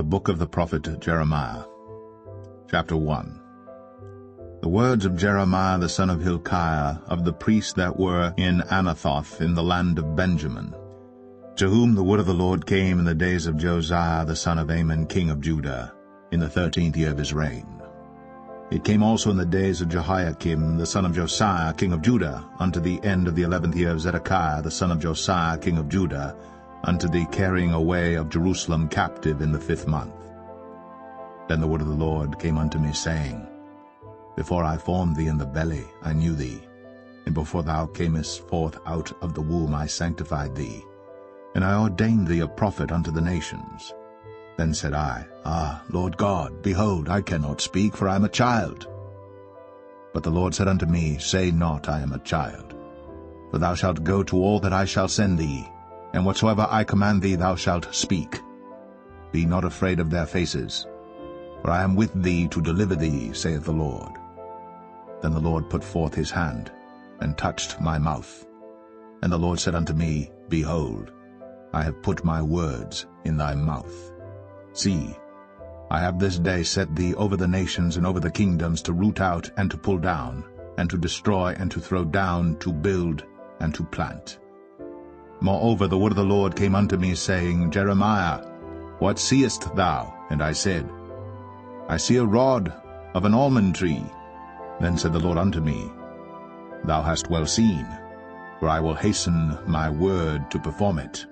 book of the prophet Jeremiah. Chapter 1. The words of Jeremiah the son of Hilkiah, of the priests that were in Anathoth in the land of Benjamin, to whom the word of the Lord came in the days of Josiah the son of Amon king of Judah, in the 13th year of his reign. It came also in the days of Jehoiakim the son of Josiah king of Judah, unto the end of the 11th year of Zedekiah the son of Josiah king of Judah, unto the carrying away of Jerusalem captive in the 5th month. Then the word of the Lord came unto me, saying, Before I formed thee in the belly I knew thee, and before thou camest forth out of the womb I sanctified thee, and I ordained thee a prophet unto the nations. Then said I, Ah, Lord God, behold, I cannot speak, for I am a child. But the Lord said unto me, Say not, I am a child. For thou shalt go to all that I shall send thee, and whatsoever I command thee thou shalt speak. Be not afraid of their faces, for I am with thee to deliver thee, saith the Lord. Then the Lord put forth his hand, and touched my mouth. And the Lord said unto me, Behold, I have put my words in thy mouth. See, I have this day set thee over the nations and over the kingdoms, to root out and to pull down, and to destroy and to throw down, to build and to plant. Moreover the word of the Lord came unto me, saying, Jeremiah, what seest thou? And I said, I see a rod of an almond tree. Then said the Lord unto me, Thou hast well seen, for I will hasten my word to perform it.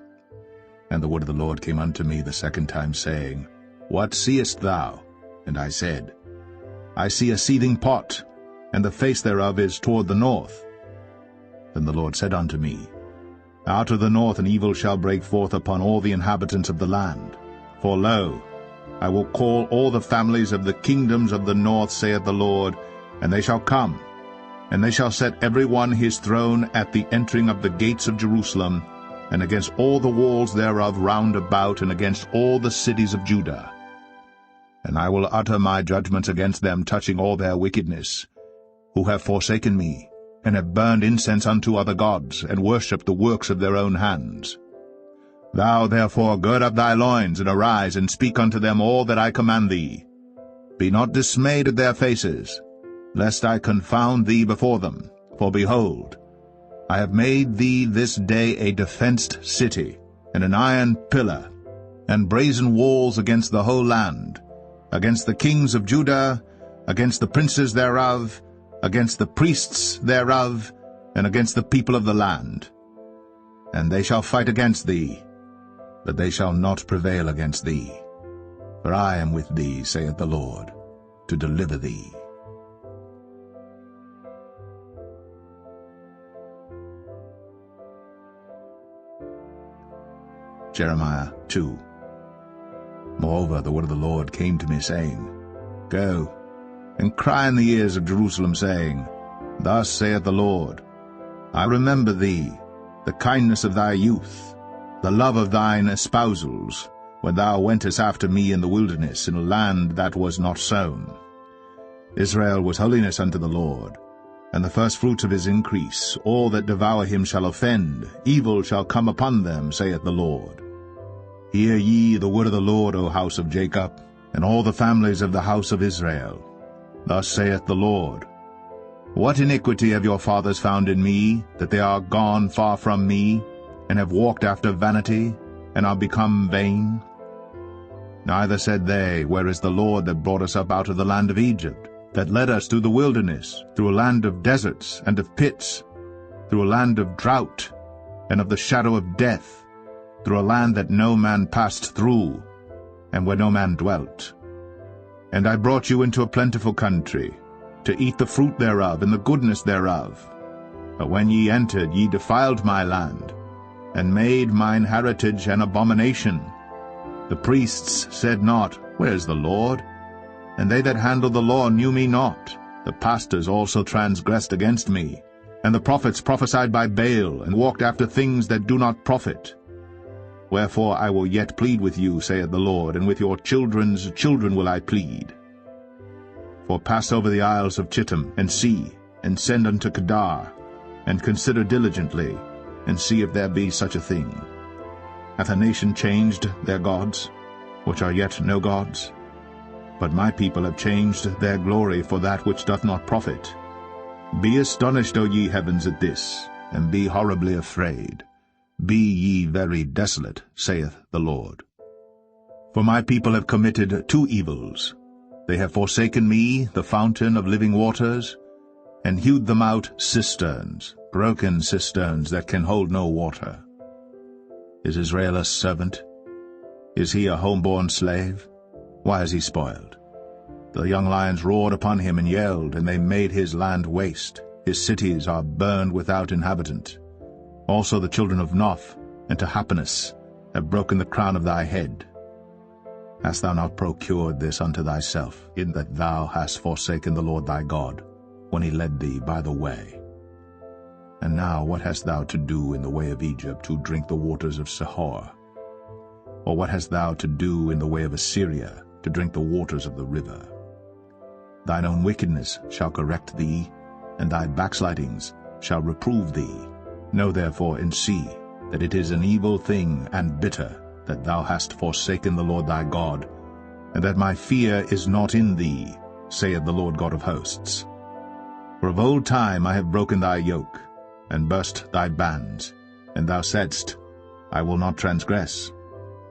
And the word of the Lord came unto me the second time, saying, What seest thou? And I said, I see a seething pot, and the face thereof is toward the north. Then the Lord said unto me, Out of the north an evil shall break forth upon all the inhabitants of the land. For lo, I will call all the families of the kingdoms of the north, saith the Lord, and they shall come, and they shall set every one his throne at the entering of the gates of Jerusalem, and against all the walls thereof round about, and against all the cities of Judah. And I will utter my judgments against them touching all their wickedness, who have forsaken me, and have burned incense unto other gods, and worshipped the works of their own hands. Thou therefore gird up thy loins, and arise, and speak unto them all that I command thee. Be not dismayed at their faces, lest I confound thee before them. For behold, I have made thee this day a defenced city, and an iron pillar, and brazen walls against the whole land, against the kings of Judah, against the princes thereof, against the priests thereof, and against the people of the land. And they shall fight against thee, but they shall not prevail against thee. For I am with thee, saith the Lord, to deliver thee. Jeremiah 2. Moreover the word of the Lord came to me, saying, Go, and cry in the ears of Jerusalem, saying, Thus saith the Lord, I remember thee, the kindness of thy youth, the love of thine espousals, when thou wentest after me in the wilderness, in a land that was not sown. Israel was holiness unto the Lord, and the firstfruits of his increase. All that devour him shall offend, evil shall come upon them, saith the Lord. Hear ye the word of the Lord, O house of Jacob, and all the families of the house of Israel. Thus saith the Lord, What iniquity have your fathers found in me, that they are gone far from me, and have walked after vanity, and are become vain? Neither said they, Where is the Lord that brought us up out of the land of Egypt, that led us through the wilderness, through a land of deserts and of pits, through a land of drought and of the shadow of death, through a land that no man passed through, and where no man dwelt. And I brought you into a plentiful country, to eat the fruit thereof and the goodness thereof. But when ye entered, ye defiled my land, and made mine heritage an abomination. The priests said not, Where is the Lord? And they that handled the law knew me not. The pastors also transgressed against me, and the prophets prophesied by Baal, and walked after things that do not profit. Wherefore I will yet plead with you, saith the Lord, and with your children's children will I plead. For pass over the isles of Chittim, and see, and send unto Kedar, and consider diligently, and see if there be such a thing. Hath a nation changed their gods? which are yet no gods? But my people have changed their glory for that which doth not profit. Be astonished, O ye heavens, at this, and be horribly afraid. Be ye very desolate, saith the Lord. For my people have committed two evils. They have forsaken me, the fountain of living waters, and hewed them out cisterns, broken cisterns that can hold no water. Is Israel a servant? Is he a homeborn slave? Why is he spoiled? The young lions roared upon him and yelled, and they made his land waste. His cities are burned without inhabitant. Also the children of Noph and Tahpanhes have broken the crown of thy head. Hast thou not procured this unto thyself, in that thou hast forsaken the Lord thy God, when he led thee by the way? And now what hast thou to do in the way of Egypt, to drink the waters of Sihor? Or what hast thou to do in the way of Assyria, to drink the waters of the river? Thine own wickedness shall correct thee, and thy backslidings shall reprove thee. Know therefore and see that it is an evil thing and bitter, that thou hast forsaken the Lord thy God, and that my fear is not in thee, saith the Lord God of hosts. For of old time I have broken thy yoke, and burst thy bands, and thou saidst, I will not transgress,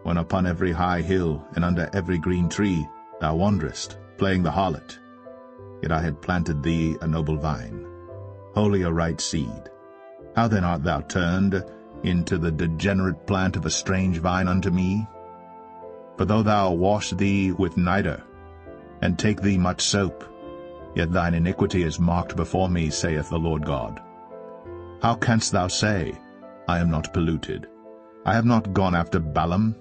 when upon every high hill and under every green tree thou wanderest, playing the harlot. Yet I had planted thee a noble vine, wholly a right seed. How then art thou turned into the degenerate plant of a strange vine unto me? For though thou wash thee with nitre, and take thee much soap, yet thine iniquity is marked before me, saith the Lord God. How canst thou say, I am not polluted? I have not gone after Balaam.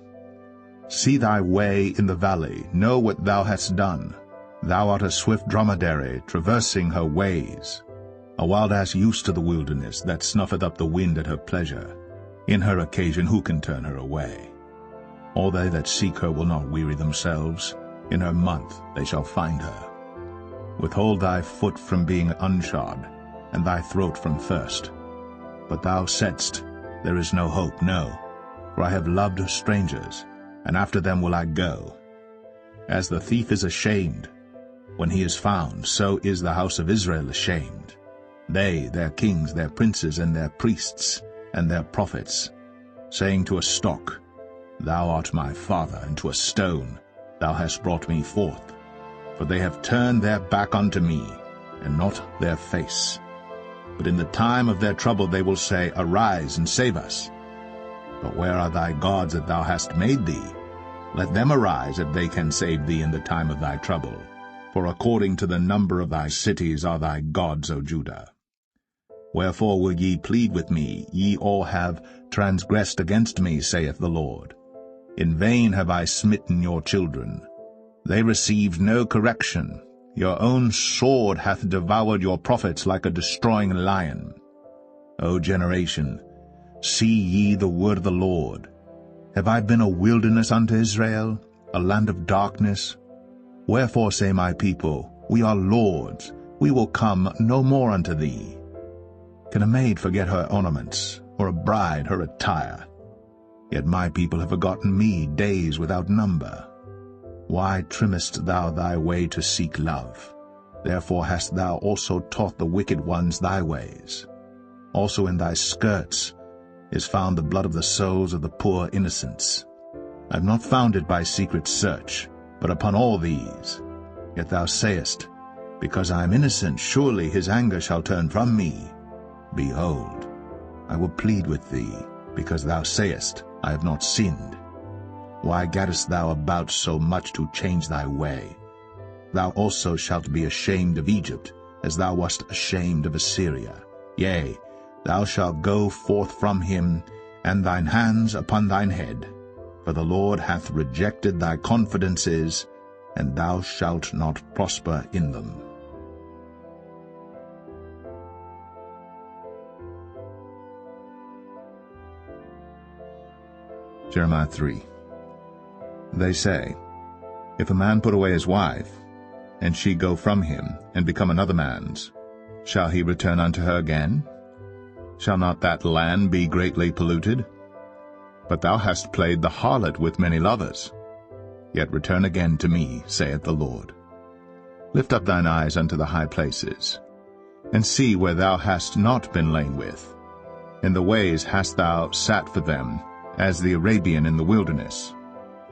See thy way in the valley, know what thou hast done. Thou art a swift dromedary, traversing her ways, a wild ass used to the wilderness, that snuffeth up the wind at her pleasure. In her occasion who can turn her away? All they that seek her will not weary themselves. In her month they shall find her. Withhold thy foot from being unshod, and thy throat from thirst. But thou saidst, There is no hope, no, for I have loved strangers, and after them will I go. As the thief is ashamed when he is found, so is the house of Israel ashamed. They, their kings, their princes, and their priests, and their prophets, saying to a stock, Thou art my father, and to a stone, Thou hast brought me forth. For they have turned their back unto me, and not their face. But in the time of their trouble they will say, Arise and save us. But where are thy gods that thou hast made thee? Let them arise, if they can save thee in the time of thy trouble. For according to the number of thy cities are thy gods, O Judah. Wherefore will ye plead with me? Ye all have transgressed against me, saith the Lord. In vain have I smitten your children. They received no correction. Your own sword hath devoured your prophets like a destroying lion. O generation, see ye the word of the Lord. Have I been a wilderness unto Israel, a land of darkness? Wherefore say my people, We are lords, we will come no more unto thee. Can a maid forget her ornaments, or a bride her attire? Yet my people have forgotten me days without number. Why trimmest thou thy way to seek love? Therefore hast thou also taught the wicked ones thy ways. Also in thy skirts is found the blood of the souls of the poor innocents. I have not found it by secret search, but upon all these. Yet thou sayest, Because I am innocent, surely his anger shall turn from me. Behold, I will plead with thee, because thou sayest, I have not sinned. Why gaddest thou about so much to change thy way? Thou also shalt be ashamed of Egypt, as thou wast ashamed of Assyria. Yea, thou shalt go forth from him, and thine hands upon thine head. For the Lord hath rejected thy confidences, and thou shalt not prosper in them. Jeremiah 3. They say, If a man put away his wife, and she go from him, and become another man's, shall he return unto her again? Shall not that land be greatly polluted? But thou hast played the harlot with many lovers. Yet return again to me, saith the Lord. Lift up thine eyes unto the high places, and see where thou hast not been lain with. In the ways hast thou sat for them, as the Arabian in the wilderness,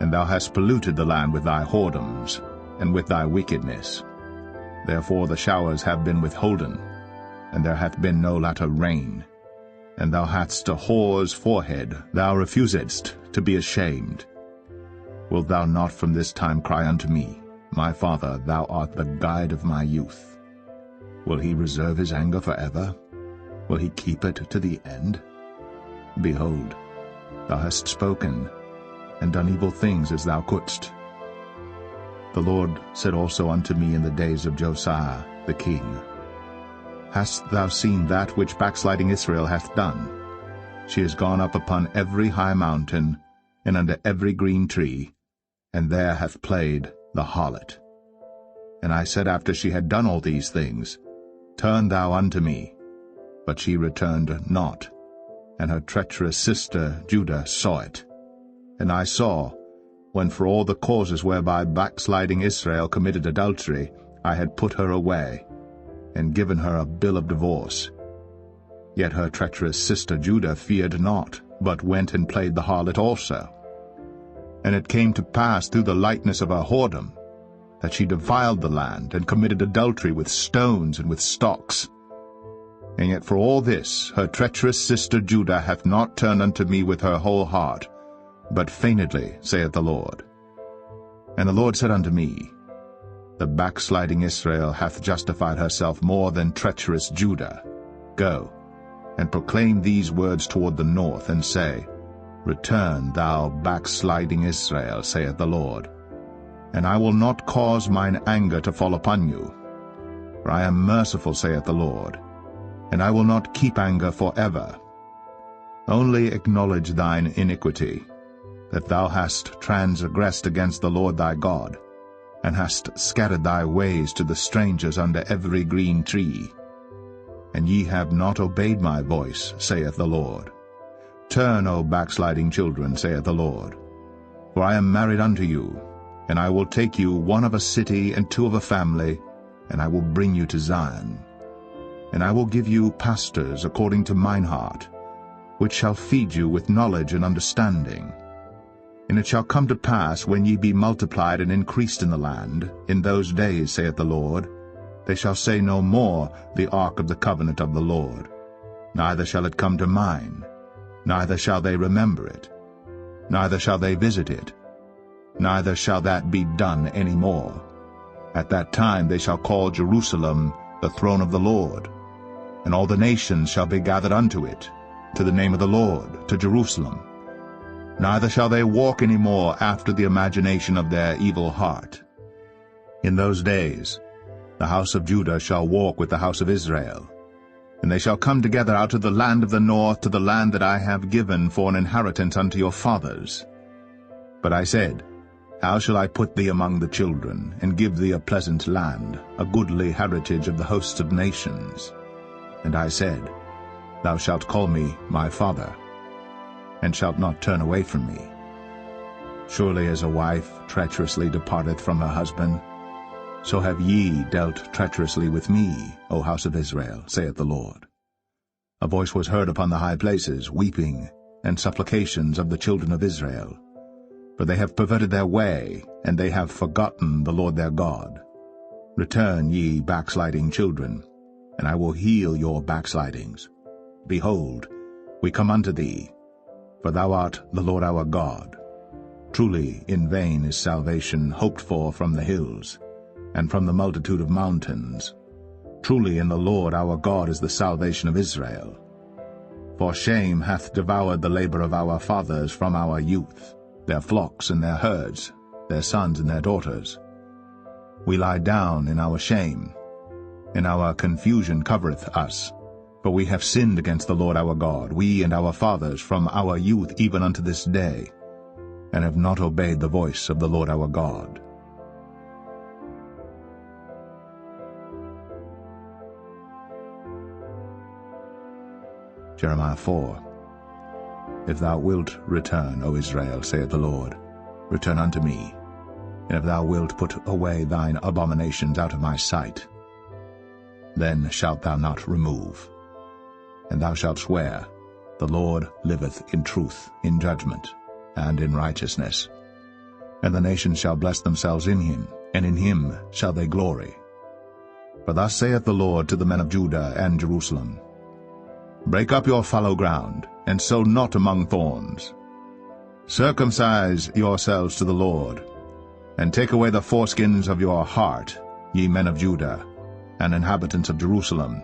and thou hast polluted the land with thy whoredoms, and with thy wickedness. Therefore the showers have been withholden, and there hath been no latter rain. And thou hadst a whore's forehead, thou refusedst to be ashamed. Wilt thou not from this time cry unto me, My Father, thou art the guide of my youth? Will he reserve his anger forever? Will he keep it to the end? Behold, thou hast spoken, and done evil things as thou couldst. The Lord said also unto me in the days of Josiah the king, Hast thou seen that which backsliding Israel hath done? She is gone up upon every high mountain, and under every green tree, and there hath played the harlot. And I said after she had done all these things, Turn thou unto me. But she returned not, and her treacherous sister Judah saw it. And I saw, when for all the causes whereby backsliding Israel committed adultery, I had put her away, and given her a bill of divorce. Yet her treacherous sister Judah feared not, but went and played the harlot also. And it came to pass through the lightness of her whoredom, that she defiled the land, and committed adultery with stones and with stocks. And yet for all this her treacherous sister Judah hath not turned unto me with her whole heart, but feignedly, saith the Lord. And the Lord said unto me, The backsliding Israel hath justified herself more than treacherous Judah. Go, and proclaim these words toward the north, and say, Return, thou backsliding Israel, saith the Lord. And I will not cause mine anger to fall upon you. For I am merciful, saith the Lord, and I will not keep anger forever. Only acknowledge thine iniquity, that thou hast transgressed against the Lord thy God, and hast scattered thy ways to the strangers under every green tree. And ye have not obeyed my voice, saith the Lord. Turn, O backsliding children, saith the Lord. For I am married unto you, and I will take you one of a city and two of a family, and I will bring you to Zion. And I will give you pastors according to mine heart, which shall feed you with knowledge and understanding. And it shall come to pass, when ye be multiplied and increased in the land, in those days, saith the Lord, they shall say no more, The ark of the covenant of the Lord. Neither shall it come to mind, neither shall they remember it, neither shall they visit it, neither shall that be done any more. At that time they shall call Jerusalem the throne of the Lord, and all the nations shall be gathered unto it, to the name of the Lord, to Jerusalem. Neither shall they walk any more after the imagination of their evil heart. In those days the house of Judah shall walk with the house of Israel, and they shall come together out of the land of the north to the land that I have given for an inheritance unto your fathers. But I said, How shall I put thee among the children, and give thee a pleasant land, a goodly heritage of the hosts of nations? And I said, Thou shalt call me my father, and shalt not turn away from me. Surely as a wife treacherously departeth from her husband, so have ye dealt treacherously with me, O house of Israel, saith the Lord. A voice was heard upon the high places, weeping, and supplications of the children of Israel. For they have perverted their way, and they have forgotten the Lord their God. Return, ye backsliding children, and I will heal your backslidings. Behold, we come unto thee, for thou art the Lord our God. Truly in vain is salvation hoped for from the hills, and from the multitude of mountains. Truly in the Lord our God is the salvation of Israel. For shame hath devoured the labor of our fathers from our youth, their flocks and their herds, their sons and their daughters. We lie down in our shame, and our confusion covereth us. For we have sinned against the Lord our God, we and our fathers, from our youth even unto this day, and have not obeyed the voice of the Lord our God. Jeremiah 4. If thou wilt return, O Israel, saith the Lord, return unto me, and if thou wilt put away thine abominations out of my sight, then shalt thou not remove. And thou shalt swear, The Lord liveth in truth, in judgment, and in righteousness. And the nations shall bless themselves in him, and in him shall they glory. For thus saith the Lord to the men of Judah and Jerusalem, Break up your fallow ground, and sow not among thorns. Circumcise yourselves to the Lord, and take away the foreskins of your heart, ye men of Judah, and inhabitants of Jerusalem,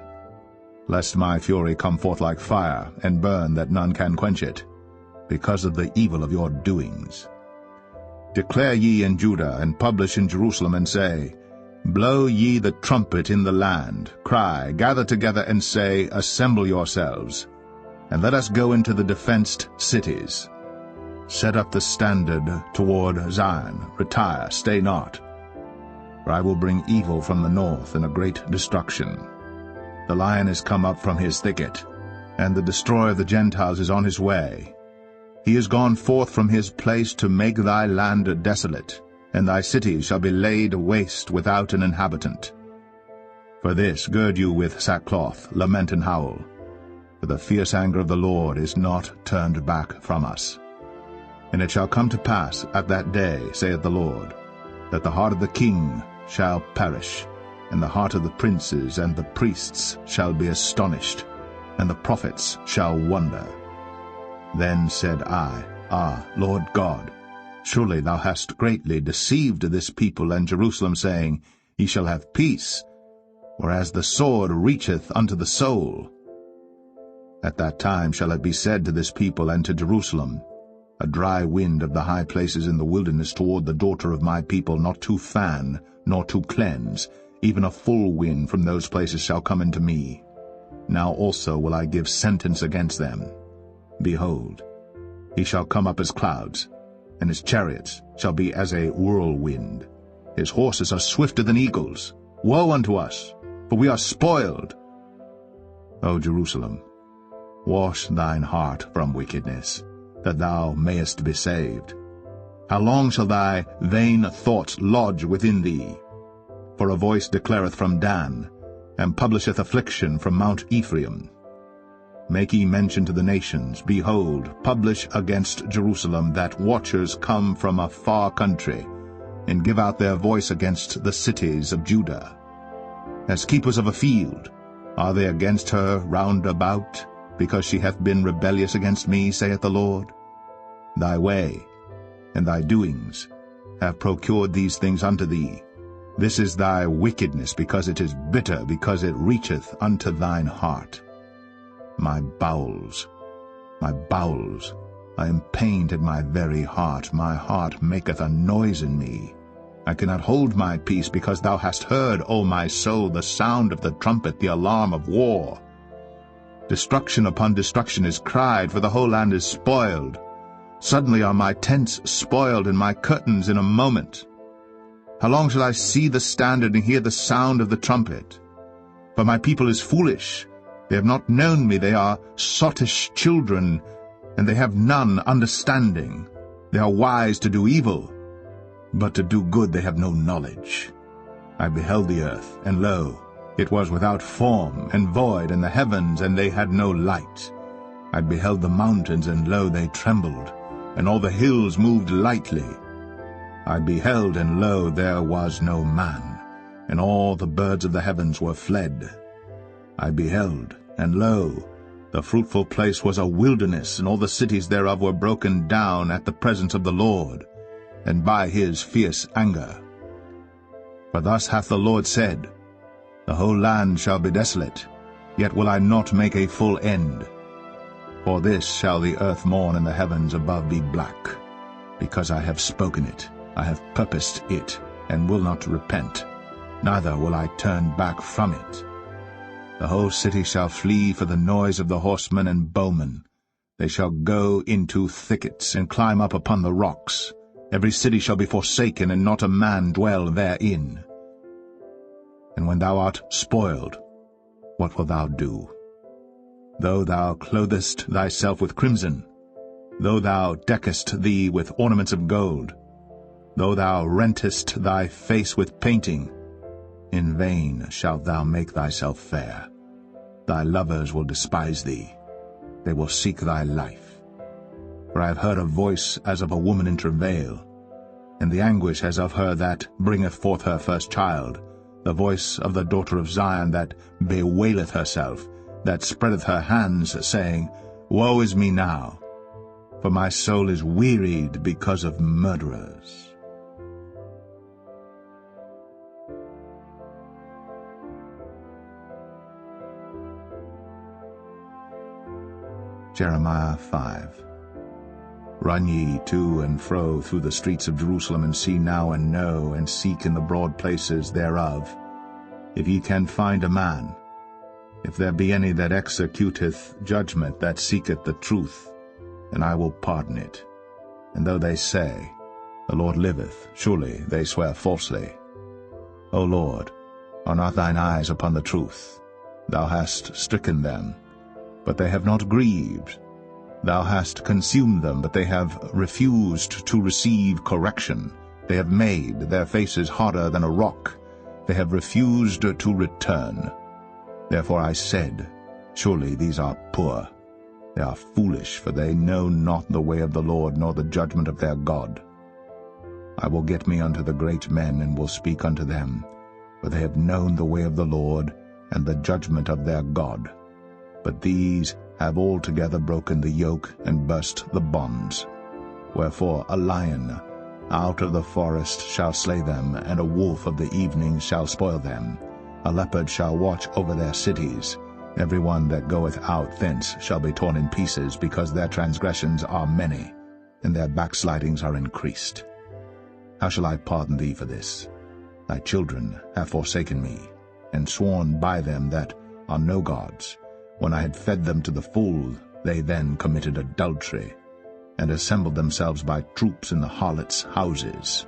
lest my fury come forth like fire, and burn that none can quench it, because of the evil of your doings. Declare ye in Judah, and publish in Jerusalem, and say, Blow ye the trumpet in the land, cry, gather together, and say, Assemble yourselves, and let us go into the defenced cities. Set up the standard toward Zion, retire, stay not. For I will bring evil from the north, and a great destruction. The lion is come up from his thicket, and the destroyer of the Gentiles is on his way. He is gone forth from his place to make thy land desolate, and thy cities shall be laid waste without an inhabitant. For this gird you with sackcloth, lament and howl, for the fierce anger of the Lord is not turned back from us. And it shall come to pass at that day, saith the Lord, that the heart of the king shall perish, and the heart of the princes and the priests shall be astonished, and the prophets shall wonder. Then said I, Ah, Lord God, surely thou hast greatly deceived this people and Jerusalem, saying, Ye shall have peace, whereas the sword reacheth unto the soul. At that time shall it be said to this people and to Jerusalem, A dry wind of the high places in the wilderness toward the daughter of my people, not to fan, nor to cleanse, even a full wind from those places shall come into me. Now also will I give sentence against them. Behold, he shall come up as clouds, and his chariots shall be as a whirlwind. His horses are swifter than eagles. Woe unto us, for we are spoiled. O Jerusalem, wash thine heart from wickedness, that thou mayest be saved. How long shall thy vain thoughts lodge within thee? For a voice declareth from Dan, and publisheth affliction from Mount Ephraim. Make ye mention to the nations, Behold, publish against Jerusalem, that watchers come from a far country, and give out their voice against the cities of Judah. As keepers of a field are they against her round about, because she hath been rebellious against me, saith the Lord. Thy way and thy doings have procured these things unto thee. This is thy wickedness, because it is bitter, because it reacheth unto thine heart. My bowels, I am pained at my very heart. My heart maketh a noise in me. I cannot hold my peace, because thou hast heard, O my soul, the sound of the trumpet, the alarm of war. Destruction upon destruction is cried, for the whole land is spoiled. Suddenly are my tents spoiled, and my curtains in a moment. How long shall I see the standard and hear the sound of the trumpet? For my people is foolish. They have not known me. They are sottish children, and they have none understanding. They are wise to do evil, but to do good they have no knowledge. I beheld the earth, and lo, it was without form and void, and the heavens, and they had no light. I beheld the mountains, and lo, they trembled, and all the hills moved lightly. I beheld, and lo, there was no man, and all the birds of the heavens were fled. I beheld, and lo, the fruitful place was a wilderness, and all the cities thereof were broken down at the presence of the Lord, and by his fierce anger. For thus hath the Lord said, The whole land shall be desolate, yet will I not make a full end. For this shall the earth mourn, and the heavens above be black, because I have spoken it, I have purposed it, and will not repent, neither will I turn back from it. The whole city shall flee for the noise of the horsemen and bowmen. They shall go into thickets, and climb up upon the rocks. Every city shall be forsaken, and not a man dwell therein. And when thou art spoiled, what wilt thou do? Though thou clothest thyself with crimson, though thou deckest thee with ornaments of gold, though thou rentest thy face with painting, in vain shalt thou make thyself fair. Thy lovers will despise thee, they will seek thy life. For I have heard a voice as of a woman in travail, and the anguish as of her that bringeth forth her first child, the voice of the daughter of Zion that bewaileth herself, that spreadeth her hands, saying, Woe is me now, for my soul is wearied because of murderers. Jeremiah 5. Run ye to and fro through the streets of Jerusalem, and see now and know, and seek in the broad places thereof, if ye can find a man, if there be any that executeth judgment, that seeketh the truth, and I will pardon it. And though they say, The Lord liveth, surely they swear falsely. O Lord, are not thine eyes upon the truth? Thou hast stricken them, but they have not grieved. Thou hast consumed them, but they have refused to receive correction. They have made their faces harder than a rock. They have refused to return. Therefore I said, Surely these are poor. They are foolish, for they know not the way of the Lord, nor the judgment of their God. I will get me unto the great men, and will speak unto them, for they have known the way of the Lord, and the judgment of their God. But these have altogether broken the yoke, and burst the bonds. Wherefore a lion out of the forest shall slay them, and a wolf of the evening shall spoil them. A leopard shall watch over their cities. Every one that goeth out thence shall be torn in pieces, because their transgressions are many, and their backslidings are increased. How shall I pardon thee for this? Thy children have forsaken me, and sworn by them that are no gods. When I had fed them to the full, they then committed adultery, and assembled themselves by troops in the harlots' houses.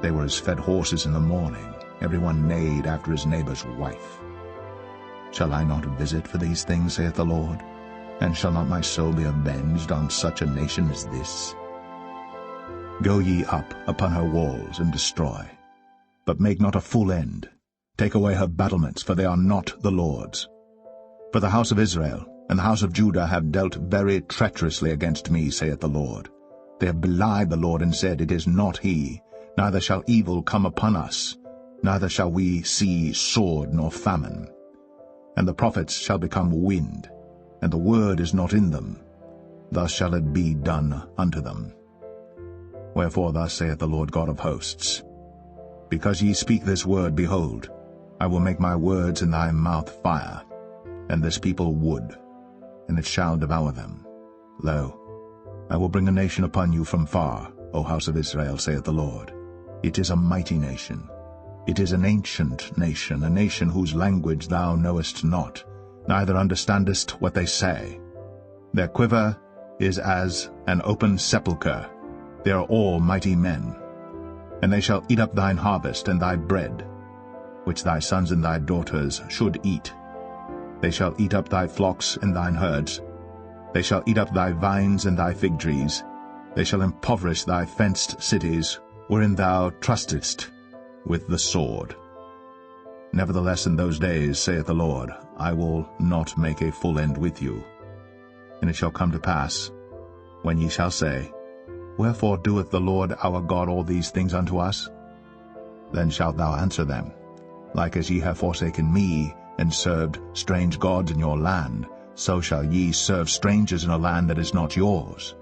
They were as fed horses in the morning, every one neighed after his neighbor's wife. Shall I not visit for these things, saith the Lord? And shall not my soul be avenged on such a nation as this? Go ye up upon her walls, and destroy, but make not a full end. Take away her battlements, for they are not the Lord's. For the house of Israel and the house of Judah have dealt very treacherously against me, saith the Lord. They have belied the Lord, and said, It is not he, neither shall evil come upon us, neither shall we see sword nor famine. And the prophets shall become wind, and the word is not in them. Thus shall it be done unto them. Wherefore thus saith the Lord God of hosts, Because ye speak this word, behold, I will make my words in thy mouth fire, and this people wood, and it shall devour them. Lo, I will bring a nation upon you from far, O house of Israel, saith the Lord. It is a mighty nation. It is an ancient nation, a nation whose language thou knowest not, neither understandest what they say. Their quiver is as an open sepulchre. They are all mighty men. And they shall eat up thine harvest and thy bread, which thy sons and thy daughters should eat. They shall eat up thy flocks and thine herds. They shall eat up thy vines and thy fig trees. They shall impoverish thy fenced cities, wherein thou trustedst, with the sword. Nevertheless in those days, saith the Lord, I will not make a full end with you. And it shall come to pass, when ye shall say, Wherefore doeth the Lord our God all these things unto us? Then shalt thou answer them, Like as ye have forsaken me, and served strange gods in your land, so shall ye serve strangers in a land that is not yours.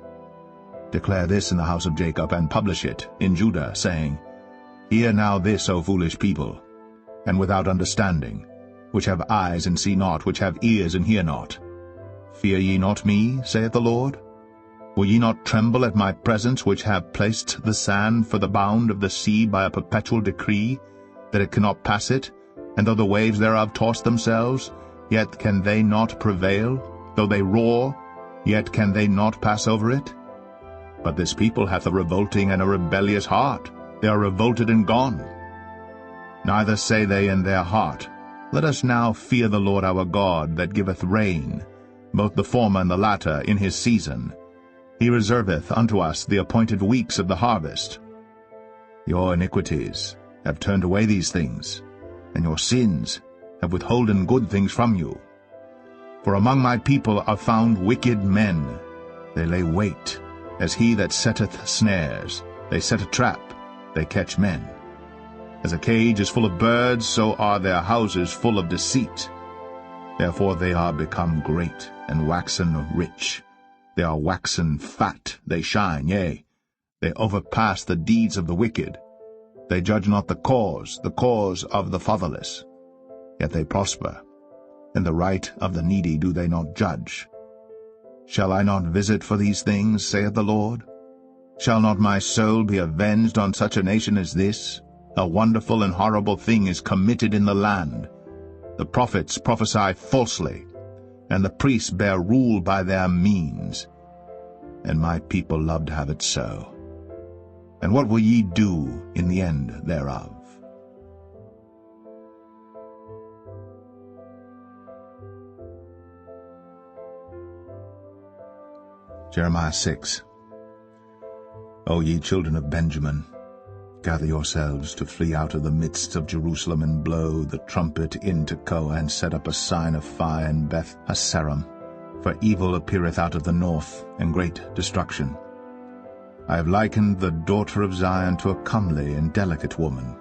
Declare this in the house of Jacob, and publish it in Judah, saying, Hear now this, O foolish people, and without understanding, which have eyes and see not, which have ears and hear not. Fear ye not me, saith the Lord? Will ye not tremble at my presence, which have placed the sand for the bound of the sea by a perpetual decree, that it cannot pass it? And though the waves thereof toss themselves, yet can they not prevail. Though they roar, yet can they not pass over it. But this people hath a revolting and a rebellious heart. They are revolted and gone. Neither say they in their heart, Let us now fear the Lord our God, that giveth rain, both the former and the latter, in his season. He reserveth unto us the appointed weeks of the harvest. Your iniquities have turned away these things, and your sins have withholden good things from you. For among my people are found wicked men. They lay wait, as he that setteth snares. They set a trap, they catch men. As a cage is full of birds, so are their houses full of deceit. Therefore they are become great, and waxen rich. They are waxen fat, they shine, yea, they overpass the deeds of the wicked. They judge not the cause of the fatherless. Yet they prosper, and the right of the needy do they not judge. Shall I not visit for these things, saith the Lord? Shall not my soul be avenged on such a nation as this? A wonderful and horrible thing is committed in the land. The prophets prophesy falsely, and the priests bear rule by their means. And my people love to have it so. And what will ye do in the end thereof? Jeremiah 6. O ye children of Benjamin, gather yourselves to flee out of the midst of Jerusalem, and blow the trumpet in Tekoa, and set up a sign of fire in Beth Hasaram. For evil appeareth out of the north, and great destruction. I have likened the daughter of Zion to a comely and delicate woman.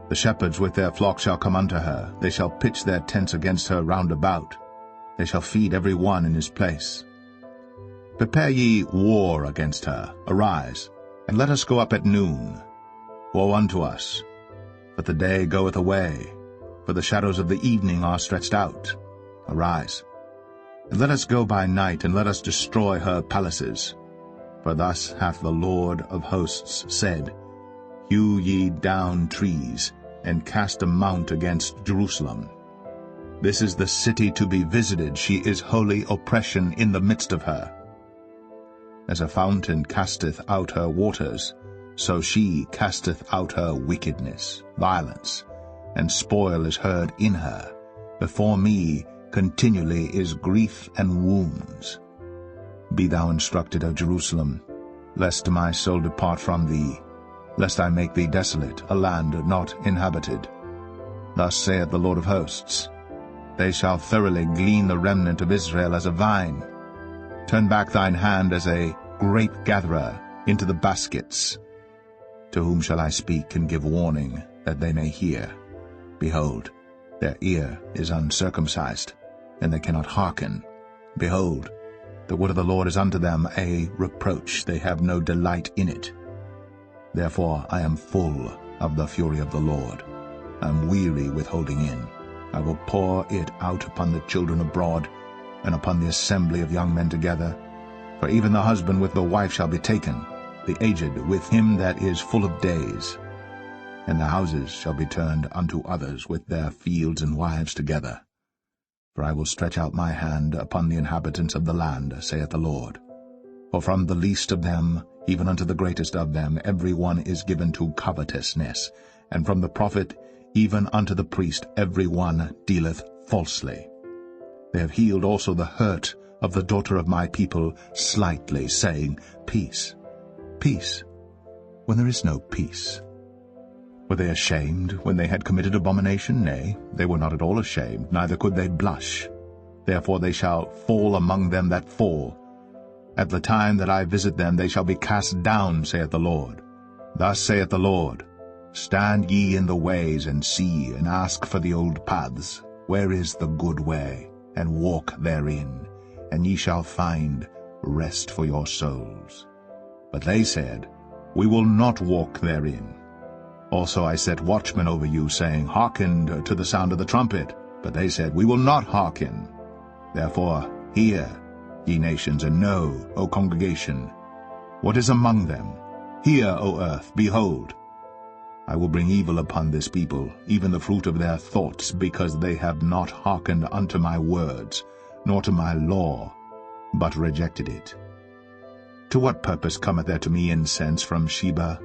The shepherds with their flocks shall come unto her. They shall pitch their tents against her round about. They shall feed every one in his place. Prepare ye war against her. Arise, and let us go up at noon. Woe unto us! But the day goeth away, for the shadows of the evening are stretched out. Arise, and let us go by night, and let us destroy her palaces. For thus hath the Lord of hosts said, Hew ye down trees, and cast a mount against Jerusalem. This is the city to be visited. She is holy oppression in the midst of her. As a fountain casteth out her waters, so she casteth out her wickedness, violence, and spoil is heard in her. Before me continually is grief and wounds. Be thou instructed, O Jerusalem, lest my soul depart from thee, lest I make thee desolate, a land not inhabited. Thus saith the Lord of hosts, They shall thoroughly glean the remnant of Israel as a vine. Turn back thine hand as a grape gatherer into the baskets. To whom shall I speak and give warning, that they may hear? Behold, their ear is uncircumcised, and they cannot hearken. Behold, the word of the Lord is unto them a reproach. They have no delight in it. Therefore I am full of the fury of the Lord. I am weary with holding in. I will pour it out upon the children abroad, and upon the assembly of young men together. For even the husband with the wife shall be taken, the aged with him that is full of days. And the houses shall be turned unto others, with their fields and wives together. For I will stretch out my hand upon the inhabitants of the land, saith the Lord. For from the least of them, even unto the greatest of them, every one is given to covetousness, and from the prophet even unto the priest every one dealeth falsely. They have healed also the hurt of the daughter of my people slightly, saying, Peace, peace, when there is no peace. Were they ashamed when they had committed abomination? Nay, they were not at all ashamed, neither could they blush. Therefore they shall fall among them that fall. At the time that I visit them they shall be cast down, saith the Lord. Thus saith the Lord, Stand ye in the ways, and see, and ask for the old paths. Where is the good way? And walk therein, and ye shall find rest for your souls. But they said, We will not walk therein. Also I set watchmen over you, saying, Hearken to the sound of the trumpet. But they said, We will not hearken. Therefore hear, ye nations, and know, O congregation, what is among them. Hear, O earth, behold. I will bring evil upon this people, even the fruit of their thoughts, because they have not hearkened unto my words, nor to my law, but rejected it. To what purpose cometh there to me incense from Sheba,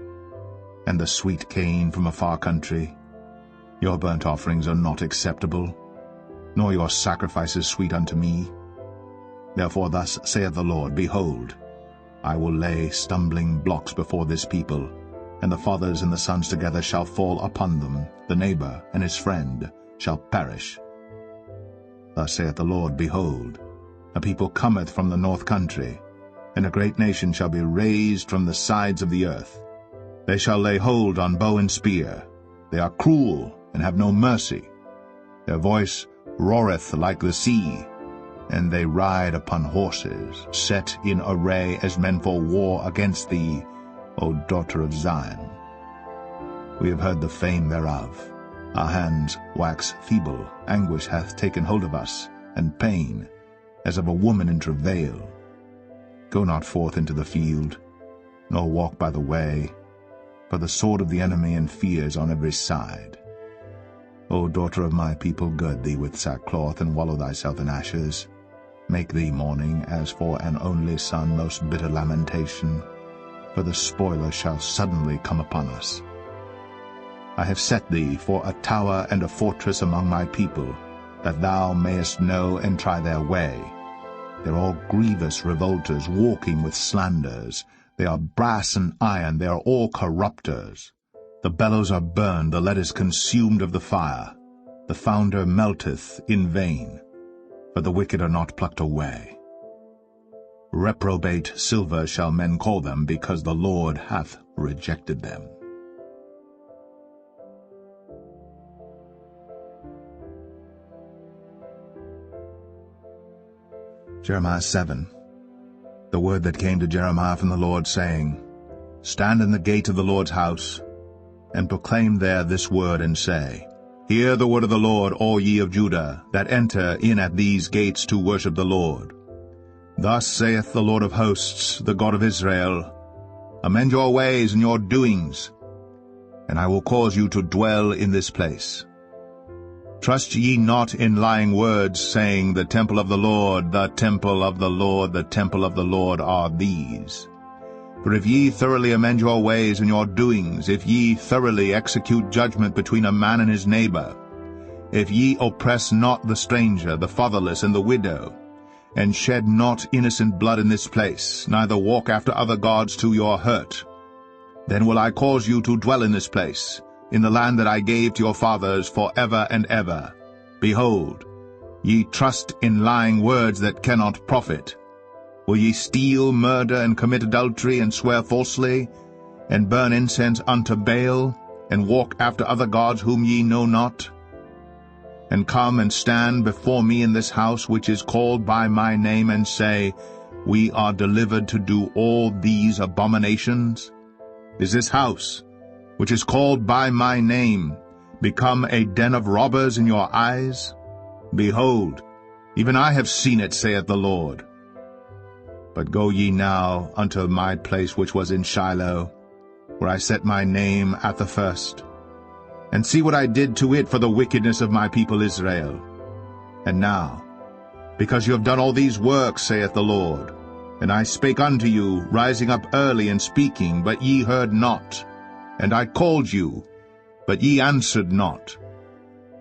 and the sweet cane from a far country? Your burnt offerings are not acceptable, nor your sacrifices sweet unto me. Therefore thus saith the Lord, Behold, I will lay stumbling blocks before this people, and the fathers and the sons together shall fall upon them. The neighbor and his friend shall perish. Thus saith the Lord, Behold, a people cometh from the north country, and a great nation shall be raised from the sides of the earth. They shall lay hold on bow and spear. They are cruel, and have no mercy. Their voice roareth like the sea, and they ride upon horses, set in array as men for war against thee, O daughter of Zion. We have heard the fame thereof. Our hands wax feeble, anguish hath taken hold of us, and pain, as of a woman in travail. Go not forth into the field, nor walk by the way, for the sword of the enemy and fears on every side. O daughter of my people, gird thee with sackcloth, and wallow thyself in ashes. Make thee mourning, as for an only son, most bitter lamentation, for the spoiler shall suddenly come upon us. I have set thee for a tower and a fortress among my people, that thou mayest know and try their way. They are all grievous revolters, walking with slanders. They are brass and iron, they are all corrupters. The bellows are burned, the lead is consumed of the fire. The founder melteth in vain, for the wicked are not plucked away. Reprobate silver shall men call them, because the Lord hath rejected them. Jeremiah 7. The word that came to Jeremiah from the Lord, saying, Stand in the gate of the Lord's house, and proclaim there this word, and say, Hear the word of the Lord, all ye of Judah, that enter in at these gates to worship the Lord. Thus saith the Lord of hosts, the God of Israel, Amend your ways and your doings, and I will cause you to dwell in this place. Trust ye not in lying words, saying, The temple of the Lord, the temple of the Lord, the temple of the Lord are these. For if ye thoroughly amend your ways and your doings, if ye thoroughly execute judgment between a man and his neighbor, if ye oppress not the stranger, the fatherless, and the widow, and shed not innocent blood in this place, neither walk after other gods to your hurt, then will I cause you to dwell in this place, in the land that I gave to your fathers for ever and ever. Behold, ye trust in lying words that cannot profit. Will ye steal, murder, and commit adultery, and swear falsely, and burn incense unto Baal, and walk after other gods whom ye know not? And come and stand before me in this house which is called by my name, and say, We are delivered to do all these abominations? Is this house, which is called by my name, become a den of robbers in your eyes? Behold, even I have seen it, saith the Lord. But go ye now unto my place which was in Shiloh, where I set my name at the first, and see what I did to it for the wickedness of my people Israel. And now, because you have done all these works, saith the Lord, and I spake unto you, rising up early and speaking, but ye heard not, and I called you, but ye answered not.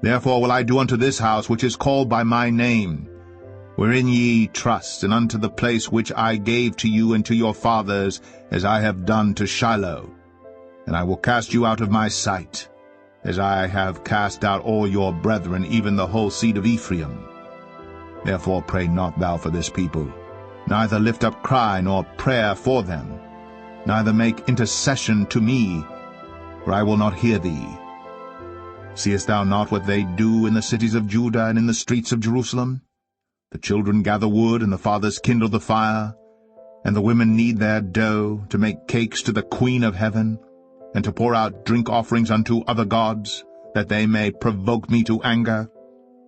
Therefore will I do unto this house which is called by my name, wherein ye trust, and unto the place which I gave to you and to your fathers, as I have done to Shiloh. And I will cast you out of my sight, as I have cast out all your brethren, even the whole seed of Ephraim. Therefore pray not thou for this people, neither lift up cry nor prayer for them, neither make intercession to me, for I will not hear thee. Seest thou not what they do in the cities of Judah and in the streets of Jerusalem? The children gather wood, and the fathers kindle the fire, and the women knead their dough, to make cakes to the Queen of heaven, and to pour out drink offerings unto other gods, that they may provoke me to anger.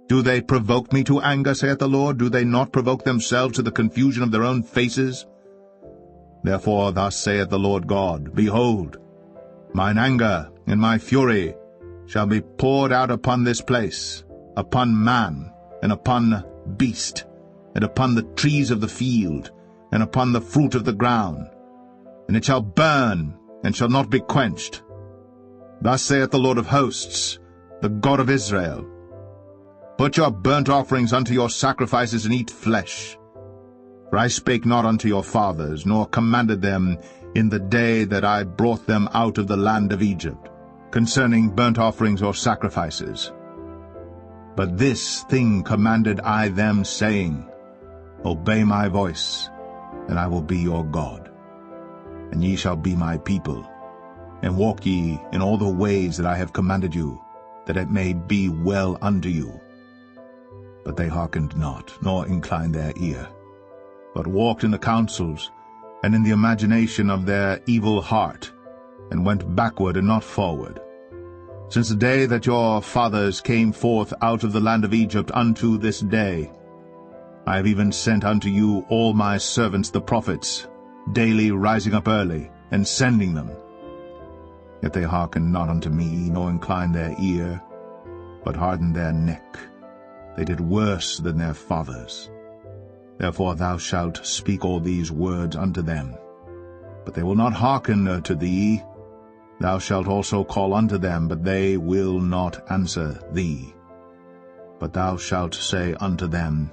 Do they provoke me to anger, saith the Lord? Do they not provoke themselves to the confusion of their own faces? Therefore thus saith the Lord God, Behold, mine anger and my fury shall be poured out upon this place, upon man, and upon beast, and upon the trees of the field, and upon the fruit of the ground, and it shall burn, and shall not be quenched. Thus saith the Lord of hosts, the God of Israel, Put your burnt offerings unto your sacrifices, and eat flesh. For I spake not unto your fathers, nor commanded them, in the day that I brought them out of the land of Egypt, concerning burnt offerings or sacrifices. But this thing commanded I them, saying, Obey my voice, and I will be your God. And ye shall be my people, and walk ye in all the ways that I have commanded you, that it may be well unto you. But they hearkened not, nor inclined their ear, but walked in the counsels, and in the imagination of their evil heart, and went backward and not forward. Since the day that your fathers came forth out of the land of Egypt unto this day, I have even sent unto you all my servants the prophets, daily rising up early, and sending them. Yet they hearkened not unto me, nor inclined their ear, but hardened their neck. They did worse than their fathers. Therefore thou shalt speak all these words unto them. But they will not hearken to thee. Thou shalt also call unto them, but they will not answer thee. But thou shalt say unto them,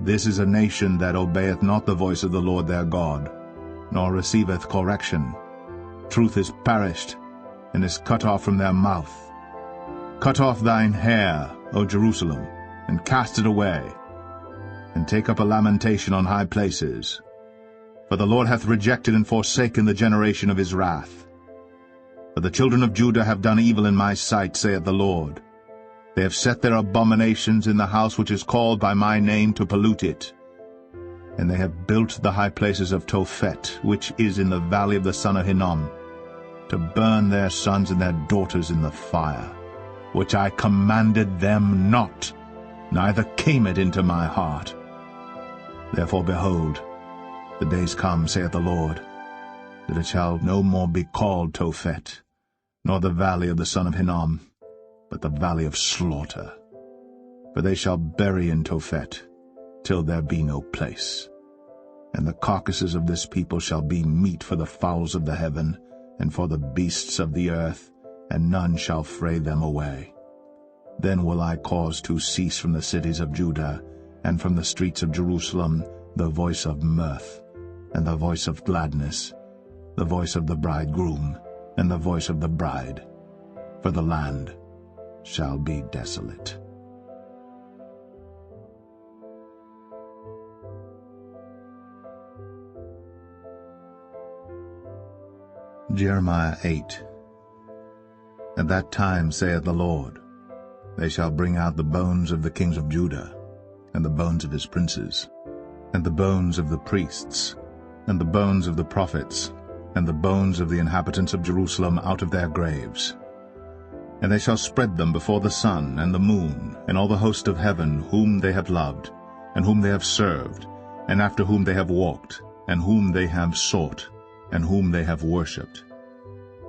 This is a nation that obeyeth not the voice of the Lord their God, nor receiveth correction. Truth is perished, and is cut off from their mouth. Cut off thine hair, O Jerusalem, and cast it away, and take up a lamentation on high places. For the Lord hath rejected and forsaken the generation of his wrath. For the children of Judah have done evil in my sight, saith the Lord. They have set their abominations in the house which is called by my name, to pollute it. And they have built the high places of Tophet, which is in the valley of the son of Hinnom, to burn their sons and their daughters in the fire, which I commanded them not, neither came it into my heart. Therefore, behold, the days come, saith the Lord, that it shall no more be called Tophet, nor the valley of the son of Hinnom, but the valley of slaughter. For they shall bury in Tophet, till there be no place. And the carcasses of this people shall be meat for the fowls of the heaven, and for the beasts of the earth, and none shall fray them away. Then will I cause to cease from the cities of Judah, and from the streets of Jerusalem, the voice of mirth, and the voice of gladness, the voice of the bridegroom, and the voice of the bride. For the land shall be desolate. Jeremiah 8. At that time, saith the Lord, they shall bring out the bones of the kings of Judah, and the bones of his princes, and the bones of the priests, and the bones of the prophets, and the bones of the inhabitants of Jerusalem out of their graves. And they shall spread them before the sun and the moon, and all the host of heaven, whom they have loved, and whom they have served, and after whom they have walked, and whom they have sought, and whom they have worshipped.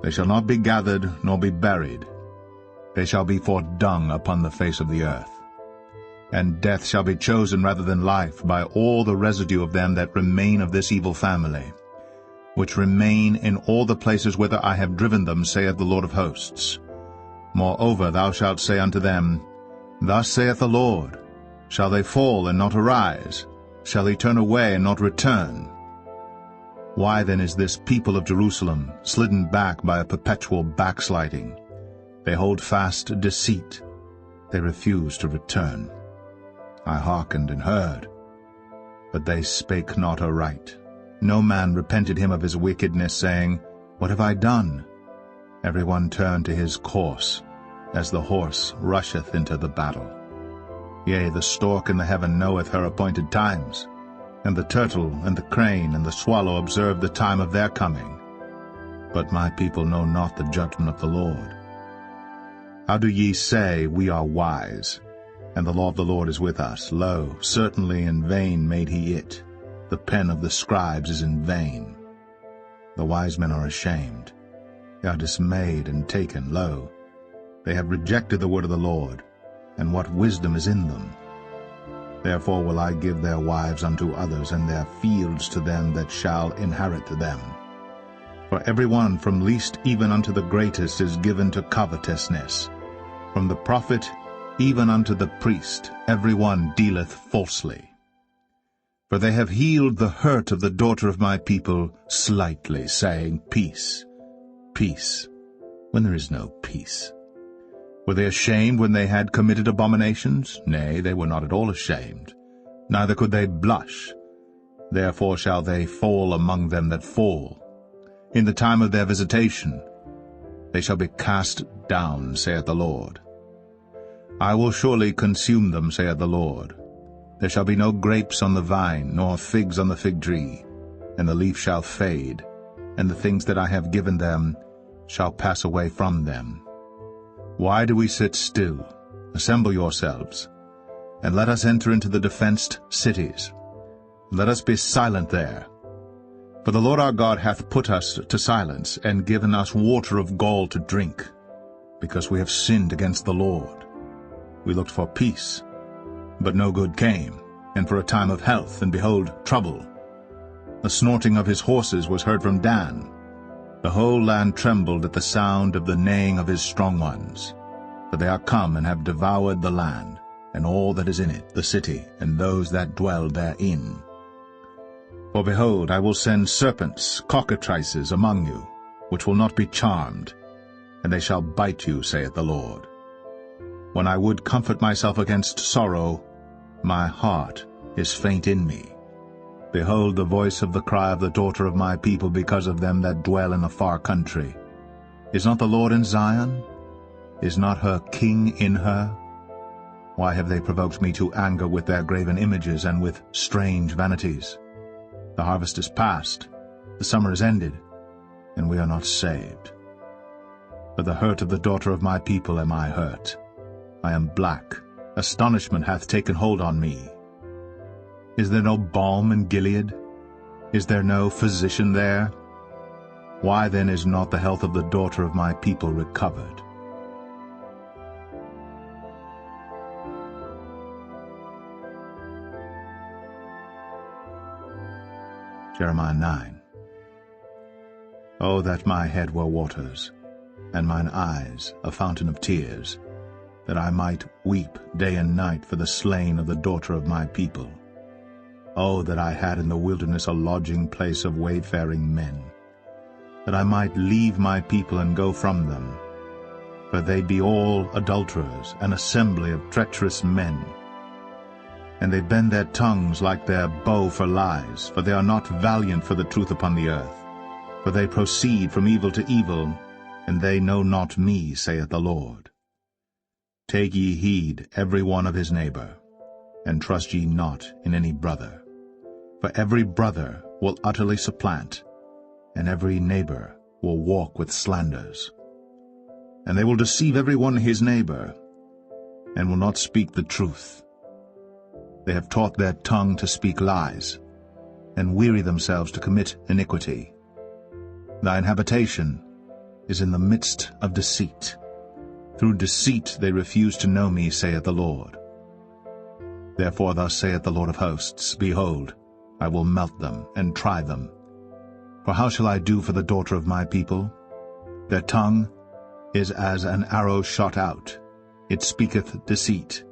They shall not be gathered, nor be buried. They shall be for dung upon the face of the earth. And death shall be chosen rather than life by all the residue of them that remain of this evil family, which remain in all the places whither I have driven them, saith the Lord of hosts. Moreover thou shalt say unto them, Thus saith the Lord, Shall they fall and not arise? Shall they turn away and not return? Why then is this people of Jerusalem slidden back by a perpetual backsliding? They hold fast deceit. They refuse to return. I hearkened and heard, but they spake not aright. No man repented him of his wickedness, saying, What have I done? Every one turned to his course, as the horse rusheth into the battle. Yea, the stork in the heaven knoweth her appointed times, and the turtle and the crane and the swallow observe the time of their coming. But my people know not the judgment of the Lord. How do ye say, We are wise, and the law of the Lord is with us? Lo, certainly in vain made he it. The pen of the scribes is in vain. The wise men are ashamed. They are dismayed and taken. Lo, they have rejected the word of the Lord, and what wisdom is in them? Therefore will I give their wives unto others, and their fields to them that shall inherit them. For every one from least even unto the greatest is given to covetousness. From the prophet even unto the priest every one dealeth falsely. For they have healed the hurt of the daughter of my people slightly, saying, Peace, peace, when there is no peace. Were they ashamed when they had committed abominations? Nay, they were not at all ashamed, neither could they blush. Therefore shall they fall among them that fall. In the time of their visitation they shall be cast down, saith the Lord. I will surely consume them, saith the Lord. There shall be no grapes on the vine, nor figs on the fig tree, and the leaf shall fade, and the things that I have given them shall pass away from them. Why do we sit still? Assemble yourselves, and let us enter into the defenced cities. Let us be silent there. For the Lord our God hath put us to silence, and given us water of gall to drink, because we have sinned against the Lord. We looked for peace, but no good came, and for a time of health, and behold, trouble. The snorting of his horses was heard from Dan. The whole land trembled at the sound of the neighing of his strong ones. For they are come and have devoured the land, and all that is in it, the city, and those that dwell therein. For behold, I will send serpents, cockatrices, among you, which will not be charmed, and they shall bite you, saith the Lord. When I would comfort myself against sorrow, my heart is faint in me. Behold the voice of the cry of the daughter of my people because of them that dwell in a far country. Is not the Lord in Zion? Is not her king in her? Why have they provoked me to anger with their graven images and with strange vanities? The harvest is past, the summer is ended, and we are not saved. For the hurt of the daughter of my people am I hurt. I am black, astonishment hath taken hold on me. Is there no balm in Gilead? Is there no physician there? Why then is not the health of the daughter of my people recovered? Jeremiah 9. O that my head were waters, and mine eyes a fountain of tears, that I might weep day and night for the slain of the daughter of my people. O that I had in the wilderness a lodging place of wayfaring men, that I might leave my people and go from them. For they be all adulterers, an assembly of treacherous men. And they bend their tongues like their bow for lies, for they are not valiant for the truth upon the earth. For they proceed from evil to evil, and they know not me, saith the Lord. Take ye heed every one of his neighbor, and trust ye not in any brother. For every brother will utterly supplant, and every neighbor will walk with slanders. And they will deceive every one his neighbor, and will not speak the truth. They have taught their tongue to speak lies, and weary themselves to commit iniquity. Thine habitation is in the midst of deceit. Through deceit they refuse to know me, saith the Lord. Therefore thus saith the Lord of hosts, Behold, I will melt them, and try them. For how shall I do for the daughter of my people? Their tongue is as an arrow shot out. It speaketh deceit.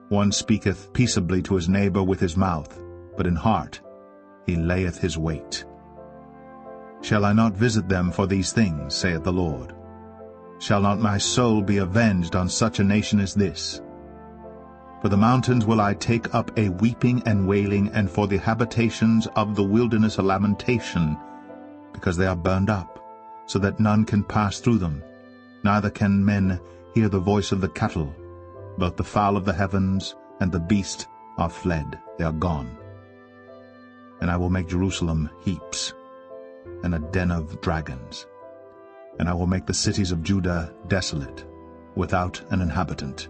One speaketh peaceably to his neighbor with his mouth, but in heart he layeth his wait. Shall I not visit them for these things, saith the Lord? Shall not my soul be avenged on such a nation as this? For the mountains will I take up a weeping and wailing, and for the habitations of the wilderness a lamentation, because they are burned up, so that none can pass through them, neither can men hear the voice of the cattle. Both the fowl of the heavens and the beast are fled, they are gone. And I will make Jerusalem heaps, and a den of dragons. And I will make the cities of Judah desolate, without an inhabitant.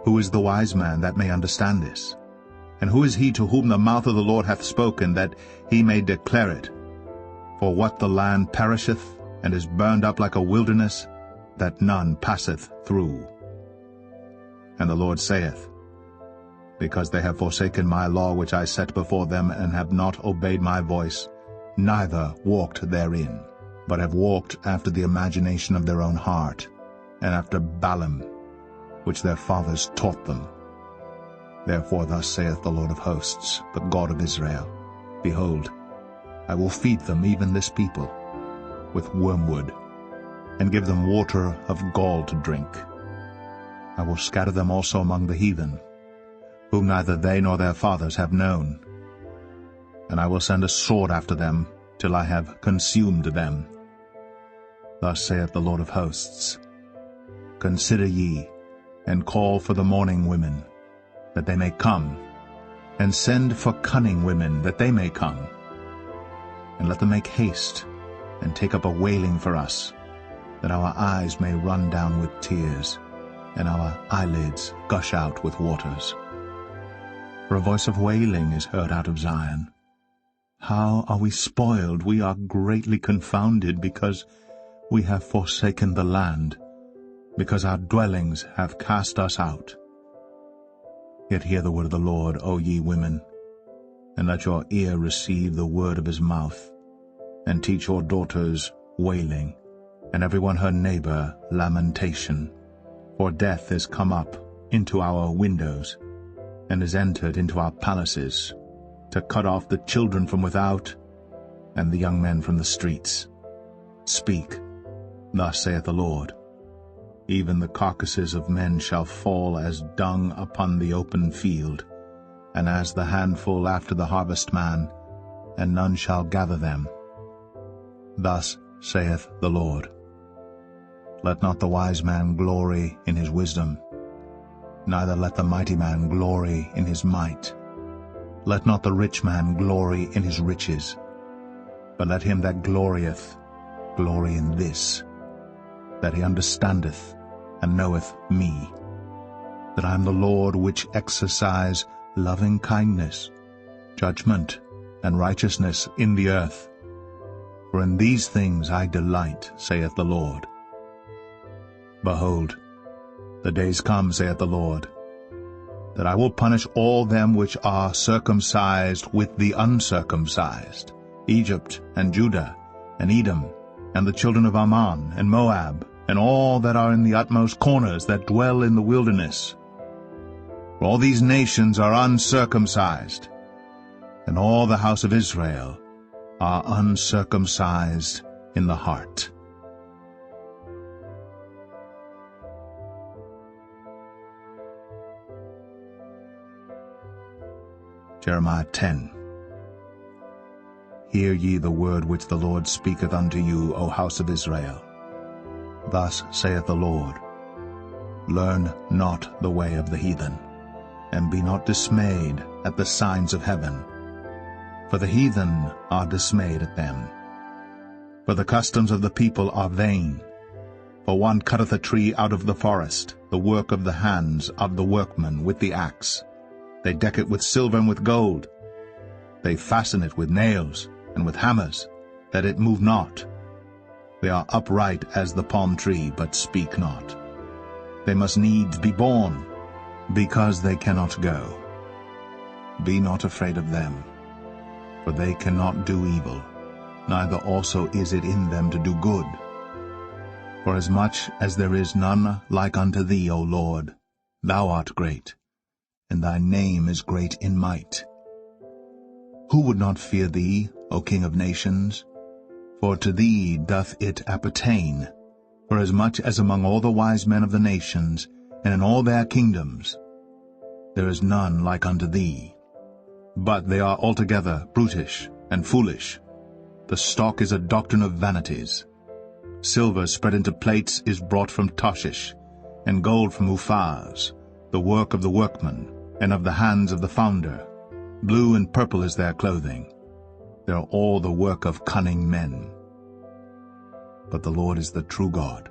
Who is the wise man that may understand this? And who is he to whom the mouth of the Lord hath spoken, that he may declare it? For what the land perisheth, and is burned up like a wilderness, that none passeth through. And the Lord saith, Because they have forsaken my law which I set before them, and have not obeyed my voice, neither walked therein, but have walked after the imagination of their own heart, and after Balaam, which their fathers taught them. Therefore thus saith the Lord of hosts, the God of Israel, Behold, I will feed them, even this people, with wormwood, and give them water of gall to drink. I will scatter them also among the heathen, whom neither they nor their fathers have known. And I will send a sword after them, till I have consumed them. Thus saith the Lord of hosts, Consider ye, and call for the mourning women, that they may come, and send for cunning women, that they may come. And let them make haste, and take up a wailing for us, that our eyes may run down with tears, and our eyelids gush out with waters. For a voice of wailing is heard out of Zion. How are we spoiled, we are greatly confounded, because we have forsaken the land, because our dwellings have cast us out. Yet hear the word of the Lord, O ye women, and let your ear receive the word of his mouth, and teach your daughters wailing, and every one her neighbor lamentation. For death is come up into our windows, and is entered into our palaces, to cut off the children from without, and the young men from the streets. Speak, thus saith the Lord, Even the carcasses of men shall fall as dung upon the open field, and as the handful after the harvestman, and none shall gather them. Thus saith the Lord, Let not the wise man glory in his wisdom, neither let the mighty man glory in his might. Let not the rich man glory in his riches, but let him that glorieth glory in this, that he understandeth and knoweth me, that I am the Lord which exercise loving kindness, judgment, and righteousness in the earth. For in these things I delight, saith the Lord. Behold, the days come, saith the Lord, that I will punish all them which are circumcised with the uncircumcised, Egypt and Judah and Edom, and the children of Ammon and Moab, and all that are in the utmost corners that dwell in the wilderness. For all these nations are uncircumcised, and all the house of Israel are uncircumcised in the heart. Jeremiah 10. Hear ye the word which the Lord speaketh unto you, O house of Israel. Thus saith the Lord, Learn not the way of the heathen, and be not dismayed at the signs of heaven. For the heathen are dismayed at them. For the customs of the people are vain. For one cutteth a tree out of the forest, the work of the hands of the workman with the axe. They deck it with silver and with gold. They fasten it with nails and with hammers, that it move not. They are upright as the palm tree, but speak not. They must needs be born, because they cannot go. Be not afraid of them, for they cannot do evil, neither also is it in them to do good. For as much as there is none like unto thee, O Lord, thou art great, and thy name is great in might. Who would not fear thee, O King of nations? For to thee doth it appertain, forasmuch as among all the wise men of the nations, and in all their kingdoms, there is none like unto thee. But they are altogether brutish and foolish. The stock is a doctrine of vanities. Silver spread into plates is brought from Tarshish, and gold from Uphaz, the work of the workman, and of the hands of the founder. Blue and purple is their clothing. They are all the work of cunning men. But the Lord is the true God.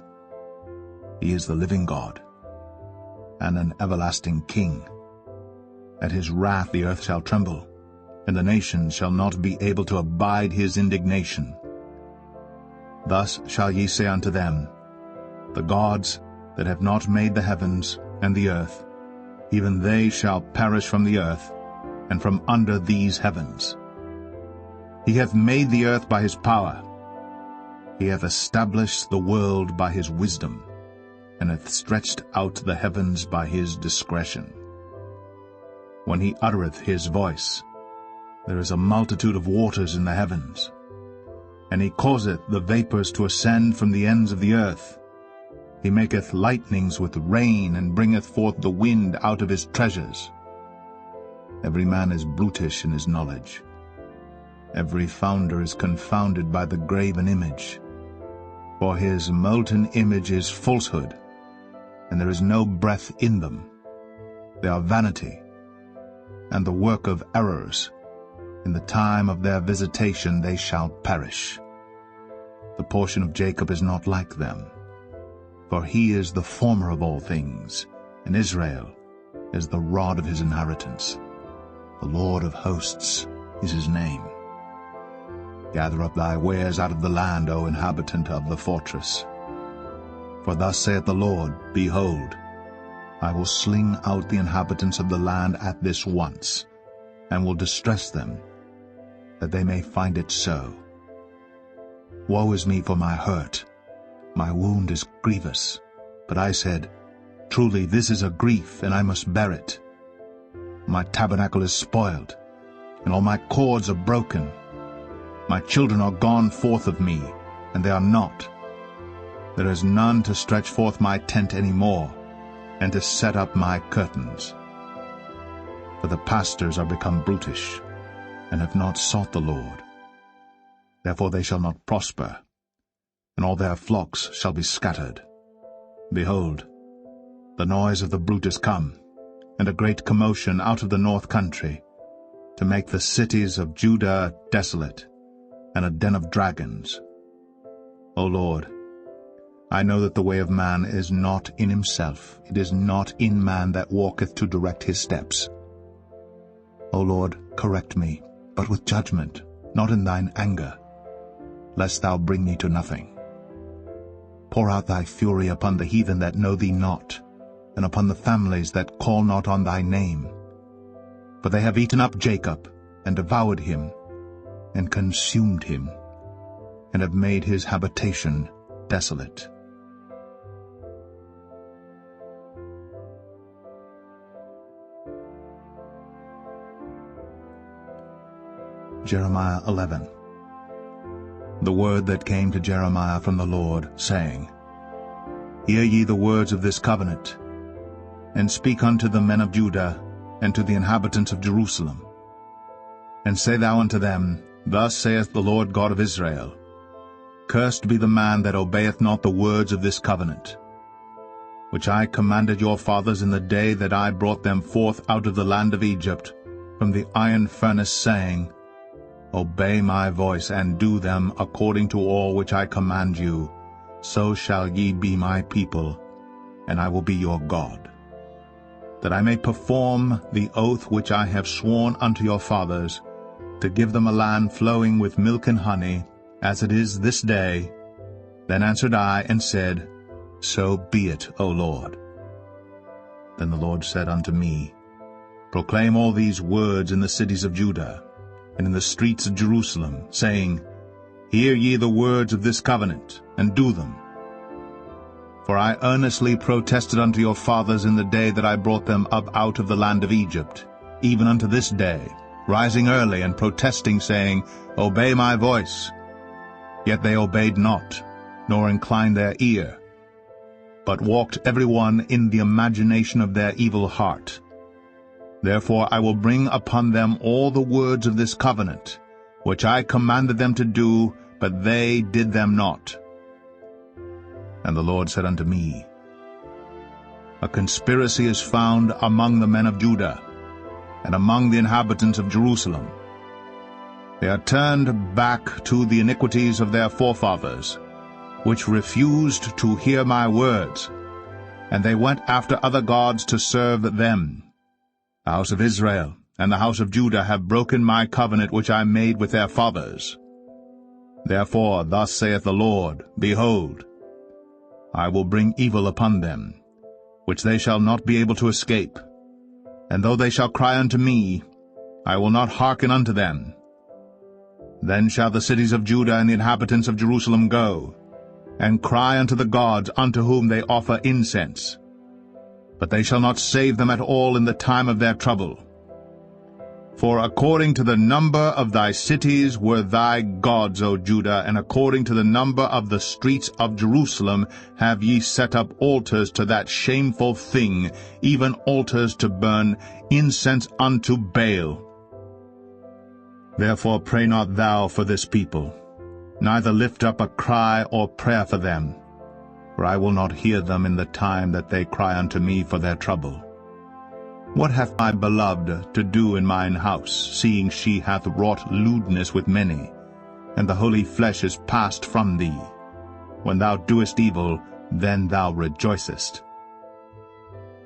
He is the living God, and an everlasting King. At his wrath the earth shall tremble, and the nations shall not be able to abide his indignation. Thus shall ye say unto them, The gods that have not made the heavens and the earth, even they shall perish from the earth, and from under these heavens. He hath made the earth by his power. He hath established the world by his wisdom, and hath stretched out the heavens by his discretion. when he uttereth his voice. There is a multitude of waters in the heavens. And he causeth the vapors to ascend from the ends of the earth. He maketh lightnings with rain, and bringeth forth the wind out of his treasures. Every man is brutish in his knowledge. Every founder is confounded by the graven image. For his molten image is falsehood, and there is no breath in them. They are vanity, and the work of errors. In the time of their visitation they shall perish. The portion of Jacob is not like them, for he is the former of all things, and Israel is the rod of his inheritance. The Lord of hosts is his name. Gather up thy wares out of the land, O inhabitant of the fortress. For thus saith the Lord, Behold, I will sling out the inhabitants of the land at this once, and will distress them, that they may find it so. Woe is me for my hurt, my wound is grievous. But I said, Truly this is a grief, and I must bear it. My tabernacle is spoiled, and all my cords are broken. My children are gone forth of me, and they are not. There is none to stretch forth my tent any more, and to set up my curtains. For the pastors are become brutish, and have not sought the Lord. Therefore they shall not prosper, and all their flocks shall be scattered. Behold, the noise of the brute is come, and a great commotion out of the north country, to make the cities of Judah desolate, and a den of dragons. O Lord, I know that the way of man is not in himself. It is not in man that walketh to direct his steps. O Lord, correct me, but with judgment, not in thine anger, lest thou bring me to nothing. Pour out thy fury upon the heathen that know thee not, and upon the families that call not on thy name. For they have eaten up Jacob, and devoured him, and consumed him, and have made his habitation desolate. Jeremiah 11. The word that came to Jeremiah from the Lord, saying, Hear ye the words of this covenant, and speak unto the men of Judah, and to the inhabitants of Jerusalem. And say thou unto them, Thus saith the Lord God of Israel, Cursed be the man that obeyeth not the words of this covenant, which I commanded your fathers in the day that I brought them forth out of the land of Egypt, from the iron furnace, saying, Obey my voice, and do them according to all which I command you, so shall ye be my people, and I will be your God. That I may perform the oath which I have sworn unto your fathers, to give them a land flowing with milk and honey, as it is this day. Then answered I and said, So be it, O Lord. Then the Lord said unto me, Proclaim all these words in the cities of Judah, and in the streets of Jerusalem, saying, Hear ye the words of this covenant, and do them. For I earnestly protested unto your fathers in the day that I brought them up out of the land of Egypt, even unto this day, rising early and protesting, saying, Obey my voice. Yet they obeyed not, nor inclined their ear, but walked every one in the imagination of their evil heart. Therefore I will bring upon them all the words of this covenant, which I commanded them to do, but they did them not. And the Lord said unto me, A conspiracy is found among the men of Judah, and among the inhabitants of Jerusalem. They are turned back to the iniquities of their forefathers, which refused to hear my words, and they went after other gods to serve them. The house of Israel and the house of Judah have broken my covenant which I made with their fathers. Therefore thus saith the Lord, Behold, I will bring evil upon them, which they shall not be able to escape. And though they shall cry unto me, I will not hearken unto them. Then shall the cities of Judah and the inhabitants of Jerusalem go, and cry unto the gods unto whom they offer incense. But they shall not save them at all in the time of their trouble, For according to the number of thy cities were thy gods, O Judah, and according to the number of the streets of Jerusalem have ye set up altars to that shameful thing, even altars to burn incense unto Baal. Therefore pray not thou for this people, neither lift up a cry or prayer for them, for I will not hear them in the time that they cry unto me for their trouble. What hath my beloved to do in mine house, seeing she hath wrought lewdness with many, and the holy flesh is passed from thee? When thou doest evil, then thou rejoicest.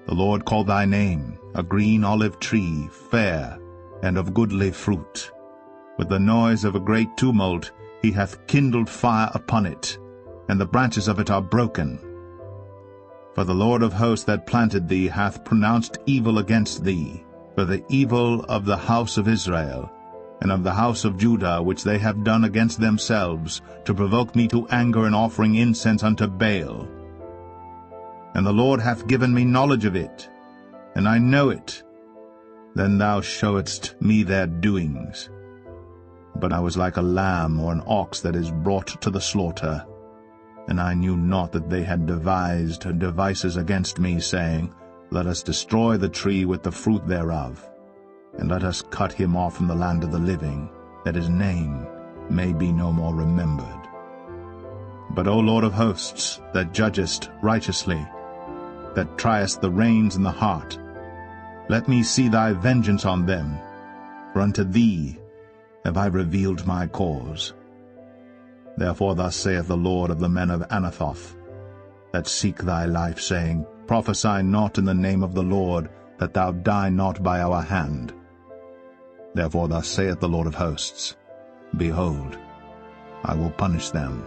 The Lord called thy name, a green olive tree, fair, and of goodly fruit. With the noise of a great tumult he hath kindled fire upon it, and the branches of it are broken. For the Lord of hosts that planted thee hath pronounced evil against thee, for the evil of the house of Israel, and of the house of Judah, which they have done against themselves, to provoke me to anger in offering incense unto Baal. And the Lord hath given me knowledge of it, and I know it. Then thou showedst me their doings. But I was like a lamb or an ox that is brought to the slaughter, and I knew not that they had devised devices against me, saying, Let us destroy the tree with the fruit thereof, and let us cut him off from the land of the living, that his name may be no more remembered. But, O Lord of hosts, that judgest righteously, that triest the reins in the heart, let me see thy vengeance on them, for unto thee have I revealed my cause. Therefore thus saith the Lord of the men of Anathoth, that seek thy life, saying, Prophesy not in the name of the Lord, that thou die not by our hand. Therefore thus saith the Lord of hosts, Behold, I will punish them.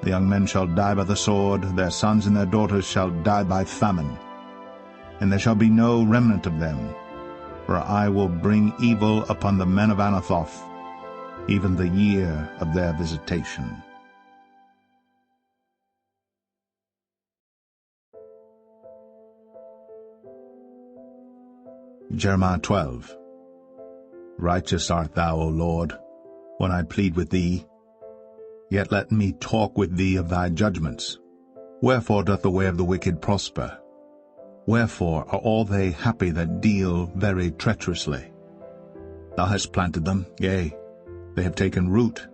The young men shall die by the sword, their sons and their daughters shall die by famine, and there shall be no remnant of them. For I will bring evil upon the men of Anathoth, even the year of their visitation. Jeremiah 12. Righteous art thou, O Lord, when I plead with thee. Yet let me talk with thee of thy judgments. Wherefore doth the way of the wicked prosper? Wherefore are all they happy that deal very treacherously? Thou hast planted them, yea, they have taken root.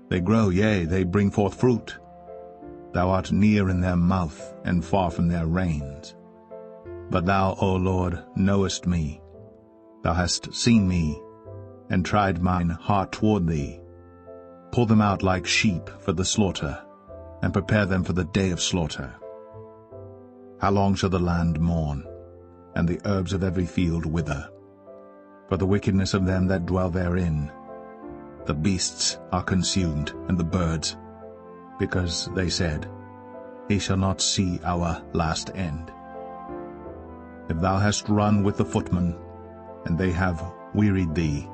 They grow, yea, they bring forth fruit. Thou art near in their mouth, and far from their reins. But thou, O Lord, knowest me. Thou hast seen me, and tried mine heart toward thee. Pull them out like sheep for the slaughter, and prepare them for the day of slaughter. How long shall the land mourn, and the herbs of every field wither? For the wickedness of them that dwell therein. The beasts are consumed, and the birds, because they said, He shall not see our last end. If thou hast run with the footmen, and they have wearied thee,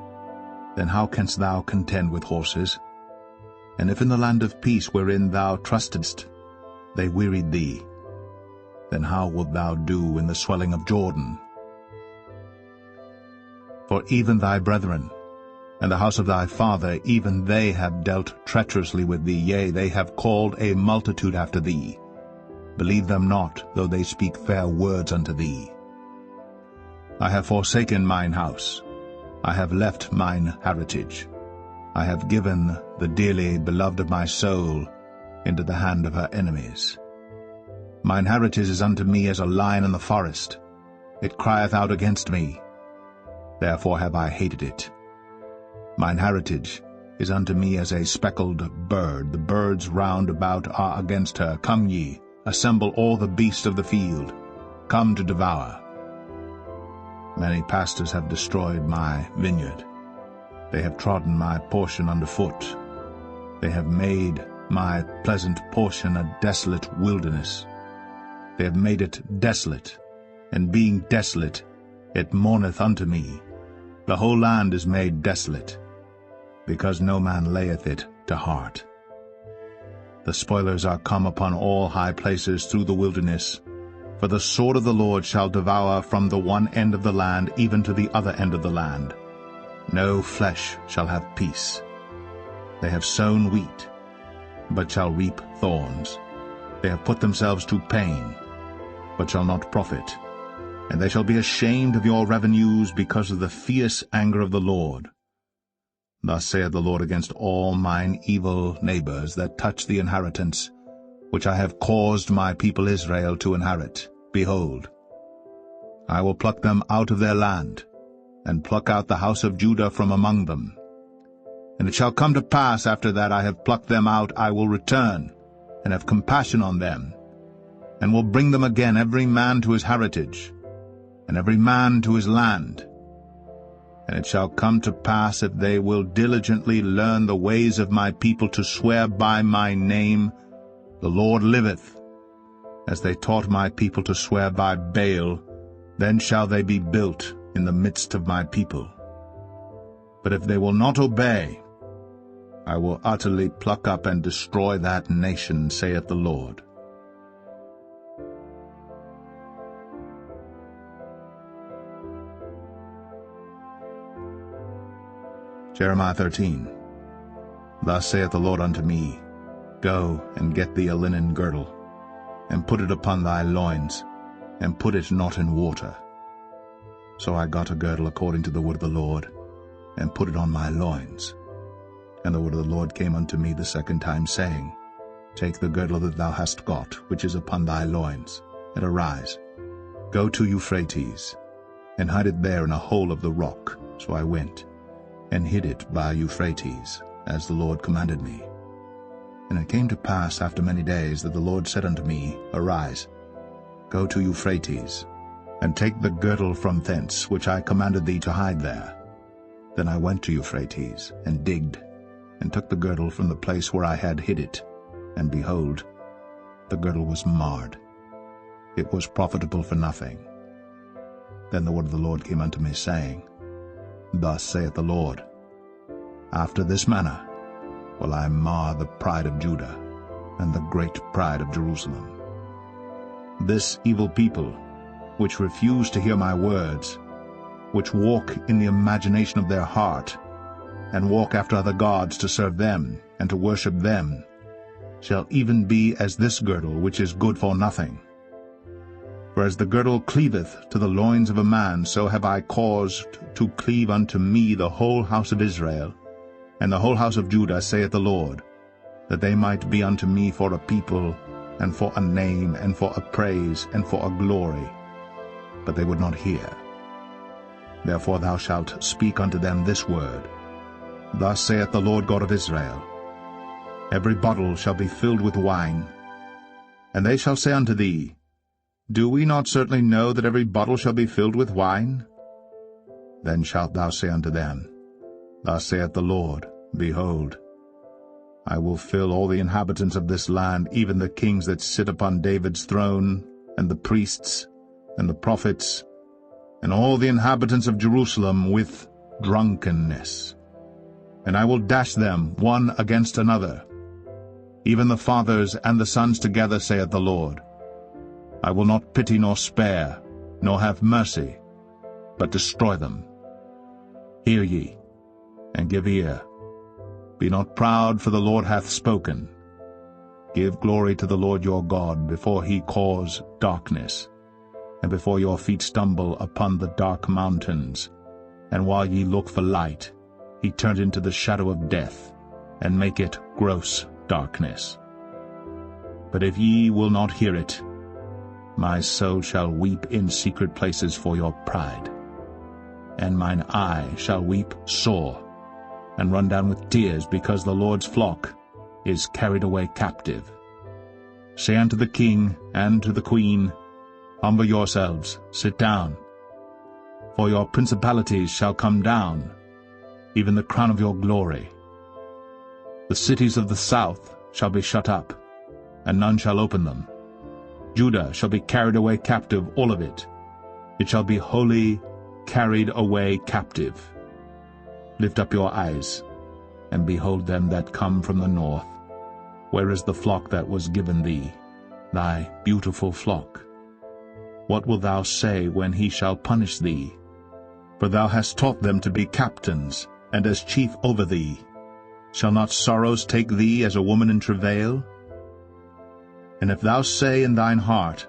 then how canst thou contend with horses? And if in the land of peace wherein thou trustedst, they wearied thee, then how wilt thou do in the swelling of Jordan? For even thy brethren, and the house of thy father, even they have dealt treacherously with thee, yea, they have called a multitude after thee. Believe them not, though they speak fair words unto thee. I have forsaken mine house, I have left mine heritage. I have given the dearly beloved of my soul into the hand of her enemies. Mine heritage is unto me as a lion in the forest. It crieth out against me. Therefore have I hated it. Mine heritage is unto me as a speckled bird. The birds round about are against her. Come ye, assemble all the beasts of the field. Come to devour. Many pastors have destroyed my vineyard. They have trodden my portion under foot. They have made my pleasant portion a desolate wilderness. They have made it desolate, and being desolate, it mourneth unto me. The whole land is made desolate, because no man layeth it to heart. The spoilers are come upon all high places through the wilderness, for the sword of the Lord shall devour from the one end of the land even to the other end of the land. No flesh shall have peace. They have sown wheat, but shall reap thorns. They have put themselves to pain, but shall not profit. And they shall be ashamed of your revenues because of the fierce anger of the Lord. Thus saith the Lord against all mine evil neighbors that touch the inheritance, which I have caused my people Israel to inherit. Behold, I will pluck them out of their land, and pluck out the house of Judah from among them. And it shall come to pass, after that I have plucked them out, I will return, and have compassion on them, and will bring them again every man to his heritage, and every man to his land. And it shall come to pass, if they will diligently learn the ways of my people to swear by my name, the Lord liveth, as they taught my people to swear by Baal, then shall they be built in the midst of my people. But if they will not obey, I will utterly pluck up and destroy that nation, saith the Lord. Jeremiah 13. Thus saith the Lord unto me, Go and get thee a linen girdle, and put it upon thy loins, and put it not in water. So I got a girdle according to the word of the Lord, and put it on my loins. And the word of the Lord came unto me the second time, saying, Take the girdle that thou hast got, which is upon thy loins, and arise, go to Euphrates, and hide it there in a hole of the rock. So I went, and hid it by Euphrates, as the Lord commanded me. And it came to pass after many days that the Lord said unto me, Arise, go to Euphrates, and take the girdle from thence, which I commanded thee to hide there. Then I went to Euphrates, and digged, and took the girdle from the place where I had hid it, and behold, the girdle was marred. It was profitable for nothing. Then the word of the Lord came unto me, saying, Thus saith the Lord, After this manner will I mar the pride of Judah, and the great pride of Jerusalem. This evil people, which refuse to hear my words, which walk in the imagination of their heart, and walk after other gods to serve them, and to worship them, shall even be as this girdle, which is good for nothing. For as the girdle cleaveth to the loins of a man, so have I caused to cleave unto me the whole house of Israel, and the whole house of Judah, saith the Lord, that they might be unto me for a people, and for a name, and for a praise, and for a glory. But they would not hear. Therefore thou shalt speak unto them this word, Thus saith the Lord God of Israel, Every bottle shall be filled with wine. And they shall say unto thee, Do we not certainly know that every bottle shall be filled with wine? Then shalt thou say unto them, Thus saith the Lord, Behold, I will fill all the inhabitants of this land, even the kings that sit upon David's throne, and the priests, and the prophets, and all the inhabitants of Jerusalem with drunkenness. And I will dash them one against another, even the fathers and the sons together, saith the Lord. I will not pity nor spare, nor have mercy, but destroy them. Hear ye, and give ear. Be not proud, for the Lord hath spoken. Give glory to the Lord your God, before he cause darkness, and before your feet stumble upon the dark mountains. And while ye look for light, he turned into the shadow of death, and make it gross darkness. But if ye will not hear it, my soul shall weep in secret places for your pride, and mine eye shall weep sore, and run down with tears, because the Lord's flock is carried away captive. Say unto the king and to the queen, Humble yourselves, sit down, for your principalities shall come down, even the crown of your glory. The cities of the south shall be shut up, and none shall open them. Judah shall be carried away captive, all of it. It shall be wholly carried away captive. Lift up your eyes, and behold them that come from the north. Where is the flock that was given thee, thy beautiful flock? What wilt thou say when he shall punish thee? For thou hast taught them to be captains, and as chief over thee. Shall not sorrows take thee as a woman in travail? And if thou say in thine heart,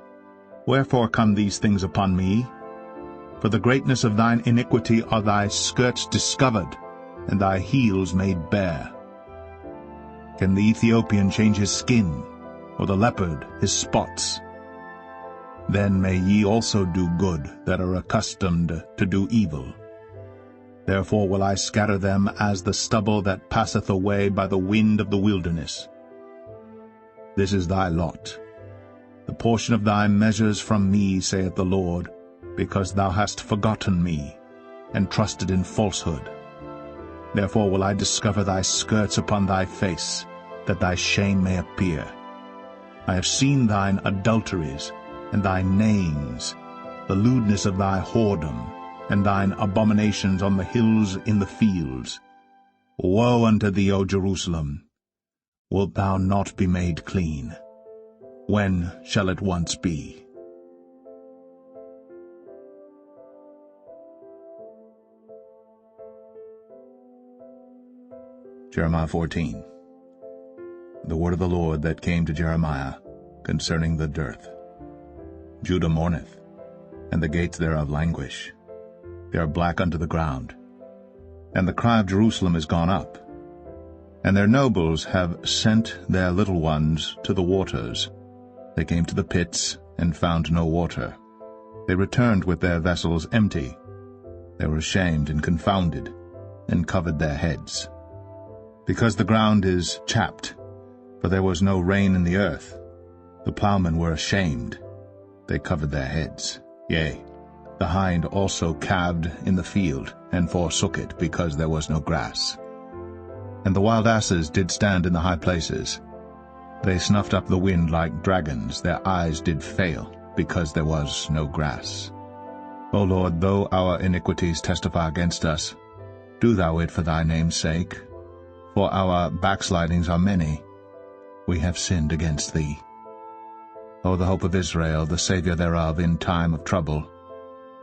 Wherefore come these things upon me? For the greatness of thine iniquity are thy skirts discovered, and thy heels made bare. Can the Ethiopian change his skin, or the leopard his spots? Then may ye also do good that are accustomed to do evil. Therefore will I scatter them as the stubble that passeth away by the wind of the wilderness. This is thy lot. The portion of thy measures from me, saith the Lord, because thou hast forgotten me, and trusted in falsehood. Therefore will I discover thy skirts upon thy face, that thy shame may appear. I have seen thine adulteries, and thy neighings, the lewdness of thy whoredom, and thine abominations on the hills in the fields. Woe unto thee, O Jerusalem! Wilt thou not be made clean? When shall it once be? Jeremiah 14. The word of the Lord that came to Jeremiah concerning the dearth. Judah mourneth, and the gates thereof languish. They are black unto the ground. And the cry of Jerusalem is gone up. And their nobles have sent their little ones to the waters. They came to the pits, and found no water. They returned with their vessels empty. They were ashamed and confounded, and covered their heads. Because the ground is chapped, for there was no rain in the earth, the plowmen were ashamed. They covered their heads. Yea, the hind also calved in the field, and forsook it, because there was no grass. And the wild asses did stand in the high places. They snuffed up the wind like dragons, their eyes did fail, because there was no grass. O Lord, though our iniquities testify against us, do thou it for thy name's sake. For our backslidings are many. We have sinned against thee. O the hope of Israel, the Saviour thereof in time of trouble,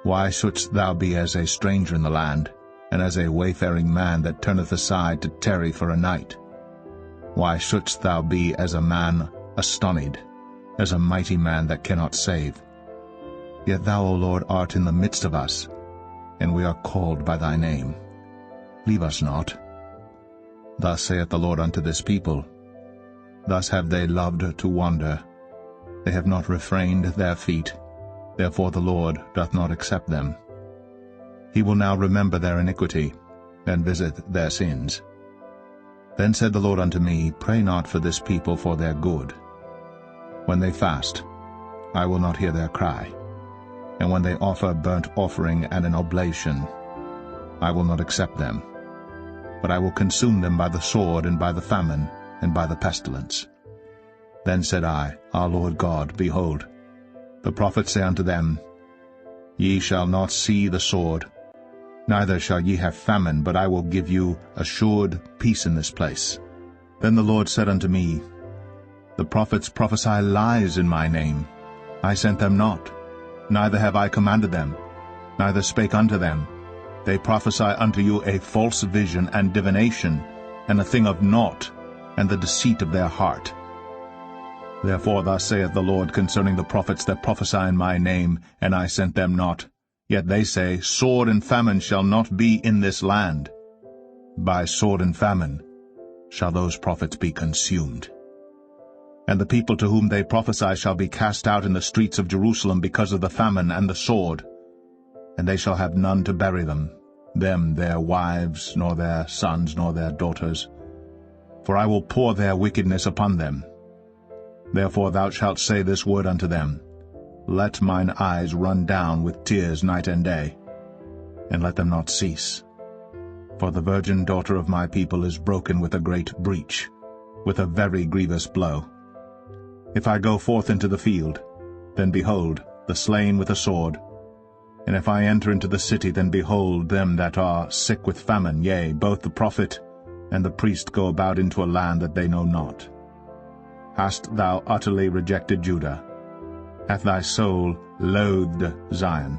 why shouldst thou be as a stranger in the land, and as a wayfaring man that turneth aside to tarry for a night? Why shouldst thou be as a man astonied, as a mighty man that cannot save? Yet thou, O Lord, art in the midst of us, and we are called by thy name. Leave us not. Thus saith the Lord unto this people, Thus have they loved to wander. They have not refrained their feet, therefore the Lord doth not accept them. He will now remember their iniquity, and visit their sins. Then said the Lord unto me, Pray not for this people for their good. When they fast, I will not hear their cry. And when they offer burnt offering and an oblation, I will not accept them. But I will consume them by the sword, and by the famine, and by the pestilence. Then said I, Our Lord God, behold, the prophets say unto them, Ye shall not see the sword, neither shall ye have famine, but I will give you assured peace in this place. Then the Lord said unto me, The prophets prophesy lies in my name. I sent them not, neither have I commanded them, neither spake unto them. They prophesy unto you a false vision and divination, and a thing of naught, and the deceit of their heart. Therefore thus saith the Lord concerning the prophets that prophesy in my name, and I sent them not. Yet they say, Sword and famine shall not be in this land. By sword and famine shall those prophets be consumed. And the people to whom they prophesy shall be cast out in the streets of Jerusalem because of the famine and the sword. And they shall have none to bury them, their wives, nor their sons, nor their daughters. For I will pour their wickedness upon them. Therefore thou shalt say this word unto them, Let mine eyes run down with tears night and day, and let them not cease. For the virgin daughter of my people is broken with a great breach, with a very grievous blow. If I go forth into the field, then behold, the slain with a sword. And if I enter into the city, then behold, them that are sick with famine, yea, both the prophet and the priest go about into a land that they know not. Hast thou utterly rejected Judah? Hath thy soul loathed Zion?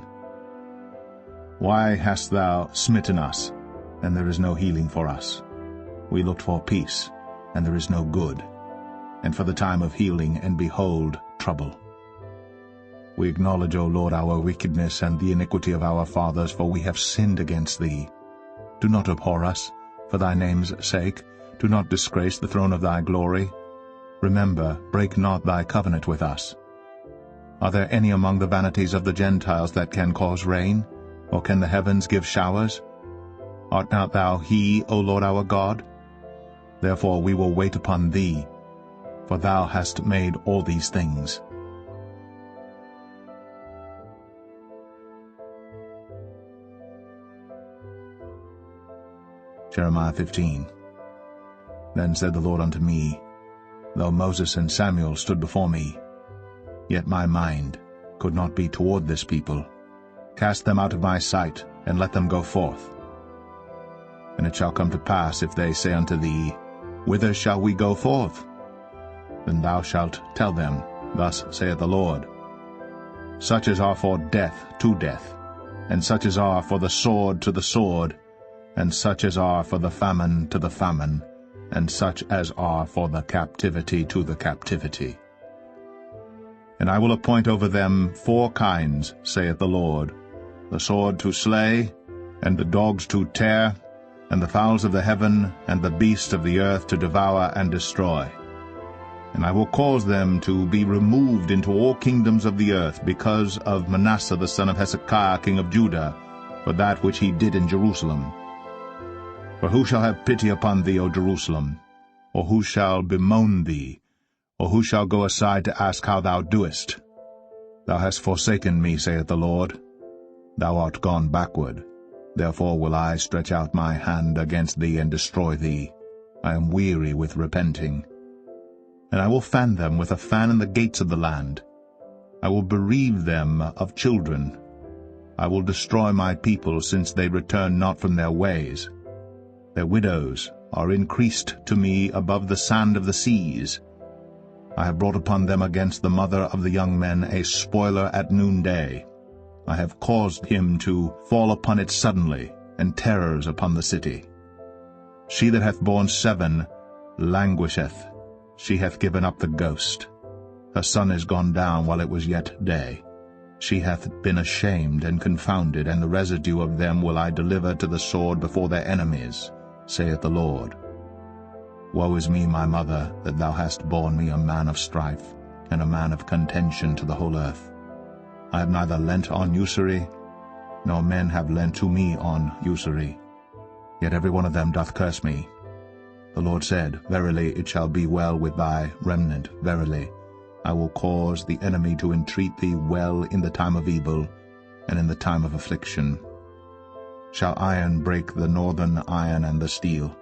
Why hast thou smitten us, and there is no healing for us? We looked for peace, and there is no good, and for the time of healing, and behold, trouble. We acknowledge, O Lord, our wickedness and the iniquity of our fathers, for we have sinned against thee. Do not abhor us, for thy name's sake. Do not disgrace the throne of thy glory. Remember, break not thy covenant with us. Are there any among the vanities of the Gentiles that can cause rain? Or can the heavens give showers? Art not thou he, O Lord our God? Therefore we will wait upon thee, for thou hast made all these things. Jeremiah 15. Then said the Lord unto me, Though Moses and Samuel stood before me, yet my mind could not be toward this people. Cast them out of my sight, and let them go forth. And it shall come to pass, if they say unto thee, Whither shall we go forth? Then thou shalt tell them, Thus saith the Lord, Such as are for death to death, and such as are for the sword to the sword, and such as are for the famine to the famine, and such as are for the captivity to the captivity. And I will appoint over them 4 kinds, saith the Lord, the sword to slay, and the dogs to tear, and the fowls of the heaven, and the beasts of the earth to devour and destroy. And I will cause them to be removed into all kingdoms of the earth, because of Manasseh the son of Hezekiah king of Judah, for that which he did in Jerusalem. For who shall have pity upon thee, O Jerusalem? Or who shall bemoan thee? Or who shall go aside to ask how thou doest? Thou hast forsaken me, saith the Lord. Thou art gone backward. Therefore will I stretch out my hand against thee and destroy thee. I am weary with repenting. And I will fan them with a fan in the gates of the land. I will bereave them of children. I will destroy my people, since they return not from their ways. Their widows are increased to me above the sand of the seas. I have brought upon them against the mother of the young men a spoiler at noonday. I have caused him to fall upon it suddenly, and terrors upon the city. She that hath borne 7 languisheth. She hath given up the ghost. Her son is gone down while it was yet day. She hath been ashamed and confounded, and the residue of them will I deliver to the sword before their enemies, saith the Lord. Woe is me, my mother, that thou hast borne me a man of strife, and a man of contention to the whole earth. I have neither lent on usury, nor men have lent to me on usury. Yet every one of them doth curse me. The Lord said, Verily it shall be well with thy remnant, verily. I will cause the enemy to entreat thee well in the time of evil, and in the time of affliction. Shall iron break the northern iron and the steel?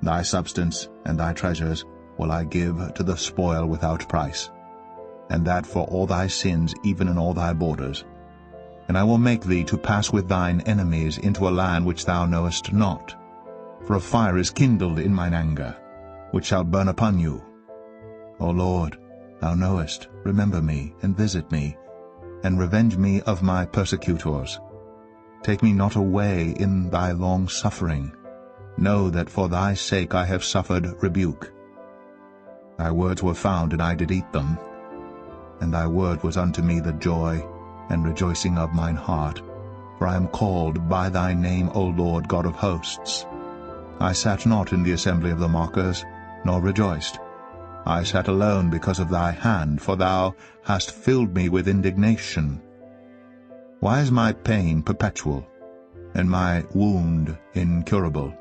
Thy substance and thy treasures will I give to the spoil without price, and that for all thy sins, even in all thy borders. And I will make thee to pass with thine enemies into a land which thou knowest not. For a fire is kindled in mine anger, which shall burn upon you. O Lord, thou knowest, remember me, and visit me, and revenge me of my persecutors. Take me not away in thy long suffering. Know that for thy sake I have suffered rebuke. Thy words were found, and I did eat them. And thy word was unto me the joy and rejoicing of mine heart. For I am called by thy name, O Lord God of hosts. I sat not in the assembly of the mockers, nor rejoiced. I sat alone because of thy hand, for thou hast filled me with indignation. Why is my pain perpetual, and my wound incurable,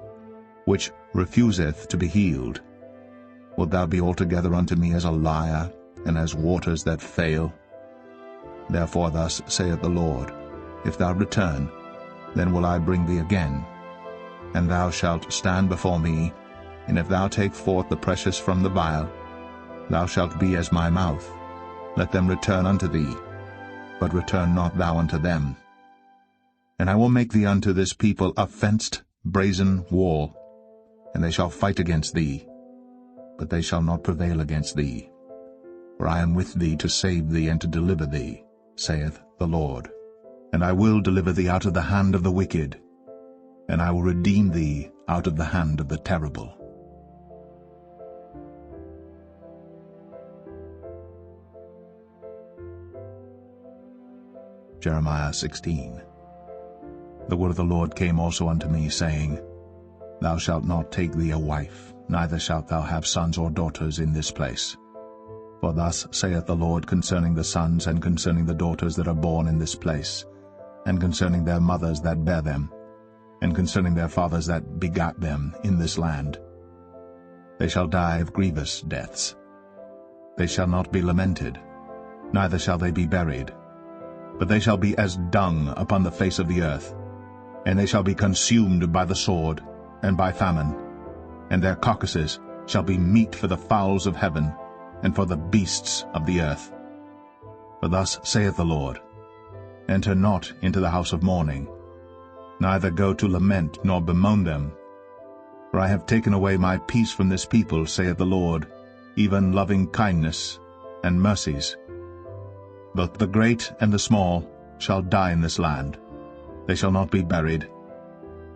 which refuseth to be healed? Wilt thou be altogether unto me as a liar, and as waters that fail? Therefore thus saith the Lord, If thou return, then will I bring thee again, and thou shalt stand before me, and if thou take forth the precious from the vial, thou shalt be as my mouth. Let them return unto thee, but return not thou unto them. And I will make thee unto this people a fenced brazen wall, and they shall fight against thee, but they shall not prevail against thee. For I am with thee to save thee and to deliver thee, saith the Lord. And I will deliver thee out of the hand of the wicked, and I will redeem thee out of the hand of the terrible. Jeremiah 16. The word of the Lord came also unto me, saying, Thou shalt not take thee a wife, neither shalt thou have sons or daughters in this place. For thus saith the Lord concerning the sons and concerning the daughters that are born in this place, and concerning their mothers that bare them, and concerning their fathers that begat them in this land. They shall die of grievous deaths. They shall not be lamented, neither shall they be buried, but they shall be as dung upon the face of the earth, and they shall be consumed by the sword and by famine, and their carcasses shall be meat for the fowls of heaven, and for the beasts of the earth. For thus saith the Lord, Enter not into the house of mourning, neither go to lament nor bemoan them. For I have taken away my peace from this people, saith the Lord, even loving kindness and mercies. Both the great and the small shall die in this land. They shall not be buried,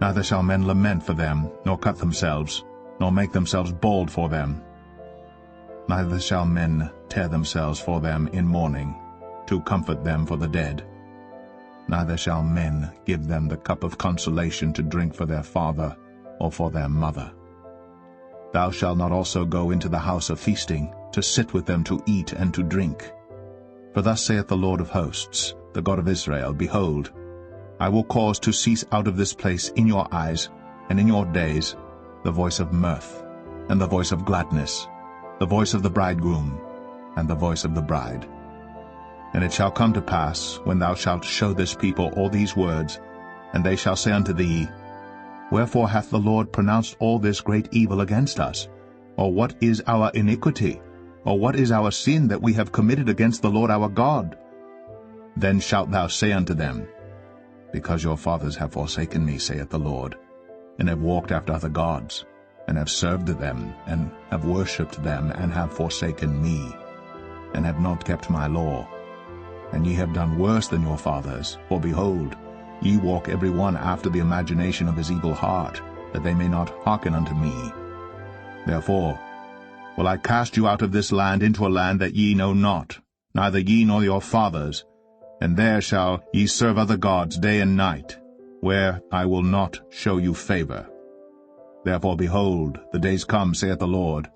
neither shall men lament for them, nor cut themselves, nor make themselves bald for them. Neither shall men tear themselves for them in mourning, to comfort them for the dead. Neither shall men give them the cup of consolation to drink for their father or for their mother. Thou shalt not also go into the house of feasting, to sit with them to eat and to drink. For thus saith the Lord of hosts, the God of Israel, Behold, I will cause to cease out of this place in your eyes and in your days the voice of mirth, and the voice of gladness, the voice of the bridegroom, and the voice of the bride. And it shall come to pass, when thou shalt show this people all these words, and they shall say unto thee, Wherefore hath the Lord pronounced all this great evil against us? Or what is our iniquity? Or what is our sin that we have committed against the Lord our God? Then shalt thou say unto them, Because your fathers have forsaken me, saith the Lord, and have walked after other gods, and have served them, and have worshipped them, and have forsaken me, and have not kept my law. And ye have done worse than your fathers, for behold, ye walk every one after the imagination of his evil heart, that they may not hearken unto me. Therefore will I cast you out of this land into a land that ye know not, neither ye nor your fathers, and there shall ye serve other gods day and night, where I will not show you favor. Therefore, behold, the days come, saith the Lord,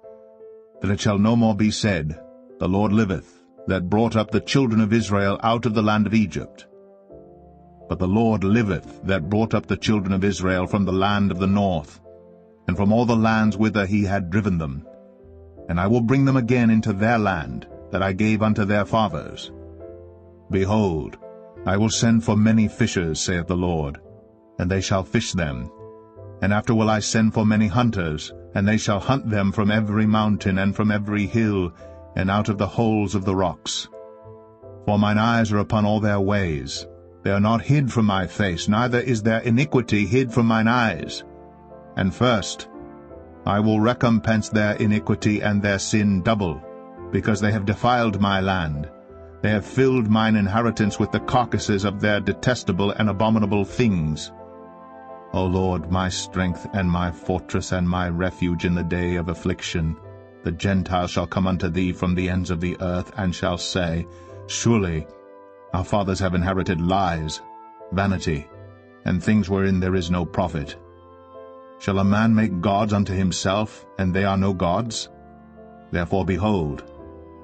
that it shall no more be said, The Lord liveth, that brought up the children of Israel out of the land of Egypt. But the Lord liveth, that brought up the children of Israel from the land of the north, and from all the lands whither he had driven them. And I will bring them again into their land, that I gave unto their fathers. Behold, I will send for many fishers, saith the Lord, and they shall fish them. And after will I send for many hunters, and they shall hunt them from every mountain and from every hill, and out of the holes of the rocks. For mine eyes are upon all their ways. They are not hid from my face, neither is their iniquity hid from mine eyes. And first, I will recompense their iniquity and their sin double, because they have defiled my land. They have filled mine inheritance with the carcasses of their detestable and abominable things. O Lord, my strength and my fortress and my refuge in the day of affliction, the Gentiles shall come unto thee from the ends of the earth, and shall say, Surely our fathers have inherited lies, vanity, and things wherein there is no profit. Shall a man make gods unto himself, and they are no gods? Therefore, behold,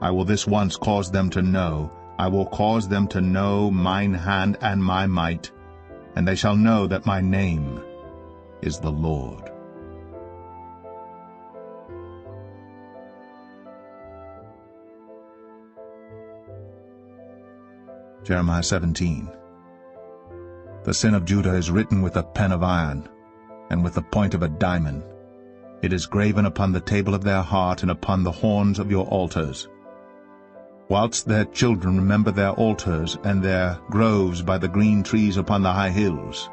I will this once cause them to know, I will cause them to know mine hand and my might, and they shall know that my name is the Lord. Jeremiah 17. The sin of Judah is written with a pen of iron, and with the point of a diamond. It is graven upon the table of their heart, and upon the horns of your altars. Whilst their children remember their altars, and their groves by the green trees upon the high hills.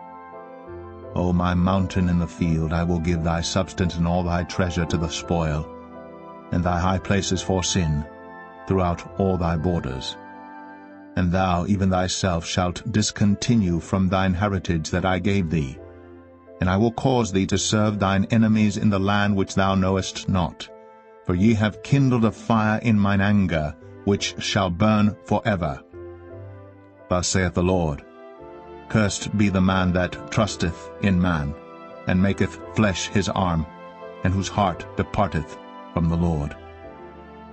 O my mountain in the field, I will give thy substance and all thy treasure to the spoil, and thy high places for sin, throughout all thy borders. and thou even thyself shalt discontinue from thine heritage that I gave thee. And I will cause thee to serve thine enemies in the land which thou knowest not. For ye have kindled a fire in mine anger, which shall burn forever. Thus saith the Lord, Cursed be the man that trusteth in man, and maketh flesh his arm, and whose heart departeth from the Lord.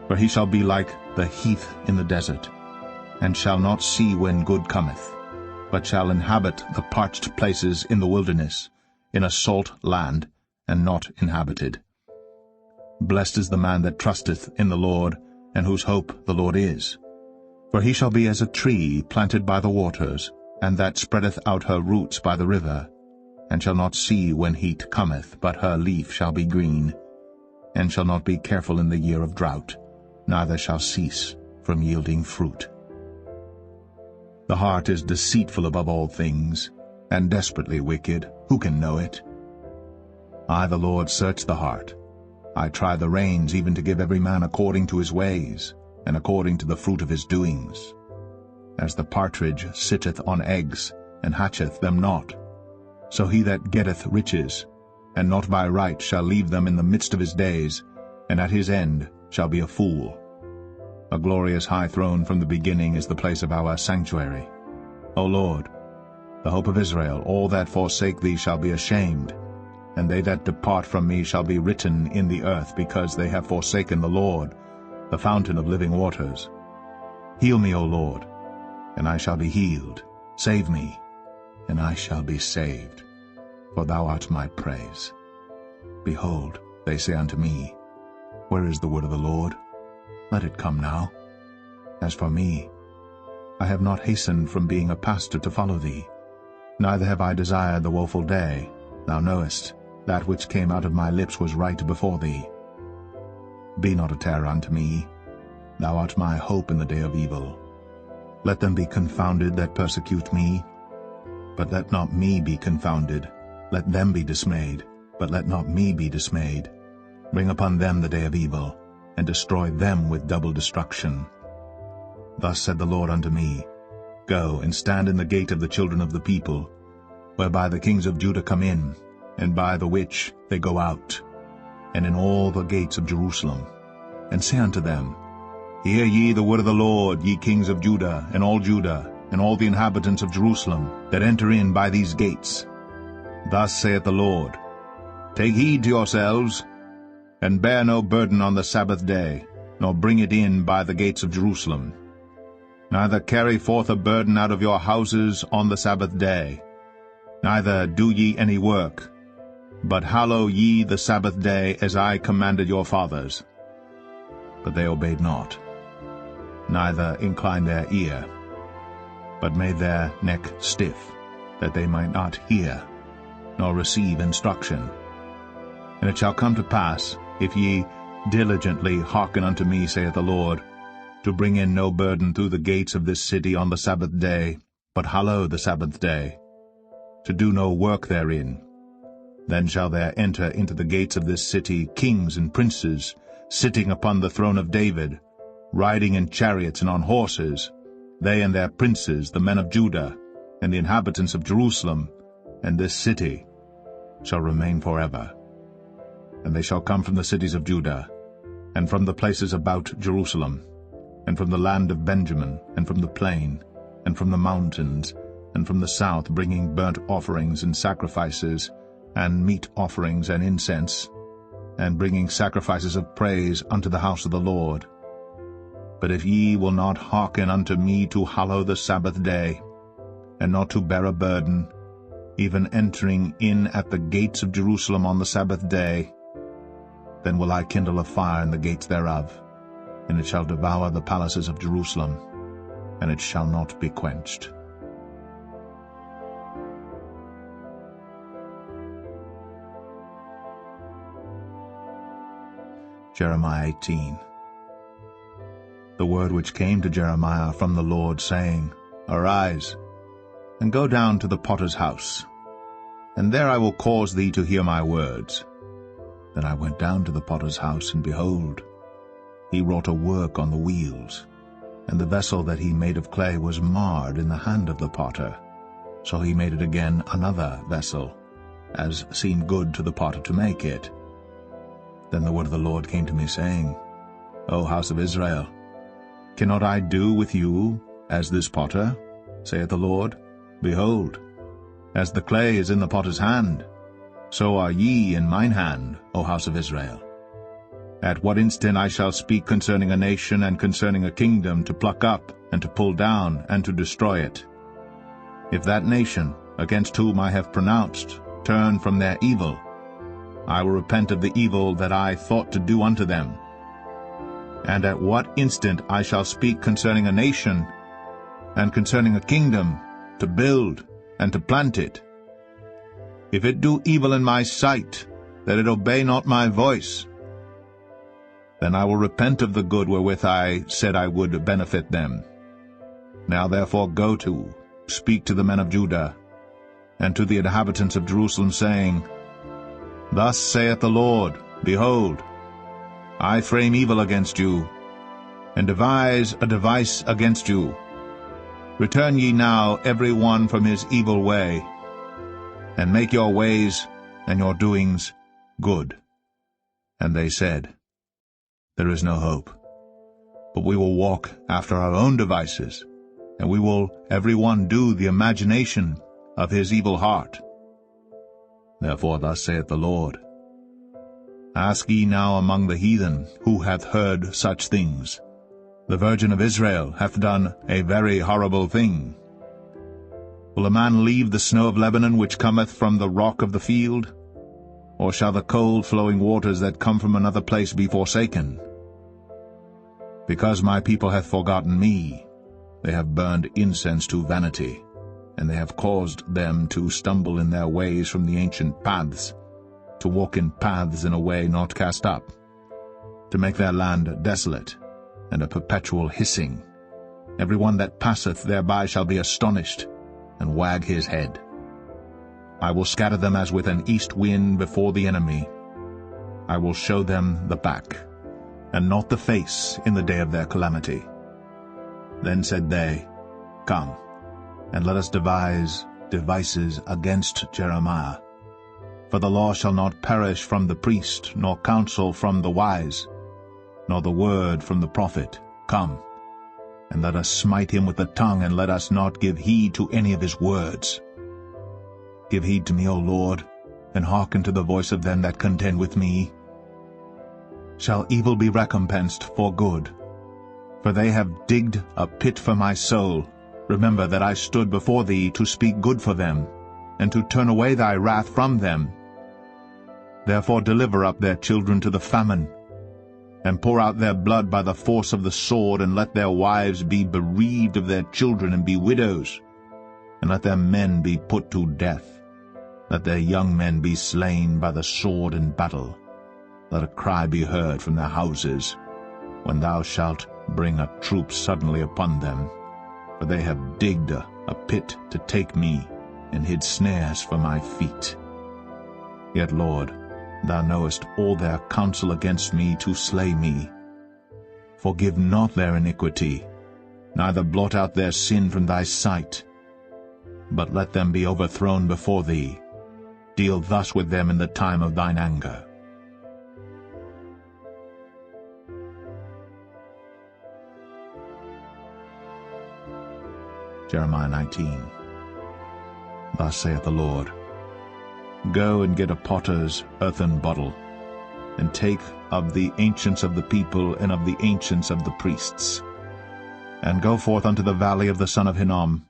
For he shall be like the heath in the desert, and shall not see when good cometh, but shall inhabit the parched places in the wilderness, in a salt land, and not inhabited. Blessed is the man that trusteth in the Lord, and whose hope the Lord is. For he shall be as a tree planted by the waters, and that spreadeth out her roots by the river, and shall not see when heat cometh, but her leaf shall be green, and shall not be careful in the year of drought, neither shall cease from yielding fruit. The heart is deceitful above all things, and desperately wicked. Who can know it? I, the Lord, search the heart. I try the reins, even to give every man according to his ways, and according to the fruit of his doings. As the partridge sitteth on eggs, and hatcheth them not, so he that getteth riches, and not by right, shall leave them in the midst of his days, and at his end shall be a fool. A glorious high throne from the beginning is the place of our sanctuary. O Lord, the hope of Israel, all that forsake thee shall be ashamed, and they that depart from me shall be written in the earth, because they have forsaken the Lord, the fountain of living waters. Heal me, O Lord, and I shall be healed. Save me, and I shall be saved, for thou art my praise. Behold, they say unto me, Where is the word of the Lord? Let it come now. As for me, I have not hastened from being a pastor to follow thee, neither have I desired the woeful day. Thou knowest, that which came out of my lips was right before thee. Be not a terror unto me. Thou art my hope in the day of evil. Let them be confounded that persecute me, but let not me be confounded. Let them be dismayed, but let not me be dismayed. Bring upon them the day of evil, and destroy them with double destruction. Thus said the Lord unto me, Go and stand in the gate of the children of the people, whereby the kings of Judah come in, and by the which they go out, and in all the gates of Jerusalem, and say unto them, Hear ye the word of the Lord, ye kings of Judah, and all the inhabitants of Jerusalem, that enter in by these gates. Thus saith the Lord, Take heed to yourselves, and bear no burden on the Sabbath day, nor bring it in by the gates of Jerusalem. Neither carry forth a burden out of your houses on the Sabbath day, neither do ye any work, but hallow ye the Sabbath day as I commanded your fathers. But they obeyed not, neither inclined their ear, but made their neck stiff, that they might not hear, nor receive instruction. And it shall come to pass, if ye diligently hearken unto me, saith the Lord, to bring in no burden through the gates of this city on the Sabbath day, but hallow the Sabbath day, to do no work therein, then shall there enter into the gates of this city kings and princes, sitting upon the throne of David, riding in chariots and on horses, they and their princes, the men of Judah, and the inhabitants of Jerusalem, and this city shall remain forever. And they shall come from the cities of Judah, and from the places about Jerusalem, and from the land of Benjamin, and from the plain, and from the mountains, and from the south, bringing burnt offerings and sacrifices, and meat offerings and incense, and bringing sacrifices of praise unto the house of the Lord. But if ye will not hearken unto me to hallow the Sabbath day, and not to bear a burden, even entering in at the gates of Jerusalem on the Sabbath day, then will I kindle a fire in the gates thereof, and it shall devour the palaces of Jerusalem, and it shall not be quenched. Jeremiah 18. The word which came to Jeremiah from the Lord, saying, Arise, and go down to the potter's house, and there I will cause thee to hear my words. Then I went down to the potter's house, and behold, he wrought a work on the wheels. And the vessel that he made of clay was marred in the hand of the potter. So he made it again another vessel, as seemed good to the potter to make it. Then the word of the Lord came to me, saying, O house of Israel, cannot I do with you as this potter, saith the Lord? Behold, as the clay is in the potter's hand, so are ye in mine hand, O house of Israel. At what instant I shall speak concerning a nation and concerning a kingdom, to pluck up, and to pull down, and to destroy it. If that nation, against whom I have pronounced, turn from their evil, I will repent of the evil that I thought to do unto them. And at what instant I shall speak concerning a nation, and concerning a kingdom, to build, and to plant it. If it do evil in my sight, that it obey not my voice, then I will repent of the good wherewith I said I would benefit them. Now therefore go to, speak to the men of Judah, and to the inhabitants of Jerusalem, saying, Thus saith the Lord, Behold, I frame evil against you, and devise a device against you. Return ye now every one from his evil way, and make your ways and your doings good. And they said, There is no hope, but we will walk after our own devices, and we will every one do the imagination of his evil heart. Therefore thus saith the Lord, Ask ye now among the heathen, who hath heard such things. The Virgin of Israel hath done a very horrible thing. Will a man leave the snow of Lebanon, which cometh from the rock of the field? Or shall the cold flowing waters that come from another place be forsaken? Because my people hath forgotten me, they have burned incense to vanity, and they have caused them to stumble in their ways from the ancient paths, to walk in paths in a way not cast up, to make their land desolate, and a perpetual hissing. Every one that passeth thereby shall be astonished, and wag his head. I will scatter them as with an east wind before the enemy. I will show them the back, and not the face, in the day of their calamity. Then said they, Come, and let us devise devices against Jeremiah. For the law shall not perish from the priest, nor counsel from the wise, nor the word from the prophet. Come, and let us smite him with the tongue, and let us not give heed to any of his words. Give heed to me, O Lord, and hearken to the voice of them that contend with me. Shall evil be recompensed for good? For they have digged a pit for my soul. Remember that I stood before thee to speak good for them, and to turn away thy wrath from them. Therefore deliver up their children to the famine, and pour out their blood by the force of the sword, and let their wives be bereaved of their children, and be widows, and let their men be put to death. Let their young men be slain by the sword in battle. Let a cry be heard from their houses, when thou shalt bring a troop suddenly upon them. For they have digged a pit to take me, and hid snares for my feet. Yet, Lord, thou knowest all their counsel against me to slay me. Forgive not their iniquity, neither blot out their sin from thy sight. But let them be overthrown before thee. Deal thus with them in the time of thine anger. Jeremiah 19. Thus saith the Lord, Go and get a potter's earthen bottle, and take of the ancients of the people and of the ancients of the priests, and go forth unto the valley of the son of Hinnom,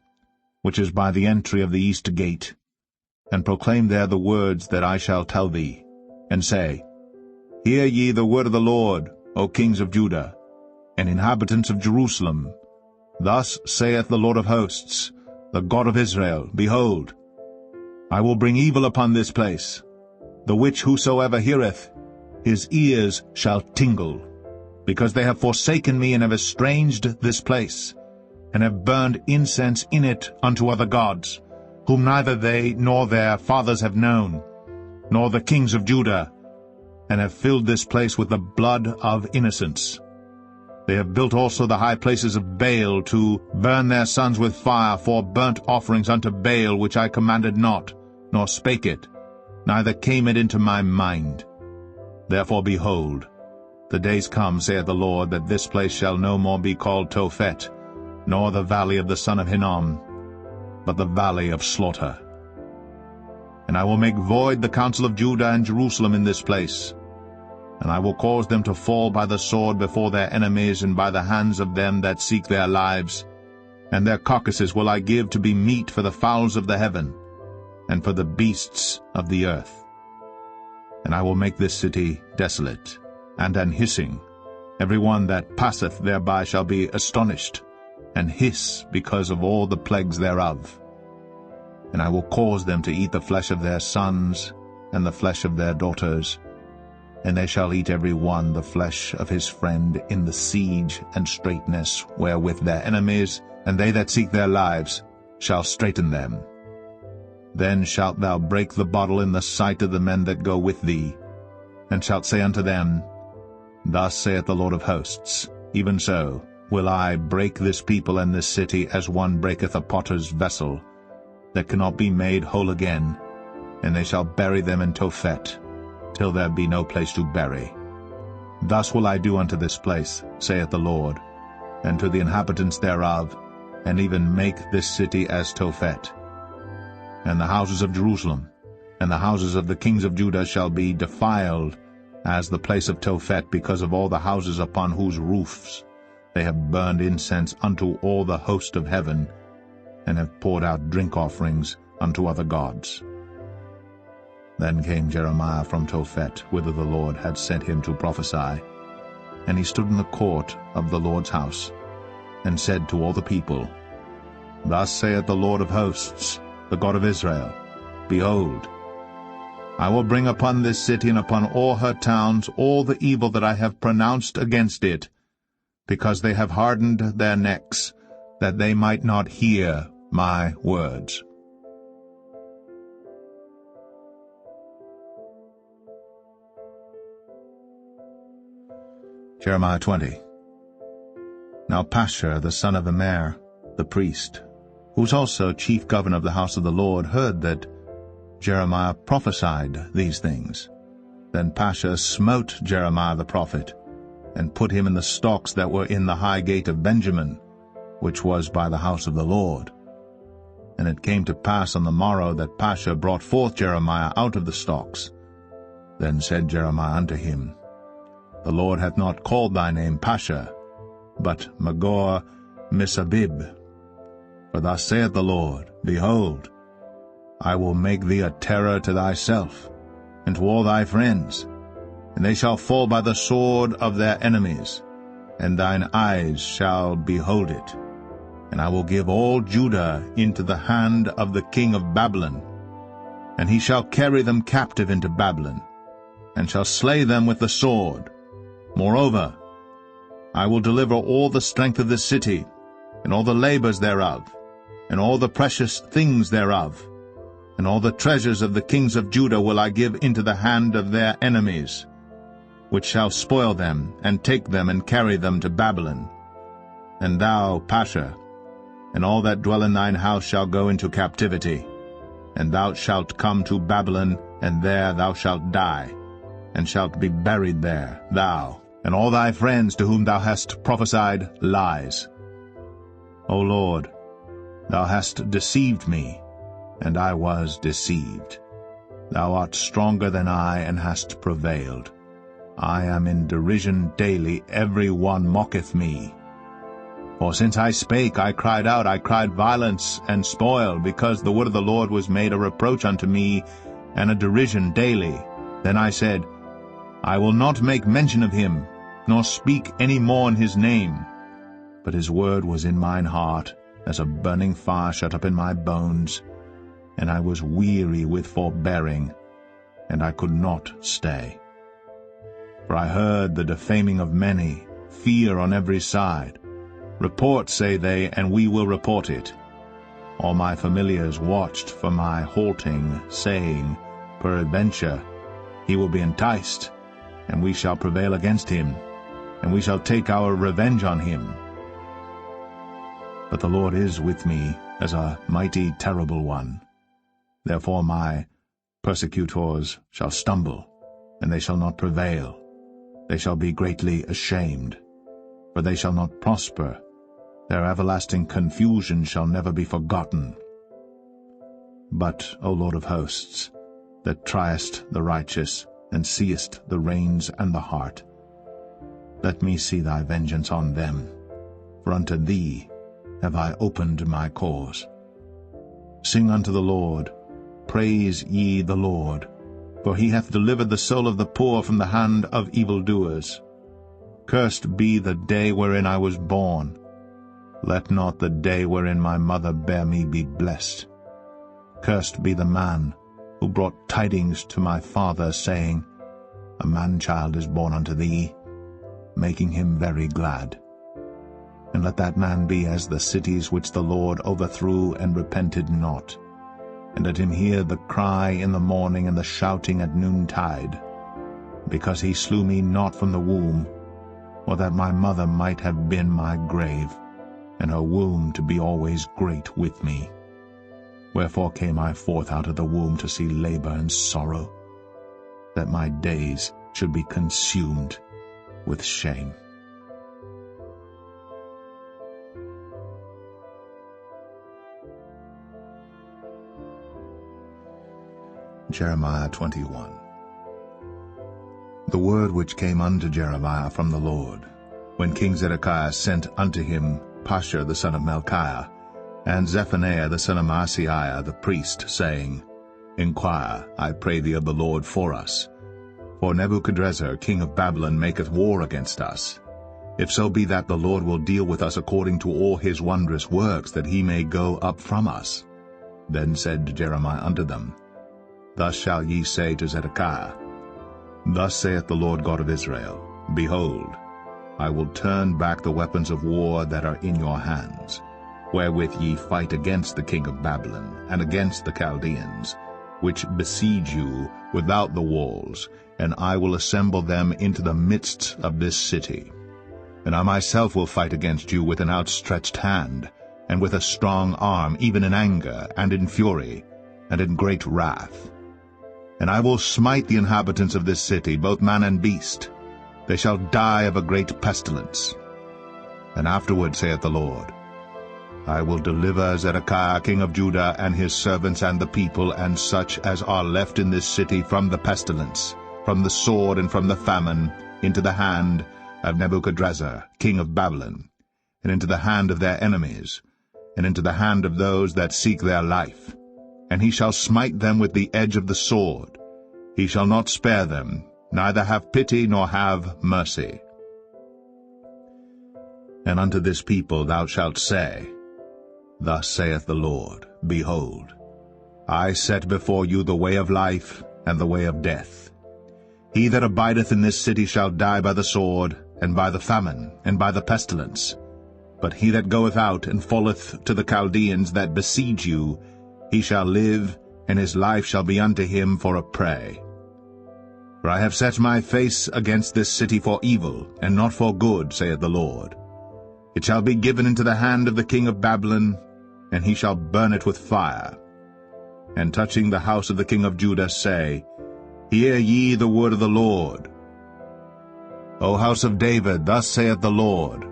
which is by the entry of the east gate, and proclaim there the words that I shall tell thee, and say, Hear ye the word of the Lord, O kings of Judah, and inhabitants of Jerusalem. Thus saith the Lord of hosts, the God of Israel, Behold, I will bring evil upon this place, the which whosoever heareth, his ears shall tingle, because they have forsaken me and have estranged this place, and have burned incense in it unto other gods, whom neither they nor their fathers have known, nor the kings of Judah, and have filled this place with the blood of innocents. They have built also the high places of Baal, to burn their sons with fire for burnt offerings unto Baal, which I commanded not, nor spake it, neither came it into my mind. Therefore, behold, the days come, saith the Lord, that this place shall no more be called Tophet, nor the valley of the son of Hinnom, but the valley of slaughter. And I will make void the counsel of Judah and Jerusalem in this place, and I will cause them to fall by the sword before their enemies, and by the hands of them that seek their lives. And their carcasses will I give to be meat for the fowls of the heaven, and for the beasts of the earth. And I will make this city desolate, and an hissing. Every one that passeth thereby shall be astonished, and hiss because of all the plagues thereof. And I will cause them to eat the flesh of their sons, and the flesh of their daughters, and they shall eat every one the flesh of his friend in the siege and straitness wherewith their enemies, and they that seek their lives, shall straiten them. Then shalt thou break the bottle in the sight of the men that go with thee, and shalt say unto them, Thus saith the Lord of hosts, even so will I break this people and this city, as one breaketh a potter's vessel, that cannot be made whole again, and they shall bury them in Tophet, till there be no place to bury. Thus will I do unto this place, saith the Lord, and to the inhabitants thereof, and even make this city as Tophet. And the houses of Jerusalem, and the houses of the kings of Judah shall be defiled as the place of Tophet, because of all the houses upon whose roofs they have burned incense unto all the host of heaven, and have poured out drink offerings unto other gods. Then came Jeremiah from Tophet, whither the Lord had sent him to prophesy. And he stood in the court of the Lord's house, and said to all the people, Thus saith the Lord of hosts, the God of Israel, Behold, I will bring upon this city and upon all her towns all the evil that I have pronounced against it, because they have hardened their necks, that they might not hear my words. Jeremiah 20. Now Pashur the son of Immer, the priest, who was also chief governor of the house of the Lord, heard that Jeremiah prophesied these things. Then Pashur smote Jeremiah the prophet, and put him in the stocks that were in the high gate of Benjamin, which was by the house of the Lord. And it came to pass on the morrow that Pashur brought forth Jeremiah out of the stocks. Then said Jeremiah unto him, The Lord hath not called thy name Pashur, but Magor-Missabib. For thus saith the Lord, Behold, I will make thee a terror to thyself, and to all thy friends, and they shall fall by the sword of their enemies, and thine eyes shall behold it. And I will give all Judah into the hand of the king of Babylon, and he shall carry them captive into Babylon, and shall slay them with the sword. Moreover, I will deliver all the strength of the city, and all the labors thereof, and all the precious things thereof, and all the treasures of the kings of Judah will I give into the hand of their enemies, which shall spoil them, and take them, and carry them to Babylon. And thou, Pashur, and all that dwell in thine house shall go into captivity, and thou shalt come to Babylon, and there thou shalt die, and shalt be buried there, thou, and all thy friends to whom thou hast prophesied lies. O Lord, thou hast deceived me, and I was deceived. Thou art stronger than I, and hast prevailed. I am in derision daily, every one mocketh me. For since I spake, I cried out, I cried violence and spoil, because the word of the Lord was made a reproach unto me, and a derision daily. Then I said, I will not make mention of him, nor speak any more in his name. But his word was in mine heart, as a burning fire shut up in my bones, and I was weary with forbearing, and I could not stay. For I heard the defaming of many, fear on every side. Report, say they, and we will report it. All my familiars watched for my halting, saying, Peradventure he will be enticed, and we shall prevail against him. and we shall take our revenge on him. But the Lord is with me as a mighty, terrible one. Therefore my persecutors shall stumble, and they shall not prevail. They shall be greatly ashamed, for they shall not prosper. Their everlasting confusion shall never be forgotten. But, O Lord of hosts, that triest the righteous, and seest the reins and the heart, let me see thy vengeance on them, for unto thee have I opened my cause. Sing unto the Lord, praise ye the Lord, for he hath delivered the soul of the poor from the hand of evildoers. Cursed be the day wherein I was born. Let not the day wherein my mother bare me be blessed. Cursed be the man who brought tidings to my father, saying, A man-child is born unto thee, making him very glad. And let that man be as the cities which the Lord overthrew and repented not. And let him hear the cry in the morning and the shouting at noontide, because he slew me not from the womb, or that my mother might have been my grave, and her womb to be always great with me. Wherefore came I forth out of the womb to see labor and sorrow, that my days should be consumed with shame. Jeremiah 21. The word which came unto Jeremiah from the Lord, when King Zedekiah sent unto him Pashur the son of Malchiah, and Zephaniah the son of Maaseiah the priest, saying, Inquire, I pray thee, of the Lord for us. For Nebuchadrezzar king of Babylon maketh war against us. If so be that the Lord will deal with us according to all his wondrous works, that he may go up from us. Then said Jeremiah unto them, Thus shall ye say to Zedekiah, Thus saith the Lord God of Israel, Behold, I will turn back the weapons of war that are in your hands, wherewith ye fight against the king of Babylon, and against the Chaldeans, which besiege you without the walls, and I will assemble them into the midst of this city. And I myself will fight against you with an outstretched hand, and with a strong arm, even in anger, and in fury, and in great wrath. And I will smite the inhabitants of this city, both man and beast. They shall die of a great pestilence. And afterward, saith the Lord, I will deliver Zedekiah king of Judah, and his servants, and the people, and such as are left in this city, from the pestilence, from the sword, and from the famine, into the hand of Nebuchadrezzar king of Babylon, and into the hand of their enemies, and into the hand of those that seek their life. And he shall smite them with the edge of the sword. He shall not spare them, neither have pity nor have mercy. And unto this people thou shalt say, Thus saith the Lord, Behold, I set before you the way of life and the way of death. He that abideth in this city shall die by the sword, and by the famine, and by the pestilence. But he that goeth out and falleth to the Chaldeans that besiege you, he shall live, and his life shall be unto him for a prey. For I have set my face against this city for evil, and not for good, saith the Lord. It shall be given into the hand of the king of Babylon, and he shall burn it with fire. And touching the house of the king of Judah say, Hear ye the word of the Lord. O house of David, thus saith the Lord,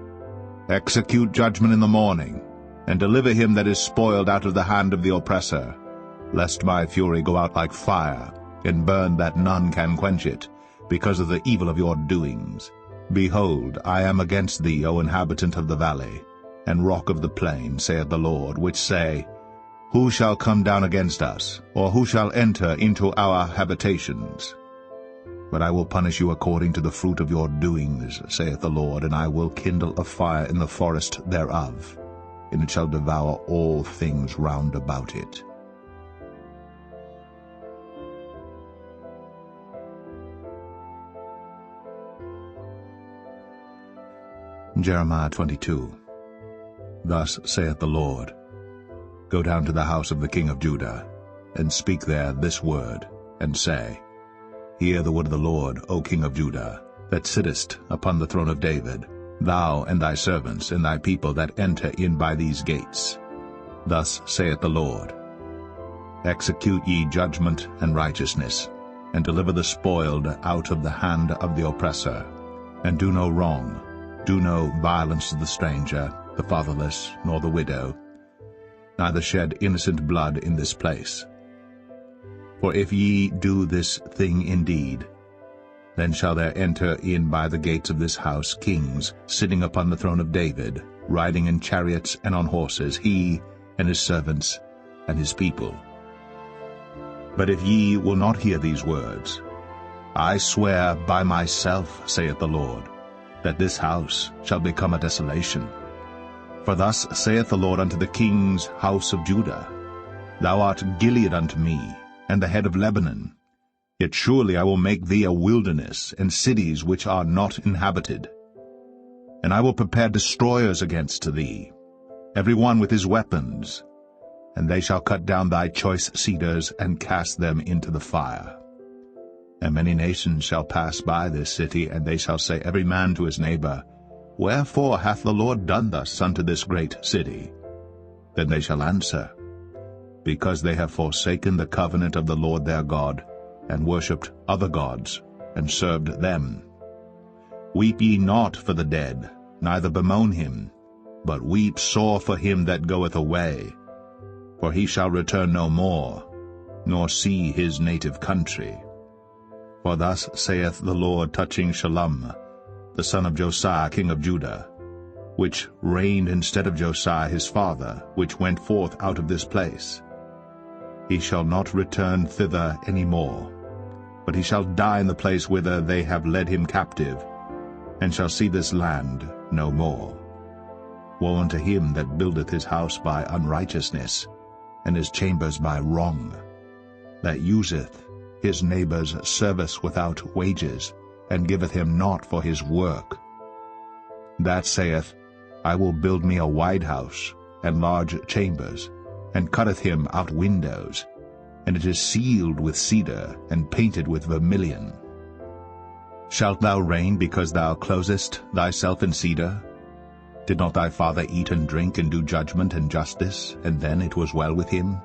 Execute judgment in the morning, and deliver him that is spoiled out of the hand of the oppressor, lest my fury go out like fire, and burn that none can quench it, because of the evil of your doings. Behold, I am against thee, O inhabitant of the valley, and rock of the plain, saith the Lord, which say, Who shall come down against us, or who shall enter into our habitations? But I will punish you according to the fruit of your doings, saith the Lord, and I will kindle a fire in the forest thereof, and it shall devour all things round about it. Jeremiah 22. Thus saith the Lord, Go down to the house of the king of Judah, and speak there this word, and say, Hear the word of the Lord, O king of Judah, that sittest upon the throne of David, thou and thy servants and thy people that enter in by these gates. Thus saith the Lord, Execute ye judgment and righteousness, and deliver the spoiled out of the hand of the oppressor, and do no wrong, do no violence to the stranger, the fatherless, nor the widow, neither shed innocent blood in this place. For if ye do this thing indeed, then shall there enter in by the gates of this house kings sitting upon the throne of David, riding in chariots and on horses, he and his servants and his people. But if ye will not hear these words, I swear by myself, saith the Lord, that this house shall become a desolation. For thus saith the Lord unto the king's house of Judah, Thou art Gilead unto me, and the head of Lebanon. Yet surely I will make thee a wilderness, and cities which are not inhabited. And I will prepare destroyers against thee, every one with his weapons, and they shall cut down thy choice cedars, and cast them into the fire. And many nations shall pass by this city, and they shall say every man to his neighbor, Wherefore hath the Lord done thus unto this great city? Then they shall answer, Because they have forsaken the covenant of the Lord their God, and worshipped other gods, and served them. Weep ye not for the dead, neither bemoan him, but weep sore for him that goeth away, for he shall return no more, nor see his native country. For thus saith the Lord touching Shallum, the son of Josiah king of Judah, which reigned instead of Josiah his father, which went forth out of this place. He shall not return thither any more, but he shall die in the place whither they have led him captive, and shall see this land no more. Woe unto him that buildeth his house by unrighteousness, and his chambers by wrong, that useth his neighbour's service without wages, and giveth him naught for his work. That saith, I will build me a wide house, and large chambers, and cutteth him out windows, and it is sealed with cedar, and painted with vermilion. Shalt thou reign because thou closest thyself in cedar? Did not thy father eat and drink, and do judgment and justice, and then it was well with him?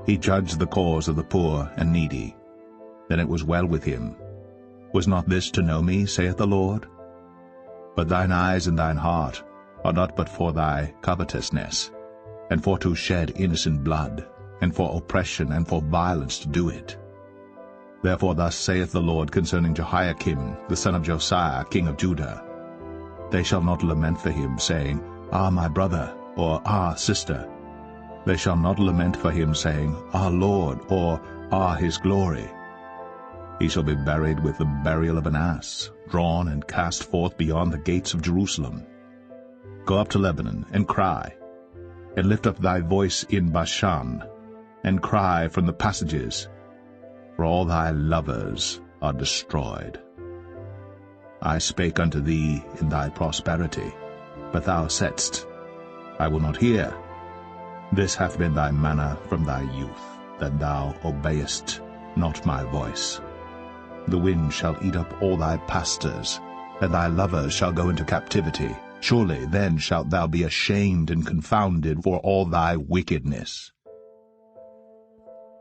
He judged the cause of the poor and needy. Then it was well with him. Was not this to know me, saith the Lord? But thine eyes and thine heart are not but for thy covetousness, and for to shed innocent blood, and for oppression and for violence to do it. Therefore thus saith the Lord concerning Jehoiakim, the son of Josiah, king of Judah, They shall not lament for him, saying, Ah, my brother, or Ah, sister. They shall not lament for him, saying, Ah, Lord, or Ah, his glory. He shall be buried with the burial of an ass, drawn and cast forth beyond the gates of Jerusalem. Go up to Lebanon, and cry, and lift up thy voice in Bashan, and cry from the passages, for all thy lovers are destroyed. I spake unto thee in thy prosperity, but thou saidst, I will not hear. This hath been thy manner from thy youth, that thou obeyest not my voice. The wind shall eat up all thy pastors, and thy lovers shall go into captivity. Surely then shalt thou be ashamed and confounded for all thy wickedness.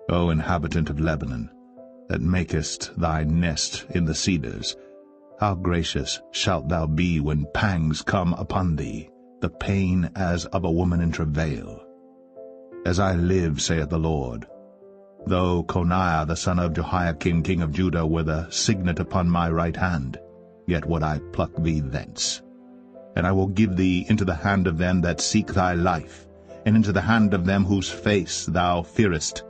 O inhabitant of Lebanon, that makest thy nest in the cedars, how gracious shalt thou be when pangs come upon thee, the pain as of a woman in travail. As I live, saith the Lord, though Coniah the son of Jehoiakim king of Judah were the signet upon my right hand, yet would I pluck thee thence. And I will give thee into the hand of them that seek thy life, and into the hand of them whose face thou fearest,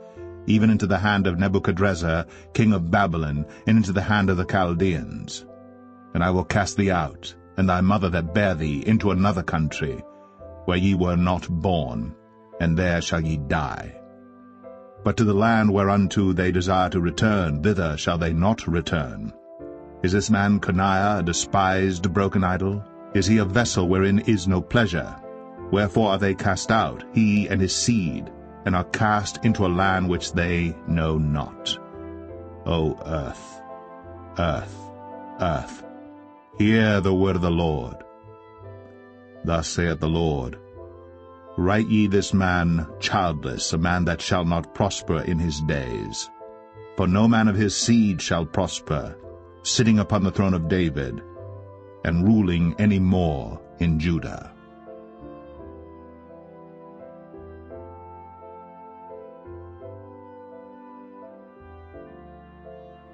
even into the hand of Nebuchadrezzar king of Babylon, and into the hand of the Chaldeans. And I will cast thee out, and thy mother that bare thee, into another country, where ye were not born, and there shall ye die. But to the land whereunto they desire to return, thither shall they not return. Is this man Coniah a despised broken idol? Is he a vessel wherein is no pleasure? Wherefore are they cast out, he and his seed, and are cast into a land which they know not? O earth, earth, earth, Hear the word of the Lord. Thus saith the Lord, Write ye this man childless, a man that shall not prosper in his days. For no man of his seed shall prosper, sitting upon the throne of David, and ruling any more in Judah.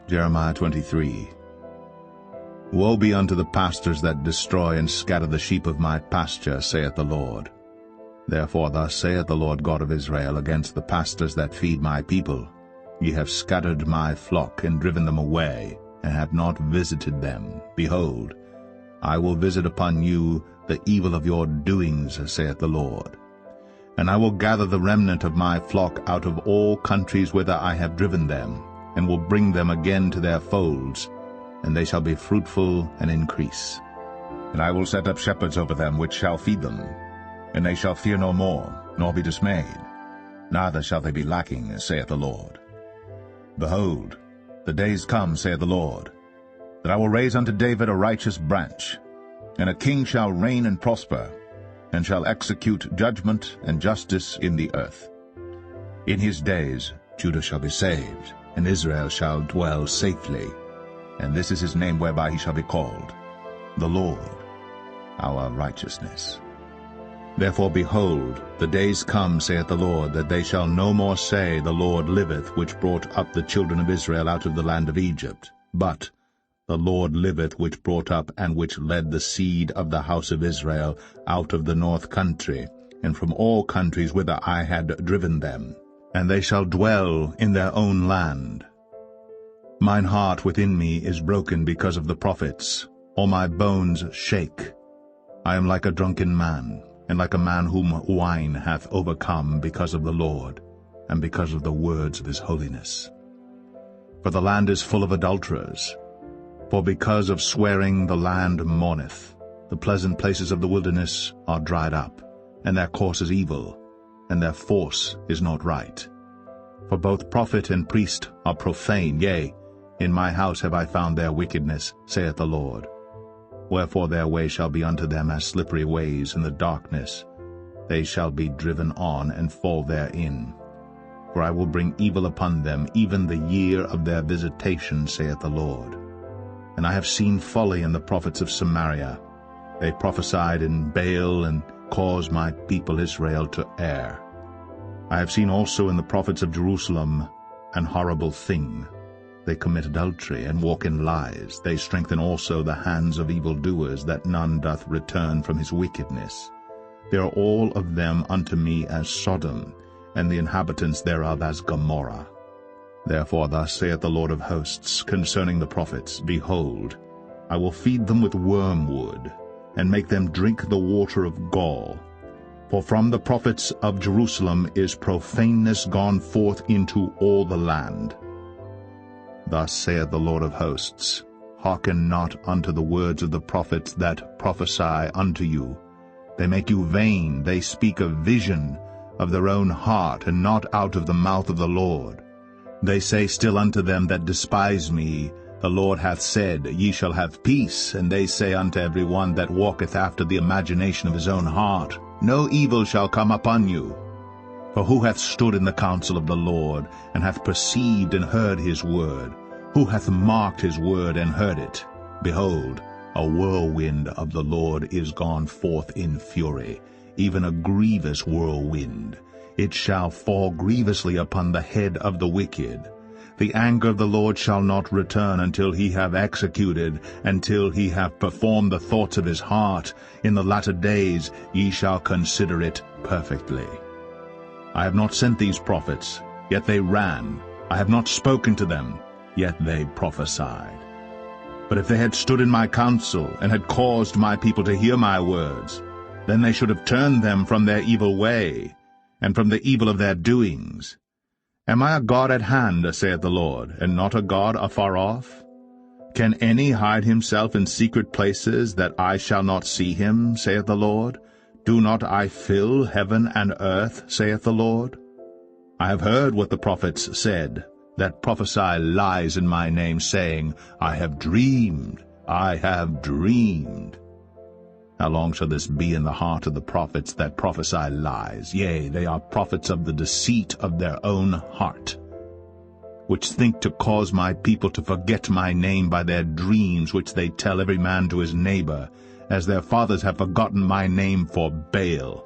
Jeremiah 23. Woe be unto the pastors that destroy and scatter the sheep of my pasture, saith the Lord. Therefore thus saith the Lord God of Israel against the pastors that feed my people, Ye have scattered my flock, and driven them away, and have not visited them. Behold, I will visit upon you the evil of your doings, saith the Lord. And I will gather the remnant of my flock out of all countries whither I have driven them, and will bring them again to their folds, and they shall be fruitful and increase. And I will set up shepherds over them, which shall feed them, and they shall fear no more, nor be dismayed, neither shall they be lacking, saith the Lord. Behold, the days come, saith the Lord, that I will raise unto David a righteous branch, and a king shall reign and prosper, and shall execute judgment and justice in the earth. In his days Judah shall be saved, and Israel shall dwell safely. And this is his name whereby he shall be called, the Lord, our righteousness. Therefore, behold, the days come, saith the Lord, that they shall no more say, The Lord liveth, which brought up the children of Israel out of the land of Egypt. But, The Lord liveth, which brought up and which led the seed of the house of Israel out of the north country, and from all countries whither I had driven them. And they shall dwell in their own land. Mine heart within me is broken because of the prophets. All my bones shake. I am like a drunken man, and like a man whom wine hath overcome, because of the Lord, and because of the words of his holiness. For the land is full of adulterers. For because of swearing the land mourneth. The pleasant places of the wilderness are dried up, and their course is evil, and their force is not right. For both prophet and priest are profane, yea, in my house have I found their wickedness, saith the Lord. Wherefore their way shall be unto them as slippery ways in the darkness. They shall be driven on and fall therein. For I will bring evil upon them, even the year of their visitation, saith the Lord. And I have seen folly in the prophets of Samaria. They prophesied in Baal, and caused my people Israel to err. I have seen also in the prophets of Jerusalem an horrible thing. They commit adultery, and walk in lies. They strengthen also the hands of evildoers, that none doth return from his wickedness. They are all of them unto me as Sodom, and the inhabitants thereof as Gomorrah. Therefore thus saith the Lord of hosts concerning the prophets, Behold, I will feed them with wormwood, and make them drink the water of gall. For from the prophets of Jerusalem is profaneness gone forth into all the land. Thus saith the Lord of hosts, Hearken not unto the words of the prophets that prophesy unto you. They make you vain, they speak a vision of their own heart, and not out of the mouth of the Lord. They say still unto them that despise me, The Lord hath said, Ye shall have peace. And they say unto every one that walketh after the imagination of his own heart, No evil shall come upon you. For who hath stood in the counsel of the Lord, and hath perceived and heard his word? Who hath marked his word and heard it? Behold, a whirlwind of the Lord is gone forth in fury, even a grievous whirlwind. It shall fall grievously upon the head of the wicked. The anger of the Lord shall not return until he have executed, until he have performed the thoughts of his heart. In the latter days ye shall consider it perfectly. I have not sent these prophets, yet they ran. I have not spoken to them, yet they prophesied. But if they had stood in my counsel, and had caused my people to hear my words, then they should have turned them from their evil way, and from the evil of their doings. Am I a God at hand, saith the Lord, and not a God afar off? Can any hide himself in secret places, that I shall not see him, saith the Lord? Do not I fill heaven and earth, saith the Lord? I have heard what the prophets said, that prophesy lies in my name, saying, I have dreamed, I have dreamed. How long shall this be in the heart of the prophets that prophesy lies? Yea, they are prophets of the deceit of their own heart, which think to cause my people to forget my name by their dreams, which they tell every man to his neighbor, as their fathers have forgotten my name for Baal.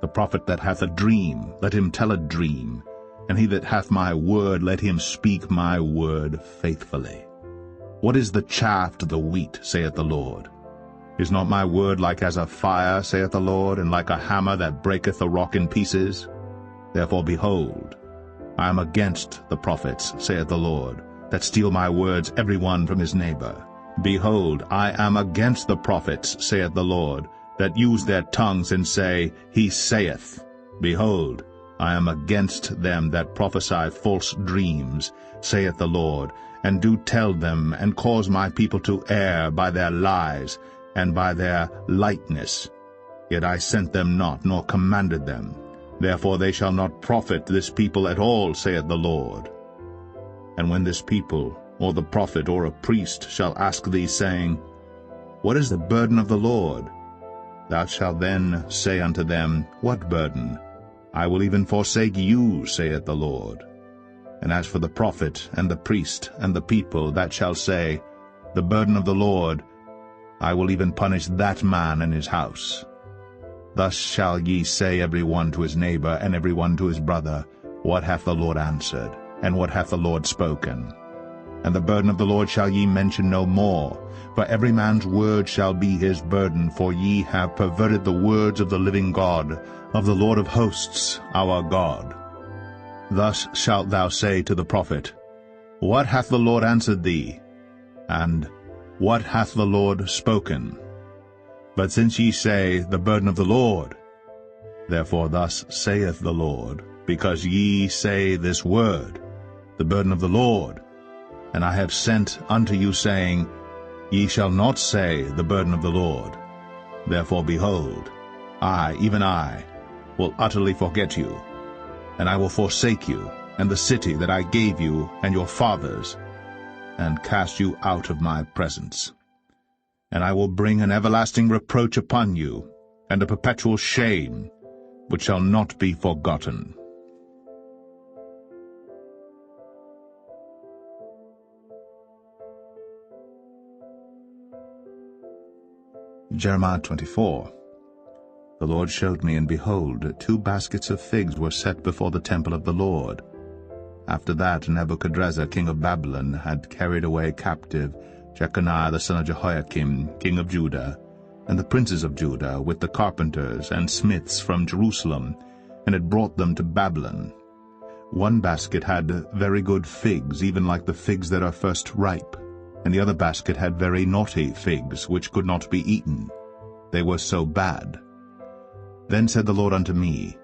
The prophet that hath a dream, let him tell a dream, and he that hath my word, let him speak my word faithfully. What is the chaff to the wheat, saith the Lord? Is not my word like as a fire, saith the Lord, and like a hammer that breaketh a rock in pieces? Therefore, behold, I am against the prophets, saith the Lord, that steal my words every one from his neighbor. Behold, I am against the prophets, saith the Lord, that use their tongues and say, He saith. Behold, I am against them that prophesy false dreams, saith the Lord, and do tell them, and cause my people to err by their lies, and by their lightness. Yet I sent them not, nor commanded them. Therefore they shall not profit this people at all, saith the Lord. And when this people, or the prophet, or a priest, shall ask thee, saying, What is the burden of the Lord? Thou shalt then say unto them, What burden? I will even forsake you, saith the Lord. And as for the prophet, and the priest, and the people that shall say, The burden of the Lord, I will even punish that man and his house. Thus shall ye say every one to his neighbor, and every one to his brother, What hath the Lord answered, and what hath the Lord spoken? And the burden of the Lord shall ye mention no more, for every man's word shall be his burden, for ye have perverted the words of the living God, of the Lord of hosts, our God. Thus shalt thou say to the prophet, What hath the Lord answered thee? And what hath the Lord spoken? But since ye say, The burden of the Lord, therefore thus saith the Lord, because ye say this word, The burden of the Lord, and I have sent unto you, saying, Ye shall not say, The burden of the Lord. Therefore, behold, I, even I, will utterly forget you, and I will forsake you, and the city that I gave you and your fathers, and cast you out of my presence. And I will bring an everlasting reproach upon you, and a perpetual shame, which shall not be forgotten. Jeremiah 24. The Lord showed me, and behold, 2 baskets of figs were set before the temple of the Lord. After that Nebuchadrezzar king of Babylon had carried away captive Jeconiah the son of Jehoiakim king of Judah, and the princes of Judah, with the carpenters and smiths from Jerusalem, and had brought them to Babylon. 1 basket had very good figs, even like the figs that are first ripe, and the other basket had very naughty figs, which could not be eaten. They were so bad. Then said the Lord unto me,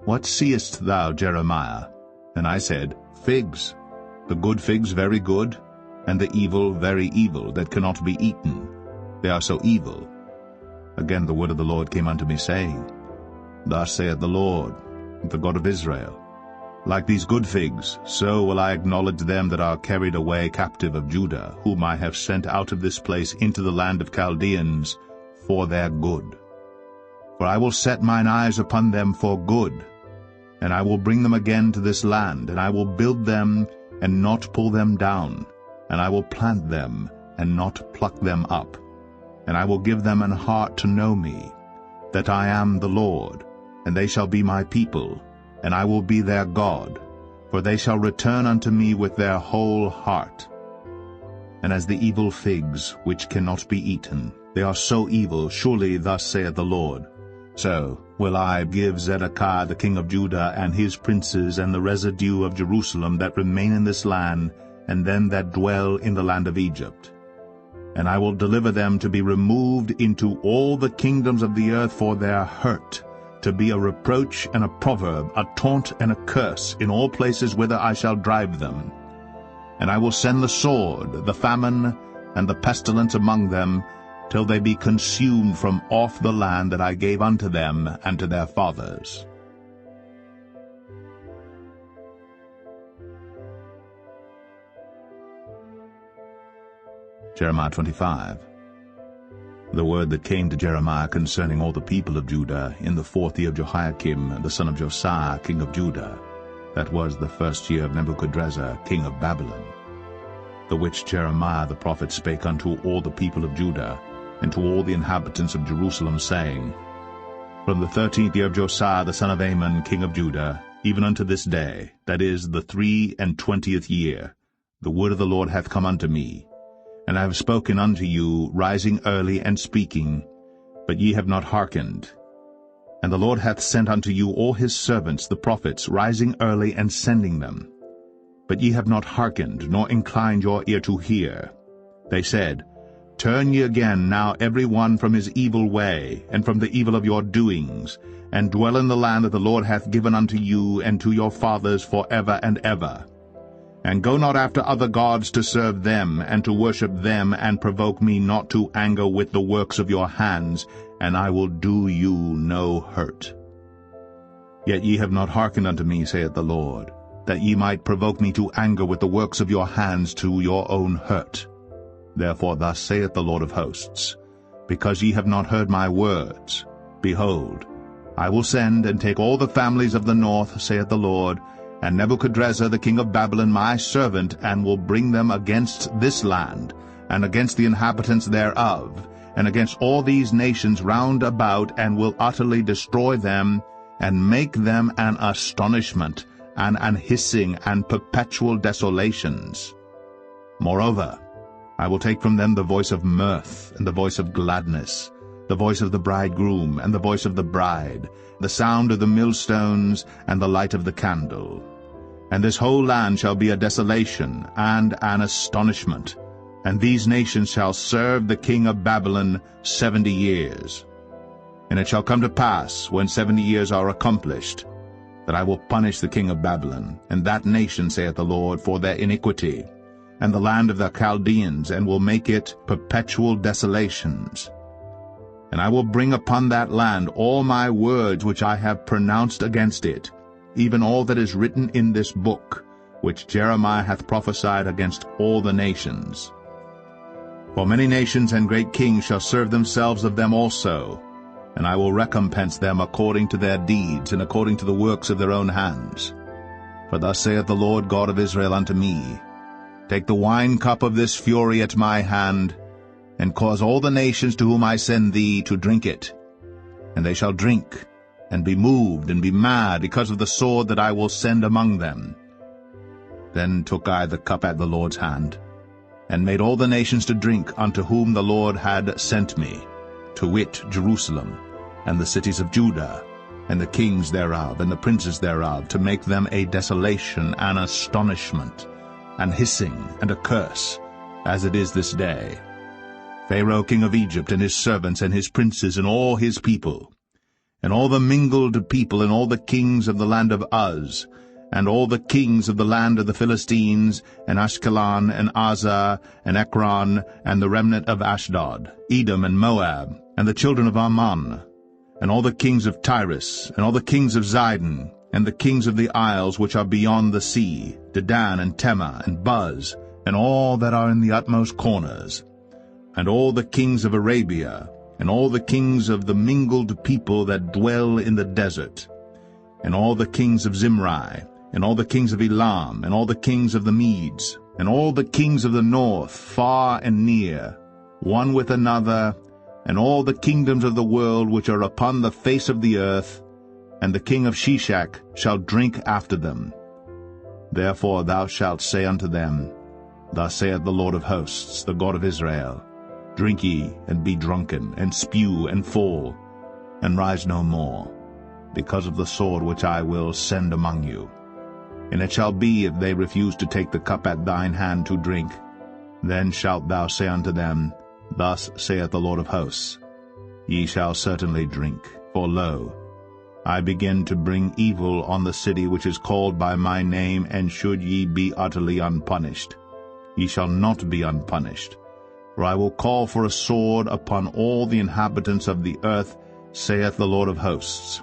What seest thou, Jeremiah? And I said, Figs, the good figs very good, and the evil very evil, that cannot be eaten. They are so evil. Again the word of the Lord came unto me, saying, Thus saith the Lord, the God of Israel, Like these good figs, so will I acknowledge them that are carried away captive of Judah, whom I have sent out of this place into the land of Chaldeans, for their good. For I will set mine eyes upon them for good, and I will bring them again to this land, and I will build them and not pull them down, and I will plant them and not pluck them up. And I will give them an heart to know me, that I am the Lord, and they shall be my people, and I will be their God, for they shall return unto me with their whole heart. And as the evil figs, which cannot be eaten, they are so evil, surely thus saith the Lord, so will I give Zedekiah the king of Judah and his princes and the residue of Jerusalem that remain in this land, and them that dwell in the land of Egypt. And I will deliver them to be removed into all the kingdoms of the earth for their hurt, to be a reproach and a proverb, a taunt and a curse, in all places whither I shall drive them. And I will send the sword, the famine, and the pestilence among them, till they be consumed from off the land that I gave unto them and to their fathers. Jeremiah 25. The word that came to Jeremiah concerning all the people of Judah in the 4th year of Jehoiakim, the son of Josiah, king of Judah, that was the 1st year of Nebuchadrezzar, king of Babylon, the which Jeremiah the prophet spake unto all the people of Judah, and to all the inhabitants of Jerusalem, saying, From the 13th year of Josiah the son of Amon, king of Judah, even unto this day, that is, the 23 year, the word of the Lord hath come unto me. And I have spoken unto you, rising early and speaking, but ye have not hearkened. And the Lord hath sent unto you all his servants the prophets, rising early and sending them. But ye have not hearkened, nor inclined your ear to hear. They said, Turn ye again now every one from his evil way, and from the evil of your doings, and dwell in the land that the Lord hath given unto you and to your fathers for ever and ever. And go not after other gods to serve them, and to worship them, and provoke me not to anger with the works of your hands, and I will do you no hurt. Yet ye have not hearkened unto me, saith the Lord, that ye might provoke me to anger with the works of your hands to your own hurt. Therefore thus saith the Lord of hosts, Because ye have not heard my words, behold, I will send and take all the families of the north, saith the Lord, and Nebuchadrezzar the king of Babylon my servant, and will bring them against this land, and against the inhabitants thereof, and against all these nations round about, and will utterly destroy them, and make them an astonishment, and an hissing, and perpetual desolations. Moreover, I will take from them the voice of mirth, and the voice of gladness, the voice of the bridegroom, and the voice of the bride, the sound of the millstones, and the light of the candle. And this whole land shall be a desolation, and an astonishment, and these nations shall serve the king of Babylon 70 years. And it shall come to pass, when 70 years are accomplished, that I will punish the king of Babylon, and that nation, saith the Lord, for their iniquity, and the land of the Chaldeans, and will make it perpetual desolations. And I will bring upon that land all my words which I have pronounced against it, even all that is written in this book, which Jeremiah hath prophesied against all the nations. For many nations and great kings shall serve themselves of them also, and I will recompense them according to their deeds, and according to the works of their own hands. For thus saith the Lord God of Israel unto me, Take the wine cup of this fury at my hand, and cause all the nations to whom I send thee to drink it. And they shall drink, and be moved, and be mad, because of the sword that I will send among them. Then took I the cup at the Lord's hand, and made all the nations to drink unto whom the Lord had sent me, to wit, Jerusalem, and the cities of Judah, and the kings thereof, and the princes thereof, to make them a desolation, an astonishment, an hissing, and a curse, as it is this day. Pharaoh king of Egypt, and his servants, and his princes, and all his people, and all the mingled people, and all the kings of the land of Uz, and all the kings of the land of the Philistines, and Ashkelon, and Azar, and Ekron, and the remnant of Ashdod, Edom, and Moab, and the children of Ammon, and all the kings of Tyrus, and all the kings of Zidon, and the kings of the isles which are beyond the sea, Dedan, and Tema, and Buz, and all that are in the utmost corners, and all the kings of Arabia, and all the kings of the mingled people that dwell in the desert, and all the kings of Zimri, and all the kings of Elam, and all the kings of the Medes, and all the kings of the north, far and near, one with another, and all the kingdoms of the world which are upon the face of the earth, and the king of Shishak shall drink after them. Therefore thou shalt say unto them, Thus saith the Lord of hosts, the God of Israel, Drink ye, and be drunken, and spew, and fall, and rise no more, because of the sword which I will send among you. And it shall be, if they refuse to take the cup at thine hand to drink, then shalt thou say unto them, Thus saith the Lord of hosts, Ye shall certainly drink, for lo, I begin to bring evil on the city which is called by my name, and should ye be utterly unpunished, ye shall not be unpunished. For I will call for a sword upon all the inhabitants of the earth, saith the Lord of hosts.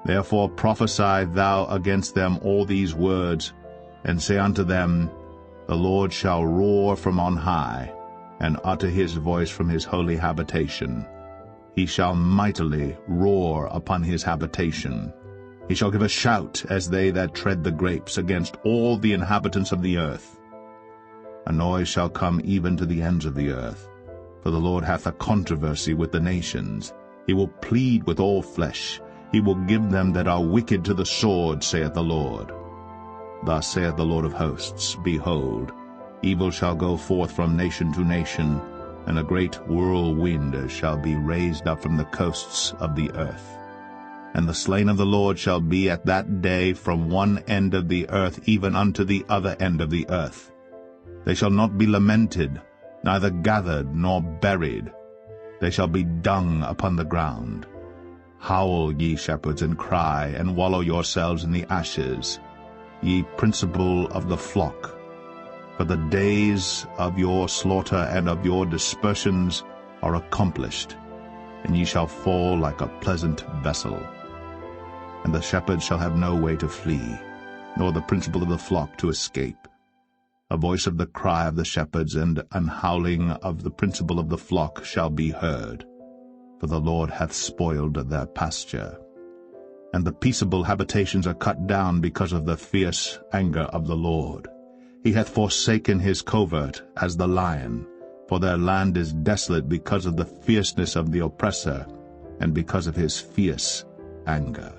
Therefore prophesy thou against them all these words, and say unto them, The Lord shall roar from on high, and utter his voice from his holy habitation. He shall mightily roar upon his habitation. He shall give a shout as they that tread the grapes against all the inhabitants of the earth. A noise shall come even to the ends of the earth. For the Lord hath a controversy with the nations. He will plead with all flesh. He will give them that are wicked to the sword, saith the Lord. Thus saith the Lord of hosts, Behold, evil shall go forth from nation to nation, and a great whirlwind shall be raised up from the coasts of the earth. And the slain of the Lord shall be at that day from one end of the earth even unto the other end of the earth. They shall not be lamented, neither gathered nor buried. They shall be dung upon the ground. Howl, ye shepherds, and cry, and wallow yourselves in the ashes, ye principal of the flock. For the days of your slaughter and of your dispersions are accomplished, and ye shall fall like a pleasant vessel. And the shepherds shall have no way to flee, nor the principal of the flock to escape. A voice of the cry of the shepherds and an howling of the principal of the flock shall be heard, for the Lord hath spoiled their pasture. And the peaceable habitations are cut down because of the fierce anger of the Lord. He hath forsaken his covert as the lion, for their land is desolate because of the fierceness of the oppressor, and because of his fierce anger.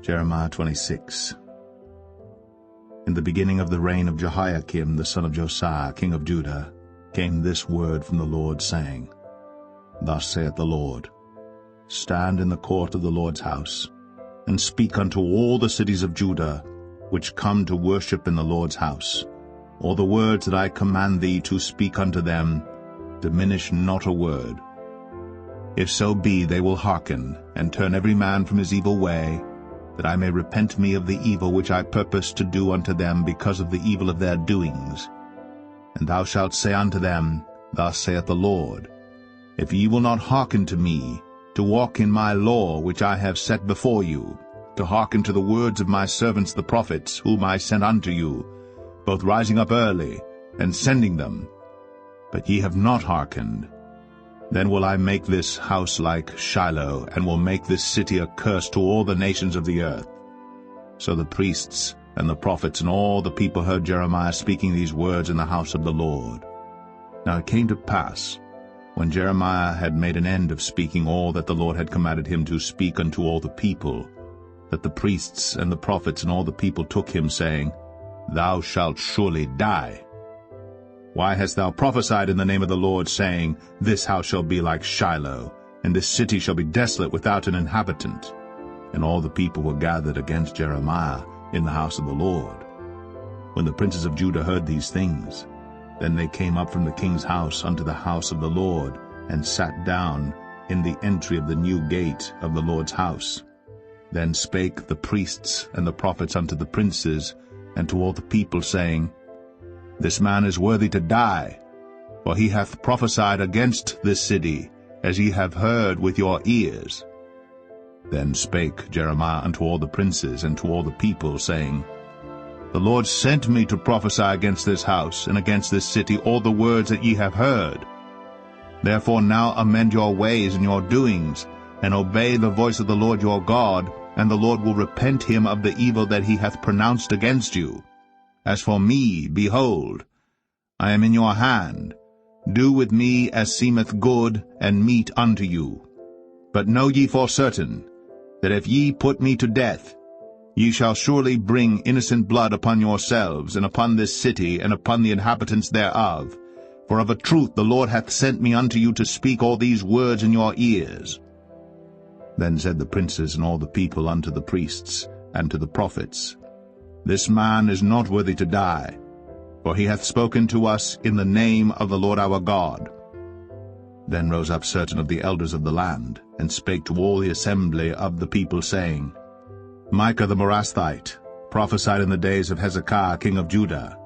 Jeremiah 26. In the beginning of the reign of Jehoiakim the son of Josiah, king of Judah, came this word from the Lord, saying, Thus saith the Lord, Stand in the court of the Lord's house, and speak unto all the cities of Judah, which come to worship in the Lord's house, all the words that I command thee to speak unto them, diminish not a word. If so be they will hearken, and turn every man from his evil way, that I may repent me of the evil which I purpose to do unto them because of the evil of their doings. And thou shalt say unto them, Thus saith the Lord, If ye will not hearken to me, to walk in my law which I have set before you, to hearken to the words of my servants the prophets, whom I sent unto you, both rising up early and sending them, but ye have not hearkened, then will I make this house like Shiloh, and will make this city a curse to all the nations of the earth. So the priests and the prophets and all the people heard Jeremiah speaking these words in the house of the Lord. Now it came to pass, when Jeremiah had made an end of speaking all that the Lord had commanded him to speak unto all the people, that the priests and the prophets and all the people took him, saying, Thou shalt surely die. Why hast thou prophesied in the name of the Lord, saying, This house shall be like Shiloh, and this city shall be desolate without an inhabitant? And all the people were gathered against Jeremiah in the house of the Lord. When the princes of Judah heard these things, then they came up from the king's house unto the house of the Lord, and sat down in the entry of the new gate of the Lord's house. Then spake the priests and the prophets unto the princes and to all the people, saying, This man is worthy to die, for he hath prophesied against this city, as ye have heard with your ears. Then spake Jeremiah unto all the princes and to all the people, saying, The Lord sent me to prophesy against this house and against this city all the words that ye have heard. Therefore now amend your ways and your doings, and obey the voice of the Lord your God, and the Lord will repent him of the evil that he hath pronounced against you. As for me, behold, I am in your hand. Do with me as seemeth good and meet unto you. But know ye for certain, that if ye put me to death, ye shall surely bring innocent blood upon yourselves, and upon this city, and upon the inhabitants thereof. For of a truth the Lord hath sent me unto you to speak all these words in your ears. Then said the princes and all the people unto the priests and to the prophets, This man is not worthy to die, for he hath spoken to us in the name of the Lord our God. Then rose up certain of the elders of the land, and spake to all the assembly of the people, saying, Micah the Morasthite prophesied in the days of Hezekiah king of Judah,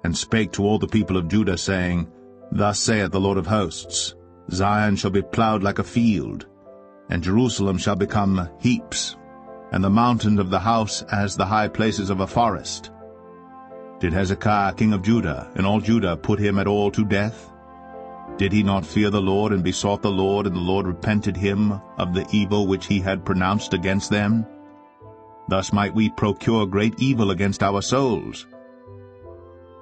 and spake to all the people of Judah, saying, Thus saith the Lord of hosts, Zion shall be plowed like a field, And Jerusalem shall become heaps, and the mountain of the house as the high places of a forest. Did Hezekiah king of Judah and all Judah put him at all to death? Did he not fear the Lord, and besought the Lord, and the Lord repented him of the evil which he had pronounced against them? Thus might we procure great evil against our souls.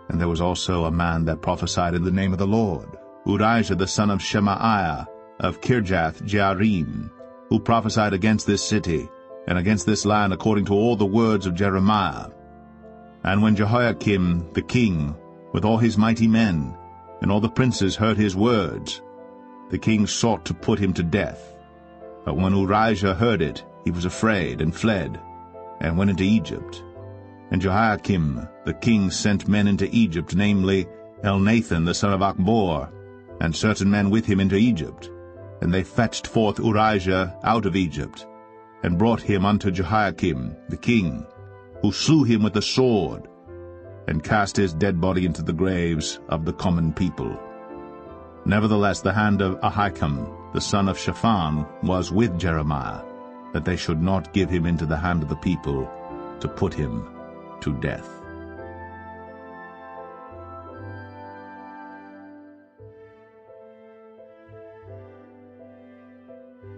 And there was also a man that prophesied in the name of the Lord, Urijah the son of Shemaiah of Kirjath-Jearim, who prophesied against this city and against this land according to all the words of Jeremiah. And when Jehoiakim the king, with all his mighty men, and all the princes heard his words, the king sought to put him to death. But when Urijah heard it, he was afraid, and fled, and went into Egypt. And Jehoiakim the king sent men into Egypt, namely Elnathan the son of Achbor, and certain men with him into Egypt. And they fetched forth Urijah out of Egypt, and brought him unto Jehoiakim the king, who slew him with the sword, and cast his dead body into the graves of the common people. Nevertheless the hand of Ahikam the son of Shaphan was with Jeremiah, that they should not give him into the hand of the people to put him to death.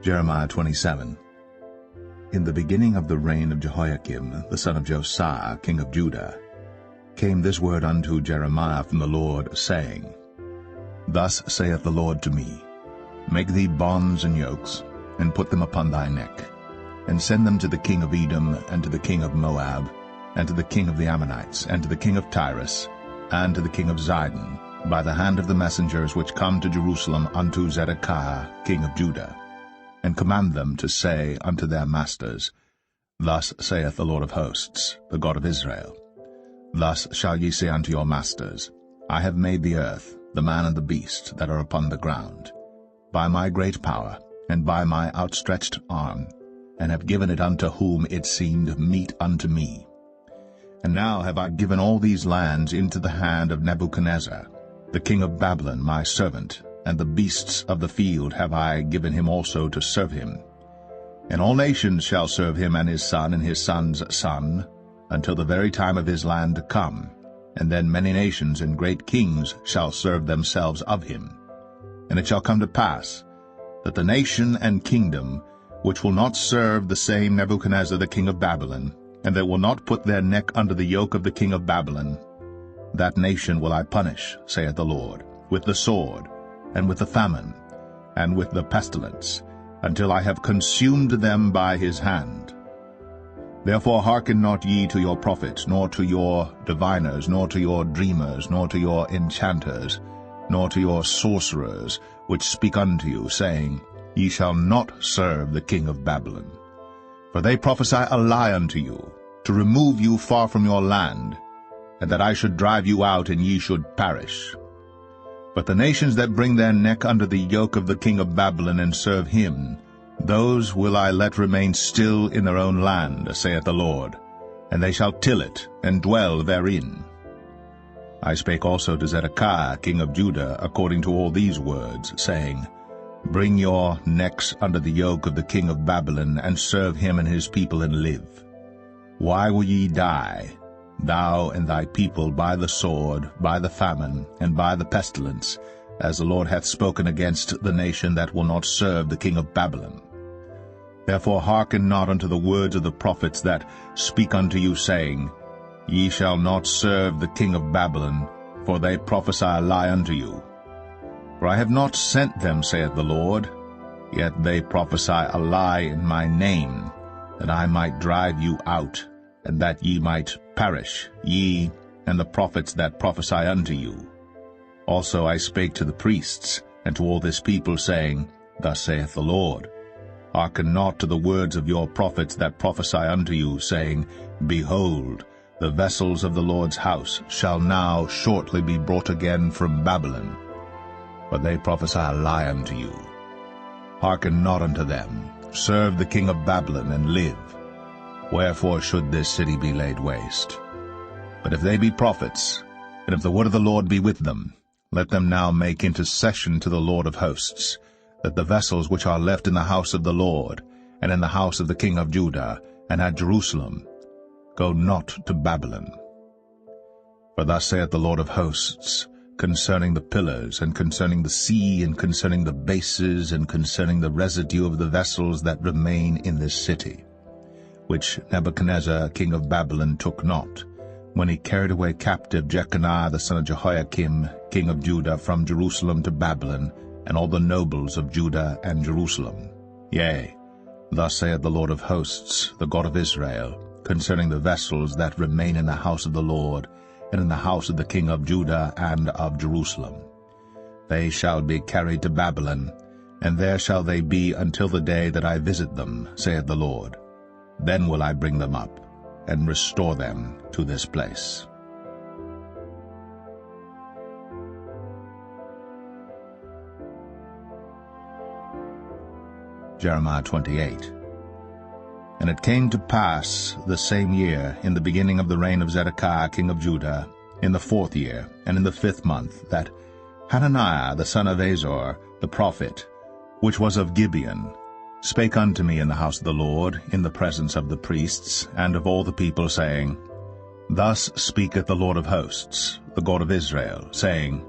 Jeremiah 27. In the beginning of the reign of Jehoiakim the son of Josiah king of Judah came this word unto Jeremiah from the Lord, saying, Thus saith the Lord to me, Make thee bonds and yokes, and put them upon thy neck, and send them to the king of Edom, and to the king of Moab, and to the king of the Ammonites, and to the king of Tyrus, and to the king of Zidon, by the hand of the messengers which come to Jerusalem unto Zedekiah king of Judah, and command them to say unto their masters, Thus saith the Lord of hosts, the God of Israel, Thus shall ye say unto your masters, I have made the earth, the man and the beast that are upon the ground, by my great power, and by my outstretched arm, and have given it unto whom it seemed meet unto me. And now have I given all these lands into the hand of Nebuchadnezzar, the king of Babylon, my servant, and the beasts of the field have I given him also to serve him. And all nations shall serve him, and his son's son, until the very time of his land come, and then many nations and great kings shall serve themselves of him. And it shall come to pass, that the nation and kingdom which will not serve the same Nebuchadnezzar the king of Babylon, and that will not put their neck under the yoke of the king of Babylon, that nation will I punish, saith the Lord, with the sword, and with the famine, and with the pestilence, until I have consumed them by his hand. Therefore hearken not ye to your prophets, nor to your diviners, nor to your dreamers, nor to your enchanters, nor to your sorcerers, which speak unto you, saying, Ye shall not serve the king of Babylon. For they prophesy a lie unto you, to remove you far from your land, and that I should drive you out, and ye should perish. But the nations that bring their neck under the yoke of the king of Babylon, and serve him, those will I let remain still in their own land, saith the Lord, and they shall till it, and dwell therein. I spake also to Zedekiah king of Judah according to all these words, saying, Bring your necks under the yoke of the king of Babylon, and serve him and his people, and live. Why will ye die, thou and thy people, by the sword, by the famine, and by the pestilence, as the Lord hath spoken against the nation that will not serve the king of Babylon? Therefore hearken not unto the words of the prophets that speak unto you, saying, Ye shall not serve the king of Babylon, for they prophesy a lie unto you. For I have not sent them, saith the Lord, yet they prophesy a lie in my name, that I might drive you out, and that ye might perish, ye and the prophets that prophesy unto you. Also I spake to the priests, and to all this people, saying, Thus saith the Lord, Hearken not to the words of your prophets that prophesy unto you, saying, Behold, the vessels of the Lord's house shall now shortly be brought again from Babylon. For they prophesy a lie unto you. Hearken not unto them. Serve the king of Babylon, and live. Wherefore should this city be laid waste? But if they be prophets, and if the word of the Lord be with them, let them now make intercession to the Lord of hosts, that the vessels which are left in the house of the Lord, and in the house of the king of Judah, and at Jerusalem, go not to Babylon. For thus saith the Lord of hosts, concerning the pillars, and concerning the sea, and concerning the bases, and concerning the residue of the vessels that remain in this city, which Nebuchadnezzar king of Babylon took not, when he carried away captive Jeconiah the son of Jehoiakim king of Judah from Jerusalem to Babylon, and all the nobles of Judah and Jerusalem. Yea, thus saith the Lord of hosts, the God of Israel, concerning the vessels that remain in the house of the Lord, and in the house of the king of Judah and of Jerusalem. They shall be carried to Babylon, and there shall they be until the day that I visit them, saith the Lord. Then will I bring them up, and restore them to this place. Jeremiah 28. And it came to pass the same year, in the beginning of the reign of Zedekiah king of Judah, in the 4th year, and in the 5th month, that Hananiah the son of Azor, the prophet, which was of Gibeon, spake unto me in the house of the Lord, in the presence of the priests, and of all the people, saying, Thus speaketh the Lord of hosts, the God of Israel, saying,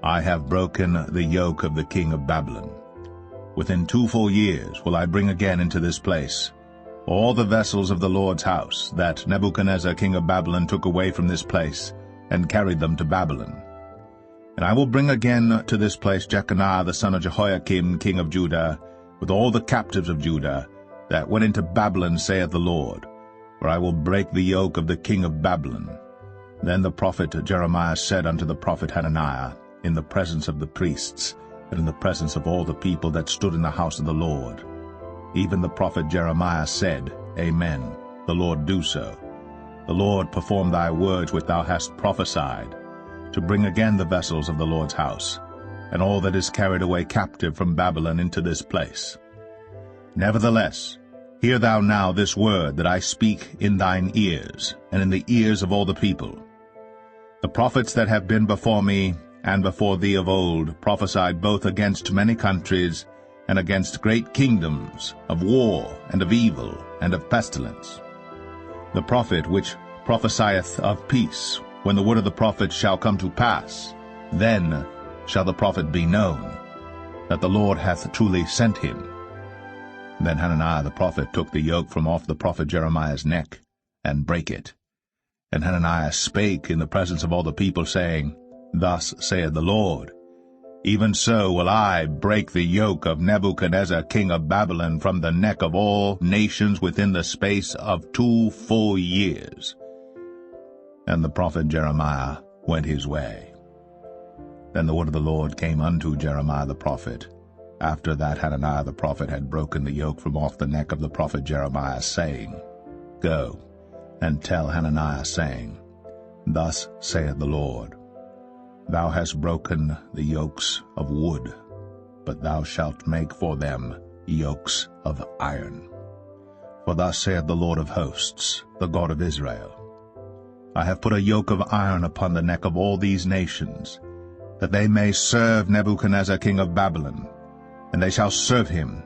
I have broken the yoke of the king of Babylon. Within 2 full years will I bring again into this place all the vessels of the Lord's house that Nebuchadnezzar king of Babylon took away from this place, and carried them to Babylon. And I will bring again to this place Jeconiah the son of Jehoiakim king of Judah, with all the captives of Judah, that went into Babylon, saith the Lord, for I will break the yoke of the king of Babylon. Then the prophet Jeremiah said unto the prophet Hananiah, in the presence of the priests, and in the presence of all the people that stood in the house of the Lord, even the prophet Jeremiah said, Amen, the Lord do so. The Lord perform thy words which thou hast prophesied, to bring again the vessels of the Lord's house, and all that is carried away captive from Babylon into this place. Nevertheless, hear thou now this word that I speak in thine ears, and in the ears of all the people. The prophets that have been before me, and before thee of old, prophesied both against many countries, and against great kingdoms, of war, and of evil, and of pestilence. The prophet which prophesieth of peace, when the word of the prophet shall come to pass, then shall the prophet be known, that the Lord hath truly sent him. Then Hananiah the prophet took the yoke from off the prophet Jeremiah's neck, and brake it. And Hananiah spake in the presence of all the people, saying, Thus saith the Lord, Even so will I break the yoke of Nebuchadnezzar king of Babylon from the neck of all nations within the space of 2 full years. And the prophet Jeremiah went his way. Then the word of the Lord came unto Jeremiah the prophet, after that Hananiah the prophet had broken the yoke from off the neck of the prophet Jeremiah, saying, Go, and tell Hananiah, saying, Thus saith the Lord, Thou hast broken the yokes of wood, but thou shalt make for them yokes of iron. For thus saith the Lord of hosts, the God of Israel, I have put a yoke of iron upon the neck of all these nations, that they may serve Nebuchadnezzar king of Babylon, and they shall serve him,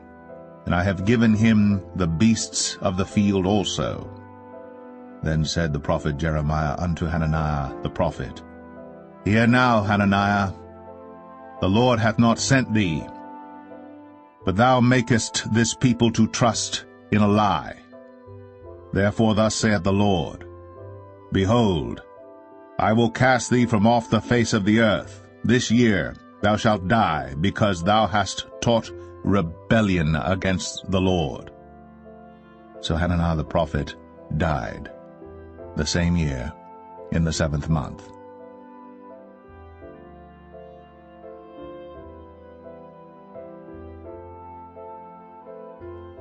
and I have given him the beasts of the field also. Then said the prophet Jeremiah unto Hananiah the prophet, Hear now, Hananiah, the Lord hath not sent thee, but thou makest this people to trust in a lie. Therefore thus saith the Lord, Behold, I will cast thee from off the face of the earth. This year thou shalt die, because thou hast taught rebellion against the Lord. So Hananiah the prophet died the same year, in the 7th month.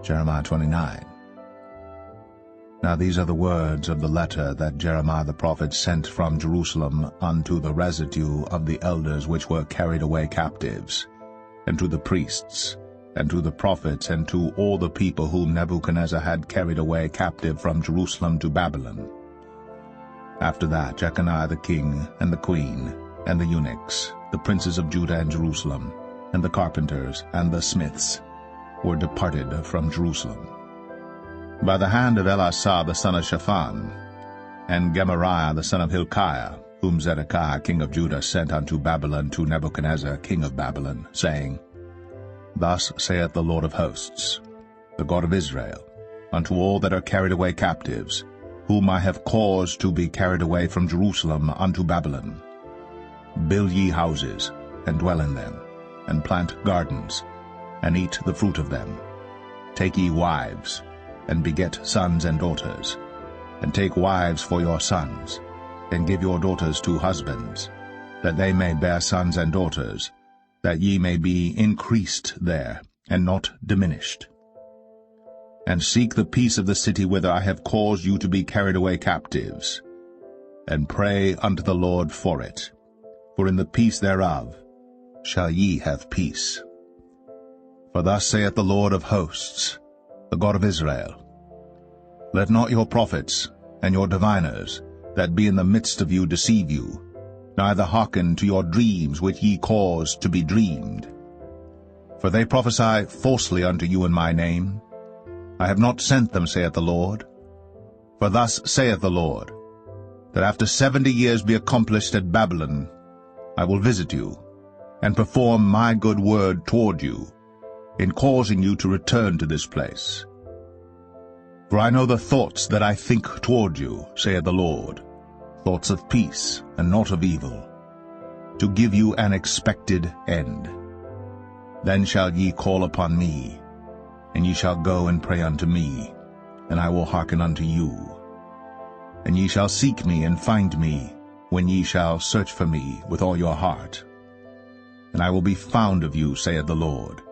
Jeremiah 29. Now these are the words of the letter that Jeremiah the prophet sent from Jerusalem unto the residue of the elders which were carried away captives, and to the priests, and to the prophets, and to all the people whom Nebuchadnezzar had carried away captive from Jerusalem to Babylon. After that Jeconiah the king, and the queen, and the eunuchs, the princes of Judah and Jerusalem, and the carpenters, and the smiths were departed from Jerusalem. By the hand of Elasah the son of Shaphan, and Gemariah the son of Hilkiah, whom Zedekiah king of Judah sent unto Babylon to Nebuchadnezzar king of Babylon, saying, Thus saith the Lord of hosts, the God of Israel, unto all that are carried away captives, whom I have caused to be carried away from Jerusalem unto Babylon, Build ye houses, and dwell in them, and plant gardens, and eat the fruit of them. Take ye wives, and beget sons and daughters, and take wives for your sons, and give your daughters to husbands, that they may bear sons and daughters, that ye may be increased there, and not diminished. And seek the peace of the city whither I have caused you to be carried away captives, and pray unto the Lord for it, for in the peace thereof shall ye have peace. For thus saith the Lord of hosts, the God of Israel, Let not your prophets and your diviners that be in the midst of you deceive you, neither hearken to your dreams which ye cause to be dreamed. For they prophesy falsely unto you in my name. I have not sent them, saith the Lord. For thus saith the Lord, that after 70 years be accomplished at Babylon, I will visit you, and perform my good word toward you, in causing you to return to this place. For I know the thoughts that I think toward you, saith the Lord, thoughts of peace and not of evil, to give you an expected end. Then shall ye call upon me, and ye shall go and pray unto me, and I will hearken unto you. And ye shall seek me and find me, when ye shall search for me with all your heart. And I will be found of you, saith the Lord,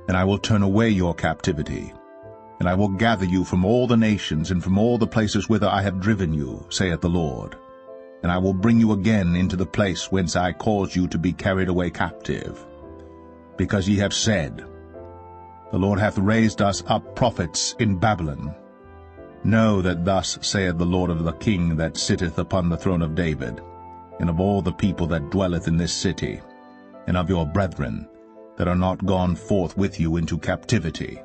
and I will turn away your captivity, and I will gather you from all the nations and from all the places whither I have driven you, saith the Lord. And I will bring you again into the place whence I caused you to be carried away captive. Because ye have said, The Lord hath raised us up prophets in Babylon. Know that thus saith the Lord of the King that sitteth upon the throne of David, and of all the people that dwelleth in this city, and of your brethren that are not gone forth with you into captivity.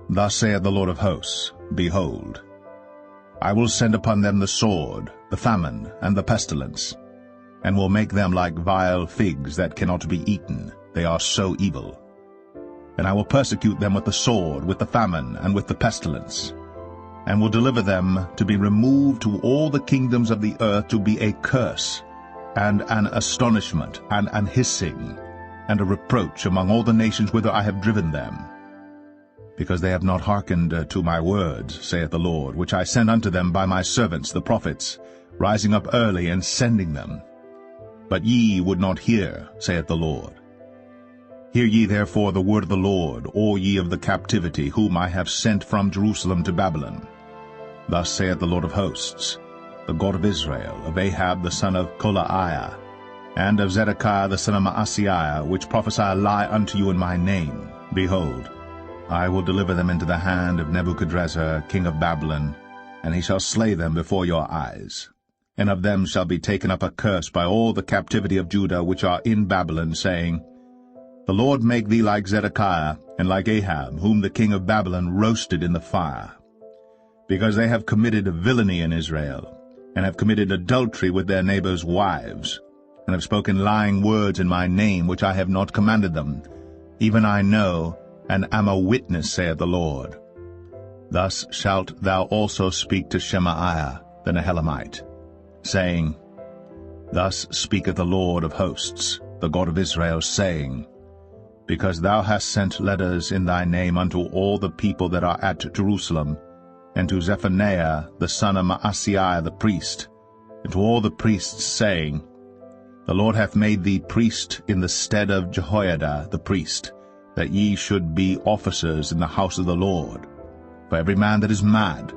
Thus saith the Lord of hosts, Behold, I will send upon them the sword, the famine, and the pestilence, and will make them like vile figs that cannot be eaten. They are so evil. And I will persecute them with the sword, with the famine, and with the pestilence, and will deliver them to be removed to all the kingdoms of the earth, to be a curse, and an astonishment, and an hissing, and a reproach among all the nations whither I have driven them. Because they have not hearkened to my words, saith the Lord, which I sent unto them by my servants the prophets, rising up early and sending them. But ye would not hear, saith the Lord. Hear ye therefore the word of the Lord, all ye of the captivity, whom I have sent from Jerusalem to Babylon. Thus saith the Lord of hosts, the God of Israel, of Ahab the son of Kolaiah, and of Zedekiah the son of Maaseiah, which prophesy a lie unto you in my name. Behold, I will deliver them into the hand of Nebuchadnezzar king of Babylon, and he shall slay them before your eyes. And of them shall be taken up a curse by all the captivity of Judah which are in Babylon, saying, The Lord make thee like Zedekiah, and like Ahab, whom the king of Babylon roasted in the fire. Because they have committed villainy in Israel, and have committed adultery with their neighbors' wives, and have spoken lying words in my name, which I have not commanded them. Even I know, and am a witness, saith the Lord. Thus shalt thou also speak to Shemaiah the Nehelamite, saying, Thus speaketh the Lord of hosts, the God of Israel, saying, Because thou hast sent letters in thy name unto all the people that are at Jerusalem, and to Zephaniah the son of Maaseiah the priest, and to all the priests, saying, The Lord hath made thee priest in the stead of Jehoiada the priest, that ye should be officers in the house of the Lord. For every man that is mad,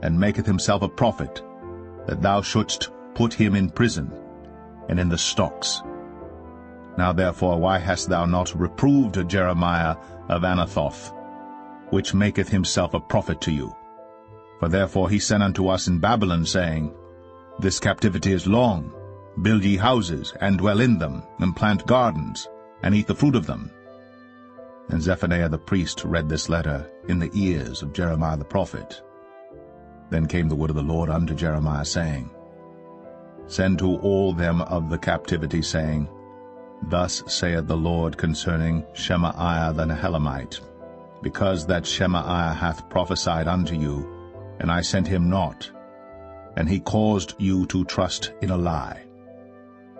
and maketh himself a prophet, that thou shouldst put him in prison, and in the stocks. Now therefore why hast thou not reproved Jeremiah of Anathoth, which maketh himself a prophet to you? For therefore he sent unto us in Babylon, saying, This captivity is long. Build ye houses, and dwell in them, and plant gardens, and eat the fruit of them. And Zephaniah the priest read this letter in the ears of Jeremiah the prophet. Then came the word of the Lord unto Jeremiah, saying, Send to all them of the captivity, saying, Thus saith the Lord concerning Shemaiah the Nehelamite, because that Shemaiah hath prophesied unto you, and I sent him not, and he caused you to trust in a lie.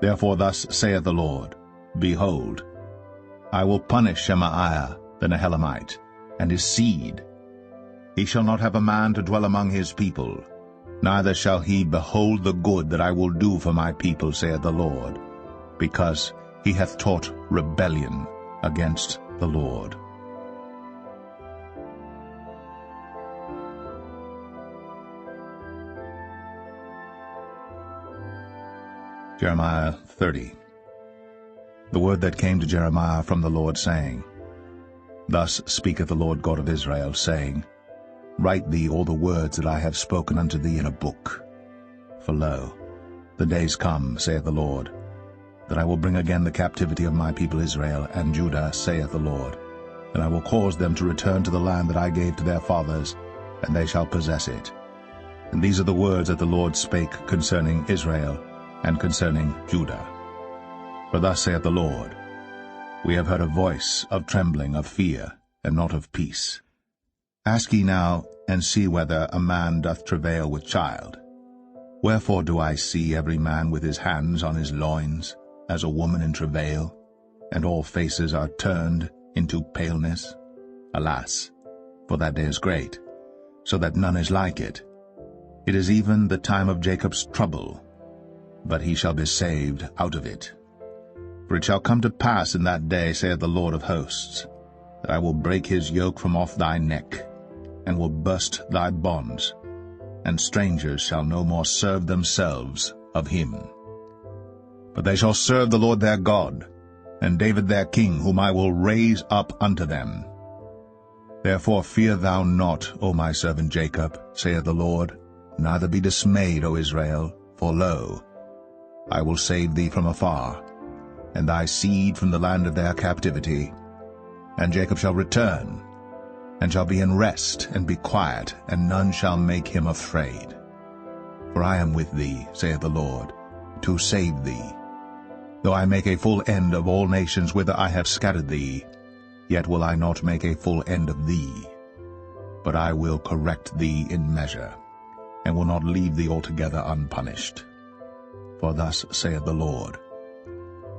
Therefore thus saith the Lord, Behold, I will punish Shemaiah the Nehelamite, and his seed. He shall not have a man to dwell among his people, neither shall he behold the good that I will do for my people, saith the Lord, because he hath taught rebellion against the Lord. Jeremiah 30. The word that came to Jeremiah from the Lord, saying, Thus speaketh the Lord God of Israel, saying, Write thee all the words that I have spoken unto thee in a book. For lo, the days come, saith the Lord, that I will bring again the captivity of my people Israel and Judah, saith the Lord, and I will cause them to return to the land that I gave to their fathers, and they shall possess it. And these are the words that the Lord spake concerning Israel and concerning Judah. For thus saith the Lord, We have heard a voice of trembling, of fear, and not of peace. Ask ye now, and see whether a man doth travail with child. Wherefore do I see every man with his hands on his loins, as a woman in travail, and all faces are turned into paleness? Alas, for that day is great, so that none is like it. It is even the time of Jacob's trouble, but he shall be saved out of it. For it shall come to pass in that day, saith the Lord of hosts, that I will break his yoke from off thy neck, and will burst thy bonds, and strangers shall no more serve themselves of him. But they shall serve the Lord their God, and David their king, whom I will raise up unto them. Therefore fear thou not, O my servant Jacob, saith the Lord, neither be dismayed, O Israel, for lo, I will save thee from afar, and thy seed from the land of their captivity. And Jacob shall return, and shall be in rest, and be quiet, and none shall make him afraid. For I am with thee, saith the Lord, to save thee. Though I make a full end of all nations whither I have scattered thee, yet will I not make a full end of thee. But I will correct thee in measure, and will not leave thee altogether unpunished. For thus saith the Lord,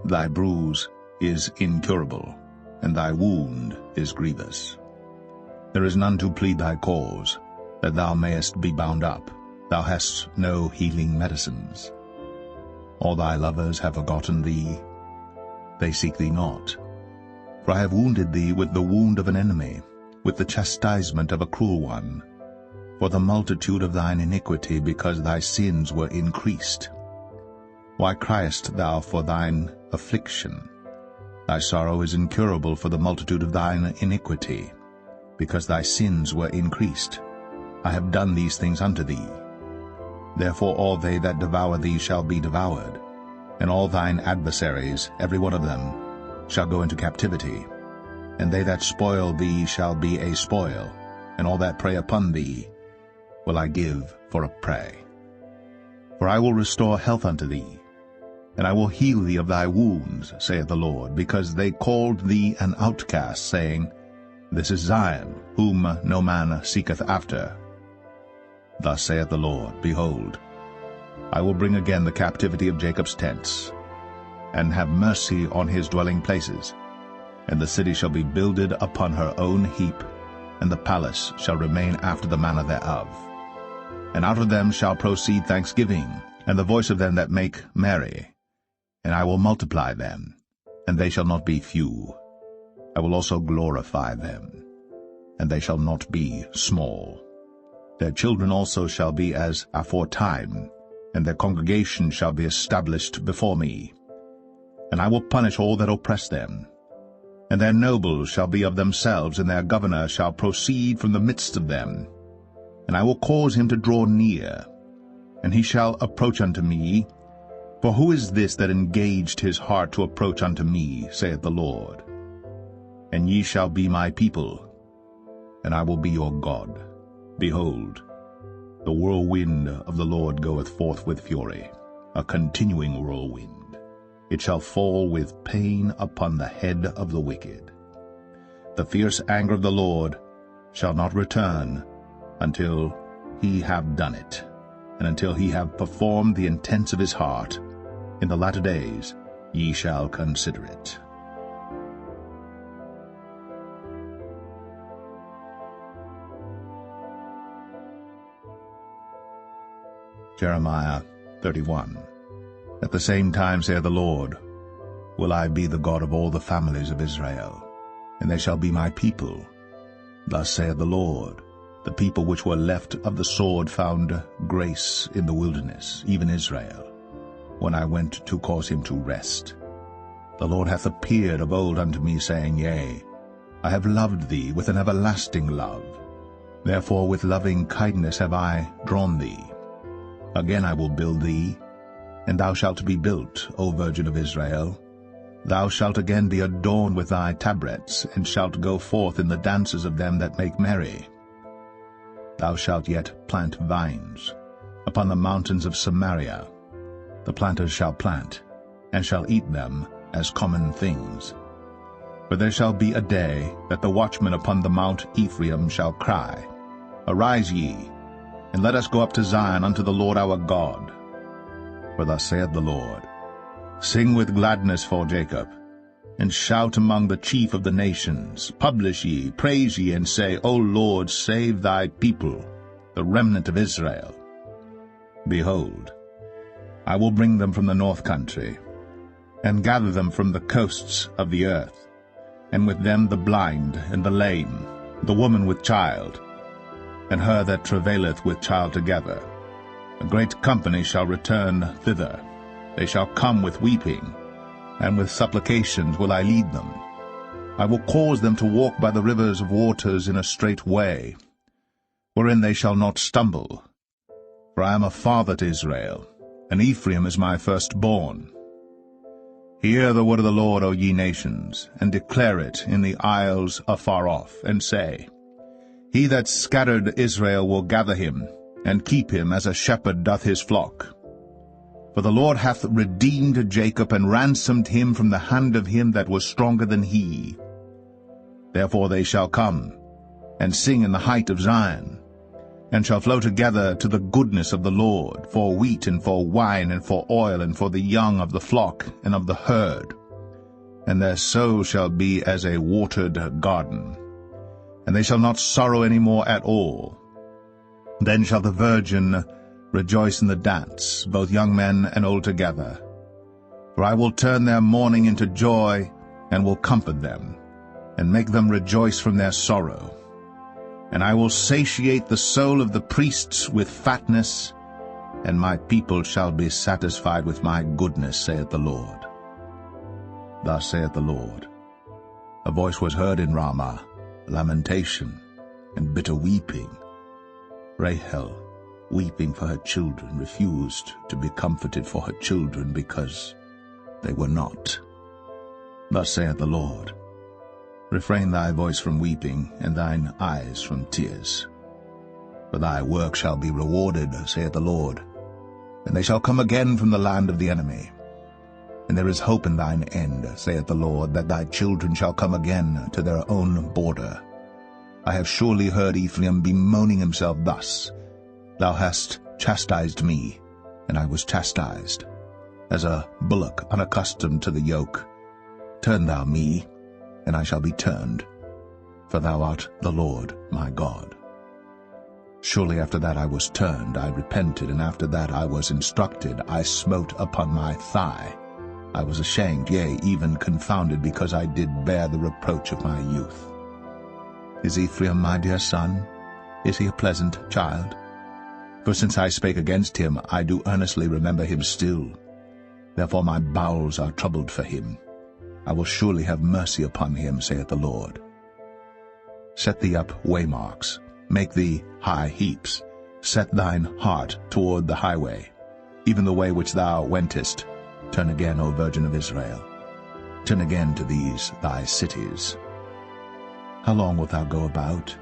Thy bruise is incurable, and thy wound is grievous. There is none to plead thy cause, that thou mayest be bound up. Thou hast no healing medicines. All thy lovers have forgotten thee. They seek thee not. For I have wounded thee with the wound of an enemy, with the chastisement of a cruel one, for the multitude of thine iniquity, because thy sins were increased. Why criest thou for thine affliction? Thy sorrow is incurable for the multitude of thine iniquity, because thy sins were increased. I have done these things unto thee. Therefore all they that devour thee shall be devoured, and all thine adversaries, every one of them, shall go into captivity. And they that spoil thee shall be a spoil, and all that prey upon thee will I give for a prey. For I will restore health unto thee, and I will heal thee of thy wounds, saith the Lord, because they called thee an outcast, saying, This is Zion, whom no man seeketh after. Thus saith the Lord, Behold, I will bring again the captivity of Jacob's tents, and have mercy on his dwelling places. And the city shall be builded upon her own heap, and the palace shall remain after the manner thereof. And out of them shall proceed thanksgiving, and the voice of them that make merry. And I will multiply them, and they shall not be few. I will also glorify them, and they shall not be small. Their children also shall be as aforetime, and their congregation shall be established before me. And I will punish all that oppress them. And their nobles shall be of themselves, and their governor shall proceed from the midst of them. And I will cause him to draw near, and he shall approach unto me, For who is this that engaged his heart to approach unto me, saith the Lord? And ye shall be my people, and I will be your God. Behold, the whirlwind of the Lord goeth forth with fury, a continuing whirlwind. It shall fall with pain upon the head of the wicked. The fierce anger of the Lord shall not return until he have done it, and until he have performed the intents of his heart. In the latter days ye shall consider it. Jeremiah 31. At the same time, saith the Lord, will I be the God of all the families of Israel, and they shall be my people. Thus saith the Lord, the people which were left of the sword found grace in the wilderness, even Israel, when I went to cause him to rest. The Lord hath appeared of old unto me, saying, Yea, I have loved thee with an everlasting love. Therefore with loving kindness have I drawn thee. Again I will build thee, and thou shalt be built, O Virgin of Israel. Thou shalt again be adorned with thy tabrets, and shalt go forth in the dances of them that make merry. Thou shalt yet plant vines upon the mountains of Samaria. The planters shall plant, and shall eat them as common things. For there shall be a day that the watchman upon the mount Ephraim shall cry, Arise ye, and let us go up to Zion unto the Lord our God. For thus saith the Lord, Sing with gladness for Jacob, and shout among the chief of the nations. Publish ye, praise ye, and say, O Lord, save thy people, the remnant of Israel. Behold, I will bring them from the north country, and gather them from the coasts of the earth, and with them the blind and the lame, the woman with child, and her that travaileth with child together. A great company shall return thither. They shall come with weeping, and with supplications will I lead them. I will cause them to walk by the rivers of waters in a straight way, wherein they shall not stumble. For I am a father to Israel, and Ephraim is my firstborn. Hear the word of the Lord, O ye nations, and declare it in the isles afar off, and say, He that scattered Israel will gather him, and keep him as a shepherd doth his flock. For the Lord hath redeemed Jacob, and ransomed him from the hand of him that was stronger than he. Therefore they shall come, and sing in the height of Zion, and shall flow together to the goodness of the Lord, for wheat, and for wine, and for oil, and for the young of the flock, and of the herd. And their soul shall be as a watered garden, and they shall not sorrow any more at all. Then shall the virgin rejoice in the dance, both young men and old together. For I will turn their mourning into joy, and will comfort them, and make them rejoice from their sorrow. And I will satiate the soul of the priests with fatness, and my people shall be satisfied with my goodness, saith the Lord. Thus saith the Lord, A voice was heard in Ramah, lamentation, and bitter weeping. Rahel, weeping for her children, refused to be comforted for her children, because they were not. Thus saith the Lord, Refrain thy voice from weeping, and thine eyes from tears. For thy work shall be rewarded, saith the Lord, and they shall come again from the land of the enemy. And there is hope in thine end, saith the Lord, that thy children shall come again to their own border. I have surely heard Ephraim bemoaning himself thus, Thou hast chastised me, and I was chastised, as a bullock unaccustomed to the yoke. Turn thou me, and I shall be turned, for thou art the Lord my God. Surely after that I was turned, I repented, and after that I was instructed, I smote upon my thigh. I was ashamed, yea, even confounded, because I did bear the reproach of my youth. Is Ephraim my dear son? Is he a pleasant child? For since I spake against him, I do earnestly remember him still. Therefore my bowels are troubled for him. I will surely have mercy upon him, saith the Lord. Set thee up waymarks, make thee high heaps. Set thine heart toward the highway, even the way which thou wentest, Turn again, O Virgin of Israel. Turn again to these thy cities. How long wilt thou go about,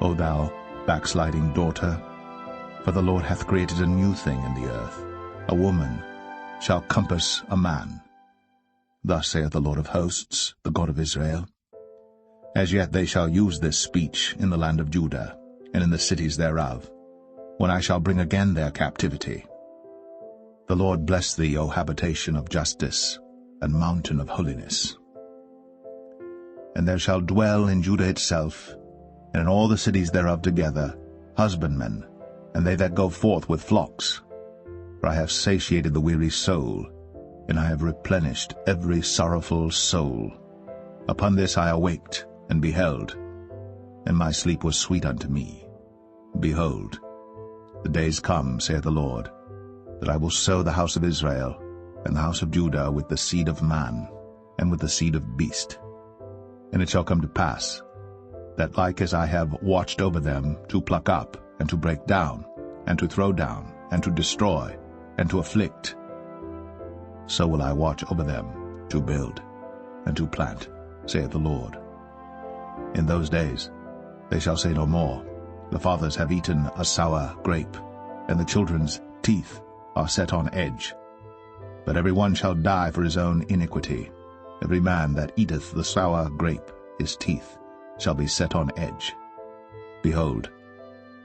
O thou backsliding daughter? For the Lord hath created a new thing in the earth. A woman shall compass a man. Thus saith the Lord of hosts, the God of Israel. As yet they shall use this speech in the land of Judah, and in the cities thereof, when I shall bring again their captivity. The Lord bless thee, O habitation of justice, and mountain of holiness. And there shall dwell in Judah itself, and in all the cities thereof together, husbandmen, and they that go forth with flocks. For I have satiated the weary soul, and I have replenished every sorrowful soul. Upon this I awaked, and beheld, and my sleep was sweet unto me. Behold, the days come, saith the Lord, that I will sow the house of Israel and the house of Judah with the seed of man and with the seed of beast. And it shall come to pass, that like as I have watched over them to pluck up, and to break down, and to throw down, and to destroy, and to afflict, so will I watch over them to build and to plant, saith the Lord. In those days they shall say no more, the fathers have eaten a sour grape, and the children's teeth are set on edge. But every one shall die for his own iniquity. Every man that eateth the sour grape, his teeth shall be set on edge. Behold,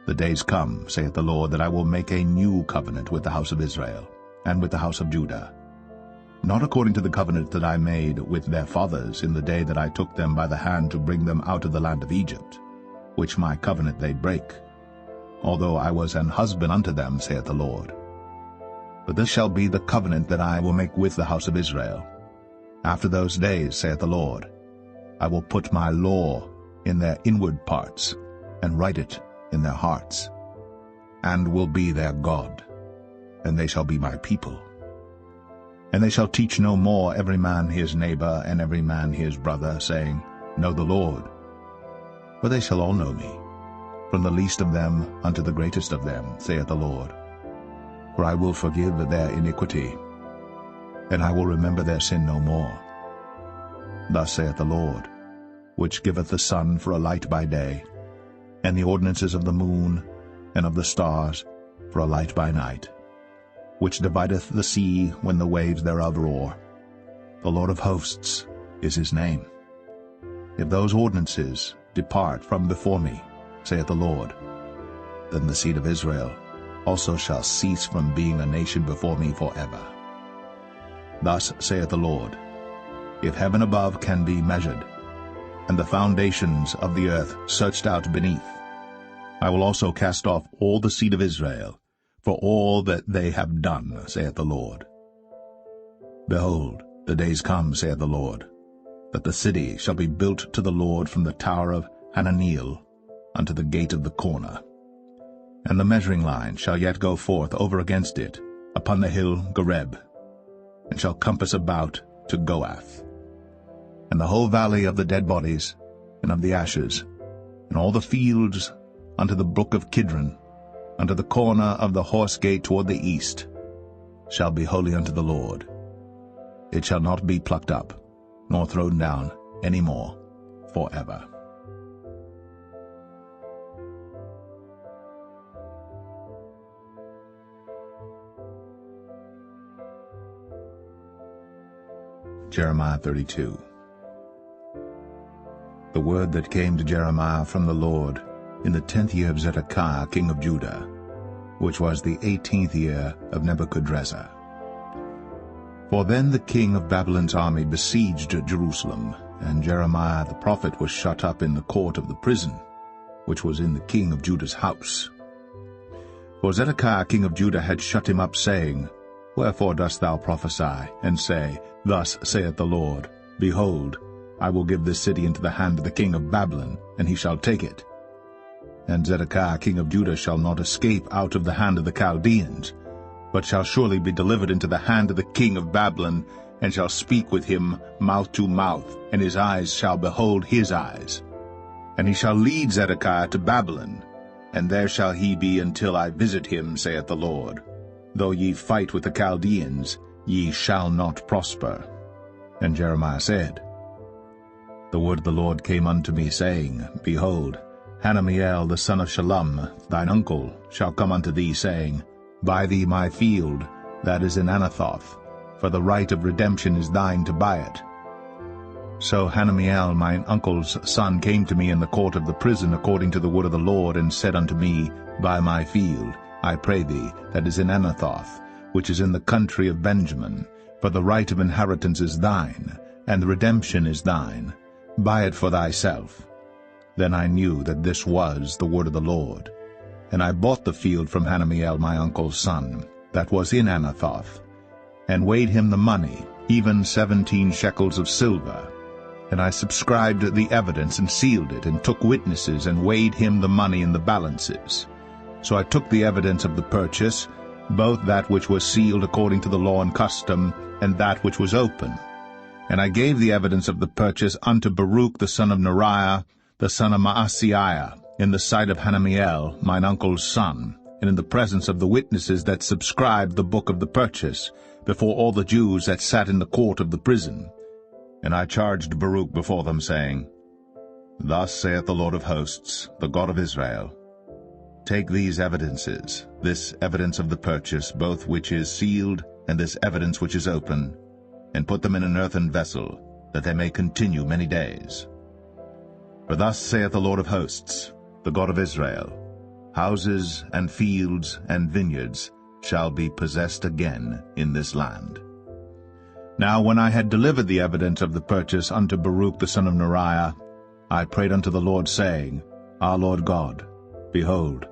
the days come, saith the Lord, that I will make a new covenant with the house of Israel, and with the house of Judah, not according to the covenant that I made with their fathers in the day that I took them by the hand to bring them out of the land of Egypt, which my covenant they break, although I was an husband unto them, saith the Lord. But this shall be the covenant that I will make with the house of Israel. After those days, saith the Lord, I will put my law in their inward parts, and write it in their hearts, and will be their God, and they shall be my people. And they shall teach no more every man his neighbor and every man his brother, saying, Know the Lord. For they shall all know me, from the least of them unto the greatest of them, saith the Lord. For I will forgive their iniquity, and I will remember their sin no more. Thus saith the Lord, which giveth the sun for a light by day, and the ordinances of the moon and of the stars for a light by night, which divideth the sea when the waves thereof roar. The Lord of hosts is his name. If those ordinances depart from before me, saith the Lord, then the seed of Israel also shall cease from being a nation before me forever. Thus saith the Lord, if heaven above can be measured, and the foundations of the earth searched out beneath, I will also cast off all the seed of Israel, for all that they have done, saith the Lord. Behold, the days come, saith the Lord, that the city shall be built to the Lord from the tower of Hananeel unto the gate of the corner. And the measuring line shall yet go forth over against it upon the hill Gareb, and shall compass about to Goath. And the whole valley of the dead bodies, and of the ashes, and all the fields unto the brook of Kidron, unto the corner of the horse gate toward the east, shall be holy unto the Lord. It shall not be plucked up, nor thrown down any more forever. Jeremiah 32. The word that came to Jeremiah from the Lord in the 10th year of Zedekiah king of Judah, which was the 18th year of Nebuchadrezzar. For then the king of Babylon's army besieged Jerusalem, and Jeremiah the prophet was shut up in the court of the prison, which was in the king of Judah's house. For Zedekiah king of Judah had shut him up, saying, Wherefore dost thou prophesy, and say, Thus saith the Lord, Behold, I will give this city into the hand of the king of Babylon, and he shall take it. And Zedekiah king of Judah shall not escape out of the hand of the Chaldeans, but shall surely be delivered into the hand of the king of Babylon, and shall speak with him mouth to mouth, and his eyes shall behold his eyes. And he shall lead Zedekiah to Babylon, and there shall he be until I visit him, saith the Lord. Though ye fight with the Chaldeans, ye shall not prosper. And Jeremiah said, The word of the Lord came unto me, saying, Behold, Hananiel the son of Shallum, thine uncle, shall come unto thee, saying, Buy thee my field that is in Anathoth, for the right of redemption is thine to buy it. So Hananiel mine uncle's son came to me in the court of the prison according to the word of the Lord, and said unto me, Buy my field, I pray thee, that is in Anathoth, which is in the country of Benjamin, for the right of inheritance is thine, and the redemption is thine. Buy it for thyself. Then I knew that this was the word of the Lord. And I bought the field from Hananiel my uncle's son, that was in Anathoth, and weighed him the money, even 17 shekels of silver. And I subscribed the evidence, and sealed it, and took witnesses, and weighed him the money in the balances. So I took the evidence of the purchase, both that which was sealed according to the law and custom, and that which was open. And I gave the evidence of the purchase unto Baruch the son of Neriah, the son of Maaseiah, in the sight of Hananiel mine uncle's son, and in the presence of the witnesses that subscribed the book of the purchase, before all the Jews that sat in the court of the prison. And I charged Baruch before them, saying, Thus saith the Lord of hosts, the God of Israel, Take these evidences, this evidence of the purchase, both which is sealed, and this evidence which is open, and put them in an earthen vessel, that they may continue many days. For thus saith the Lord of hosts, the God of Israel, Houses and fields and vineyards shall be possessed again in this land. Now when I had delivered the evidence of the purchase unto Baruch the son of Neriah, I prayed unto the Lord, saying, Our Lord God, behold,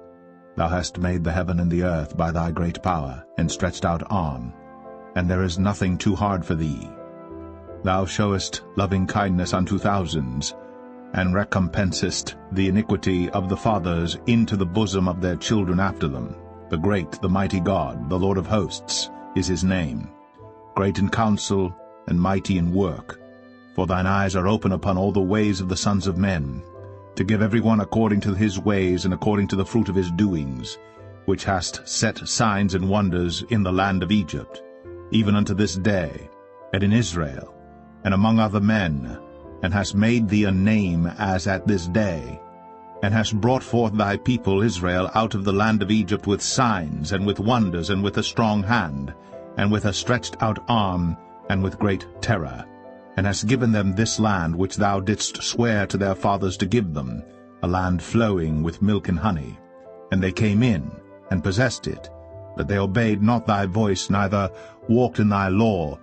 thou hast made the heaven and the earth by thy great power, and stretched out arm, and there is nothing too hard for thee. Thou showest loving kindness unto thousands, and recompensest the iniquity of the fathers into the bosom of their children after them. The great, the mighty God, the Lord of hosts, is his name, great in counsel and mighty in work. For thine eyes are open upon all the ways of the sons of men, to give every one according to his ways and according to the fruit of his doings, which hast set signs and wonders in the land of Egypt, even unto this day, and in Israel, and among other men, and hast made thee a name as at this day, and hast brought forth thy people Israel out of the land of Egypt with signs, and with wonders, and with a strong hand, and with a stretched out arm, and with great terror, and hast given them this land which thou didst swear to their fathers to give them, a land flowing with milk and honey. And they came in, and possessed it, but they obeyed not thy voice, neither walked in thy law.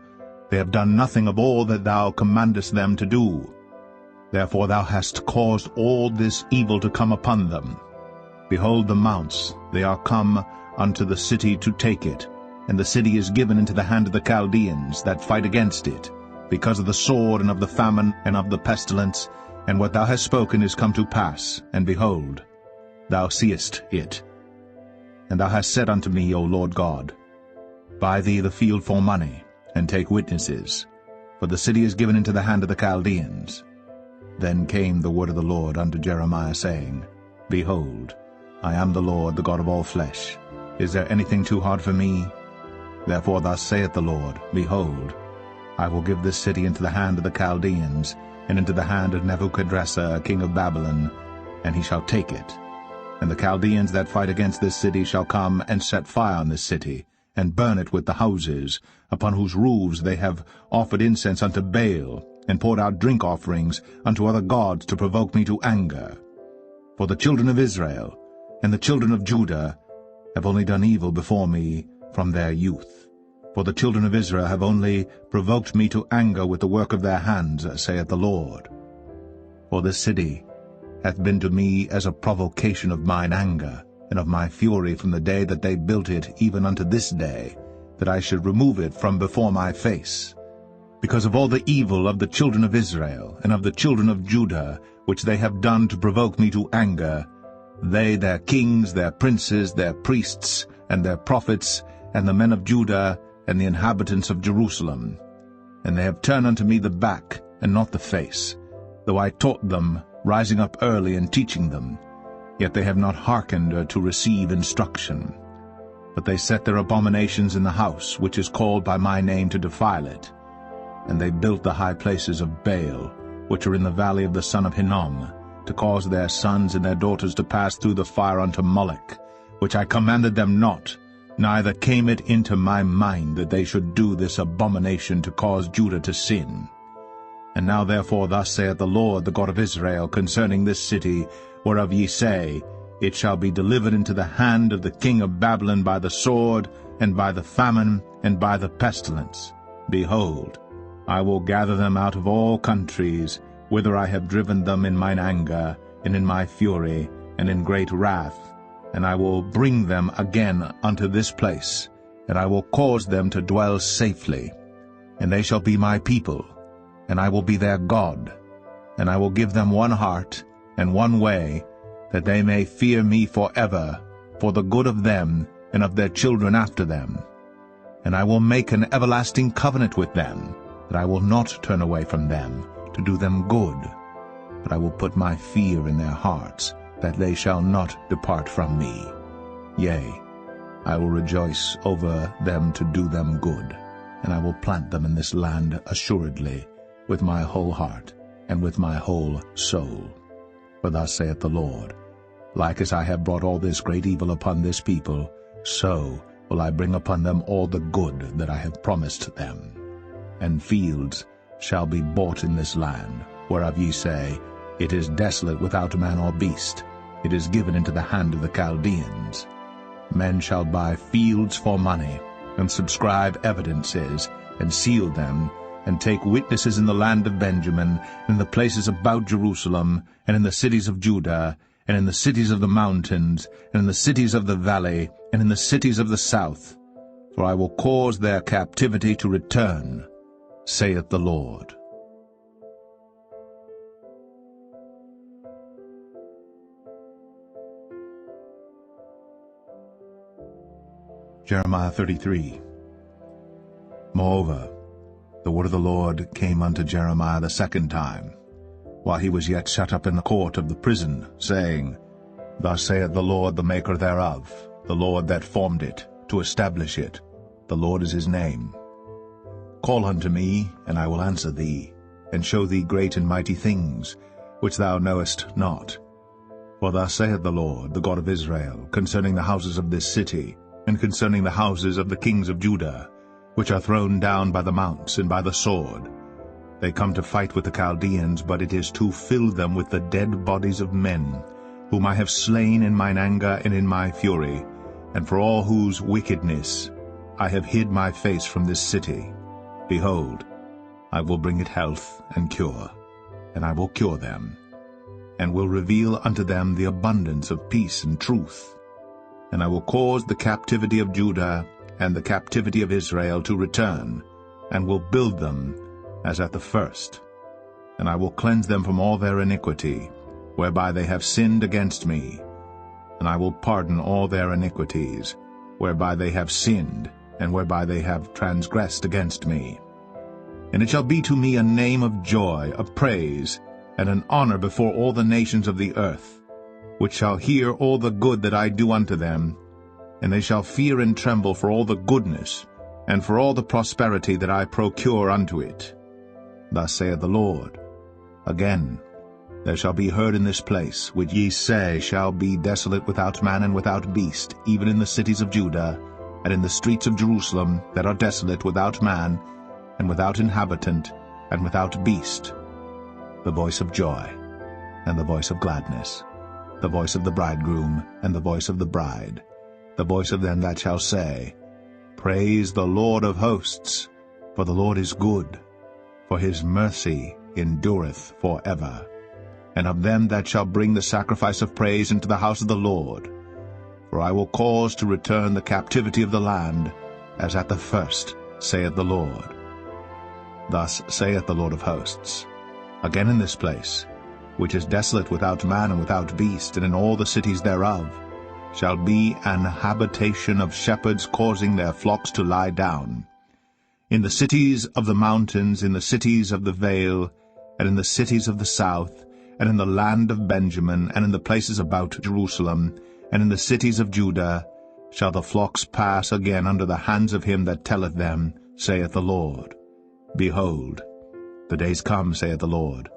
They have done nothing of all that thou commandest them to do. Therefore thou hast caused all this evil to come upon them. Behold the mounts, they are come unto the city to take it, and the city is given into the hand of the Chaldeans that fight against it, because of the sword and of the famine and of the pestilence, and what thou hast spoken is come to pass, and behold, thou seest it. And thou hast said unto me, O Lord God, Buy thee the field for money, and take witnesses, for the city is given into the hand of the Chaldeans. Then came the word of the Lord unto Jeremiah, saying, Behold, I am the Lord, the God of all flesh. Is there anything too hard for me? Therefore thus saith the Lord, Behold, I will give this city into the hand of the Chaldeans, and into the hand of Nebuchadrezzar king of Babylon, and he shall take it. And the Chaldeans that fight against this city shall come and set fire on this city, and burn it with the houses, upon whose roofs they have offered incense unto Baal, and poured out drink offerings unto other gods to provoke me to anger. For the children of Israel and the children of Judah have only done evil before me from their youth. For the children of Israel have only provoked me to anger with the work of their hands, saith the Lord. For this city hath been to me as a provocation of mine anger, and of my fury from the day that they built it even unto this day, that I should remove it from before my face. Because of all the evil of the children of Israel and of the children of Judah, which they have done to provoke me to anger, they, their kings, their princes, their priests, and their prophets, and the men of Judah, and the inhabitants of Jerusalem. And they have turned unto me the back, and not the face, though I taught them, rising up early and teaching them. Yet they have not hearkened to receive instruction. But they set their abominations in the house which is called by my name to defile it. And they built the high places of Baal, which are in the valley of the son of Hinnom, to cause their sons and their daughters to pass through the fire unto Moloch, which I commanded them not, neither came it into my mind that they should do this abomination to cause Judah to sin. And now therefore thus saith the Lord, the God of Israel, concerning this city, whereof ye say, It shall be delivered into the hand of the king of Babylon by the sword, and by the famine, and by the pestilence. Behold, I will gather them out of all countries, whither I have driven them in mine anger, and in my fury, and in great wrath, and I will bring them again unto this place, and I will cause them to dwell safely. And they shall be my people, and I will be their God, and I will give them one heart and one way, that they may fear me forever, for the good of them and of their children after them. And I will make an everlasting covenant with them, that I will not turn away from them, to do them good. But I will put my fear in their hearts, that they shall not depart from me. Yea, I will rejoice over them to do them good, and I will plant them in this land assuredly, with my whole heart, and with my whole soul. For thus saith the Lord, Like as I have brought all this great evil upon this people, so will I bring upon them all the good that I have promised them. And fields shall be bought in this land, whereof ye say, It is desolate without man or beast, it is given into the hand of the Chaldeans. Men shall buy fields for money, and subscribe evidences, and seal them, and take witnesses in the land of Benjamin, and in the places about Jerusalem, and in the cities of Judah, and in the cities of the mountains, and in the cities of the valley, and in the cities of the south. For I will cause their captivity to return, saith the Lord. Jeremiah 33. Moreover, the word of the Lord came unto Jeremiah the second time, while he was yet shut up in the court of the prison, saying, Thus saith the Lord, the maker thereof, the Lord that formed it, to establish it. The Lord is his name. Call unto me, and I will answer thee, and show thee great and mighty things, which thou knowest not. For thus saith the Lord, the God of Israel, concerning the houses of this city, and concerning the houses of the kings of Judah, which are thrown down by the mounts and by the sword. They come to fight with the Chaldeans, but it is to fill them with the dead bodies of men, whom I have slain in mine anger and in my fury, and for all whose wickedness I have hid my face from this city. Behold, I will bring it health and cure, and I will cure them, and will reveal unto them the abundance of peace and truth. And I will cause the captivity of Judah and the captivity of Israel to return, and will build them as at the first. And I will cleanse them from all their iniquity, whereby they have sinned against me. And I will pardon all their iniquities, whereby they have sinned, and whereby they have transgressed against me. And it shall be to me a name of joy, of praise, and an honor before all the nations of the earth, which shall hear all the good that I do unto them, and they shall fear and tremble for all the goodness, and for all the prosperity that I procure unto it. Thus saith the Lord, Again, there shall be heard in this place, which ye say shall be desolate without man and without beast, even in the cities of Judah, and in the streets of Jerusalem that are desolate without man, and without inhabitant, and without beast, the voice of joy, and the voice of gladness, the voice of the bridegroom, and the voice of the bride, the voice of them that shall say, Praise the Lord of hosts, for the Lord is good, for his mercy endureth for ever. And of them that shall bring the sacrifice of praise into the house of the Lord, for I will cause to return the captivity of the land, as at the first, saith the Lord. Thus saith the Lord of hosts, Again in this place, which is desolate without man and without beast, and in all the cities thereof, shall be an habitation of shepherds causing their flocks to lie down. In the cities of the mountains, in the cities of the vale, and in the cities of the south, and in the land of Benjamin, and in the places about Jerusalem, and in the cities of Judah, shall the flocks pass again under the hands of him that telleth them, saith the Lord. Behold, the days come, saith the Lord,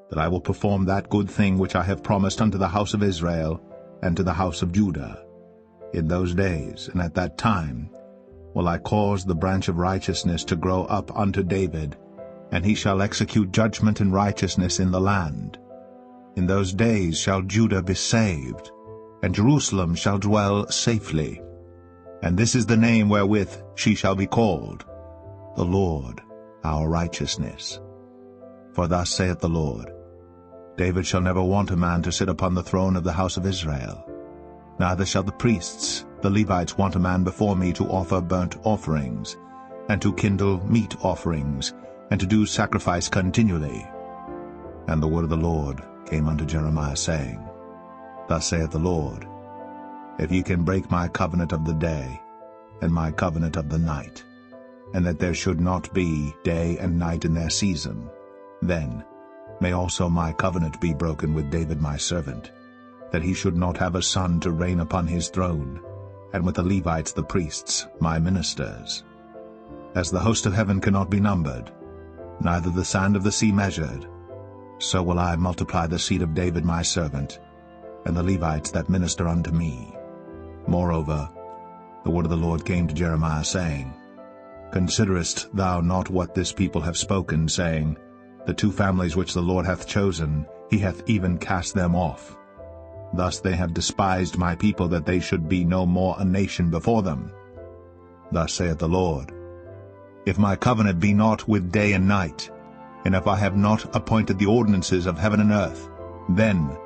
that I will perform that good thing which I have promised unto the house of Israel and to the house of Judah. In those days and at that time will I cause the branch of righteousness to grow up unto David, and he shall execute judgment and righteousness in the land. In those days shall Judah be saved, and Jerusalem shall dwell safely. And this is the name wherewith she shall be called, the Lord our righteousness. For thus saith the Lord, David shall never want a man to sit upon the throne of the house of Israel. Neither shall the priests, the Levites, want a man before me to offer burnt offerings, and to kindle meat offerings, and to do sacrifice continually. And the word of the Lord came unto Jeremiah, saying, Thus saith the Lord, If ye can break my covenant of the day, and my covenant of the night, and that there should not be day and night in their season, then may also my covenant be broken with David my servant, that he should not have a son to reign upon his throne, and with the Levites the priests, my ministers. As the host of heaven cannot be numbered, neither the sand of the sea measured, so will I multiply the seed of David my servant, and the Levites that minister unto me. Moreover, the word of the Lord came to Jeremiah, saying, Considerest thou not what this people have spoken, saying, The two families which the Lord hath chosen, he hath even cast them off. Thus they have despised my people, that they should be no more a nation before them. Thus saith the Lord, If my covenant be not with day and night, and if I have not appointed the ordinances of heaven and earth, then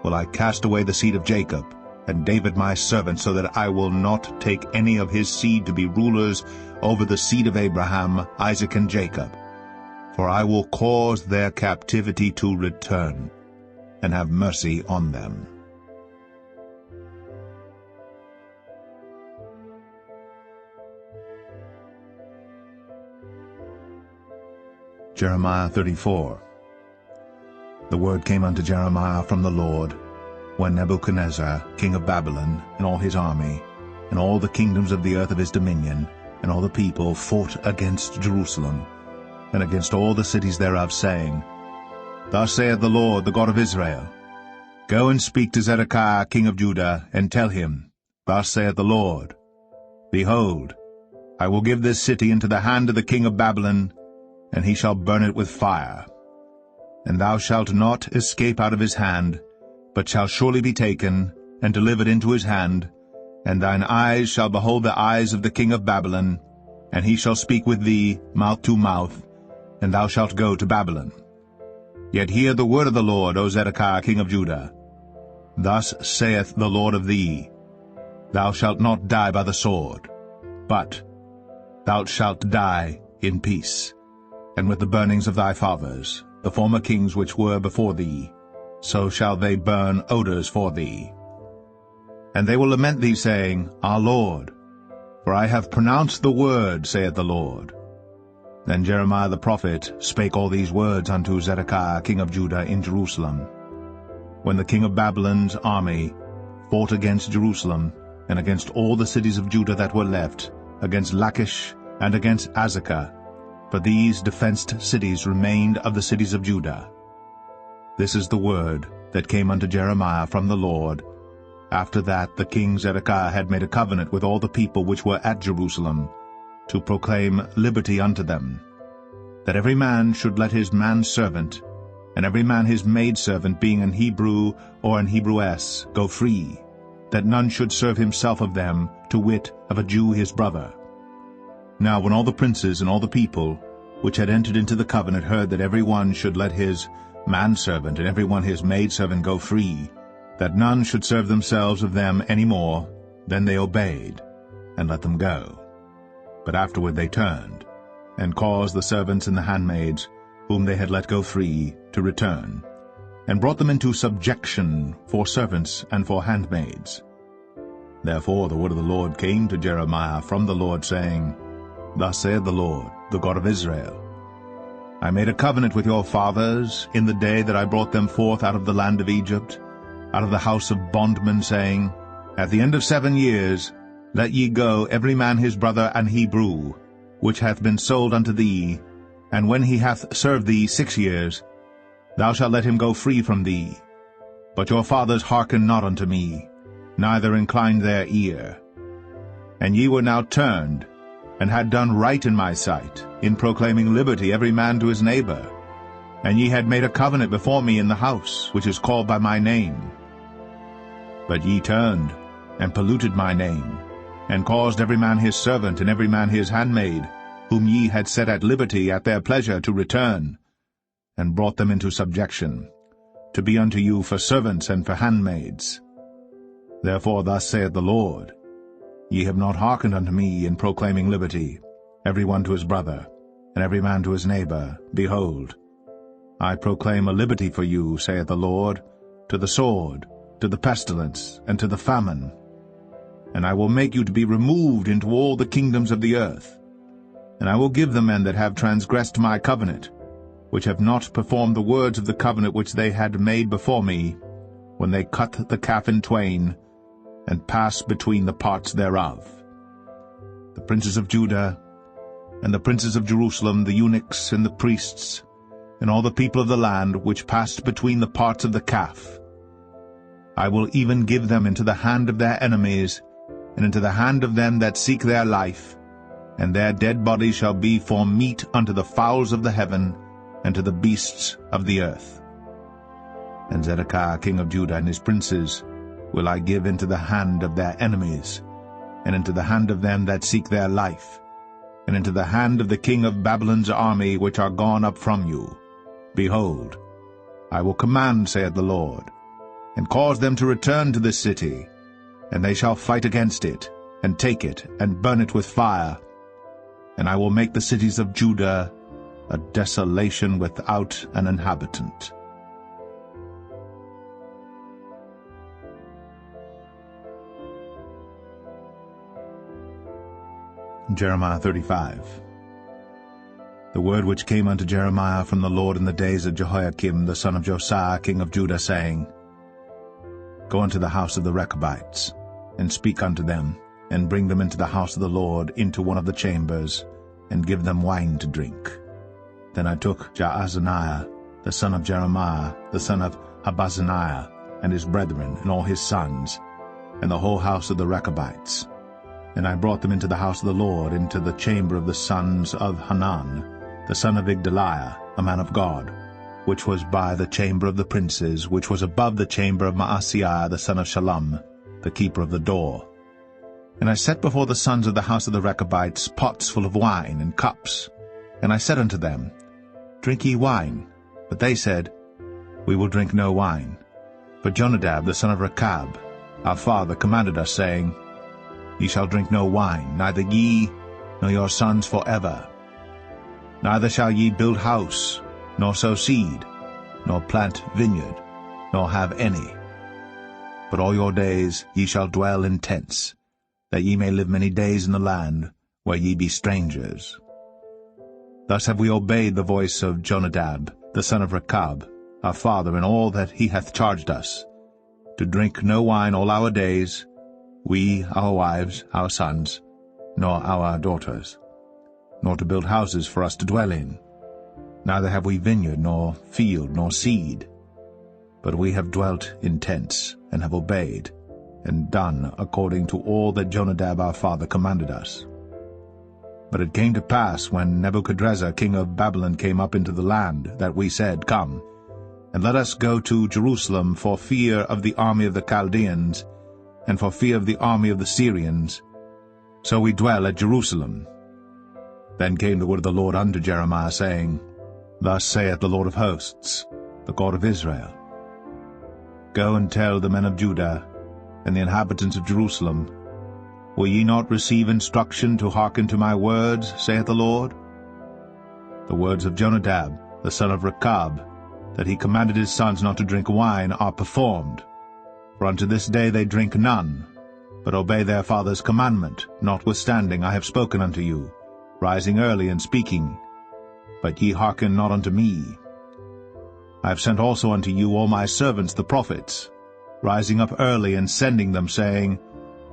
will I cast away the seed of Jacob, and David my servant, so that I will not take any of his seed to be rulers over the seed of Abraham, Isaac, and Jacob. For I will cause their captivity to return, and have mercy on them. Jeremiah 34. The word came unto Jeremiah from the Lord, when Nebuchadnezzar, king of Babylon, and all his army, and all the kingdoms of the earth of his dominion, and all the people fought against Jerusalem, and against all the cities thereof, saying, Thus saith the Lord, the God of Israel, Go and speak to Zedekiah king of Judah, and tell him, Thus saith the Lord, Behold, I will give this city into the hand of the king of Babylon, and he shall burn it with fire. And thou shalt not escape out of his hand, but shall surely be taken, and delivered into his hand, and thine eyes shall behold the eyes of the king of Babylon, and he shall speak with thee mouth to mouth, and thou shalt go to Babylon. Yet hear the word of the Lord, O Zedekiah king of Judah. Thus saith the Lord of thee, Thou shalt not die by the sword, but thou shalt die in peace, and with the burnings of thy fathers, the former kings which were before thee, so shall they burn odors for thee. And they will lament thee, saying, Our Lord, for I have pronounced the word, saith the Lord. Then Jeremiah the prophet spake all these words unto Zedekiah king of Judah in Jerusalem, when the king of Babylon's army fought against Jerusalem, and against all the cities of Judah that were left, against Lachish and against Azekah, for these defenced cities remained of the cities of Judah. This is the word that came unto Jeremiah from the Lord, after that the king Zedekiah had made a covenant with all the people which were at Jerusalem, to proclaim liberty unto them, that every man should let his manservant, and every man his maidservant, being an Hebrew or an Hebrewess, go free, that none should serve himself of them, to wit, of a Jew his brother. Now when all the princes and all the people which had entered into the covenant heard that every one should let his manservant and every one his maidservant go free, that none should serve themselves of them any more, then they obeyed, and let them go. But afterward they turned, and caused the servants and the handmaids, whom they had let go free, to return, and brought them into subjection for servants and for handmaids. Therefore the word of the Lord came to Jeremiah from the Lord, saying, Thus saith the Lord, the God of Israel, I made a covenant with your fathers in the day that I brought them forth out of the land of Egypt, out of the house of bondmen, saying, At the end of 7 years let ye go every man his brother an Hebrew, which hath been sold unto thee, and when he hath served thee 6 years, thou shalt let him go free from thee. But your fathers hearkened not unto me, neither inclined their ear. And ye were now turned, and had done right in my sight, in proclaiming liberty every man to his neighbor. And ye had made a covenant before me in the house, which is called by my name. But ye turned, and polluted my name, and caused every man his servant and every man his handmaid, whom ye had set at liberty at their pleasure, to return, and brought them into subjection, to be unto you for servants and for handmaids. Therefore thus saith the Lord, Ye have not hearkened unto me in proclaiming liberty, every one to his brother, and every man to his neighbor. Behold, I proclaim a liberty for you, saith the Lord, to the sword, to the pestilence, and to the famine. And I will make you to be removed into all the kingdoms of the earth. And I will give the men that have transgressed my covenant, which have not performed the words of the covenant which they had made before me, when they cut the calf in twain, and passed between the parts thereof. The princes of Judah, and the princes of Jerusalem, the eunuchs, and the priests, and all the people of the land, which passed between the parts of the calf, I will even give them into the hand of their enemies, and into the hand of them that seek their life, and their dead bodies shall be for meat unto the fowls of the heaven, and to the beasts of the earth. And Zedekiah king of Judah and his princes will I give into the hand of their enemies, and into the hand of them that seek their life, and into the hand of the king of Babylon's army which are gone up from you. Behold, I will command, saith the Lord, and cause them to return to this city, and they shall fight against it, and take it, and burn it with fire. And I will make the cities of Judah a desolation without an inhabitant. Jeremiah 35. The word which came unto Jeremiah from the Lord in the days of Jehoiakim the son of Josiah king of Judah, saying, Go unto the house of the Rechabites, and speak unto them, and bring them into the house of the Lord, into one of the chambers, and give them wine to drink. Then I took Jaazaniah the son of Jeremiah, the son of Habazzaniah, and his brethren, and all his sons, and the whole house of the Rechabites, and I brought them into the house of the Lord, into the chamber of the sons of Hanan, the son of Igdaliah, a man of God, which was by the chamber of the princes, which was above the chamber of Maaseiah the son of Shallum, the keeper of the door. And I set before the sons of the house of the Rechabites pots full of wine and cups. And I said unto them, Drink ye wine. But they said, We will drink no wine. For Jonadab the son of Rechab, our father, commanded us, saying, Ye shall drink no wine, neither ye, nor your sons forever. Neither shall ye build house, nor sow seed, nor plant vineyard, nor have any. But all your days ye shall dwell in tents, that ye may live many days in the land where ye be strangers. Thus have we obeyed the voice of Jonadab, the son of Rechab, our father, in all that he hath charged us, to drink no wine all our days, we, our wives, our sons, nor our daughters, nor to build houses for us to dwell in. Neither have we vineyard, nor field, nor seed, but we have dwelt in tents, and have obeyed, and done according to all that Jonadab our father commanded us. But it came to pass, when Nebuchadrezzar king of Babylon came up into the land, that we said, Come, and let us go to Jerusalem, for fear of the army of the Chaldeans, and for fear of the army of the Syrians. So we dwell at Jerusalem. Then came the word of the Lord unto Jeremiah, saying, Thus saith the Lord of hosts, the God of Israel, Go and tell the men of Judah, and the inhabitants of Jerusalem, Will ye not receive instruction to hearken to my words, saith the Lord? The words of Jonadab, the son of Rechab, that he commanded his sons not to drink wine, are performed. For unto this day they drink none, but obey their father's commandment, notwithstanding I have spoken unto you, rising early and speaking. But ye hearken not unto me. I have sent also unto you all my servants the prophets, rising up early and sending them, saying,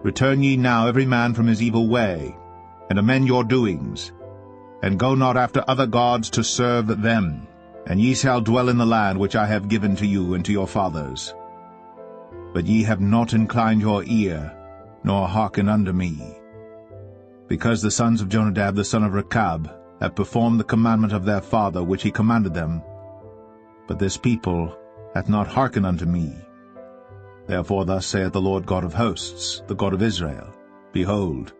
Return ye now every man from his evil way, and amend your doings, and go not after other gods to serve them, and ye shall dwell in the land which I have given to you and to your fathers. But ye have not inclined your ear, nor hearkened unto me. Because the sons of Jonadab the son of Rechab have performed the commandment of their father which he commanded them, but this people hath not hearkened unto me. Therefore thus saith the Lord God of hosts, the God of Israel, Behold,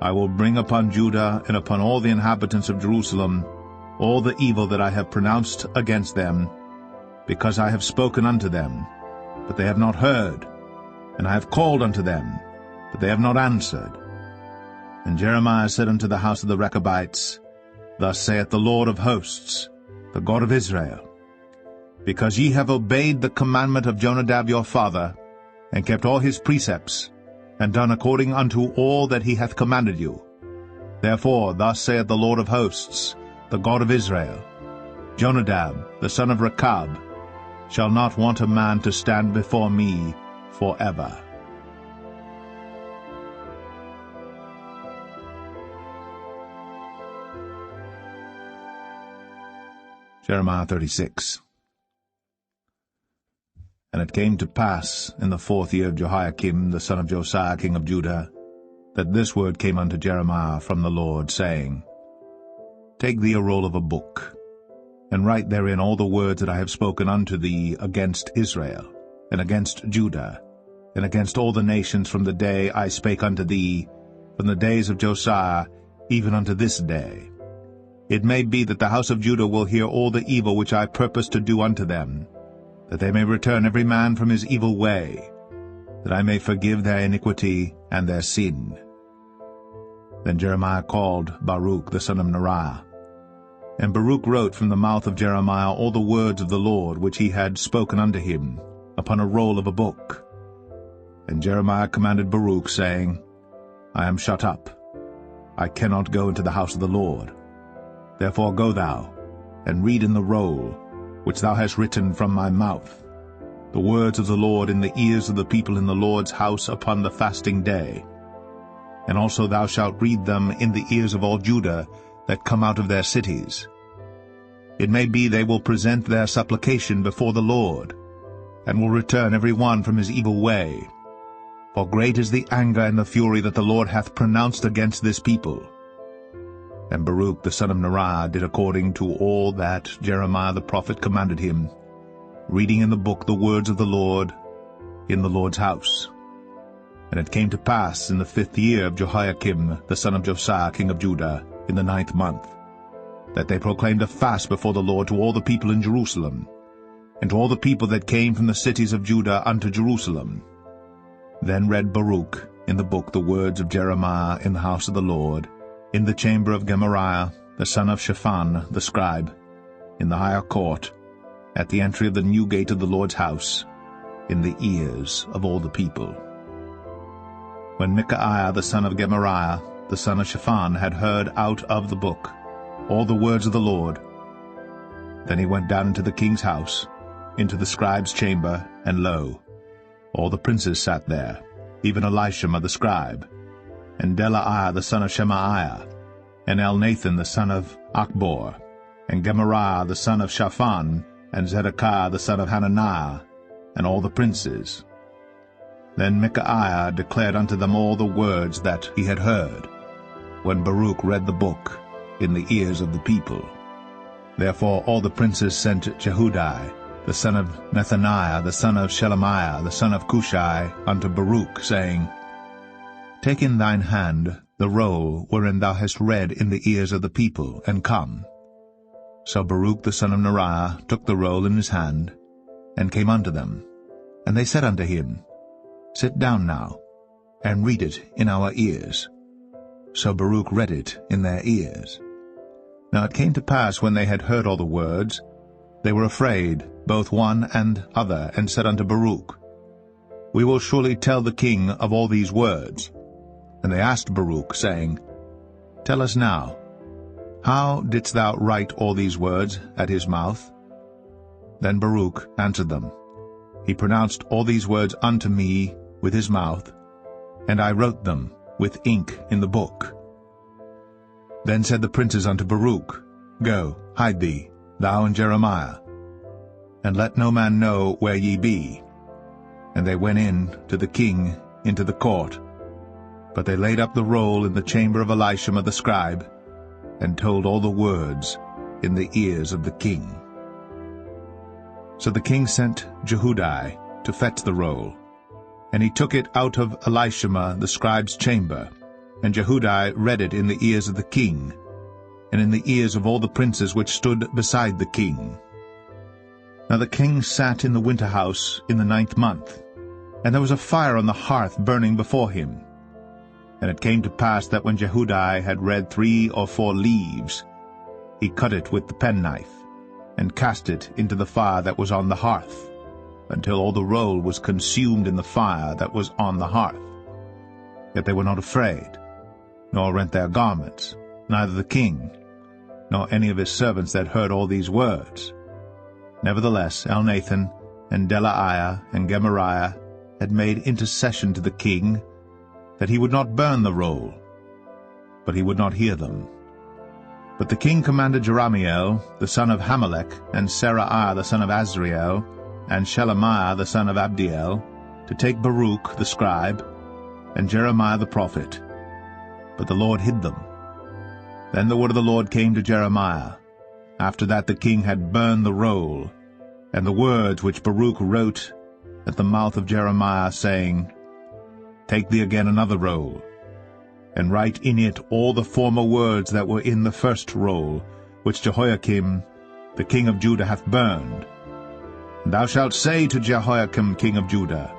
I will bring upon Judah and upon all the inhabitants of Jerusalem all the evil that I have pronounced against them, because I have spoken unto them, but they have not heard, and I have called unto them, but they have not answered. And Jeremiah said unto the house of the Rechabites, Thus saith the Lord of hosts, the God of Israel, Because ye have obeyed the commandment of Jonadab your father, and kept all his precepts, and done according unto all that he hath commanded you. Therefore thus saith the Lord of hosts, the God of Israel, Jonadab the son of Rechab shall not want a man to stand before me forever. Jeremiah 36. And it came to pass in the 4th year of Jehoiakim the son of Josiah king of Judah, that this word came unto Jeremiah from the Lord, saying, Take thee a roll of a book, and write therein all the words that I have spoken unto thee against Israel, and against Judah, and against all the nations from the day I spake unto thee, from the days of Josiah, even unto this day. It may be that the house of Judah will hear all the evil which I purpose to do unto them, that they may return every man from his evil way, that I may forgive their iniquity and their sin. Then Jeremiah called Baruch the son of Neriah. And Baruch wrote from the mouth of Jeremiah all the words of the Lord which he had spoken unto him, upon a roll of a book. And Jeremiah commanded Baruch, saying, I am shut up. I cannot go into the house of the Lord. Therefore go thou, and read in the roll, which thou hast written from my mouth, the words of the Lord in the ears of the people in the Lord's house upon the fasting day. And also thou shalt read them in the ears of all Judah that come out of their cities. It may be they will present their supplication before the Lord, and will return every one from his evil way. For great is the anger and the fury that the Lord hath pronounced against this people. And Baruch the son of Neriah did according to all that Jeremiah the prophet commanded him, reading in the book the words of the Lord in the Lord's house. And it came to pass in the 5th year of Jehoiakim the son of Josiah king of Judah, in the 9th month, that they proclaimed a fast before the Lord to all the people in Jerusalem, and to all the people that came from the cities of Judah unto Jerusalem. Then read Baruch in the book the words of Jeremiah in the house of the Lord, in the chamber of Gemariah the son of Shaphan the scribe, in the higher court, at the entry of the new gate of the Lord's house, in the ears of all the people. When Micaiah the son of Gemariah, the son of Shaphan, had heard out of the book all the words of the Lord, then he went down into the king's house, into the scribe's chamber, and lo, all the princes sat there, even Elishama the scribe, and Delaiah the son of Shemaiah, and Elnathan the son of Achbor, and Gemariah the son of Shaphan, and Zedekiah the son of Hananiah, and all the princes. Then Micaiah declared unto them all the words that he had heard, when Baruch read the book in the ears of the people. Therefore all the princes sent Jehudi, the son of Nethaniah, the son of Shelemiah, the son of Cushai, unto Baruch, saying, Take in thine hand the roll wherein thou hast read in the ears of the people, and come. So Baruch the son of Neriah took the roll in his hand, and came unto them. And they said unto him, Sit down now, and read it in our ears. So Baruch read it in their ears. Now it came to pass, when they had heard all the words, they were afraid, both one and other, and said unto Baruch, We will surely tell the king of all these words. And they asked Baruch, saying, Tell us now, how didst thou write all these words at his mouth? Then Baruch answered them, He pronounced all these words unto me with his mouth, and I wrote them with ink in the book. Then said the princes unto Baruch, Go, hide thee, thou and Jeremiah, and let no man know where ye be. And they went in to the king into the court. But they laid up the roll in the chamber of Elishama the scribe, and told all the words in the ears of the king. So the king sent Jehudi to fetch the roll, and he took it out of Elishama the scribe's chamber, and Jehudi read it in the ears of the king, and in the ears of all the princes which stood beside the king. Now the king sat in the winter house in the 9th month, and there was a fire on the hearth burning before him. And it came to pass that when Jehudi had read 3 or 4 leaves, he cut it with the penknife, and cast it into the fire that was on the hearth, until all the roll was consumed in the fire that was on the hearth. Yet they were not afraid, nor rent their garments, neither the king, nor any of his servants that heard all these words. Nevertheless Elnathan, and Delaiah, and Gemariah had made intercession to the king, that he would not burn the roll, but he would not hear them. But the king commanded Jerahmeel, the son of Hamelech, and Seraiah the son of Azriel, and Shelemiah the son of Abdiel, to take Baruch the scribe, and Jeremiah the prophet. But the Lord hid them. Then the word of the Lord came to Jeremiah, after that the king had burned the roll, and the words which Baruch wrote at the mouth of Jeremiah, saying, Take thee again another roll, and write in it all the former words that were in the first roll, which Jehoiakim the king of Judah hath burned. And thou shalt say to Jehoiakim king of Judah,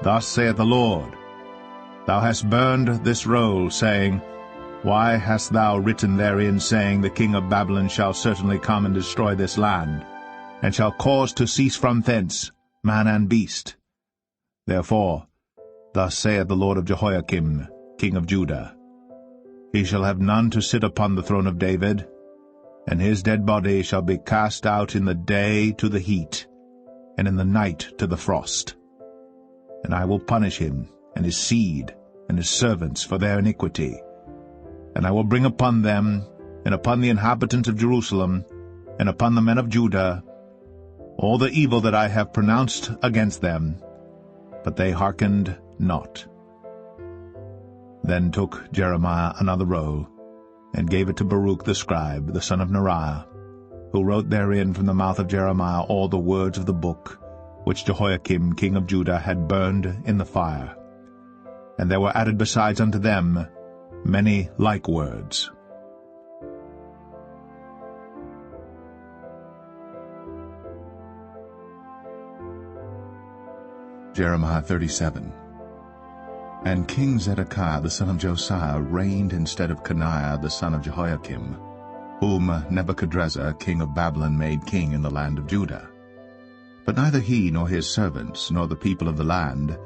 Thus saith the Lord, Thou hast burned this roll, saying, Why hast thou written therein, saying, The king of Babylon shall certainly come and destroy this land, and shall cause to cease from thence man and beast? Therefore, thus saith the Lord of Jehoiakim, king of Judah, He shall have none to sit upon the throne of David, and his dead body shall be cast out in the day to the heat, and in the night to the frost. And I will punish him, and his seed, and his servants for their iniquity. And I will bring upon them, and upon the inhabitants of Jerusalem, and upon the men of Judah, all the evil that I have pronounced against them, but they hearkened not. Then took Jeremiah another roll, and gave it to Baruch the scribe, the son of Neriah, who wrote therein from the mouth of Jeremiah all the words of the book, which Jehoiakim king of Judah had burned in the fire. And there were added besides unto them many like words. Jeremiah 37. And King Zedekiah the son of Josiah reigned instead of Coniah the son of Jehoiakim, whom Nebuchadrezzar king of Babylon made king in the land of Judah. But neither he nor his servants nor the people of the land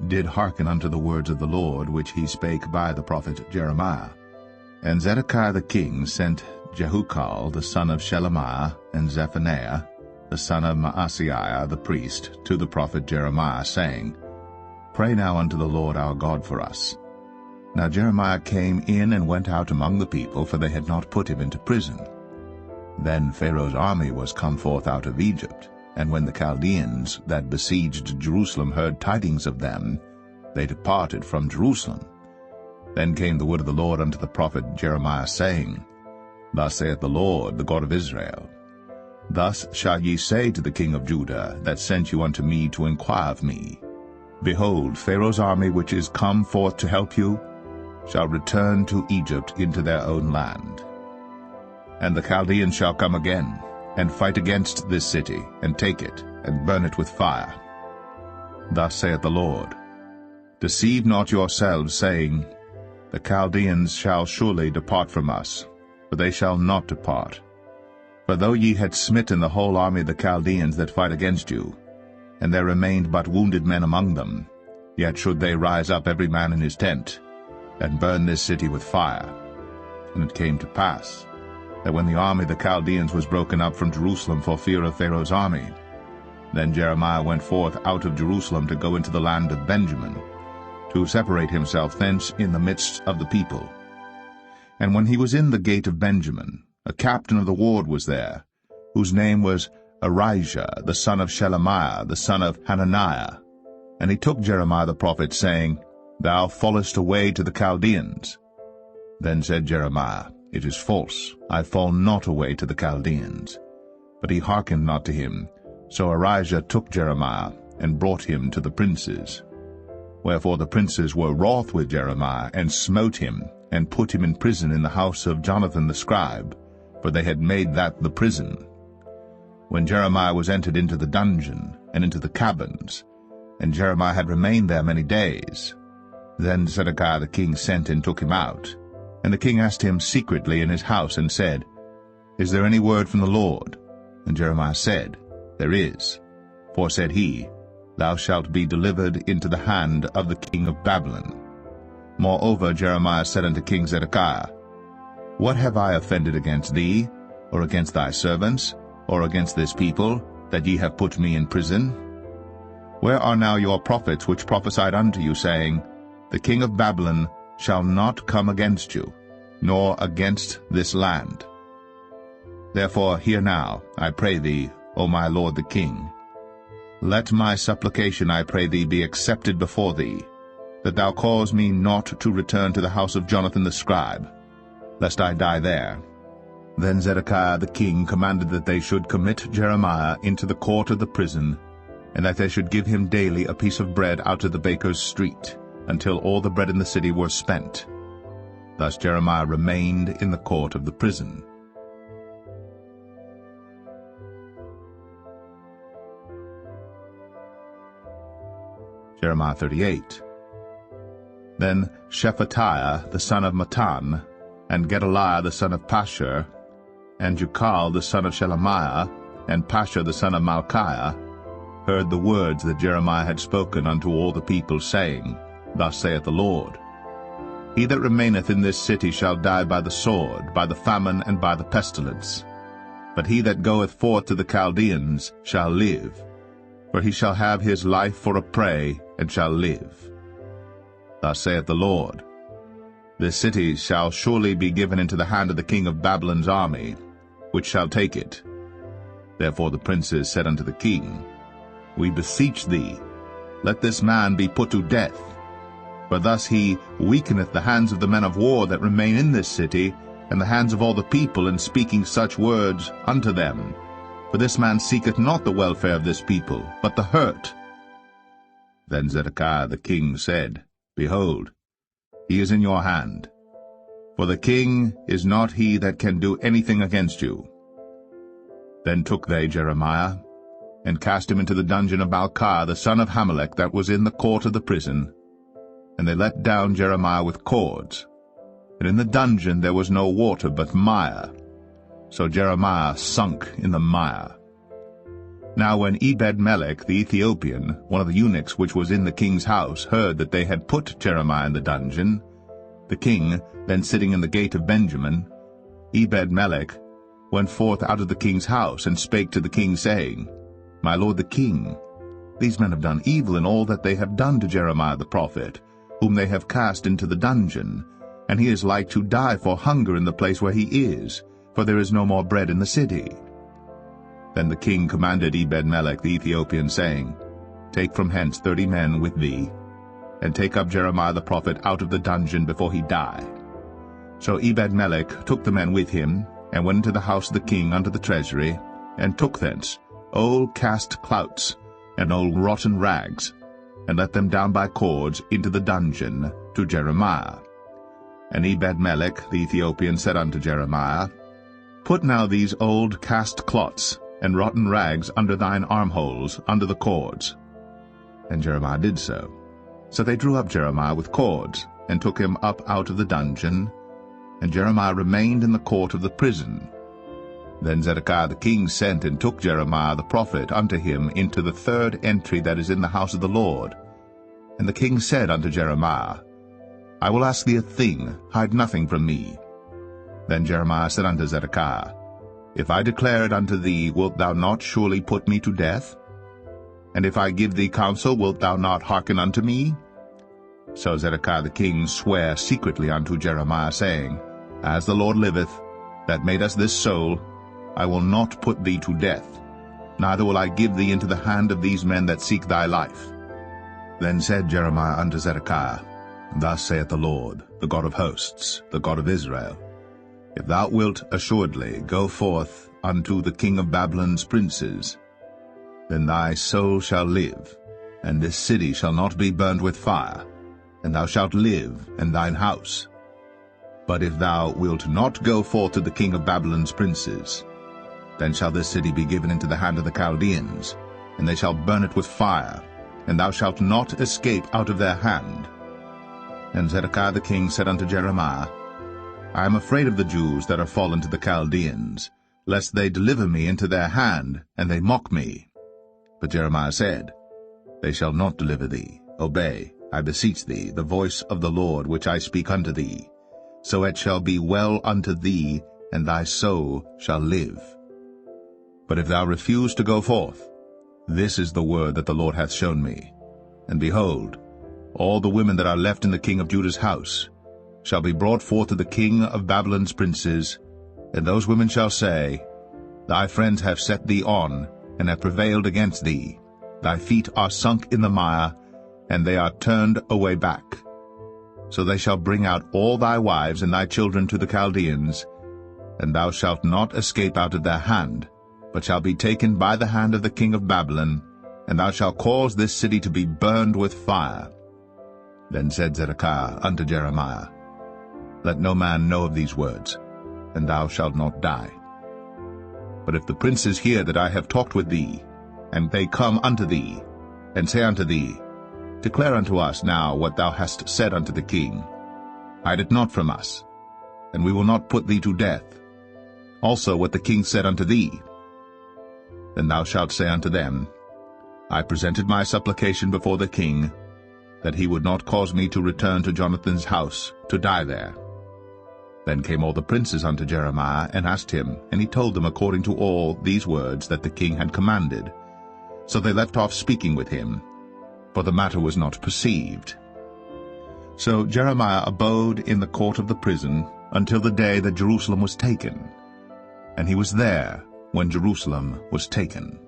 did hearken unto the words of the Lord, which he spake by the prophet Jeremiah. And Zedekiah the king sent Jehukal the son of Shelemiah, and Zephaniah the son of Maaseiah the priest, to the prophet Jeremiah, saying, Pray now unto the Lord our God for us. Now Jeremiah came in and went out among the people, for they had not put him into prison. Then Pharaoh's army was come forth out of Egypt, and when the Chaldeans that besieged Jerusalem heard tidings of them, they departed from Jerusalem. Then came the word of the Lord unto the prophet Jeremiah, saying, Thus saith the Lord, the God of Israel, Thus shall ye say to the king of Judah, that sent you unto me to inquire of me, Behold, Pharaoh's army which is come forth to help you shall return to Egypt into their own land. And the Chaldeans shall come again, and fight against this city, and take it, and burn it with fire. Thus saith the Lord, Deceive not yourselves, saying, The Chaldeans shall surely depart from us, for they shall not depart. For though ye had smitten the whole army of the Chaldeans that fight against you, and there remained but wounded men among them, yet should they rise up every man in his tent, and burn this city with fire. And it came to pass, that when the army of the Chaldeans was broken up from Jerusalem for fear of Pharaoh's army, then Jeremiah went forth out of Jerusalem to go into the land of Benjamin, to separate himself thence in the midst of the people. And when he was in the gate of Benjamin, a captain of the ward was there, whose name was Arijah, the son of Shelemiah, the son of Hananiah. And he took Jeremiah the prophet, saying, Thou fallest away to the Chaldeans. Then said Jeremiah, It is false, I fall not away to the Chaldeans. But he hearkened not to him. So Arijah took Jeremiah, and brought him to the princes. Wherefore the princes were wroth with Jeremiah, and smote him, and put him in prison in the house of Jonathan the scribe, for they had made that the prison. When Jeremiah was entered into the dungeon, and into the cabins, and Jeremiah had remained there many days, then Zedekiah the king sent and took him out. And the king asked him secretly in his house, and said, Is there any word from the Lord? And Jeremiah said, There is. For, said he, Thou shalt be delivered into the hand of the king of Babylon. Moreover Jeremiah said unto King Zedekiah, What have I offended against thee, or against thy servants, or against this people, that ye have put me in prison? Where are now your prophets which prophesied unto you, saying, The king of Babylon shall not come against you, nor against this land? Therefore hear now, I pray thee, O my lord the king. Let my supplication, I pray thee, be accepted before thee, that thou cause me not to return to the house of Jonathan the scribe, lest I die there. Then Zedekiah the king commanded that they should commit Jeremiah into the court of the prison, and that they should give him daily a piece of bread out of the baker's street, until all the bread in the city were spent. Thus Jeremiah remained in the court of the prison. Jeremiah 38. Then Shephatiah the son of Mattan, and Gedaliah the son of Pashur, and Jucal the son of Shelemiah, and Pashur the son of Malchiah, heard the words that Jeremiah had spoken unto all the people, saying, Thus saith the Lord, He that remaineth in this city shall die by the sword, by the famine, and by the pestilence. But he that goeth forth to the Chaldeans shall live, for he shall have his life for a prey, and shall live. Thus saith the Lord, This city shall surely be given into the hand of the king of Babylon's army, which shall take it. Therefore the princes said unto the king, We beseech thee, let this man be put to death, for thus he weakeneth the hands of the men of war that remain in this city, and the hands of all the people, in speaking such words unto them. For this man seeketh not the welfare of this people, but the hurt. Then Zedekiah the king said, Behold, he is in your hand. For the king is not he that can do anything against you. Then took they Jeremiah, and cast him into the dungeon of Malchiah the son of Hamelech, that was in the court of the prison. And they let down Jeremiah with cords. And in the dungeon there was no water but mire. So Jeremiah sunk in the mire. Now when Ebed-melech the Ethiopian, one of the eunuchs which was in the king's house, heard that they had put Jeremiah in the dungeon, the king, then sitting in the gate of Benjamin, Ebed-melech went forth out of the king's house, and spake to the king, saying, My lord the king, these men have done evil in all that they have done to Jeremiah the prophet, whom they have cast into the dungeon, and he is like to die for hunger in the place where he is, for there is no more bread in the city. Then the king commanded Ebed-melech the Ethiopian, saying, Take from hence 30 men with thee, and take up Jeremiah the prophet out of the dungeon before he die. So Ebed-melech took the men with him, and went into the house of the king unto the treasury, and took thence old cast clouts, and old rotten rags, and let them down by cords into the dungeon to Jeremiah. And Ebed-melech the Ethiopian said unto Jeremiah, Put now these old cast clots and rotten rags under thine armholes, under the cords. And Jeremiah did so. So they drew up Jeremiah with cords, and took him up out of the dungeon, and Jeremiah remained in the court of the prison. Then Zedekiah the king sent and took Jeremiah the prophet unto him into the third entry that is in the house of the Lord. And the king said unto Jeremiah, I will ask thee a thing, hide nothing from me. Then Jeremiah said unto Zedekiah, If I declare it unto thee, wilt thou not surely put me to death? And if I give thee counsel, wilt thou not hearken unto me? So Zedekiah the king sware secretly unto Jeremiah, saying, As the Lord liveth, that made us this soul, I will not put thee to death, neither will I give thee into the hand of these men that seek thy life. Then said Jeremiah unto Zedekiah, Thus saith the Lord, the God of hosts, the God of Israel, If thou wilt assuredly go forth unto the king of Babylon's princes, then thy soul shall live, and this city shall not be burned with fire, and thou shalt live, and thine house. But if thou wilt not go forth to the king of Babylon's princes, then shall this city be given into the hand of the Chaldeans, and they shall burn it with fire, and thou shalt not escape out of their hand. And Zedekiah the king said unto Jeremiah, I am afraid of the Jews that are fallen to the Chaldeans, lest they deliver me into their hand, and they mock me. But Jeremiah said, They shall not deliver thee. Obey, I beseech thee, the voice of the Lord which I speak unto thee. So it shall be well unto thee, and thy soul shall live. But if thou refuse to go forth, this is the word that the Lord hath shown me. And behold, all the women that are left in the king of Judah's house shall be brought forth to the king of Babylon's princes, and those women shall say, Thy friends have set thee on, and have prevailed against thee. Thy feet are sunk in the mire, and they are turned away back. So they shall bring out all thy wives and thy children to the Chaldeans, and thou shalt not escape out of their hand, but shall be taken by the hand of the king of Babylon, and thou shalt cause this city to be burned with fire. Then said Zedekiah unto Jeremiah, Let no man know of these words, and thou shalt not die. But if the princes hear that I have talked with thee, and they come unto thee, and say unto thee, Declare unto us now what thou hast said unto the king. Hide it not from us, and we will not put thee to death. Also what the king said unto thee. Then thou shalt say unto them, I presented my supplication before the king, that he would not cause me to return to Jonathan's house, to die there. Then came all the princes unto Jeremiah, and asked him, and he told them according to all these words that the king had commanded. So they left off speaking with him, for the matter was not perceived. So Jeremiah abode in the court of the prison until the day that Jerusalem was taken, and he was there when Jerusalem was taken.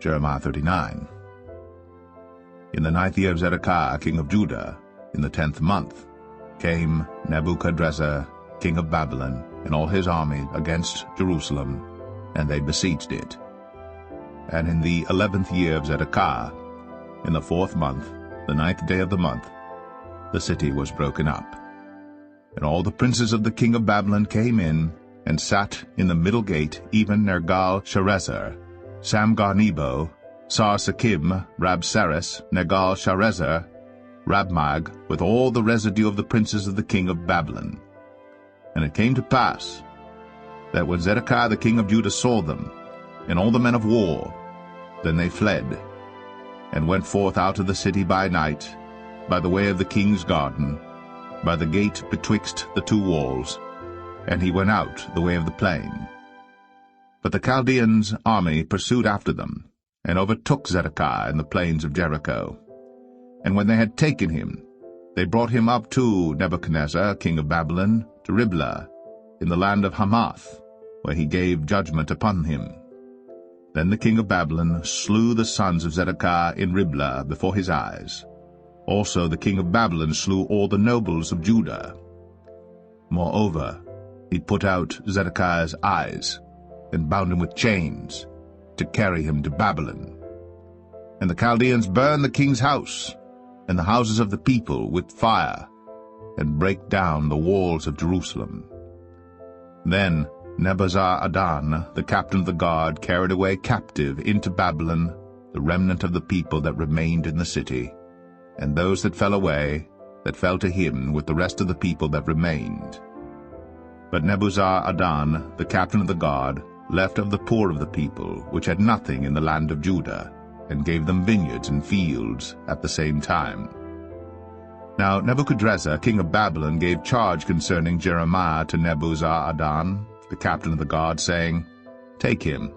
Jeremiah 39. In the 9th year of Zedekiah king of Judah, in the 10th month, came Nebuchadrezzar king of Babylon and all his army against Jerusalem, and they besieged it. And in the 11th year of Zedekiah, in the 4th month, the 9th day of the month, the city was broken up. And all the princes of the king of Babylon came in, and sat in the middle gate, even Nergal-Sharezer, Samgar-Nebo, Sar-Sakim, Rabsaris, Nergal-Sharezer, Rabmag, with all the residue of the princes of the king of Babylon. And it came to pass that when Zedekiah the king of Judah saw them, and all the men of war, then they fled, and went forth out of the city by night, by the way of the king's garden, by the gate betwixt the two walls, and he went out the way of the plain. But the Chaldeans' army pursued after them, and overtook Zedekiah in the plains of Jericho. And when they had taken him, they brought him up to Nebuchadnezzar king of Babylon, to Riblah, in the land of Hamath, where he gave judgment upon him. Then the king of Babylon slew the sons of Zedekiah in Riblah before his eyes. Also the king of Babylon slew all the nobles of Judah. Moreover, he put out Zedekiah's eyes, and bound him with chains, to carry him to Babylon. And the Chaldeans burned the king's house, and the houses of the people with fire, and brake down the walls of Jerusalem. Then Nebuzaradan, the captain of the guard, carried away captive into Babylon the remnant of the people that remained in the city, and those that fell away, that fell to him with the rest of the people that remained. But Nebuzaradan, the captain of the guard, left of the poor of the people, which had nothing in the land of Judah, and gave them vineyards and fields at the same time. Now Nebuchadrezzar king of Babylon gave charge concerning Jeremiah to Nebuzaradan, the captain of the guard, saying, Take him,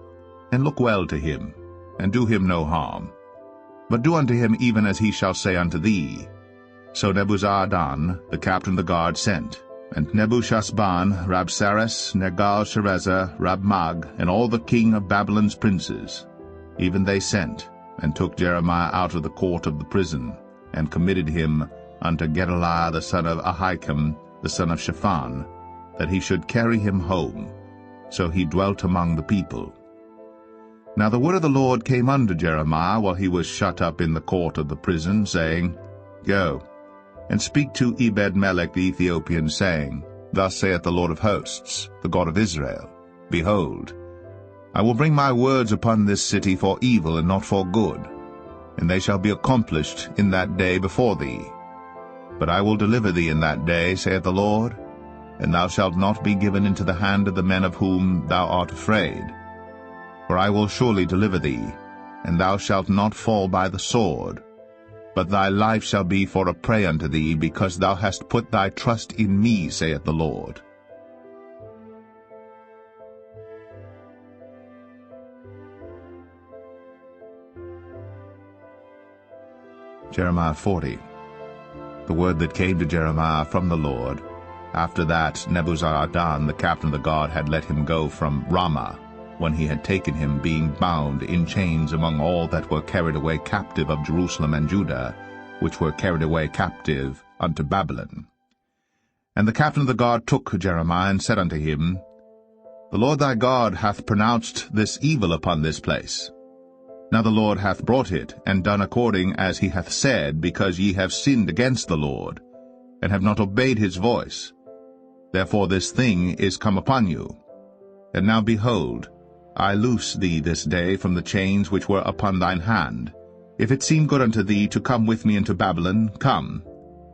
and look well to him, and do him no harm. But do unto him even as he shall say unto thee. So Nebuzaradan, the captain of the guard, sent, and Nebuchadnezzar, Rabsaris, Nergal-Sharezer, Rabmag, and all the king of Babylon's princes, even they sent, and took Jeremiah out of the court of the prison, and committed him unto Gedaliah the son of Ahikam, the son of Shaphan, that he should carry him home. So he dwelt among the people. Now the word of the Lord came unto Jeremiah while he was shut up in the court of the prison, saying, Go, and speak to Ebed-melech the Ethiopian, saying, Thus saith the Lord of hosts, the God of Israel, Behold, I will bring my words upon this city for evil and not for good, and they shall be accomplished in that day before thee. But I will deliver thee in that day, saith the Lord, and thou shalt not be given into the hand of the men of whom thou art afraid. For I will surely deliver thee, and thou shalt not fall by the sword, but thy life shall be for a prey unto thee, because thou hast put thy trust in me, saith the Lord. Jeremiah 40. The word that came to Jeremiah from the Lord, after that Nebuzaradan the captain of the guard had let him go from Ramah, when he had taken him, being bound in chains among all that were carried away captive of Jerusalem and Judah, which were carried away captive unto Babylon. And the captain of the guard took Jeremiah, and said unto him, The Lord thy God hath pronounced this evil upon this place. Now the Lord hath brought it, and done according as he hath said, because ye have sinned against the Lord, and have not obeyed his voice. Therefore this thing is come upon you. And now behold, I loose thee this day from the chains which were upon thine hand. If it seem good unto thee to come with me into Babylon, come,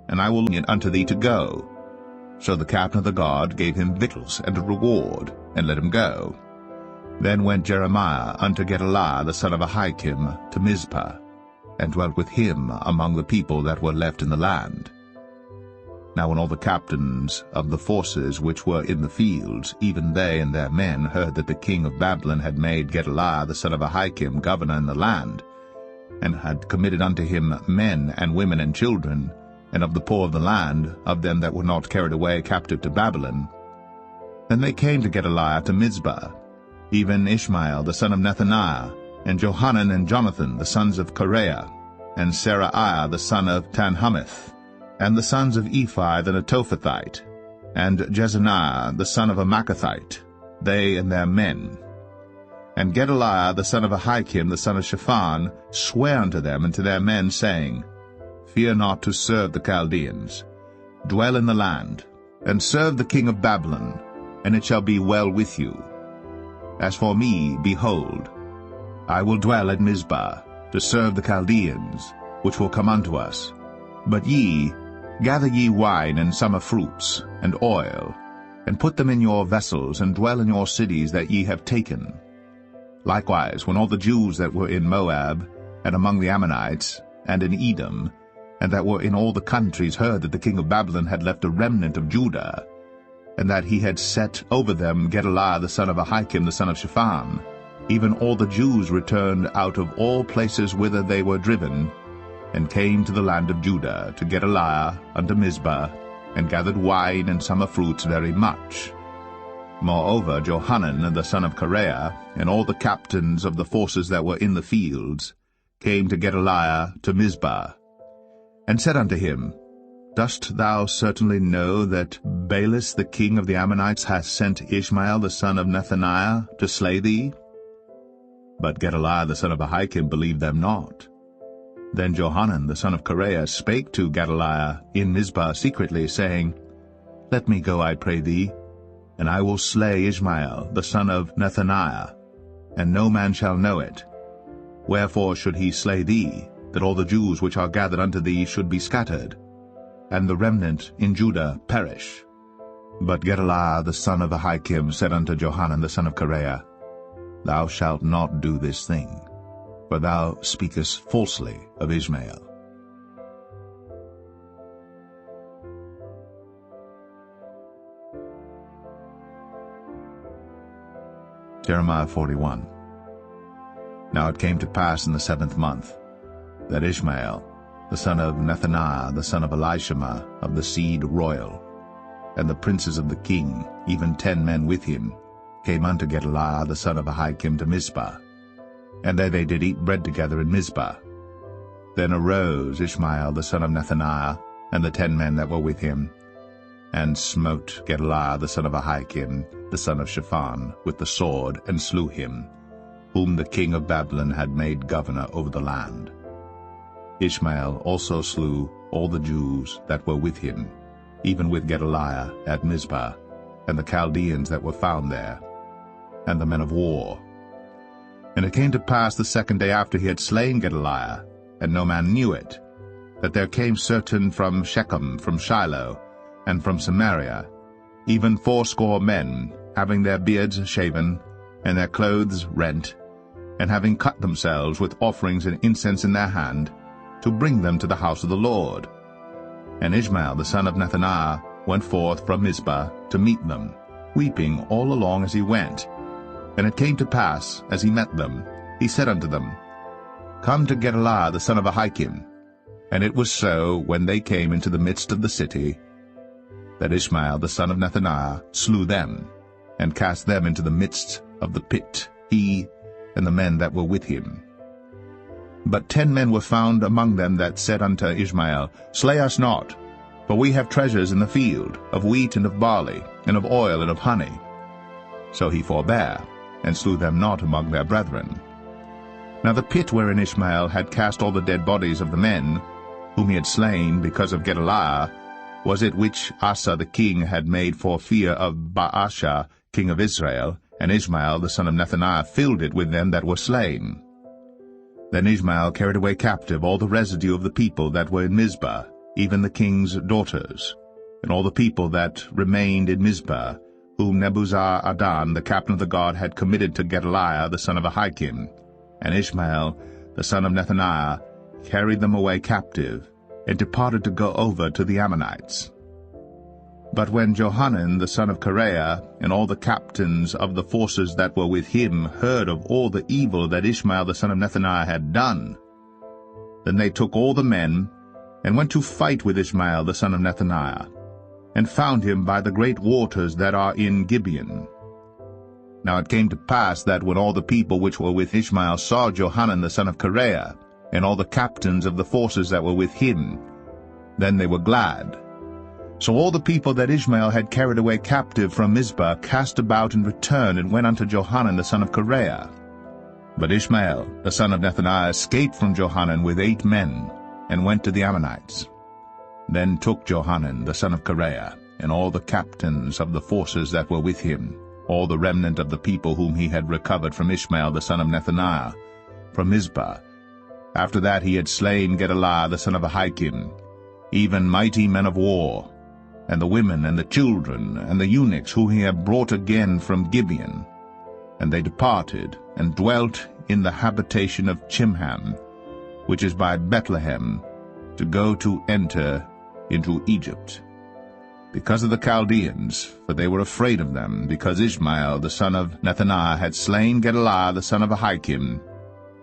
and I will it unto thee to go. So the captain of the guard gave him victuals and a reward, and let him go. Then went Jeremiah unto Gedaliah the son of Ahikam to Mizpah, and dwelt with him among the people that were left in the land. Now when all the captains of the forces which were in the fields, even they and their men, heard that the king of Babylon had made Gedaliah the son of Ahikam governor in the land, and had committed unto him men and women and children, and of the poor of the land, of them that were not carried away captive to Babylon, then they came to Gedaliah to Mizpah, even Ishmael the son of Nethaniah, and Johanan and Jonathan the sons of Kareah, and Seraiah the son of Tanhumeth, and the sons of Ephi the Netophathite, and Jezaniah the son of a Maacathite, they and their men. And Gedaliah the son of Ahikam the son of Shaphan sware unto them and to their men, saying, Fear not to serve the Chaldeans. Dwell in the land, and serve the king of Babylon, and it shall be well with you. As for me, behold, I will dwell at Mizpah, to serve the Chaldeans, which will come unto us. But ye, gather ye wine and summer fruits, and oil, and put them in your vessels, and dwell in your cities that ye have taken. Likewise, when all the Jews that were in Moab, and among the Ammonites, and in Edom, and that were in all the countries, heard that the king of Babylon had left a remnant of Judah, and that he had set over them Gedaliah the son of Ahikam the son of Shaphan, even all the Jews returned out of all places whither they were driven, and came to the land of Judah, to Gedaliah unto Mizpah, and gathered wine and summer fruits very much. Moreover, Johanan the son of Kareah, and all the captains of the forces that were in the fields, came to Gedaliah to Mizpah, and said unto him, Dost thou certainly know that Baalis the king of the Ammonites hath sent Ishmael the son of Nethaniah to slay thee? But Gedaliah the son of Ahikam believed them not. Then Johanan the son of Kareah spake to Gedaliah in Mizpah secretly, saying, Let me go, I pray thee, and I will slay Ishmael the son of Nethaniah, and no man shall know it. Wherefore should he slay thee, that all the Jews which are gathered unto thee should be scattered, and the remnant in Judah perish? But Gedaliah the son of Ahikam said unto Johanan the son of Kareah, Thou shalt not do this thing, for thou speakest falsely of Ishmael. Jeremiah 41. Now it came to pass in the 7th month, that Ishmael, the son of Nethaniah, the son of Elishama, of the seed royal, and the princes of the king, even 10 men with him, came unto Gedaliah the son of Ahikam to Mizpah. And there they did eat bread together in Mizpah. Then arose Ishmael the son of Nethaniah, and the 10 men that were with him, and smote Gedaliah the son of Ahikam, the son of Shaphan, with the sword, and slew him, whom the king of Babylon had made governor over the land. Ishmael also slew all the Jews that were with him, even with Gedaliah at Mizpah, and the Chaldeans that were found there, and the men of war. And it came to pass the 2nd day after he had slain Gedaliah, and no man knew it, that there came certain from Shechem, from Shiloh, and from Samaria, even 80 men, having their beards shaven, and their clothes rent, and having cut themselves with offerings and incense in their hand, to bring them to the house of the Lord. And Ishmael the son of Nethaniah went forth from Mizpah to meet them, weeping all along as he went. And it came to pass, as he met them, he said unto them, Come to Gedaliah the son of Ahikam. And it was so, when they came into the midst of the city, that Ishmael the son of Nethaniah slew them, and cast them into the midst of the pit, he and the men that were with him. But 10 men were found among them that said unto Ishmael, Slay us not, for we have treasures in the field, of wheat and of barley, and of oil and of honey. So he forbare, and slew them not among their brethren. Now the pit wherein Ishmael had cast all the dead bodies of the men, whom he had slain because of Gedaliah, was it which Asa the king had made for fear of Baasha king of Israel, and Ishmael the son of Nethaniah filled it with them that were slain. Then Ishmael carried away captive all the residue of the people that were in Mizpah, even the king's daughters, and all the people that remained in Mizpah, whom Nebuzaradan the captain of the guard had committed to Gedaliah the son of Ahikam. And Ishmael the son of Nethaniah carried them away captive, and departed to go over to the Ammonites. But when Johanan the son of Kareah, and all the captains of the forces that were with him, heard of all the evil that Ishmael the son of Nethaniah had done, then they took all the men, and went to fight with Ishmael the son of Nethaniah, and found him by the great waters that are in Gibeon. Now it came to pass that when all the people which were with Ishmael saw Johanan the son of Kareah, and all the captains of the forces that were with him, then they were glad. So all the people that Ishmael had carried away captive from Mizpah cast about and returned, and went unto Johanan the son of Kareah. But Ishmael the son of Nethaniah escaped from Johanan with 8 men, and went to the Ammonites. Then took Johanan the son of Kareah, and all the captains of the forces that were with him, all the remnant of the people whom he had recovered from Ishmael the son of Nethaniah, from Mizpah, after that he had slain Gedaliah the son of Ahikam, even mighty men of war, and the women and the children and the eunuchs whom he had brought again from Gibeon. And they departed, and dwelt in the habitation of Chimham, which is by Bethlehem, to go to enter into Egypt, because of the Chaldeans, for they were afraid of them, because Ishmael the son of Nethaniah had slain Gedaliah the son of Ahikam,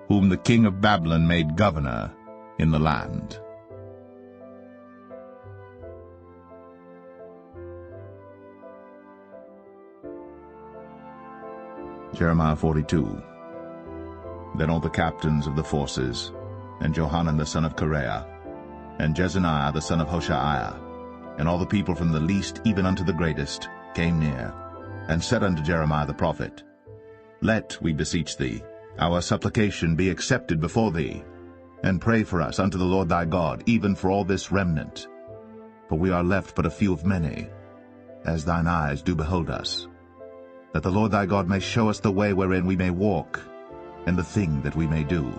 whom the king of Babylon made governor in the land. Jeremiah 42. Then all the captains of the forces, and Johanan the son of Kareah, and Jezaniah the son of Hoshaiah, and all the people from the least even unto the greatest, came near, and said unto Jeremiah the prophet, Let, we beseech thee, our supplication be accepted before thee, and pray for us unto the Lord thy God, even for all this remnant. For we are left but a few of many, as thine eyes do behold us, that the Lord thy God may show us the way wherein we may walk, and the thing that we may do.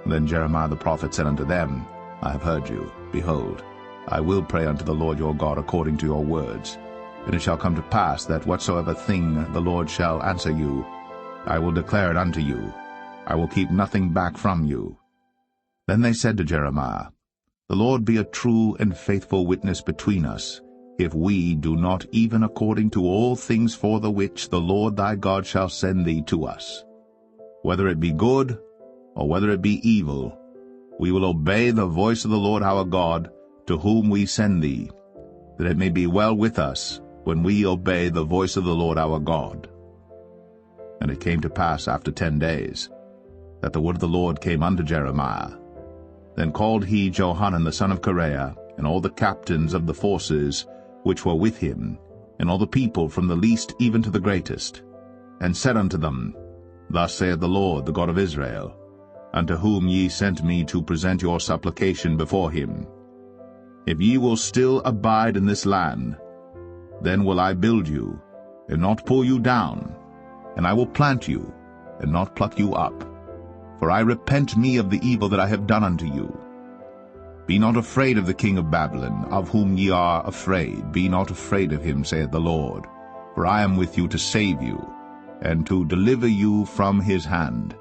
Then Jeremiah the prophet said unto them, I have heard you. Behold, I will pray unto the Lord your God according to your words. And it shall come to pass that whatsoever thing the Lord shall answer you, I will declare it unto you. I will keep nothing back from you. Then they said to Jeremiah, The Lord be a true and faithful witness between us, if we do not even according to all things for the which the Lord thy God shall send thee to us. Whether it be good, or whether it be evil, we will obey the voice of the Lord our God, to whom we send thee, that it may be well with us when we obey the voice of the Lord our God. And it came to pass after 10 days, that the word of the Lord came unto Jeremiah. Then called he Johanan the son of Kareah, and all the captains of the forces which were with him, and all the people from the least even to the greatest, and said unto them, Thus saith the Lord, the God of Israel, unto whom ye sent me to present your supplication before him. If ye will still abide in this land, then will I build you, and not pull you down, and I will plant you, and not pluck you up. For I repent me of the evil that I have done unto you. Be not afraid of the king of Babylon, of whom ye are afraid. Be not afraid of him, saith the Lord. For I am with you to save you, and to deliver you from his hand.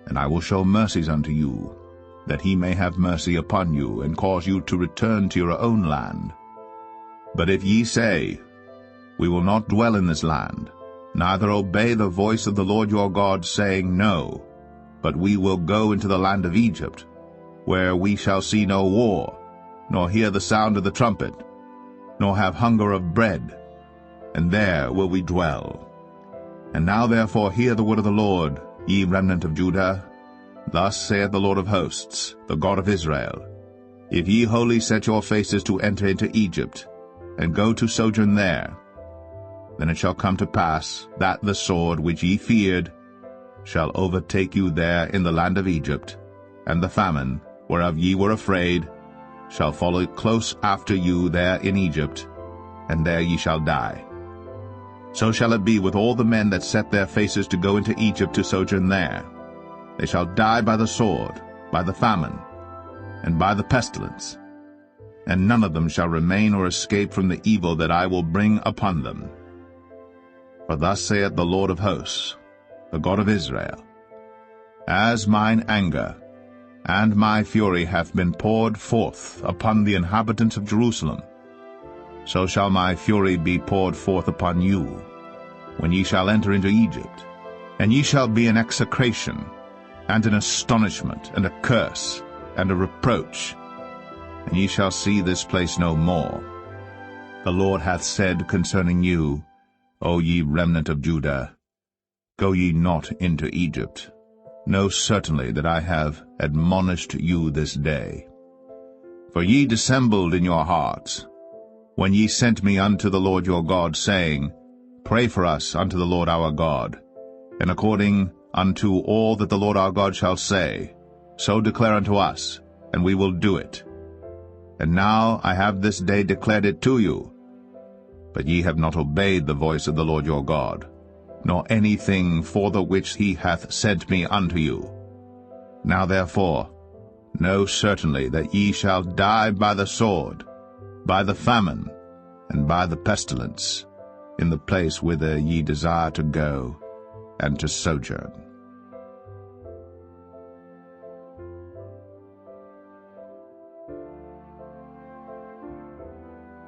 And I will show mercies unto you, that he may have mercy upon you, and cause you to return to your own land. But if ye say, We will not dwell in this land, neither obey the voice of the Lord your God, saying, No, but we will go into the land of Egypt, where we shall see no war, nor hear the sound of the trumpet, nor have hunger of bread, and there will we dwell. And now therefore hear the word of the Lord, ye remnant of Judah. Thus saith the Lord of hosts, the God of Israel, If ye wholly set your faces to enter into Egypt, and go to sojourn there, then it shall come to pass that the sword which ye feared shall overtake you there in the land of Egypt, and the famine, whereof ye were afraid, shall follow close after you there in Egypt, and there ye shall die. So shall it be with all the men that set their faces to go into Egypt to sojourn there. They shall die by the sword, by the famine, and by the pestilence, and none of them shall remain or escape from the evil that I will bring upon them. For thus saith the Lord of hosts, the God of Israel, As mine anger and my fury hath been poured forth upon the inhabitants of Jerusalem, so shall my fury be poured forth upon you, when ye shall enter into Egypt. And ye shall be an execration, and an astonishment, and a curse, and a reproach, and ye shall see this place no more. The Lord hath said concerning you, O ye remnant of Judah, Go ye not into Egypt. Know certainly that I have admonished you this day. For ye dissembled in your hearts, when ye sent me unto the Lord your God, saying, Pray for us unto the Lord our God, and according unto all that the Lord our God shall say, so declare unto us, and we will do it. And now I have this day declared it to you. But ye have not obeyed the voice of the Lord your God, nor anything for the which he hath sent me unto you. Now therefore, know certainly that ye shall die by the sword, by the famine, and by the pestilence, in the place whither ye desire to go, and to sojourn.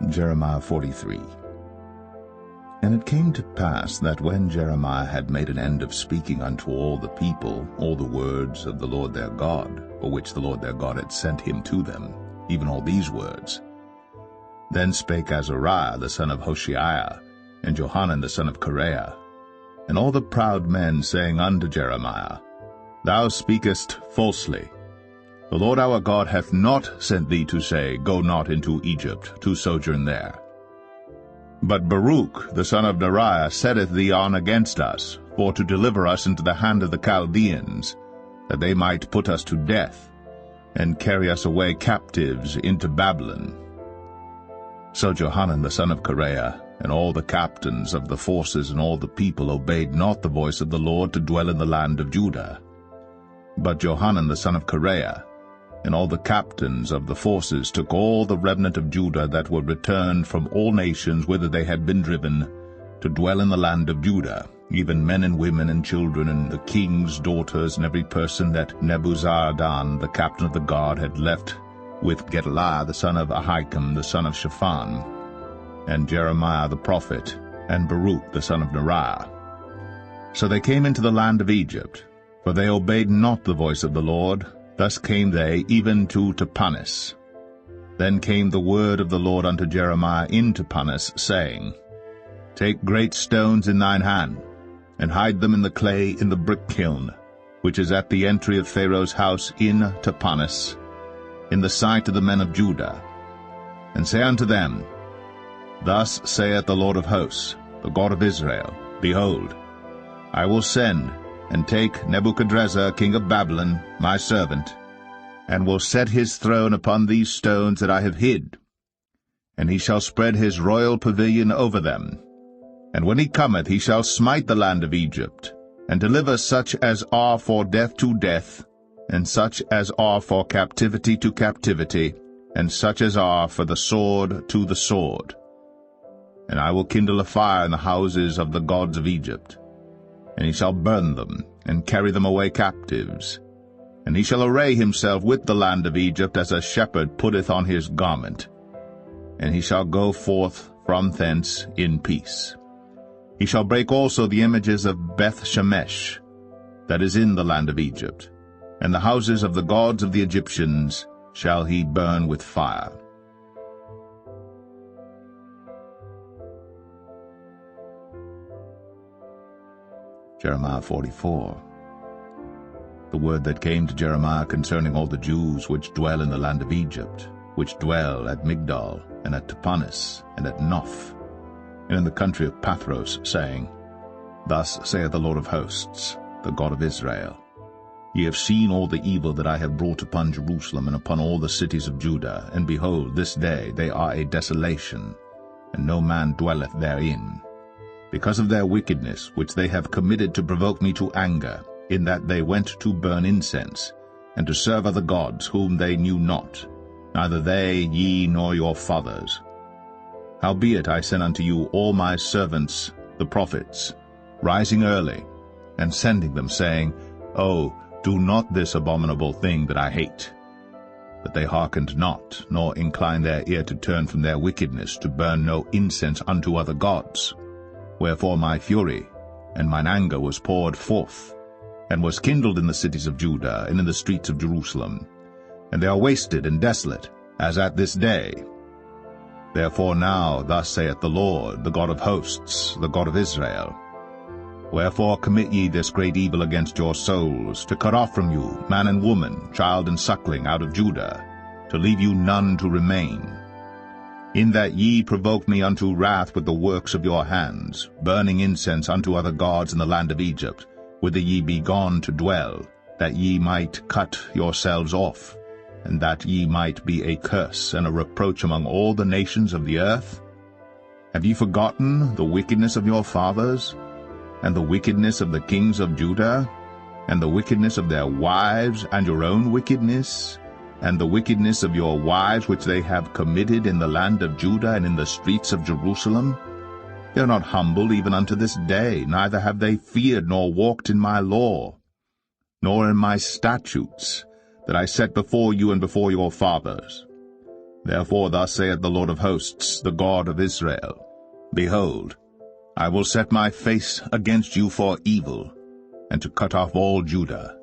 Jeremiah 43. And it came to pass that when Jeremiah had made an end of speaking unto all the people all the words of the Lord their God, for which the Lord their God had sent him to them, even all these words, then spake Azariah the son of Hoshaiah, and Johanan the son of Kareah, and all the proud men, saying unto Jeremiah, Thou speakest falsely. The Lord our God hath not sent thee to say, Go not into Egypt, to sojourn there. But Baruch the son of Neriah setteth thee on against us, for to deliver us into the hand of the Chaldeans, that they might put us to death, and carry us away captives into Babylon. So Johanan the son of Kareah, and all the captains of the forces and all the people obeyed not the voice of the Lord to dwell in the land of Judah. But Johanan the son of Kareah, and all the captains of the forces took all the remnant of Judah that were returned from all nations whither they had been driven, to dwell in the land of Judah, even men and women and children, and the king's daughters, and every person that Nebuzaradan the captain of the guard had left with Gedaliah the son of Ahikam the son of Shaphan. and Jeremiah the prophet, and Baruch the son of Neriah. So they came into the land of Egypt, for they obeyed not the voice of the Lord. Thus came they even to Tapanis. Then came the word of the Lord unto Jeremiah in Tapanis, saying, Take great stones in thine hand, and hide them in the clay in the brick kiln, which is at the entry of Pharaoh's house in Tapanis, in the sight of the men of Judah. And say unto them, Thus saith the Lord of hosts, the God of Israel, Behold, I will send and take Nebuchadrezzar king of Babylon, my servant, and will set his throne upon these stones that I have hid. And he shall spread his royal pavilion over them. And when he cometh, he shall smite the land of Egypt, and deliver such as are for death to death, and such as are for captivity to captivity, and such as are for the sword to the sword. And I will kindle a fire in the houses of the gods of Egypt, and he shall burn them, and carry them away captives. And he shall array himself with the land of Egypt as a shepherd putteth on his garment. And he shall go forth from thence in peace. He shall break also the images of Beth-Shemesh, that is in the land of Egypt, and the houses of the gods of the Egyptians shall he burn with fire. Jeremiah 44. The word that came to Jeremiah concerning all the Jews which dwell in the land of Egypt, which dwell at Migdol, and at Tapanis, and at Noph, and in the country of Pathros, saying, Thus saith the Lord of hosts, the God of Israel, Ye have seen all the evil that I have brought upon Jerusalem and upon all the cities of Judah, and behold, this day they are a desolation, and no man dwelleth therein, because of their wickedness which they have committed to provoke me to anger, in that they went to burn incense, and to serve other gods whom they knew not, neither they, ye, nor your fathers. Howbeit I sent unto you all my servants the prophets, rising early, and sending them, saying, Oh, do not this abominable thing that I hate. But they hearkened not, nor inclined their ear to turn from their wickedness, to burn no incense unto other gods. Wherefore my fury and mine anger was poured forth, and was kindled in the cities of Judah and in the streets of Jerusalem. And they are wasted and desolate, as at this day. Therefore now thus saith the Lord, the God of hosts, the God of Israel, Wherefore commit ye this great evil against your souls, to cut off from you man and woman, child and suckling out of Judah, to leave you none to remain? In that ye provoked me unto wrath with the works of your hands, burning incense unto other gods in the land of Egypt, whither ye be gone to dwell, that ye might cut yourselves off, and that ye might be a curse and a reproach among all the nations of the earth? Have ye forgotten the wickedness of your fathers, and the wickedness of the kings of Judah, and the wickedness of their wives, and your own wickedness, and the wickedness of your wives which they have committed in the land of Judah and in the streets of Jerusalem? They are not humble even unto this day, neither have they feared nor walked in my law, nor in my statutes, that I set before you and before your fathers. Therefore thus saith the Lord of hosts, the God of Israel, Behold, I will set my face against you for evil, and to cut off all Judah.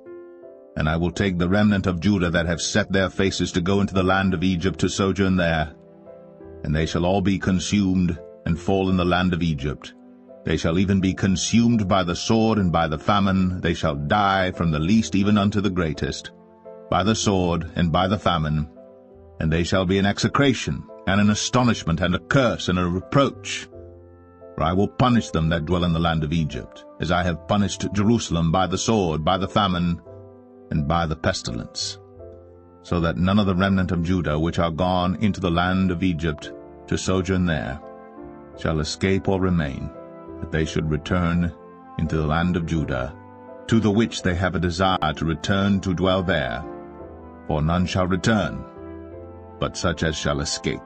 And I will take the remnant of Judah that have set their faces to go into the land of Egypt to sojourn there, and they shall all be consumed, and fall in the land of Egypt. They shall even be consumed by the sword and by the famine. They shall die from the least even unto the greatest, by the sword and by the famine. And they shall be an execration, and an astonishment, and a curse, and a reproach. For I will punish them that dwell in the land of Egypt, as I have punished Jerusalem by the sword, by the famine, and by the pestilence, so that none of the remnant of Judah which are gone into the land of Egypt to sojourn there shall escape or remain, that they should return into the land of Judah, to the which they have a desire to return to dwell there. For none shall return, but such as shall escape.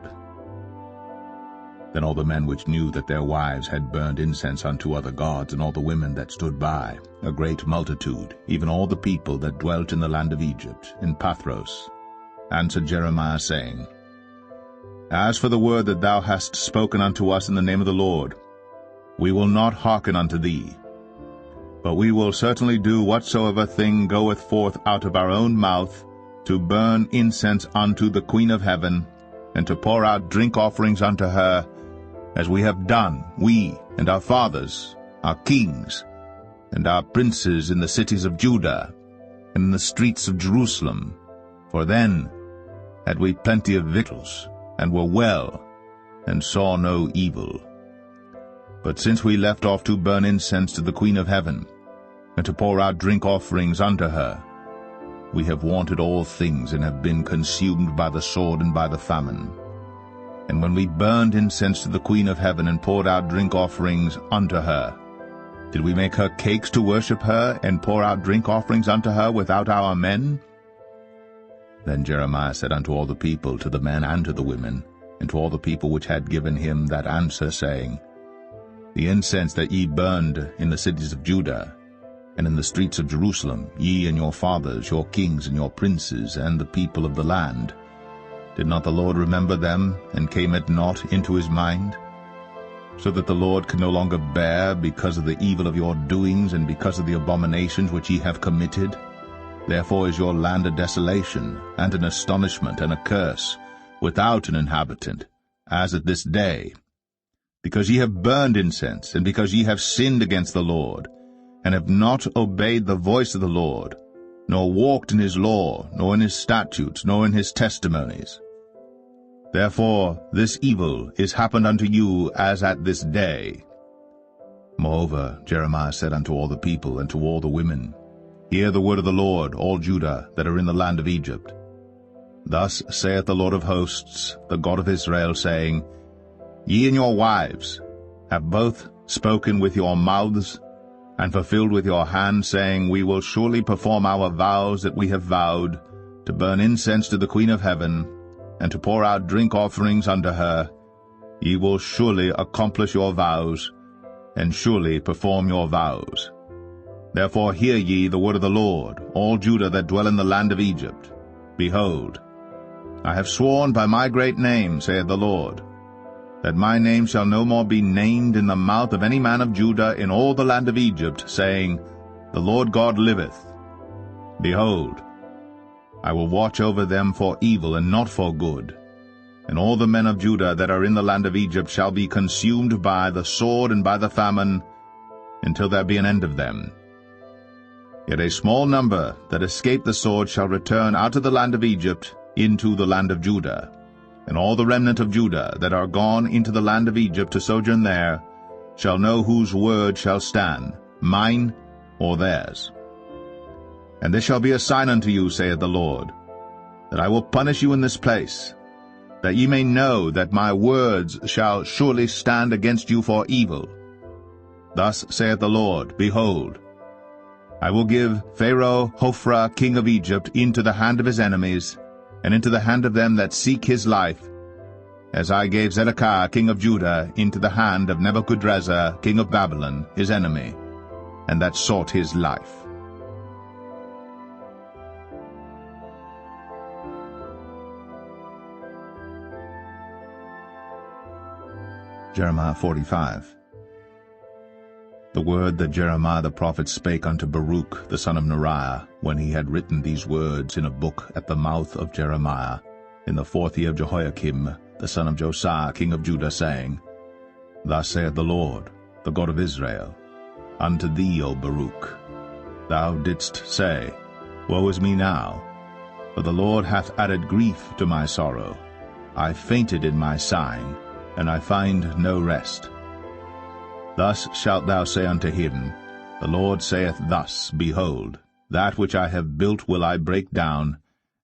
Then all the men which knew that their wives had burned incense unto other gods, and all the women that stood by, a great multitude, even all the people that dwelt in the land of Egypt, in Pathros, answered Jeremiah, saying, As for the word that thou hast spoken unto us in the name of the Lord, we will not hearken unto thee. But we will certainly do whatsoever thing goeth forth out of our own mouth, to burn incense unto the Queen of heaven, and to pour out drink offerings unto her, as we have done, we and our fathers, our kings, and our princes in the cities of Judah, and in the streets of Jerusalem. For then had we plenty of victuals, and were well, and saw no evil. But since we left off to burn incense to the Queen of heaven, and to pour out drink offerings unto her, we have wanted all things, and have been consumed by the sword and by the famine. And when we burned incense to the Queen of heaven, and poured out drink offerings unto her, did we make her cakes to worship her, and pour out drink offerings unto her without our men? Then Jeremiah said unto all the people, to the men and to the women, and to all the people which had given him that answer, saying, The incense that ye burned in the cities of Judah, and in the streets of Jerusalem, ye and your fathers, your kings and your princes, and the people of the land, did not the Lord remember them, and came it not into his mind? So that the Lord can no longer bear because of the evil of your doings, and because of the abominations which ye have committed? Therefore is your land a desolation, and an astonishment, and a curse, without an inhabitant, as at this day. Because ye have burned incense, and because ye have sinned against the Lord, and have not obeyed the voice of the Lord, nor walked in his law, nor in his statutes, nor in his testimonies. Therefore this evil is happened unto you as at this day. Moreover Jeremiah said unto all the people and to all the women, Hear the word of the Lord, all Judah that are in the land of Egypt. Thus saith the Lord of hosts, the God of Israel, saying, Ye and your wives have both spoken with your mouths, and fulfilled with your hands, saying, We will surely perform our vows that we have vowed, to burn incense to the Queen of heaven, and to pour out drink offerings unto her. Ye will surely accomplish your vows, and surely perform your vows. Therefore hear ye the word of the Lord, all Judah that dwell in the land of Egypt. Behold, I have sworn by my great name, saith the Lord, that my name shall no more be named in the mouth of any man of Judah in all the land of Egypt, saying, The Lord God liveth. Behold, I will watch over them for evil and not for good. And all the men of Judah that are in the land of Egypt shall be consumed by the sword and by the famine, until there be an end of them. Yet a small number that escape the sword shall return out of the land of Egypt into the land of Judah. And all the remnant of Judah that are gone into the land of Egypt to sojourn there shall know whose word shall stand, mine or theirs. And this shall be a sign unto you, saith the Lord, that I will punish you in this place, that ye may know that my words shall surely stand against you for evil. Thus saith the Lord, Behold, I will give Pharaoh Hophra king of Egypt into the hand of his enemies, and into the hand of them that seek his life, as I gave Zedekiah king of Judah into the hand of Nebuchadrezzar king of Babylon, his enemy, and that sought his life. Jeremiah 45. The word that Jeremiah the prophet spake unto Baruch the son of Neriah, when he had written these words in a book at the mouth of Jeremiah, in the 4th year of Jehoiakim the son of Josiah king of Judah, saying, Thus saith the Lord, the God of Israel, unto thee, O Baruch, Thou didst say, Woe is me now, for the Lord hath added grief to my sorrow. I fainted in my sighing, and I find no rest. Thus shalt thou say unto him, The Lord saith thus, Behold, that which I have built will I break down,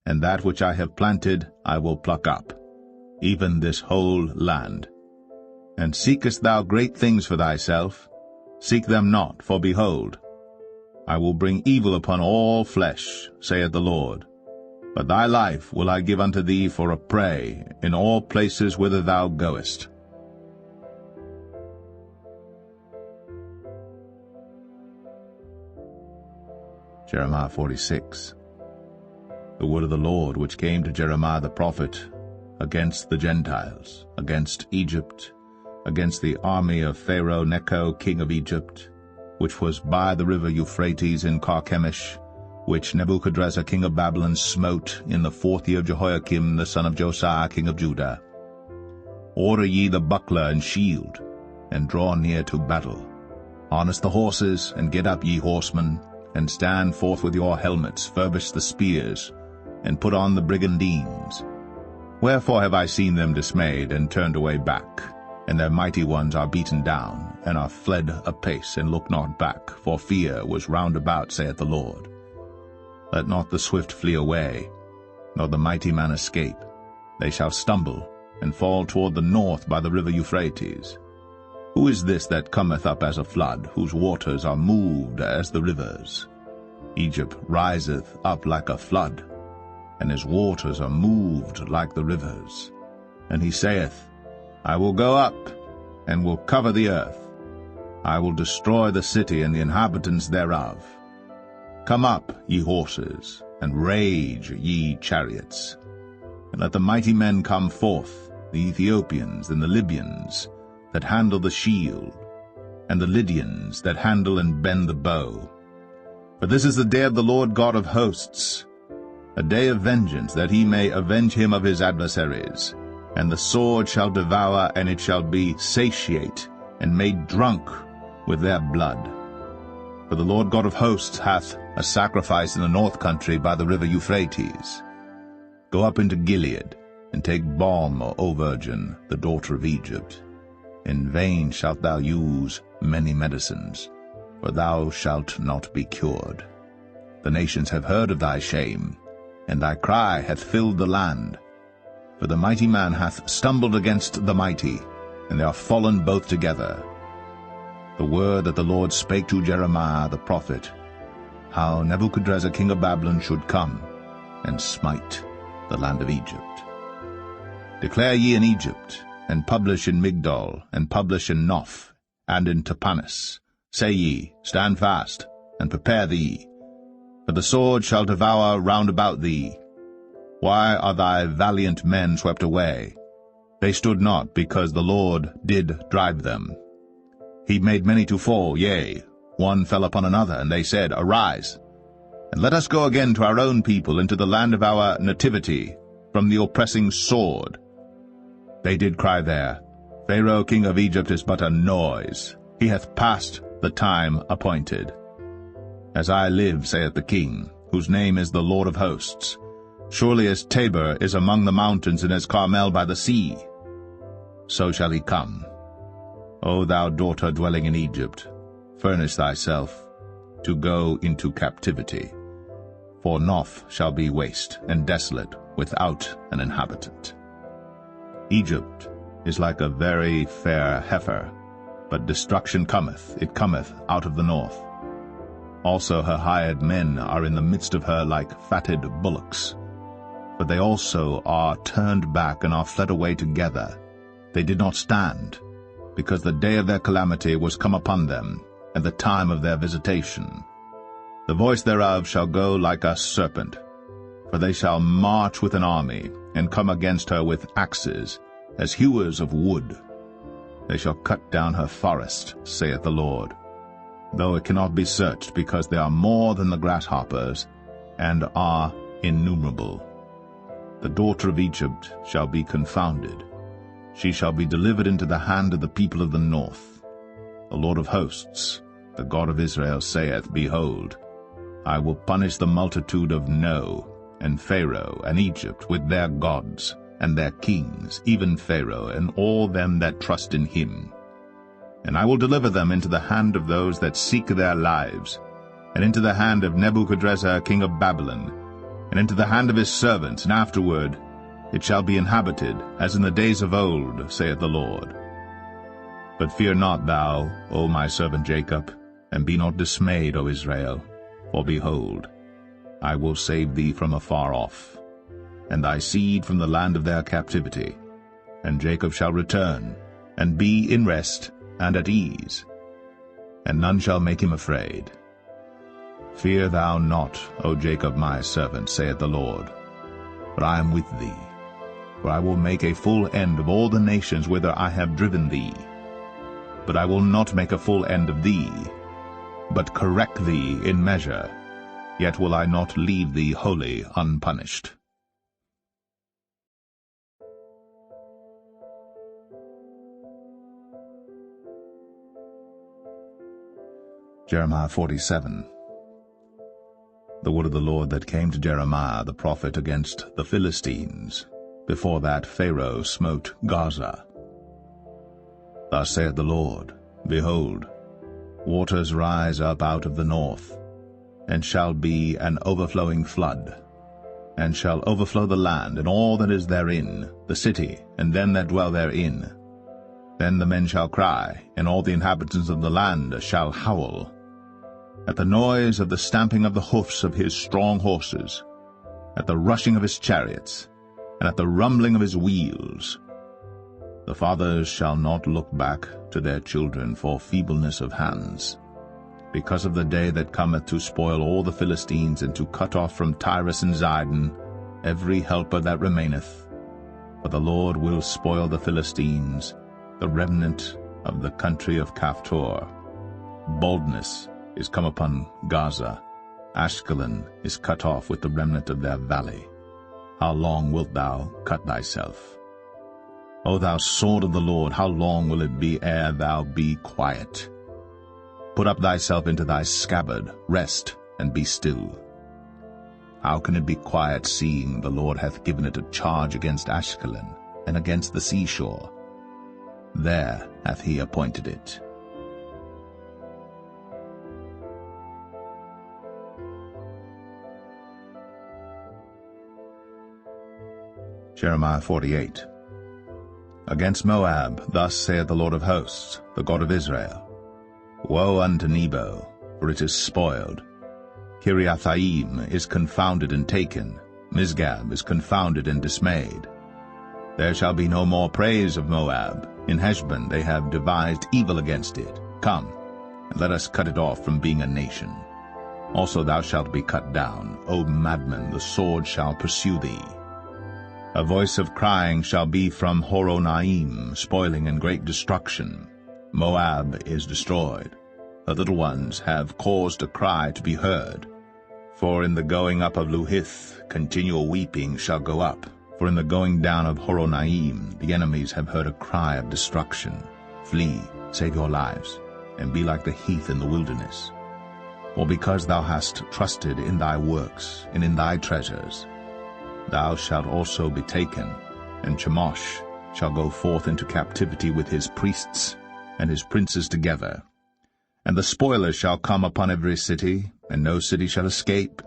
and that which I have planted I will pluck up, even this whole land. And seekest thou great things for thyself? Seek them not, for behold, I will bring evil upon all flesh, saith the Lord. But thy life will I give unto thee for a prey in all places whither thou goest. Jeremiah 46. The word of the Lord which came to Jeremiah the prophet against the Gentiles, against Egypt, against the army of Pharaoh Necho king of Egypt, which was by the river Euphrates in Carchemish, which Nebuchadrezzar king of Babylon smote in the 4th year of Jehoiakim the son of Josiah king of Judah. Order ye the buckler and shield, and draw near to battle. Harness the horses, and get up, ye horsemen, and stand forth with your helmets, furbish the spears, and put on the brigandines. Wherefore have I seen them dismayed, and turned away back, and their mighty ones are beaten down, and are fled apace, and look not back, for fear was round about, saith the Lord. Let not the swift flee away, nor the mighty man escape. They shall stumble, and fall toward the north by the river Euphrates. Who is this that cometh up as a flood, whose waters are moved as the rivers? Egypt riseth up like a flood, and his waters are moved like the rivers. And he saith, I will go up, and will cover the earth. I will destroy the city and the inhabitants thereof. Come up, ye horses, and rage, ye chariots. And let the mighty men come forth, the Ethiopians and the Libyans, that handle the shield, and the Lydians that handle and bend the bow. For this is the day of the Lord God of hosts, a day of vengeance, that he may avenge him of his adversaries. And the sword shall devour, and it shall be satiate, and made drunk with their blood. For the Lord God of hosts hath a sacrifice in the north country by the river Euphrates. Go up into Gilead, and take balm, O virgin, the daughter of Egypt. In vain shalt thou use many medicines, for thou shalt not be cured. The nations have heard of thy shame, and thy cry hath filled the land. For the mighty man hath stumbled against the mighty, and they are fallen both together. The word that the Lord spake to Jeremiah the prophet, how Nebuchadrezzar king of Babylon should come, and smite the land of Egypt. Declare ye in Egypt, and publish in Migdol, and publish in Noph, and in Tapanhes. Say ye, Stand fast, and prepare thee, for the sword shall devour round about thee. Why are thy valiant men swept away? They stood not, because the Lord did drive them. He made many to fall, yea, one fell upon another, and they said, Arise, and let us go again to our own people, into the land of our nativity, from the oppressing sword. They did cry there, Pharaoh king of Egypt is but a noise. He hath passed the time appointed. As I live, saith the King, whose name is the Lord of hosts, surely as Tabor is among the mountains, and as Carmel by the sea, so shall he come. O thou daughter dwelling in Egypt, furnish thyself to go into captivity. For Noph shall be waste and desolate, without an inhabitant. Egypt is like a very fair heifer, but destruction cometh, it cometh out of the north. Also her hired men are in the midst of her like fatted bullocks. But they also are turned back, and are fled away together. They did not stand, because the day of their calamity was come upon them, and the time of their visitation. The voice thereof shall go like a serpent, for they shall march with an army, and come against her with axes, as hewers of wood. They shall cut down her forest, saith the Lord, though it cannot be searched, because they are more than the grasshoppers, and are innumerable. The daughter of Egypt shall be confounded. She shall be delivered into the hand of the people of the north. The Lord of hosts, the God of Israel, saith, Behold, I will punish the multitude of No, and Pharaoh, and Egypt, with their gods, and their kings, even Pharaoh, and all them that trust in him. And I will deliver them into the hand of those that seek their lives, and into the hand of Nebuchadrezzar king of Babylon, and into the hand of his servants, and afterward it shall be inhabited, as in the days of old, saith the Lord. But fear not thou, O my servant Jacob, and be not dismayed, O Israel, for behold, I will save thee from afar off, and thy seed from the land of their captivity. And Jacob shall return, and be in rest, and at ease, and none shall make him afraid. Fear thou not, O Jacob my servant, saith the Lord, for I am with thee. For I will make a full end of all the nations whither I have driven thee. But I will not make a full end of thee, but correct thee in measure, yet will I not leave thee wholly unpunished. Jeremiah 47. The word of the Lord that came to Jeremiah the prophet against the Philistines, before that Pharaoh smote Gaza. Thus saith the Lord, Behold, waters rise up out of the north, and shall be an overflowing flood, and shall overflow the land and all that is therein, the city, and them that dwell therein. Then the men shall cry, and all the inhabitants of the land shall howl, at the noise of the stamping of the hoofs of his strong horses, at the rushing of his chariots, and at the rumbling of his wheels. The fathers shall not look back to their children for feebleness of hands, because of the day that cometh to spoil all the Philistines, and to cut off from Tyrus and Zidon every helper that remaineth. For the Lord will spoil the Philistines, the remnant of the country of Caphtor. Baldness is come upon Gaza. Ashkelon is cut off with the remnant of their valley. How long wilt thou cut thyself? O thou sword of the Lord, how long will it be ere thou be quiet? Put up thyself into thy scabbard, rest, and be still. How can it be quiet, seeing the Lord hath given it a charge against Ashkelon, and against the seashore? There hath he appointed it. Jeremiah 48. Against Moab, thus saith the Lord of hosts, the God of Israel, Woe unto Nebo, for it is spoiled. Kiriathaim is confounded and taken, Misgab is confounded and dismayed. There shall be no more praise of Moab. In Heshbon they have devised evil against it. Come, and let us cut it off from being a nation. Also thou shalt be cut down, O madman, the sword shall pursue thee. A voice of crying shall be from Horonaim, spoiling and great destruction. Moab is destroyed. Her little ones have caused a cry to be heard. For in the going up of Luhith continual weeping shall go up. For in the going down of Horonaim the enemies have heard a cry of destruction. Flee, save your lives, and be like the heath in the wilderness. Or because thou hast trusted in thy works and in thy treasures, thou shalt also be taken, and Chemosh shall go forth into captivity with his priests and his princes together. And the spoilers shall come upon every city, and no city shall escape.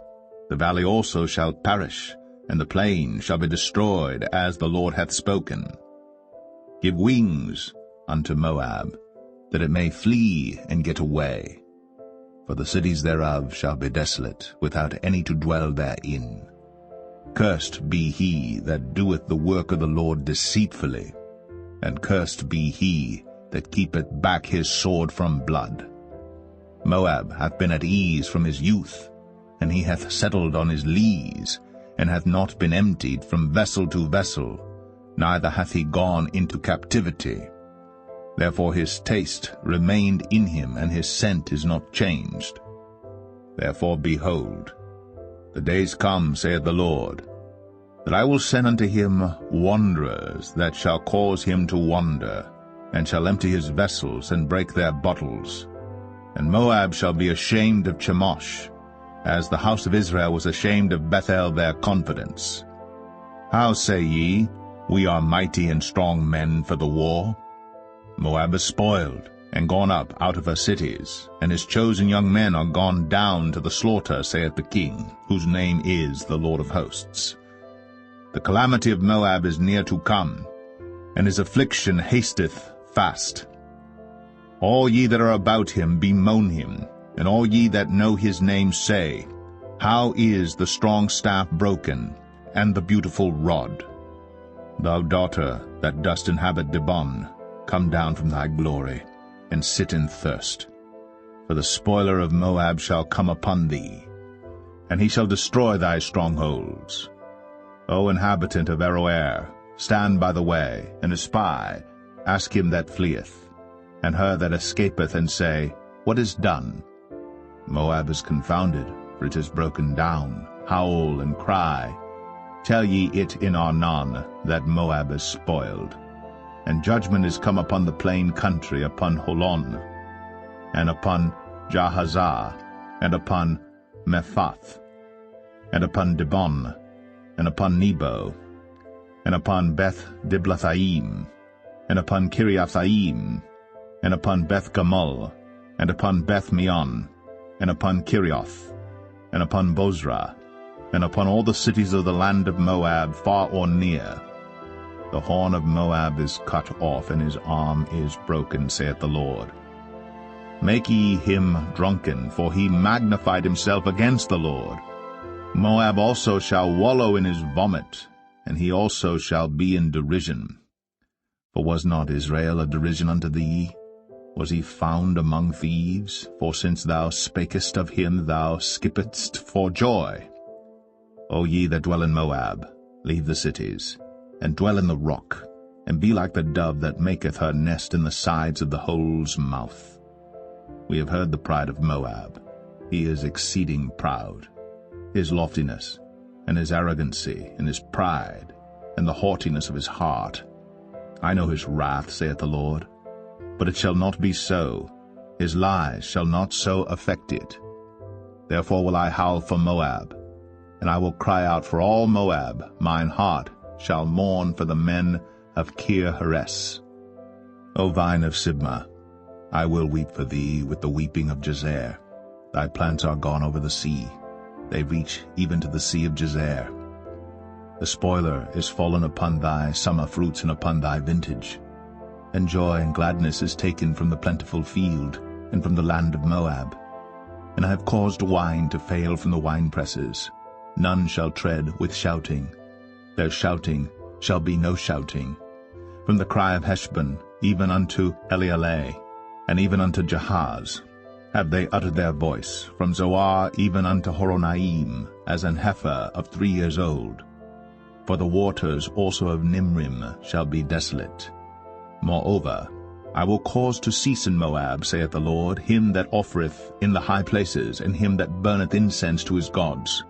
The valley also shall perish, and the plain shall be destroyed, as the Lord hath spoken. Give wings unto Moab, that it may flee and get away. For the cities thereof shall be desolate, without any to dwell therein. Cursed be he that doeth the work of the Lord deceitfully, and cursed be he that keepeth back his sword from blood. Moab hath been at ease from his youth, and he hath settled on his lees, and hath not been emptied from vessel to vessel, neither hath he gone into captivity. Therefore his taste remained in him, and his scent is not changed. Therefore, behold, the days come, saith the Lord, that I will send unto him wanderers that shall cause him to wander, and shall empty his vessels and break their bottles. And Moab shall be ashamed of Chemosh, as the house of Israel was ashamed of Bethel their confidence. How say ye, We are mighty and strong men for the war? Moab is spoiled, and gone up out of her cities, and his chosen young men are gone down to the slaughter, saith the King, whose name is the Lord of hosts. The calamity of Moab is near to come, and his affliction hasteth fast. All ye that are about him bemoan him, and all ye that know his name say, How is the strong staff broken, and the beautiful rod? Thou daughter that dost inhabit Dibon, come down from thy glory, and sit in thirst. For the spoiler of Moab shall come upon thee, and he shall destroy thy strongholds. O inhabitant of Aroer, stand by the way, and espy, ask him that fleeth, and her that escapeth, and say, What is done? Moab is confounded, for it is broken down. Howl and cry. Tell ye it in Arnon, that Moab is spoiled. And judgment is come upon the plain country, upon Holon, and upon Jahazah, and upon Mephath, and upon Dibon, and upon Nebo, and upon Beth-Diblathaim, and upon Kiriathaim, and upon Beth-Gamul, and upon Beth-Meon, and upon Kirioth, and upon Bozrah, and upon all the cities of the land of Moab, far or near. The horn of Moab is cut off, and his arm is broken, saith the Lord. Make ye him drunken, for he magnified himself against the Lord. Moab also shall wallow in his vomit, and he also shall be in derision. For was not Israel a derision unto thee? Was he found among thieves? For since thou spakest of him, thou skippedst for joy. O ye that dwell in Moab, leave the cities, and dwell in the rock, and be like the dove that maketh her nest in the sides of the hole's mouth. We have heard the pride of Moab. He is exceeding proud. His loftiness, and his arrogancy, and his pride, and the haughtiness of his heart. I know his wrath, saith the Lord. But it shall not be so. His lies shall not so affect it. Therefore will I howl for Moab, and I will cry out for all Moab. Mine heart shall mourn for the men of Kir-Heres. O vine of Sibmah, I will weep for thee with the weeping of Jazer. Thy plants are gone over the sea. They reach even to the sea of Jazer. The spoiler is fallen upon thy summer fruits and upon thy vintage. And joy and gladness is taken from the plentiful field, and from the land of Moab. And I have caused wine to fail from the winepresses. None shall tread with shouting. Their shouting shall be no shouting. From the cry of Heshbon, even unto Elealeh, and even unto Jahaz, have they uttered their voice, from Zoar even unto Horonaim, as an heifer of 3 years old. For the waters also of Nimrim shall be desolate. Moreover, I will cause to cease in Moab, saith the Lord, him that offereth in the high places, and him that burneth incense to his gods.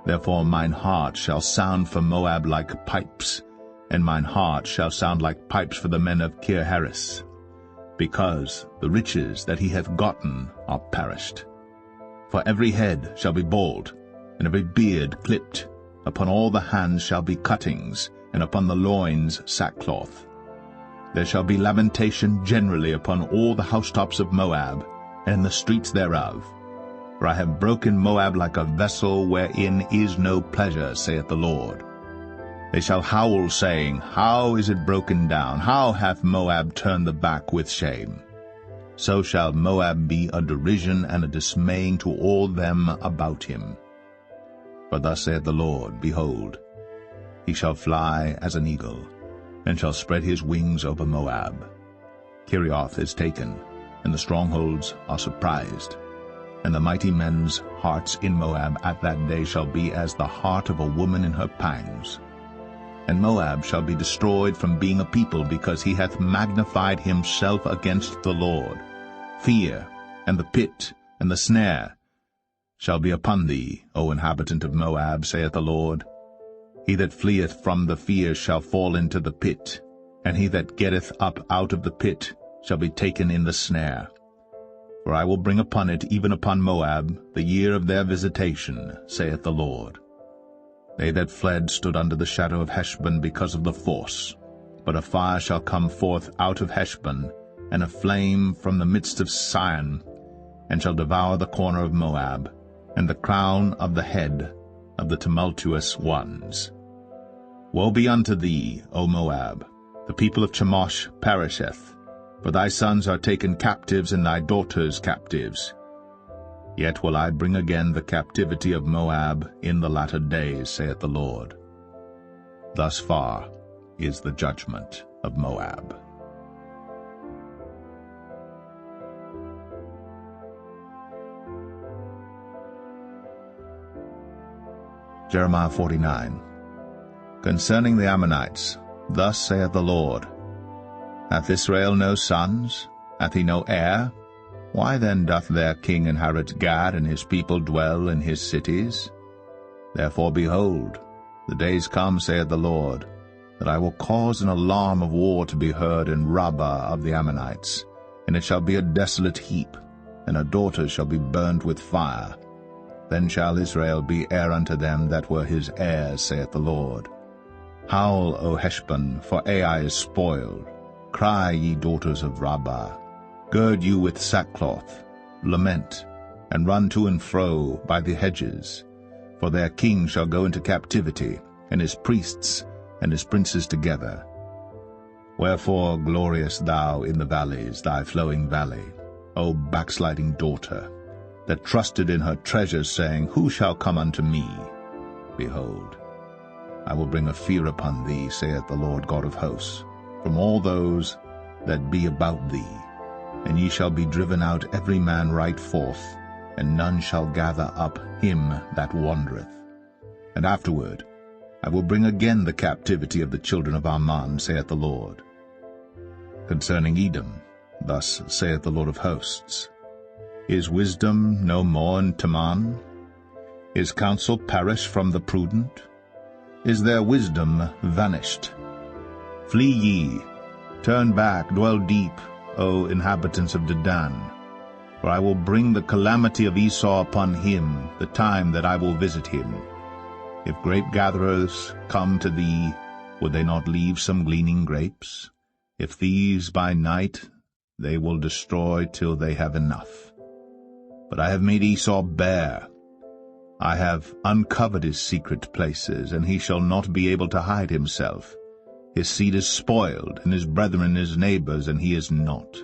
Therefore mine heart shall sound for Moab like pipes, and mine heart shall sound like pipes for the men of Kir-Heres, because the riches that he hath gotten are perished. For every head shall be bald, and every beard clipped. Upon all the hands shall be cuttings, and upon the loins sackcloth. There shall be lamentation generally upon all the housetops of Moab, and in the streets thereof. For I have broken Moab like a vessel wherein is no pleasure, saith the Lord. They shall howl, saying, How is it broken down? How hath Moab turned the back with shame? So shall Moab be a derision and a dismaying to all them about him. For thus saith the Lord, Behold, he shall fly as an eagle, and shall spread his wings over Moab. Kirioth is taken, and the strongholds are surprised. And the mighty men's hearts in Moab at that day shall be as the heart of a woman in her pangs. And Moab shall be destroyed from being a people, because he hath magnified himself against the Lord. Fear, and the pit, and the snare shall be upon thee, O inhabitant of Moab, saith the Lord. He that fleeth from the fear shall fall into the pit, and he that getteth up out of the pit shall be taken in the snare. For I will bring upon it, even upon Moab, the year of their visitation, saith the Lord. They that fled stood under the shadow of Heshbon because of the force. But a fire shall come forth out of Heshbon, and a flame from the midst of Sion, and shall devour the corner of Moab, and the crown of the head of the tumultuous ones. Woe be unto thee, O Moab! The people of Chemosh perisheth, for thy sons are taken captives, and thy daughters captives. Yet will I bring again the captivity of Moab in the latter days, saith the Lord. Thus far is the judgment of Moab. Jeremiah 49. Concerning the Ammonites, Thus saith the Lord, Hath Israel no sons? Hath he no heir? Why then doth their king inherit Gad, and his people dwell in his cities? Therefore, behold, the days come, saith the Lord, that I will cause an alarm of war to be heard in Rabbah of the Ammonites, and it shall be a desolate heap, and her daughters shall be burned with fire. Then shall Israel be heir unto them that were his heirs, saith the Lord. Howl, O Heshbon, for Ai is spoiled. Cry, ye daughters of Rabbah. Gird you with sackcloth, lament, and run to and fro by the hedges. For their king shall go into captivity, and his priests and his princes together. Wherefore glorious thou in the valleys, thy flowing valley, O backsliding daughter, that trusted in her treasures, saying, Who shall come unto me? Behold, I will bring a fear upon thee, saith the Lord God of hosts, from all those that be about thee. And ye shall be driven out every man right forth, and none shall gather up him that wandereth. And afterward I will bring again the captivity of the children of Ammon, saith the Lord. Concerning Edom, thus saith the Lord of hosts, Is wisdom no more in Teman? Is counsel perished from the prudent? Is their wisdom vanished? Flee ye, turn back, dwell deep, O inhabitants of Dedan, for I will bring the calamity of Esau upon him, the time that I will visit him. If grape-gatherers come to thee, would they not leave some gleaning grapes? If thieves by night, they will destroy till they have enough. But I have made Esau bare. I have uncovered his secret places, and he shall not be able to hide himself. His seed is spoiled, and his brethren his neighbors, and he is not.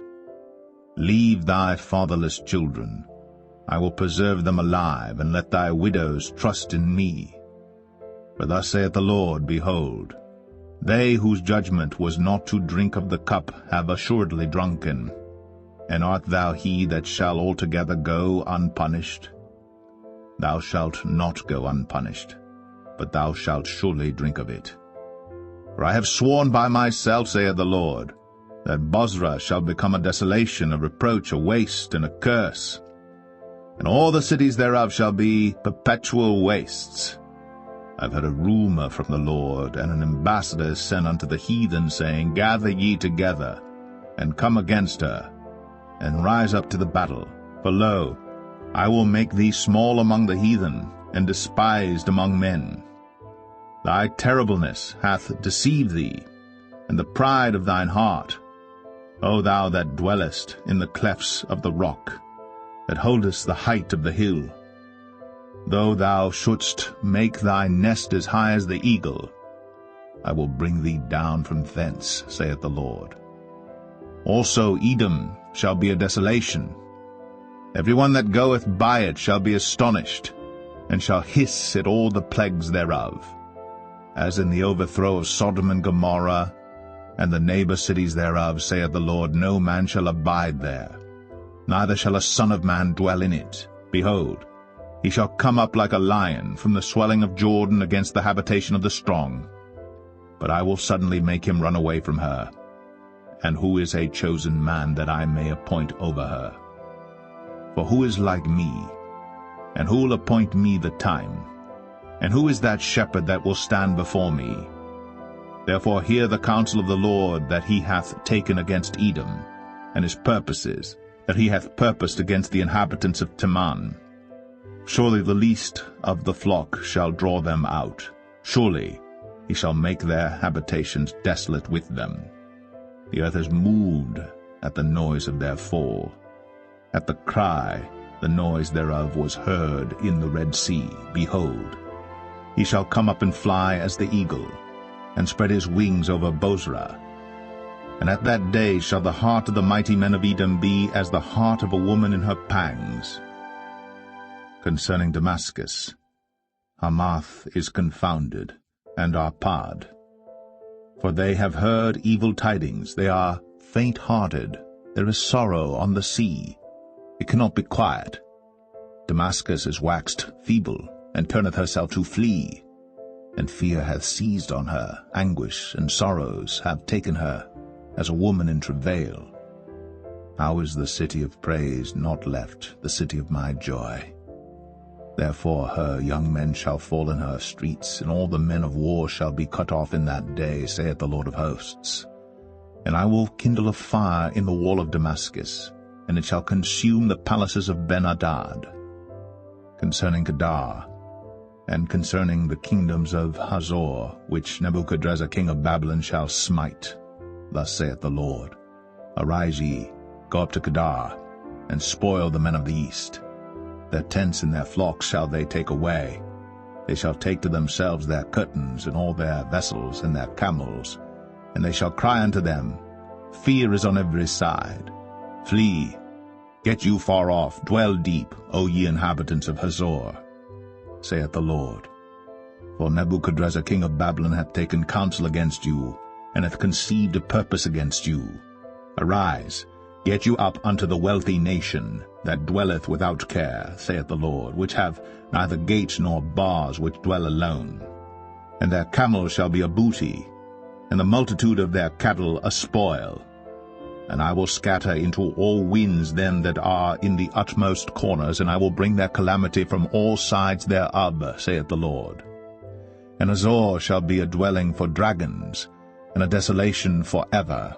Leave thy fatherless children. I will preserve them alive, and let thy widows trust in me. For thus saith the Lord, Behold, they whose judgment was not to drink of the cup have assuredly drunken. And art thou he that shall altogether go unpunished? Thou shalt not go unpunished, but thou shalt surely drink of it. For I have sworn by myself, saith the Lord, that Bozrah shall become a desolation, a reproach, a waste, and a curse. And all the cities thereof shall be perpetual wastes. I have heard a rumor from the Lord, and an ambassador is sent unto the heathen, saying, Gather ye together, and come against her, and rise up to the battle. For lo, I will make thee small among the heathen, and despised among men. Thy terribleness hath deceived thee, and the pride of thine heart, O thou that dwellest in the clefts of the rock, that holdest the height of the hill. Though thou shouldst make thy nest as high as the eagle, I will bring thee down from thence, saith the Lord. Also Edom shall be a desolation. Every one that goeth by it shall be astonished, and shall hiss at all the plagues thereof. As in the overthrow of Sodom and Gomorrah, and the neighbor cities thereof, saith the Lord, no man shall abide there, neither shall a son of man dwell in it. Behold, he shall come up like a lion from the swelling of Jordan against the habitation of the strong. But I will suddenly make him run away from her. And who is a chosen man that I may appoint over her? For who is like me? And who will appoint me the time? And who is that shepherd that will stand before me? Therefore hear the counsel of the Lord that he hath taken against Edom, and his purposes, that he hath purposed against the inhabitants of Teman. Surely the least of the flock shall draw them out. Surely he shall make their habitations desolate with them. The earth is moved at the noise of their fall. At the cry, the noise thereof was heard in the Red Sea. Behold, he shall come up and fly as the eagle, and spread his wings over Bozrah. And at that day shall the heart of the mighty men of Edom be as the heart of a woman in her pangs. Concerning Damascus, Hamath is confounded, and Arpad. For they have heard evil tidings, they are faint-hearted, there is sorrow on the sea, it cannot be quiet. Damascus is waxed feeble, and turneth herself to flee. and fear hath seized on her, anguish and sorrows have taken her, as a woman in travail. How is the city of praise not left, the city of my joy? Therefore her young men shall fall in her streets, and all the men of war shall be cut off in that day, saith the Lord of hosts. And I will kindle a fire in the wall of Damascus, and it shall consume the palaces of Ben-Hadad. Concerning Kedar, and concerning the kingdoms of Hazor, which Nebuchadrezzar king of Babylon shall smite, thus saith the Lord, Arise ye, go up to Kedar, and spoil the men of the east. Their tents and their flocks shall they take away. They shall take to themselves their curtains, and all their vessels, and their camels. And they shall cry unto them, Fear is on every side. Flee, get you far off, dwell deep, O ye inhabitants of Hazor, saith the Lord. For Nebuchadrezzar king of Babylon hath taken counsel against you, and hath conceived a purpose against you. Arise, get you up unto the wealthy nation, that dwelleth without care, saith the Lord, which have neither gates nor bars, which dwell alone. And their camels shall be a booty, and the multitude of their cattle a spoil. And I will scatter into all winds them that are in the utmost corners, and I will bring their calamity from all sides thereof, saith the Lord. And Hazor shall be a dwelling for dragons, and a desolation for ever.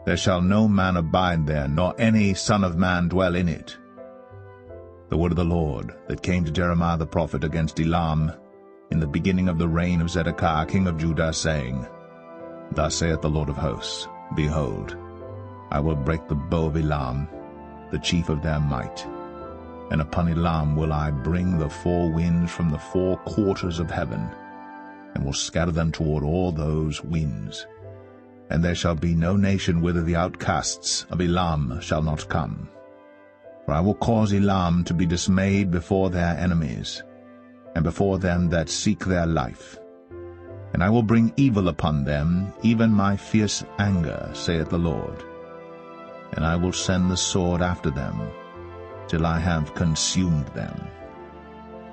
There shall no man abide there, nor any son of man dwell in it. The word of the Lord that came to Jeremiah the prophet against Elam in the beginning of the reign of Zedekiah king of Judah, saying, Thus saith the Lord of hosts, Behold, I will break the bow of Elam, the chief of their might, and upon Elam will I bring the four winds from the four quarters of heaven, and will scatter them toward all those winds. And there shall be no nation whither the outcasts of Elam shall not come. For I will cause Elam to be dismayed before their enemies, and before them that seek their life. And I will bring evil upon them, even my fierce anger, saith the Lord. And I will send the sword after them, till I have consumed them.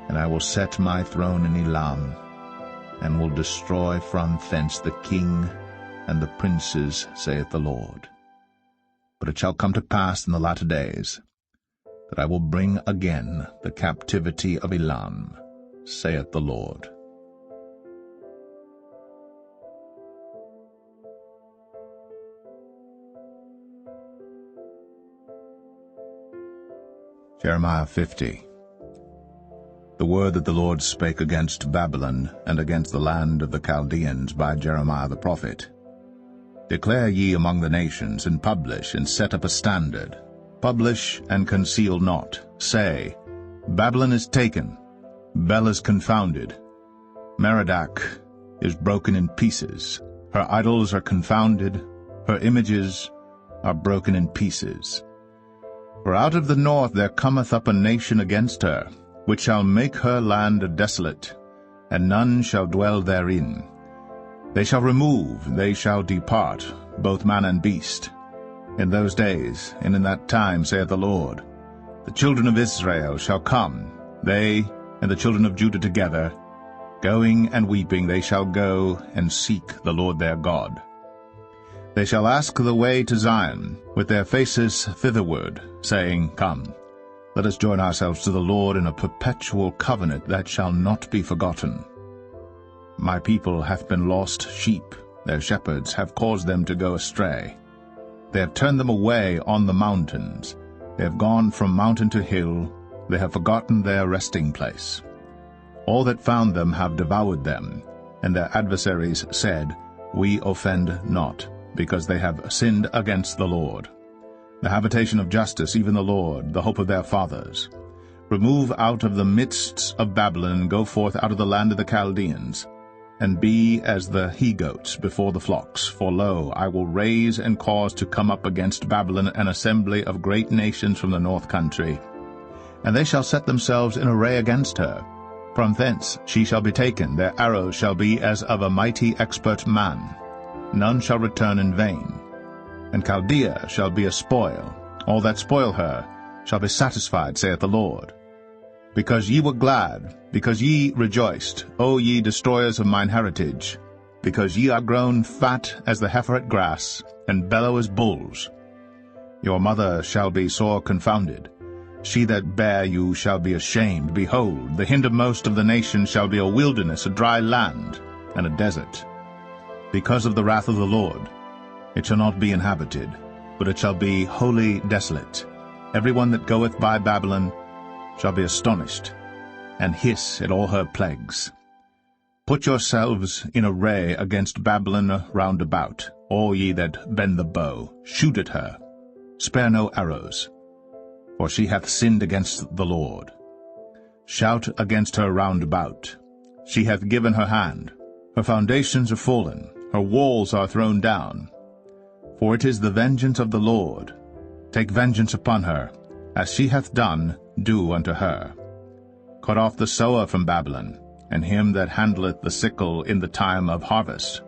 And I will set my throne in Elam, and will destroy from thence the king and the princes, saith the Lord. But it shall come to pass in the latter days, that I will bring again the captivity of Elam, saith the Lord. Jeremiah 50. The word that the Lord spake against Babylon and against the land of the Chaldeans by Jeremiah the prophet. Declare ye among the nations, and publish, and set up a standard. Publish, and conceal not. Say, Babylon is taken, Bel is confounded, Merodach is broken in pieces. Her idols are confounded, her images are broken in pieces. For out of the north there cometh up a nation against her, which shall make her land desolate, and none shall dwell therein. They shall remove, they shall depart, both man and beast. In those days, and in that time, saith the Lord, the children of Israel shall come, they and the children of Judah together. Going and weeping they shall go and seek the Lord their God. They shall ask the way to Zion, with their faces thitherward, saying, Come, let us join ourselves to the Lord in a perpetual covenant that shall not be forgotten. My people hath been lost sheep, their shepherds have caused them to go astray. They have turned them away on the mountains, they have gone from mountain to hill, they have forgotten their resting place. All that found them have devoured them, and their adversaries said, We offend not, because they have sinned against the Lord. The habitation of justice, even the Lord, the hope of their fathers. Remove out of the midst of Babylon, go forth out of the land of the Chaldeans, and be as the he-goats before the flocks. For lo, I will raise and cause to come up against Babylon an assembly of great nations from the north country. And they shall set themselves in array against her. From thence she shall be taken, their arrows shall be as of a mighty expert man. None shall return in vain. And Chaldea shall be a spoil. All that spoil her shall be satisfied, saith the Lord. Because ye were glad, because ye rejoiced, O ye destroyers of mine heritage, because ye are grown fat as the heifer at grass, and bellow as bulls. Your mother shall be sore confounded. She that bare you shall be ashamed. Behold, the hindermost of the nations shall be a wilderness, a dry land, and a desert. Because of the wrath of the Lord, it shall not be inhabited, but it shall be wholly desolate. Every one that goeth by Babylon shall be astonished, and hiss at all her plagues. Put yourselves in array against Babylon round about, all ye that bend the bow. Shoot at her, spare no arrows, for she hath sinned against the Lord. Shout against her round about. She hath given her hand. Her foundations are fallen, her walls are thrown down. For it is the vengeance of the Lord. Take vengeance upon her, as she hath done, do unto her. Cut off the sower from Babylon, and him that handleth the sickle in the time of harvest.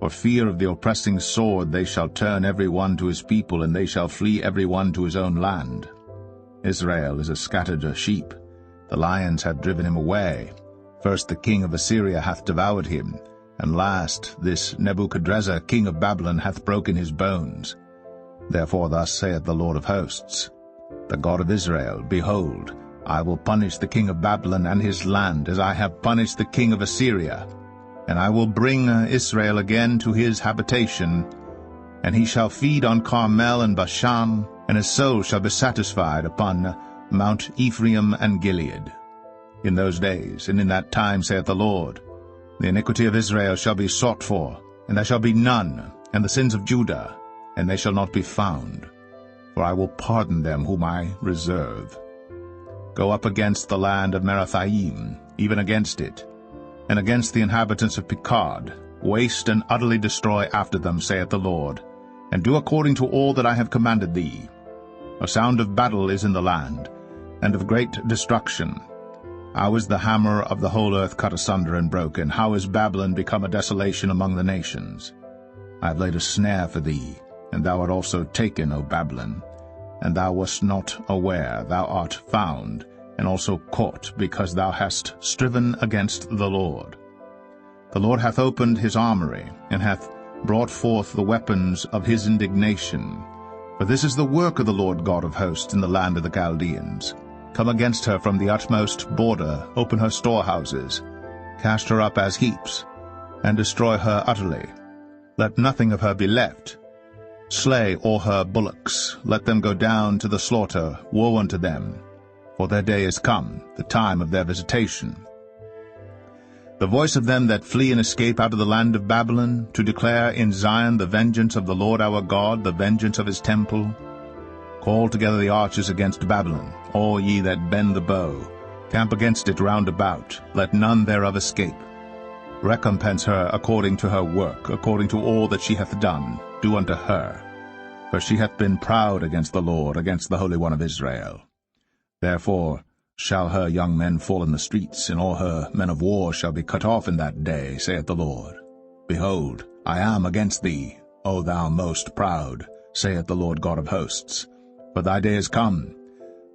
For fear of the oppressing sword they shall turn every one to his people, and they shall flee every one to his own land. Israel is a scattered sheep. The lions have driven him away. First the king of Assyria hath devoured him, and last this Nebuchadrezzar king of Babylon hath broken his bones. Therefore thus saith the Lord of hosts, the God of Israel, Behold, I will punish the king of Babylon and his land, as I have punished the king of Assyria. And I will bring Israel again to his habitation, and he shall feed on Carmel and Bashan, and his soul shall be satisfied upon Mount Ephraim and Gilead. In those days and in that time, saith the Lord, the iniquity of Israel shall be sought for, and there shall be none, and the sins of Judah, and they shall not be found. For I will pardon them whom I reserve. Go up against the land of Merathaim, even against it, and against the inhabitants of Pekod, waste and utterly destroy after them, saith the Lord, and do according to all that I have commanded thee. A sound of battle is in the land, and of great destruction. How is the hammer of the whole earth cut asunder and broken? How is Babylon become a desolation among the nations? I have laid a snare for thee, and thou art also taken, O Babylon. And thou wast not aware, thou art found, and also caught, because thou hast striven against the Lord. The Lord hath opened his armory, and hath brought forth the weapons of his indignation. For this is the work of the Lord God of hosts in the land of the Chaldeans. Come against her from the utmost border, open her storehouses, cast her up as heaps, and destroy her utterly. Let nothing of her be left. Slay all her bullocks, let them go down to the slaughter. Woe unto them, for their day is come, the time of their visitation. The voice of them that flee and escape out of the land of Babylon, to declare in Zion the vengeance of the Lord our God, the vengeance of his temple. Call together the archers against Babylon, all ye that bend the bow. Camp against it round about, let none thereof escape. Recompense her according to her work, according to all that she hath done, do unto her. For she hath been proud against the Lord, against the Holy One of Israel. Therefore shall her young men fall in the streets, and all her men of war shall be cut off in that day, saith the Lord. Behold, I am against thee, O thou most proud, saith the Lord God of hosts. For thy day is come,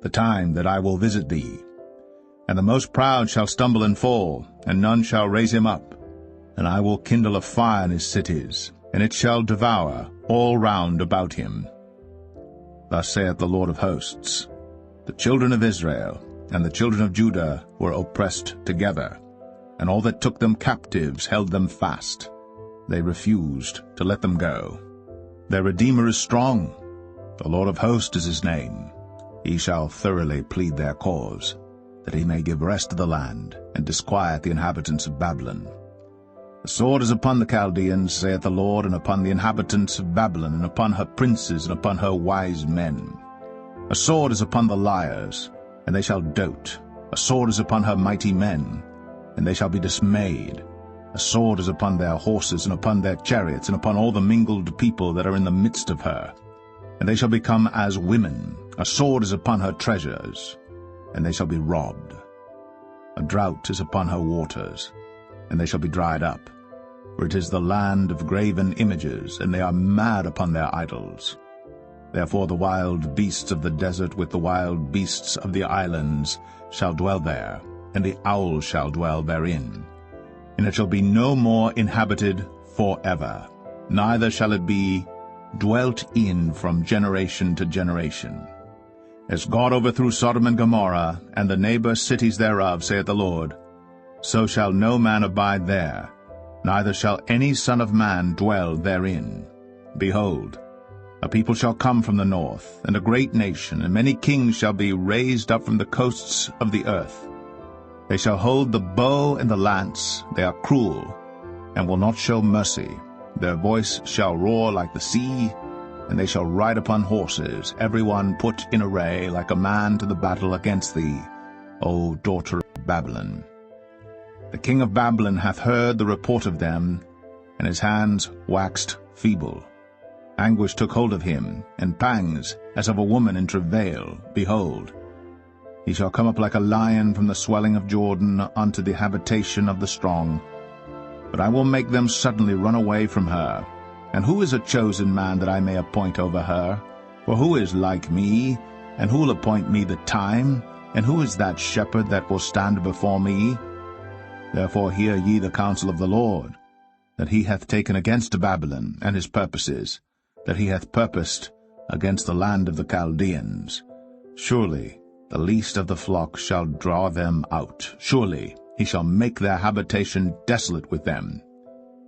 the time that I will visit thee. And the most proud shall stumble and fall, and none shall raise him up. And I will kindle a fire in his cities, and it shall devour all round about him. Thus saith the Lord of hosts, the children of Israel and the children of Judah were oppressed together, and all that took them captives held them fast. They refused to let them go. Their Redeemer is strong. The Lord of hosts is his name. He shall thoroughly plead their cause, that he may give rest to the land, and disquiet the inhabitants of Babylon. The sword is upon the Chaldeans, saith the Lord, and upon the inhabitants of Babylon, and upon her princes, and upon her wise men. A sword is upon the liars, and they shall dote. A sword is upon her mighty men, and they shall be dismayed. A sword is upon their horses, and upon their chariots, and upon all the mingled people that are in the midst of her. And they shall become as women. A sword is upon her treasures, and they shall be robbed. A drought is upon her waters, and they shall be dried up. For it is the land of graven images, and they are mad upon their idols. Therefore the wild beasts of the desert with the wild beasts of the islands shall dwell there, and the owl shall dwell therein. And it shall be no more inhabited forever, neither shall it be dwelt in from generation to generation. As God overthrew Sodom and Gomorrah, and the neighbor cities thereof, saith the Lord, so shall no man abide there, neither shall any son of man dwell therein. Behold, a people shall come from the north, and a great nation, and many kings shall be raised up from the coasts of the earth. They shall hold the bow and the lance, they are cruel, and will not show mercy. Their voice shall roar like the sea, and they shall ride upon horses, every one put in array like a man to the battle against thee, O daughter of Babylon. The king of Babylon hath heard the report of them, and his hands waxed feeble. Anguish took hold of him, and pangs, as of a woman in travail. Behold, he shall come up like a lion from the swelling of Jordan unto the habitation of the strong. But I will make them suddenly run away from her. And who is a chosen man that I may appoint over her? For who is like me, and who will appoint me the time? And who is that shepherd that will stand before me? Therefore hear ye the counsel of the Lord, that he hath taken against Babylon, and his purposes, that he hath purposed against the land of the Chaldeans. Surely the least of the flock shall draw them out. Surely he shall make their habitation desolate with them.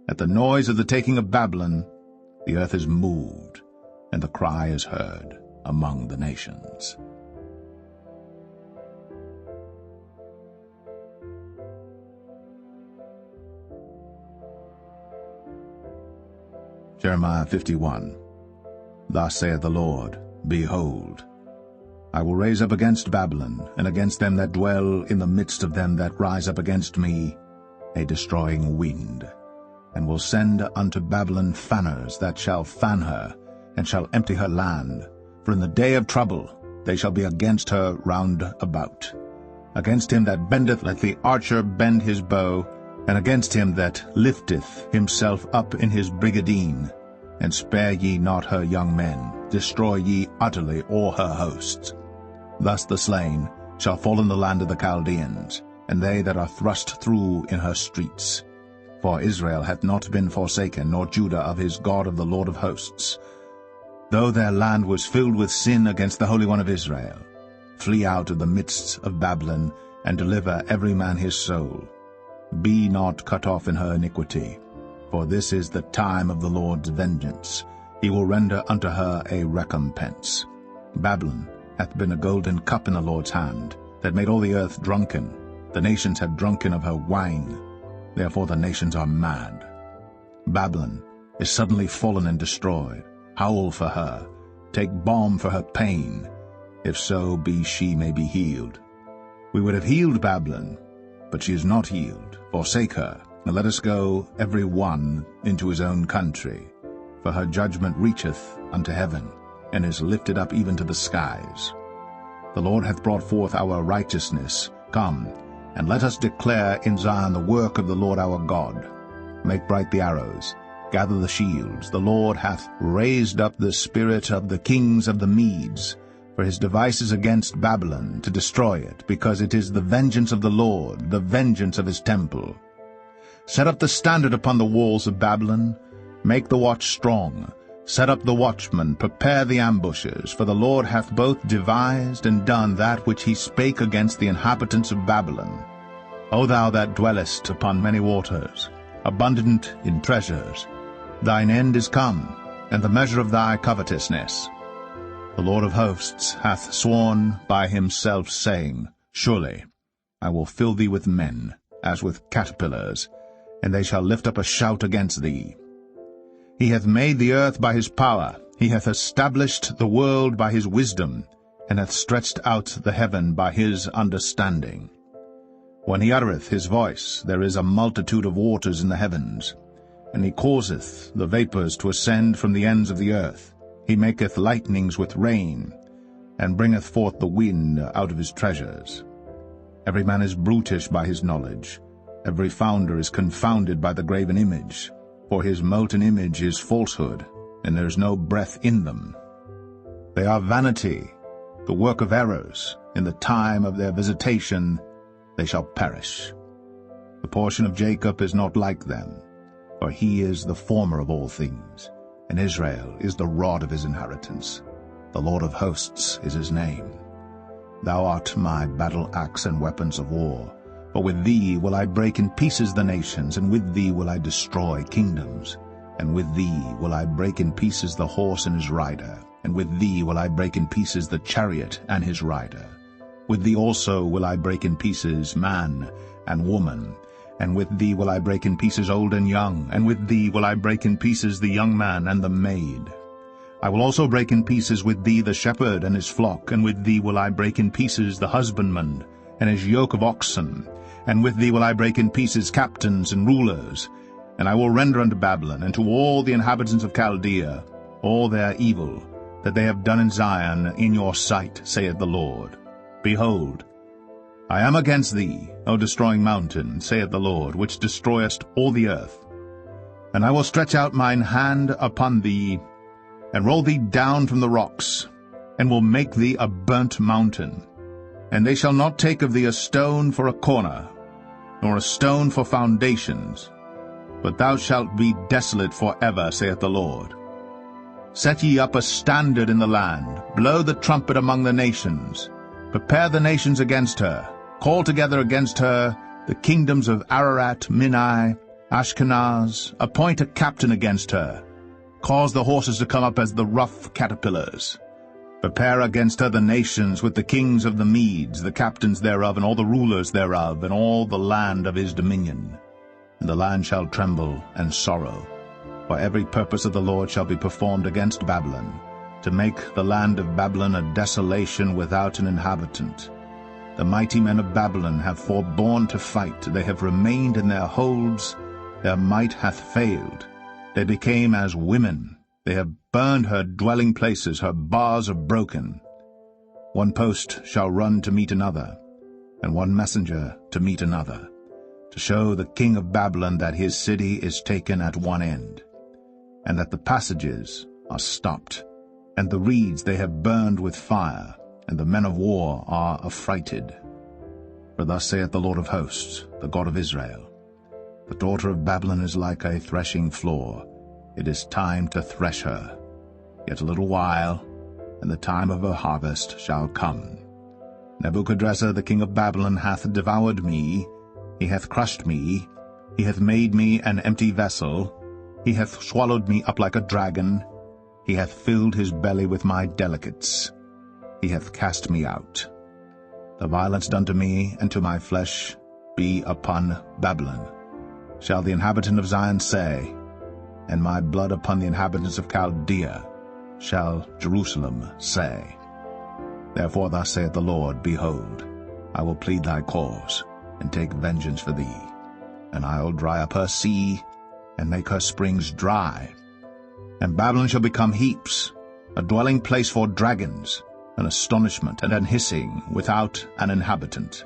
At the noise of the taking of Babylon, the earth is moved, and the cry is heard among the nations. Jeremiah 51. Thus saith the Lord, Behold, I will raise up against Babylon, and against them that dwell in the midst of them that rise up against me, a destroying wind, and will send unto Babylon fanners that shall fan her, and shall empty her land. For in the day of trouble they shall be against her round about. Against him that bendeth let the archer bend his bow, and against him that lifteth himself up in his brigadine. And spare ye not her young men, destroy ye utterly all her hosts. Thus the slain shall fall in the land of the Chaldeans, and they that are thrust through in her streets. For Israel hath not been forsaken, nor Judah of his God of the Lord of hosts. Though their land was filled with sin against the Holy One of Israel, flee out of the midst of Babylon, and deliver every man his soul. Be not cut off in her iniquity, for this is the time of the Lord's vengeance. He will render unto her a recompense. Babylon hath been a golden cup in the Lord's hand, that made all the earth drunken. The nations have drunken of her wine. Therefore the nations are mad. Babylon is suddenly fallen and destroyed. Howl for her, take balm for her pain, if so be she may be healed. We would have healed Babylon, but she is not healed. Forsake her, and let us go every one into his own country. For her judgment reacheth unto heaven, and is lifted up even to the skies. The Lord hath brought forth our righteousness. Come, and let us declare in Zion the work of the Lord our God. Make bright the arrows, gather the shields. The Lord hath raised up the spirit of the kings of the Medes, for his devices against Babylon, to destroy it, because it is the vengeance of the Lord, the vengeance of his temple. Set up the standard upon the walls of Babylon, make the watch strong. Set up the watchmen, prepare the ambushes, for the Lord hath both devised and done that which he spake against the inhabitants of Babylon. O thou that dwellest upon many waters, abundant in treasures, thine end is come, and the measure of thy covetousness. The Lord of hosts hath sworn by himself, saying, Surely I will fill thee with men, as with caterpillars, and they shall lift up a shout against thee. He hath made the earth by his power, he hath established the world by his wisdom, and hath stretched out the heaven by his understanding. When he uttereth his voice, there is a multitude of waters in the heavens, and he causeth the vapours to ascend from the ends of the earth. He maketh lightnings with rain, and bringeth forth the wind out of his treasures. Every man is brutish by his knowledge, every founder is confounded by the graven image. For his molten image is falsehood, and there is no breath in them. They are vanity, the work of errors. In the time of their visitation they shall perish. The portion of Jacob is not like them, for he is the former of all things, and Israel is the rod of his inheritance. The Lord of hosts is his name. Thou art my battle-axe and weapons of war. For with thee will I break in pieces the nations, and with thee will I destroy kingdoms. And with thee will I break in pieces the horse and his rider, and with thee will I break in pieces the chariot and his rider. With thee also will I break in pieces man and woman, and with thee will I break in pieces old and young, and with thee will I break in pieces the young man and the maid. I will also break in pieces with thee the shepherd and his flock, and with thee will I break in pieces the husbandman and his yoke of oxen, and with thee will I break in pieces captains and rulers. And I will render unto Babylon and to all the inhabitants of Chaldea all their evil that they have done in Zion in your sight, saith the Lord. Behold, I am against thee, O destroying mountain, saith the Lord, which destroyest all the earth. And I will stretch out mine hand upon thee, and roll thee down from the rocks, and will make thee a burnt mountain. And they shall not take of thee a stone for a corner, nor a stone for foundations, but thou shalt be desolate for ever, saith the Lord. Set ye up a standard in the land, blow the trumpet among the nations. Prepare the nations against her, call together against her the kingdoms of Ararat, Minai, Ashkenaz, appoint a captain against her. Cause the horses to come up as the rough caterpillars. Prepare against her the nations with the kings of the Medes, the captains thereof, and all the rulers thereof, and all the land of his dominion. And the land shall tremble and sorrow, for every purpose of the Lord shall be performed against Babylon, to make the land of Babylon a desolation without an inhabitant. The mighty men of Babylon have forborne to fight, they have remained in their holds, their might hath failed. They became as women, they have burned her dwelling places, her bars are broken. One post shall run to meet another, and one messenger to meet another, to show the king of Babylon that his city is taken at one end, and that the passages are stopped, and the reeds they have burned with fire, and the men of war are affrighted. For thus saith the Lord of hosts, the God of Israel, the daughter of Babylon is like a threshing floor. It is time to thresh her. Yet a little while, and the time of her harvest shall come. Nebuchadrezzar the king of Babylon hath devoured me, he hath crushed me, he hath made me an empty vessel, he hath swallowed me up like a dragon, he hath filled his belly with my delicates, he hath cast me out. The violence done to me and to my flesh be upon Babylon, shall the inhabitant of Zion say, and my blood upon the inhabitants of Chaldea, shall Jerusalem say. Therefore thus saith the Lord, Behold, I will plead thy cause, and take vengeance for thee, and I will dry up her sea, and make her springs dry. And Babylon shall become heaps, a dwelling place for dragons, an astonishment and an hissing without an inhabitant.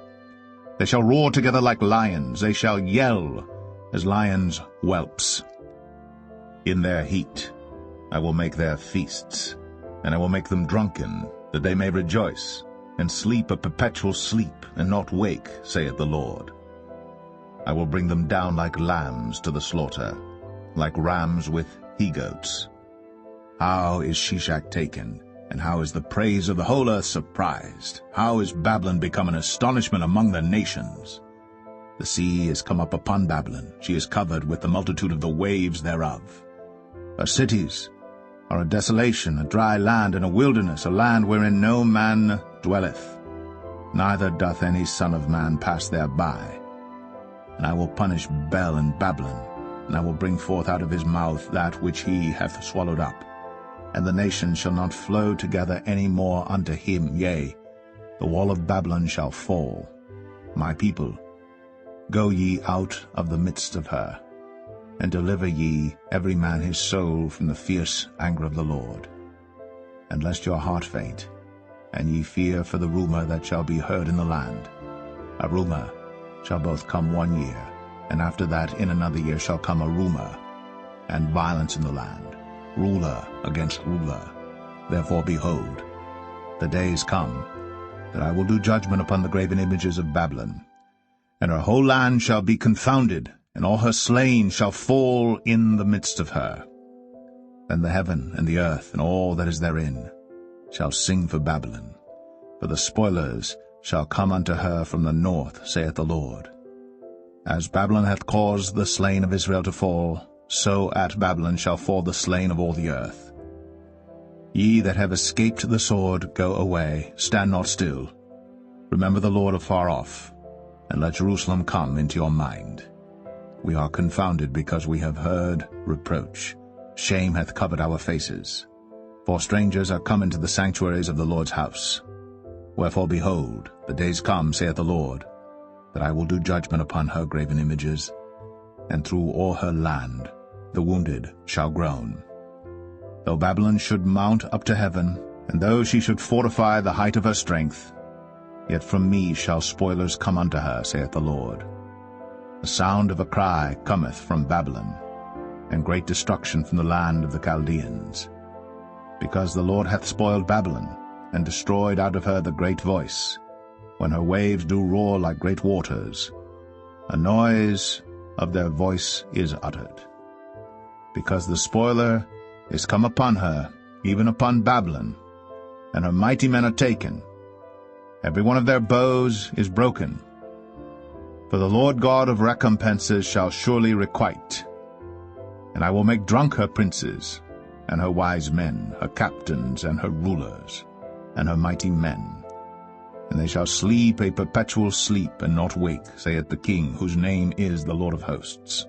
They shall roar together like lions, they shall yell as lions' whelps. In their heat I will make their feasts, and I will make them drunken, that they may rejoice, and sleep a perpetual sleep, and not wake, saith the Lord. I will bring them down like lambs to the slaughter, like rams with he-goats. How is Shishak taken, and how is the praise of the whole earth surprised? How is Babylon become an astonishment among the nations? The sea is come up upon Babylon, she is covered with the multitude of the waves thereof. Her cities are a desolation, a dry land, and a wilderness, a land wherein no man dwelleth, neither doth any son of man pass thereby. And I will punish Bel and Babylon, and I will bring forth out of his mouth that which he hath swallowed up. And the nations shall not flow together any more unto him, yea, the wall of Babylon shall fall. My people, go ye out of the midst of her, and deliver ye every man his soul from the fierce anger of the Lord. And lest your heart faint, and ye fear for the rumor that shall be heard in the land. A rumor shall both come 1 year, and after that in another year shall come a rumor, and violence in the land, ruler against ruler. Therefore, behold, the days come, that I will do judgment upon the graven images of Babylon, and her whole land shall be confounded, and all her slain shall fall in the midst of her. Then the heaven and the earth and all that is therein shall sing for Babylon, for the spoilers shall come unto her from the north, saith the Lord. As Babylon hath caused the slain of Israel to fall, so at Babylon shall fall the slain of all the earth. Ye that have escaped the sword, go away, stand not still. Remember the Lord afar off, and let Jerusalem come into your mind. We are confounded because we have heard reproach. Shame hath covered our faces. For strangers are come into the sanctuaries of the Lord's house. Wherefore, behold, the days come, saith the Lord, that I will do judgment upon her graven images, and through all her land the wounded shall groan. Though Babylon should mount up to heaven, and though she should fortify the height of her strength, yet from me shall spoilers come unto her, saith the Lord. The sound of a cry cometh from Babylon, and great destruction from the land of the Chaldeans. Because the Lord hath spoiled Babylon, and destroyed out of her the great voice, when her waves do roar like great waters, a noise of their voice is uttered. Because the spoiler is come upon her, even upon Babylon, and her mighty men are taken. Every one of their bows is broken. For the Lord God of recompenses shall surely requite. And I will make drunk her princes, and her wise men, her captains, and her rulers, and her mighty men. And they shall sleep a perpetual sleep, and not wake, saith the King, whose name is the Lord of hosts.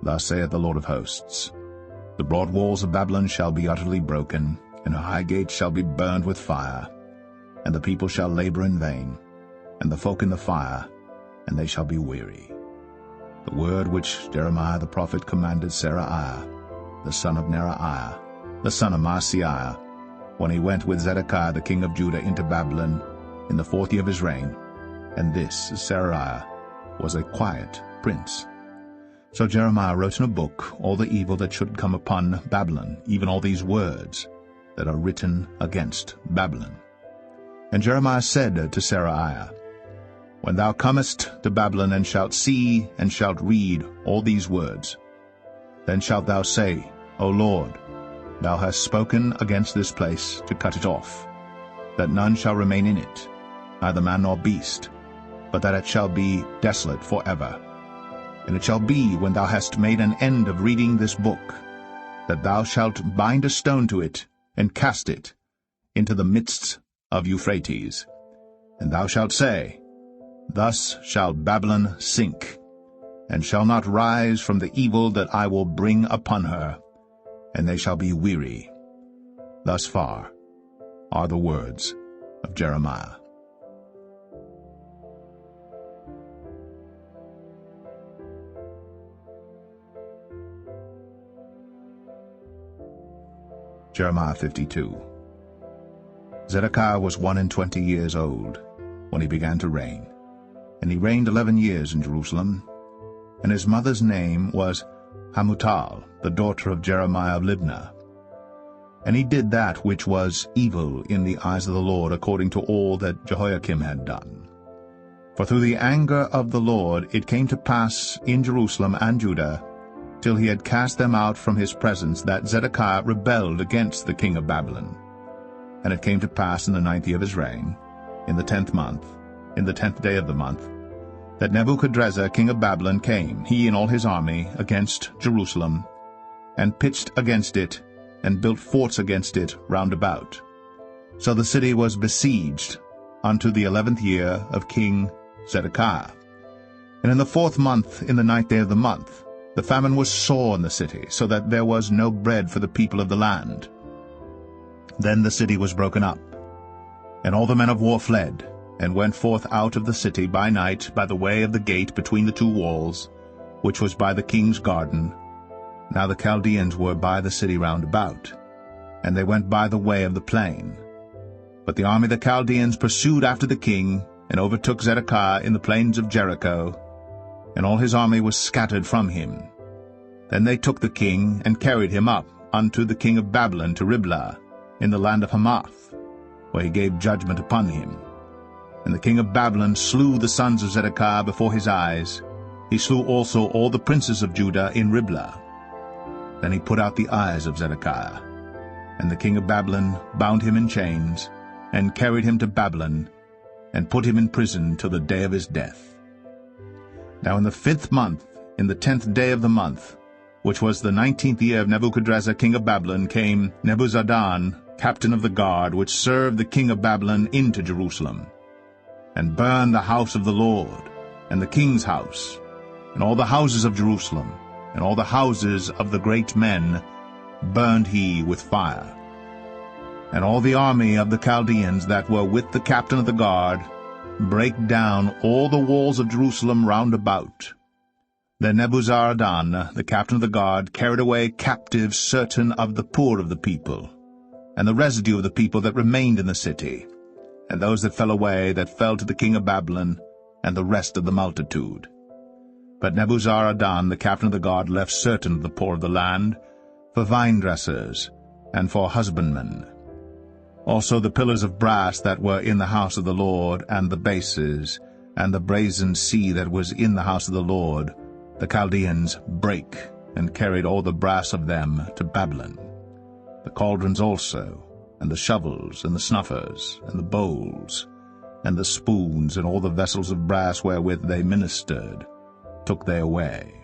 Thus saith the Lord of hosts, the broad walls of Babylon shall be utterly broken, and her high gates shall be burned with fire, and the people shall labor in vain, and the folk in the fire, and they shall be weary. The word which Jeremiah the prophet commanded Seraiah, the son of Neraiah, the son of Maaseiah, when he went with Zedekiah the king of Judah into Babylon in the 4th year of his reign, and this Seraiah was a quiet prince. So Jeremiah wrote in a book all the evil that should come upon Babylon, even all these words that are written against Babylon. And Jeremiah said to Seraiah, When thou comest to Babylon, and shalt see and shalt read all these words, then shalt thou say, O Lord, thou hast spoken against this place to cut it off, that none shall remain in it, neither man nor beast, but that it shall be desolate forever. And it shall be, when thou hast made an end of reading this book, that thou shalt bind a stone to it, and cast it into the midst of Euphrates. And thou shalt say, Thus shall Babylon sink, and shall not rise from the evil that I will bring upon her, and they shall be weary. Thus far are the words of Jeremiah. Jeremiah 52. Zedekiah was 21 years old when he began to reign, and he reigned 11 years in Jerusalem. And his mother's name was Hamutal, the daughter of Jeremiah of Libnah. And he did that which was evil in the eyes of the Lord, according to all that Jehoiakim had done. For through the anger of the Lord it came to pass in Jerusalem and Judah, till he had cast them out from his presence, that Zedekiah rebelled against the king of Babylon. And it came to pass in the 9th year of his reign, in the 10th month, in the 10th day of the month, that Nebuchadrezzar king of Babylon came, he and all his army, against Jerusalem, and pitched against it, and built forts against it round about. So the city was besieged unto the 11th year of King Zedekiah. And in the 4th month, in the 9th day of the month, the famine was sore in the city, so that there was no bread for the people of the land. Then the city was broken up, and all the men of war fled, and went forth out of the city by night by the way of the gate between the two walls, which was by the king's garden. Now the Chaldeans were by the city round about, and they went by the way of the plain. But the army of the Chaldeans pursued after the king, and overtook Zedekiah in the plains of Jericho, and all his army was scattered from him. Then they took the king, and carried him up unto the king of Babylon to Riblah, in the land of Hamath, where he gave judgment upon him. And the king of Babylon slew the sons of Zedekiah before his eyes. He slew also all the princes of Judah in Riblah. Then he put out the eyes of Zedekiah. And the king of Babylon bound him in chains, and carried him to Babylon, and put him in prison till the day of his death. Now in the 5th month, in the 10th day of the month, which was the 19th year of Nebuchadrezzar king of Babylon, came Nebuzaradan, captain of the guard, which served the king of Babylon, into Jerusalem, and burned the house of the Lord, and the king's house, and all the houses of Jerusalem, and all the houses of the great men burned he with fire. And all the army of the Chaldeans that were with the captain of the guard brake down all the walls of Jerusalem round about. Then Nebuzaradan, the captain of the guard, carried away captive certain of the poor of the people, and the residue of the people that remained in the city, and those that fell away, that fell to the king of Babylon, and the rest of the multitude. But Nebuzaradan, the captain of the guard, left certain of the poor of the land, for vine-dressers, and for husbandmen. Also the pillars of brass that were in the house of the Lord, and the bases, and the brazen sea that was in the house of the Lord, the Chaldeans brake, and carried all the brass of them to Babylon. The cauldrons also, and the shovels, and the snuffers, and the bowls, and the spoons, and all the vessels of brass wherewith they ministered, took they away,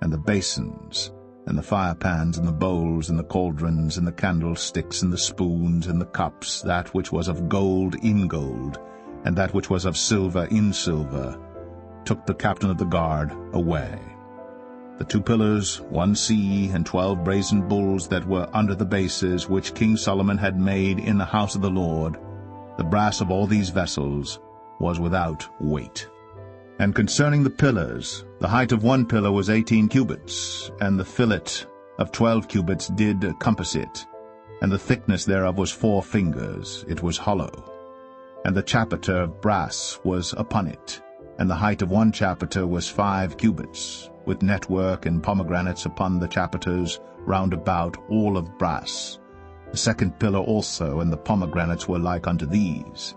and the basins, and the firepans, and the bowls, and the cauldrons, and the candlesticks, and the spoons, and the cups, that which was of gold in gold, and that which was of silver in silver, took the captain of the guard away. The 2 pillars, 1 sea, and 12 brazen bulls that were under the bases, which King Solomon had made in the house of the Lord, the brass of all these vessels was without weight. And concerning the pillars, the height of 1 pillar was 18 cubits, and the fillet of 12 cubits did compass it, and the thickness thereof was 4 fingers, it was hollow. And the chapiter of brass was upon it, and the height of 1 chapiter was 5 cubits, with network and pomegranates upon the chapiters round about, all of brass. The 2nd pillar also, and the pomegranates were like unto these.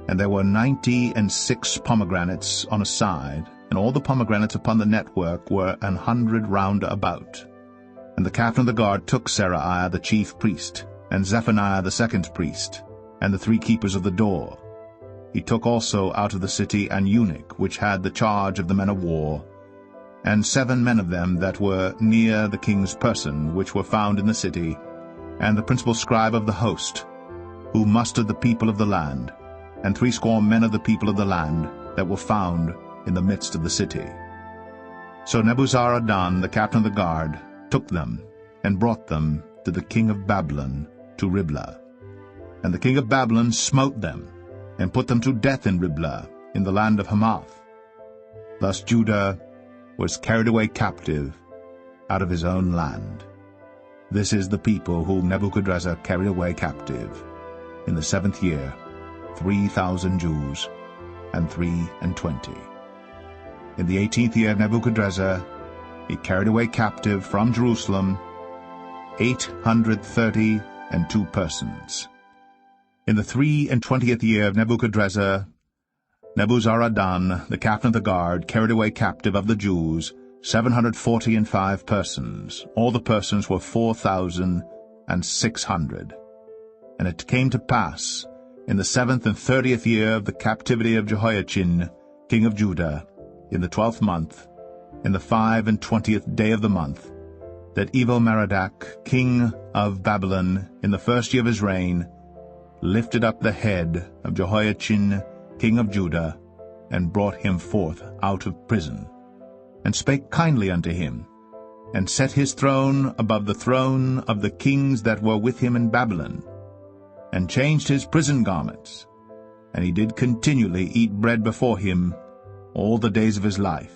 And there were 96 pomegranates on a side, and all the pomegranates upon the network were 100 round about. And the captain of the guard took Seraiah the chief priest, and Zephaniah the 2nd priest, and the 3 keepers of the door. He took also out of the city an eunuch, which had the charge of the men of war, and 7 men of them that were near the king's person, which were found in the city, and the principal scribe of the host, who mustered the people of the land, and 60 men of the people of the land that were found in the midst of the city. So Nebuzaradan, the captain of the guard, took them, and brought them to the king of Babylon to Riblah. And the king of Babylon smote them, and put them to death in Riblah, in the land of Hamath. Thus Judah was carried away captive out of his own land. This is the people whom Nebuchadrezzar carried away captive in the 7th year, 3,000 Jews, and 23. In the 18th year of Nebuchadrezzar, he carried away captive from Jerusalem 832 persons. In the 23rd year of Nebuchadrezzar, Nebuzaradan, the captain of the guard, carried away captive of the Jews 745 persons. All the persons were 4,600. And it came to pass, in the 7th and 30th year of the captivity of Jehoiachin, king of Judah, in the 12th month, in the 25th day of the month, that Evil-Merodach, king of Babylon, in the 1st year of his reign, lifted up the head of Jehoiachin, king of Judah, and brought him forth out of prison, and spake kindly unto him, and set his throne above the throne of the kings that were with him in Babylon, and changed his prison garments, and he did continually eat bread before him all the days of his life.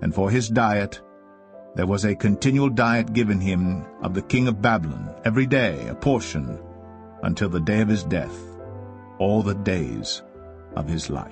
And for his diet there was a continual diet given him of the king of Babylon, every day a portion, until the day of his death, all the days of his life.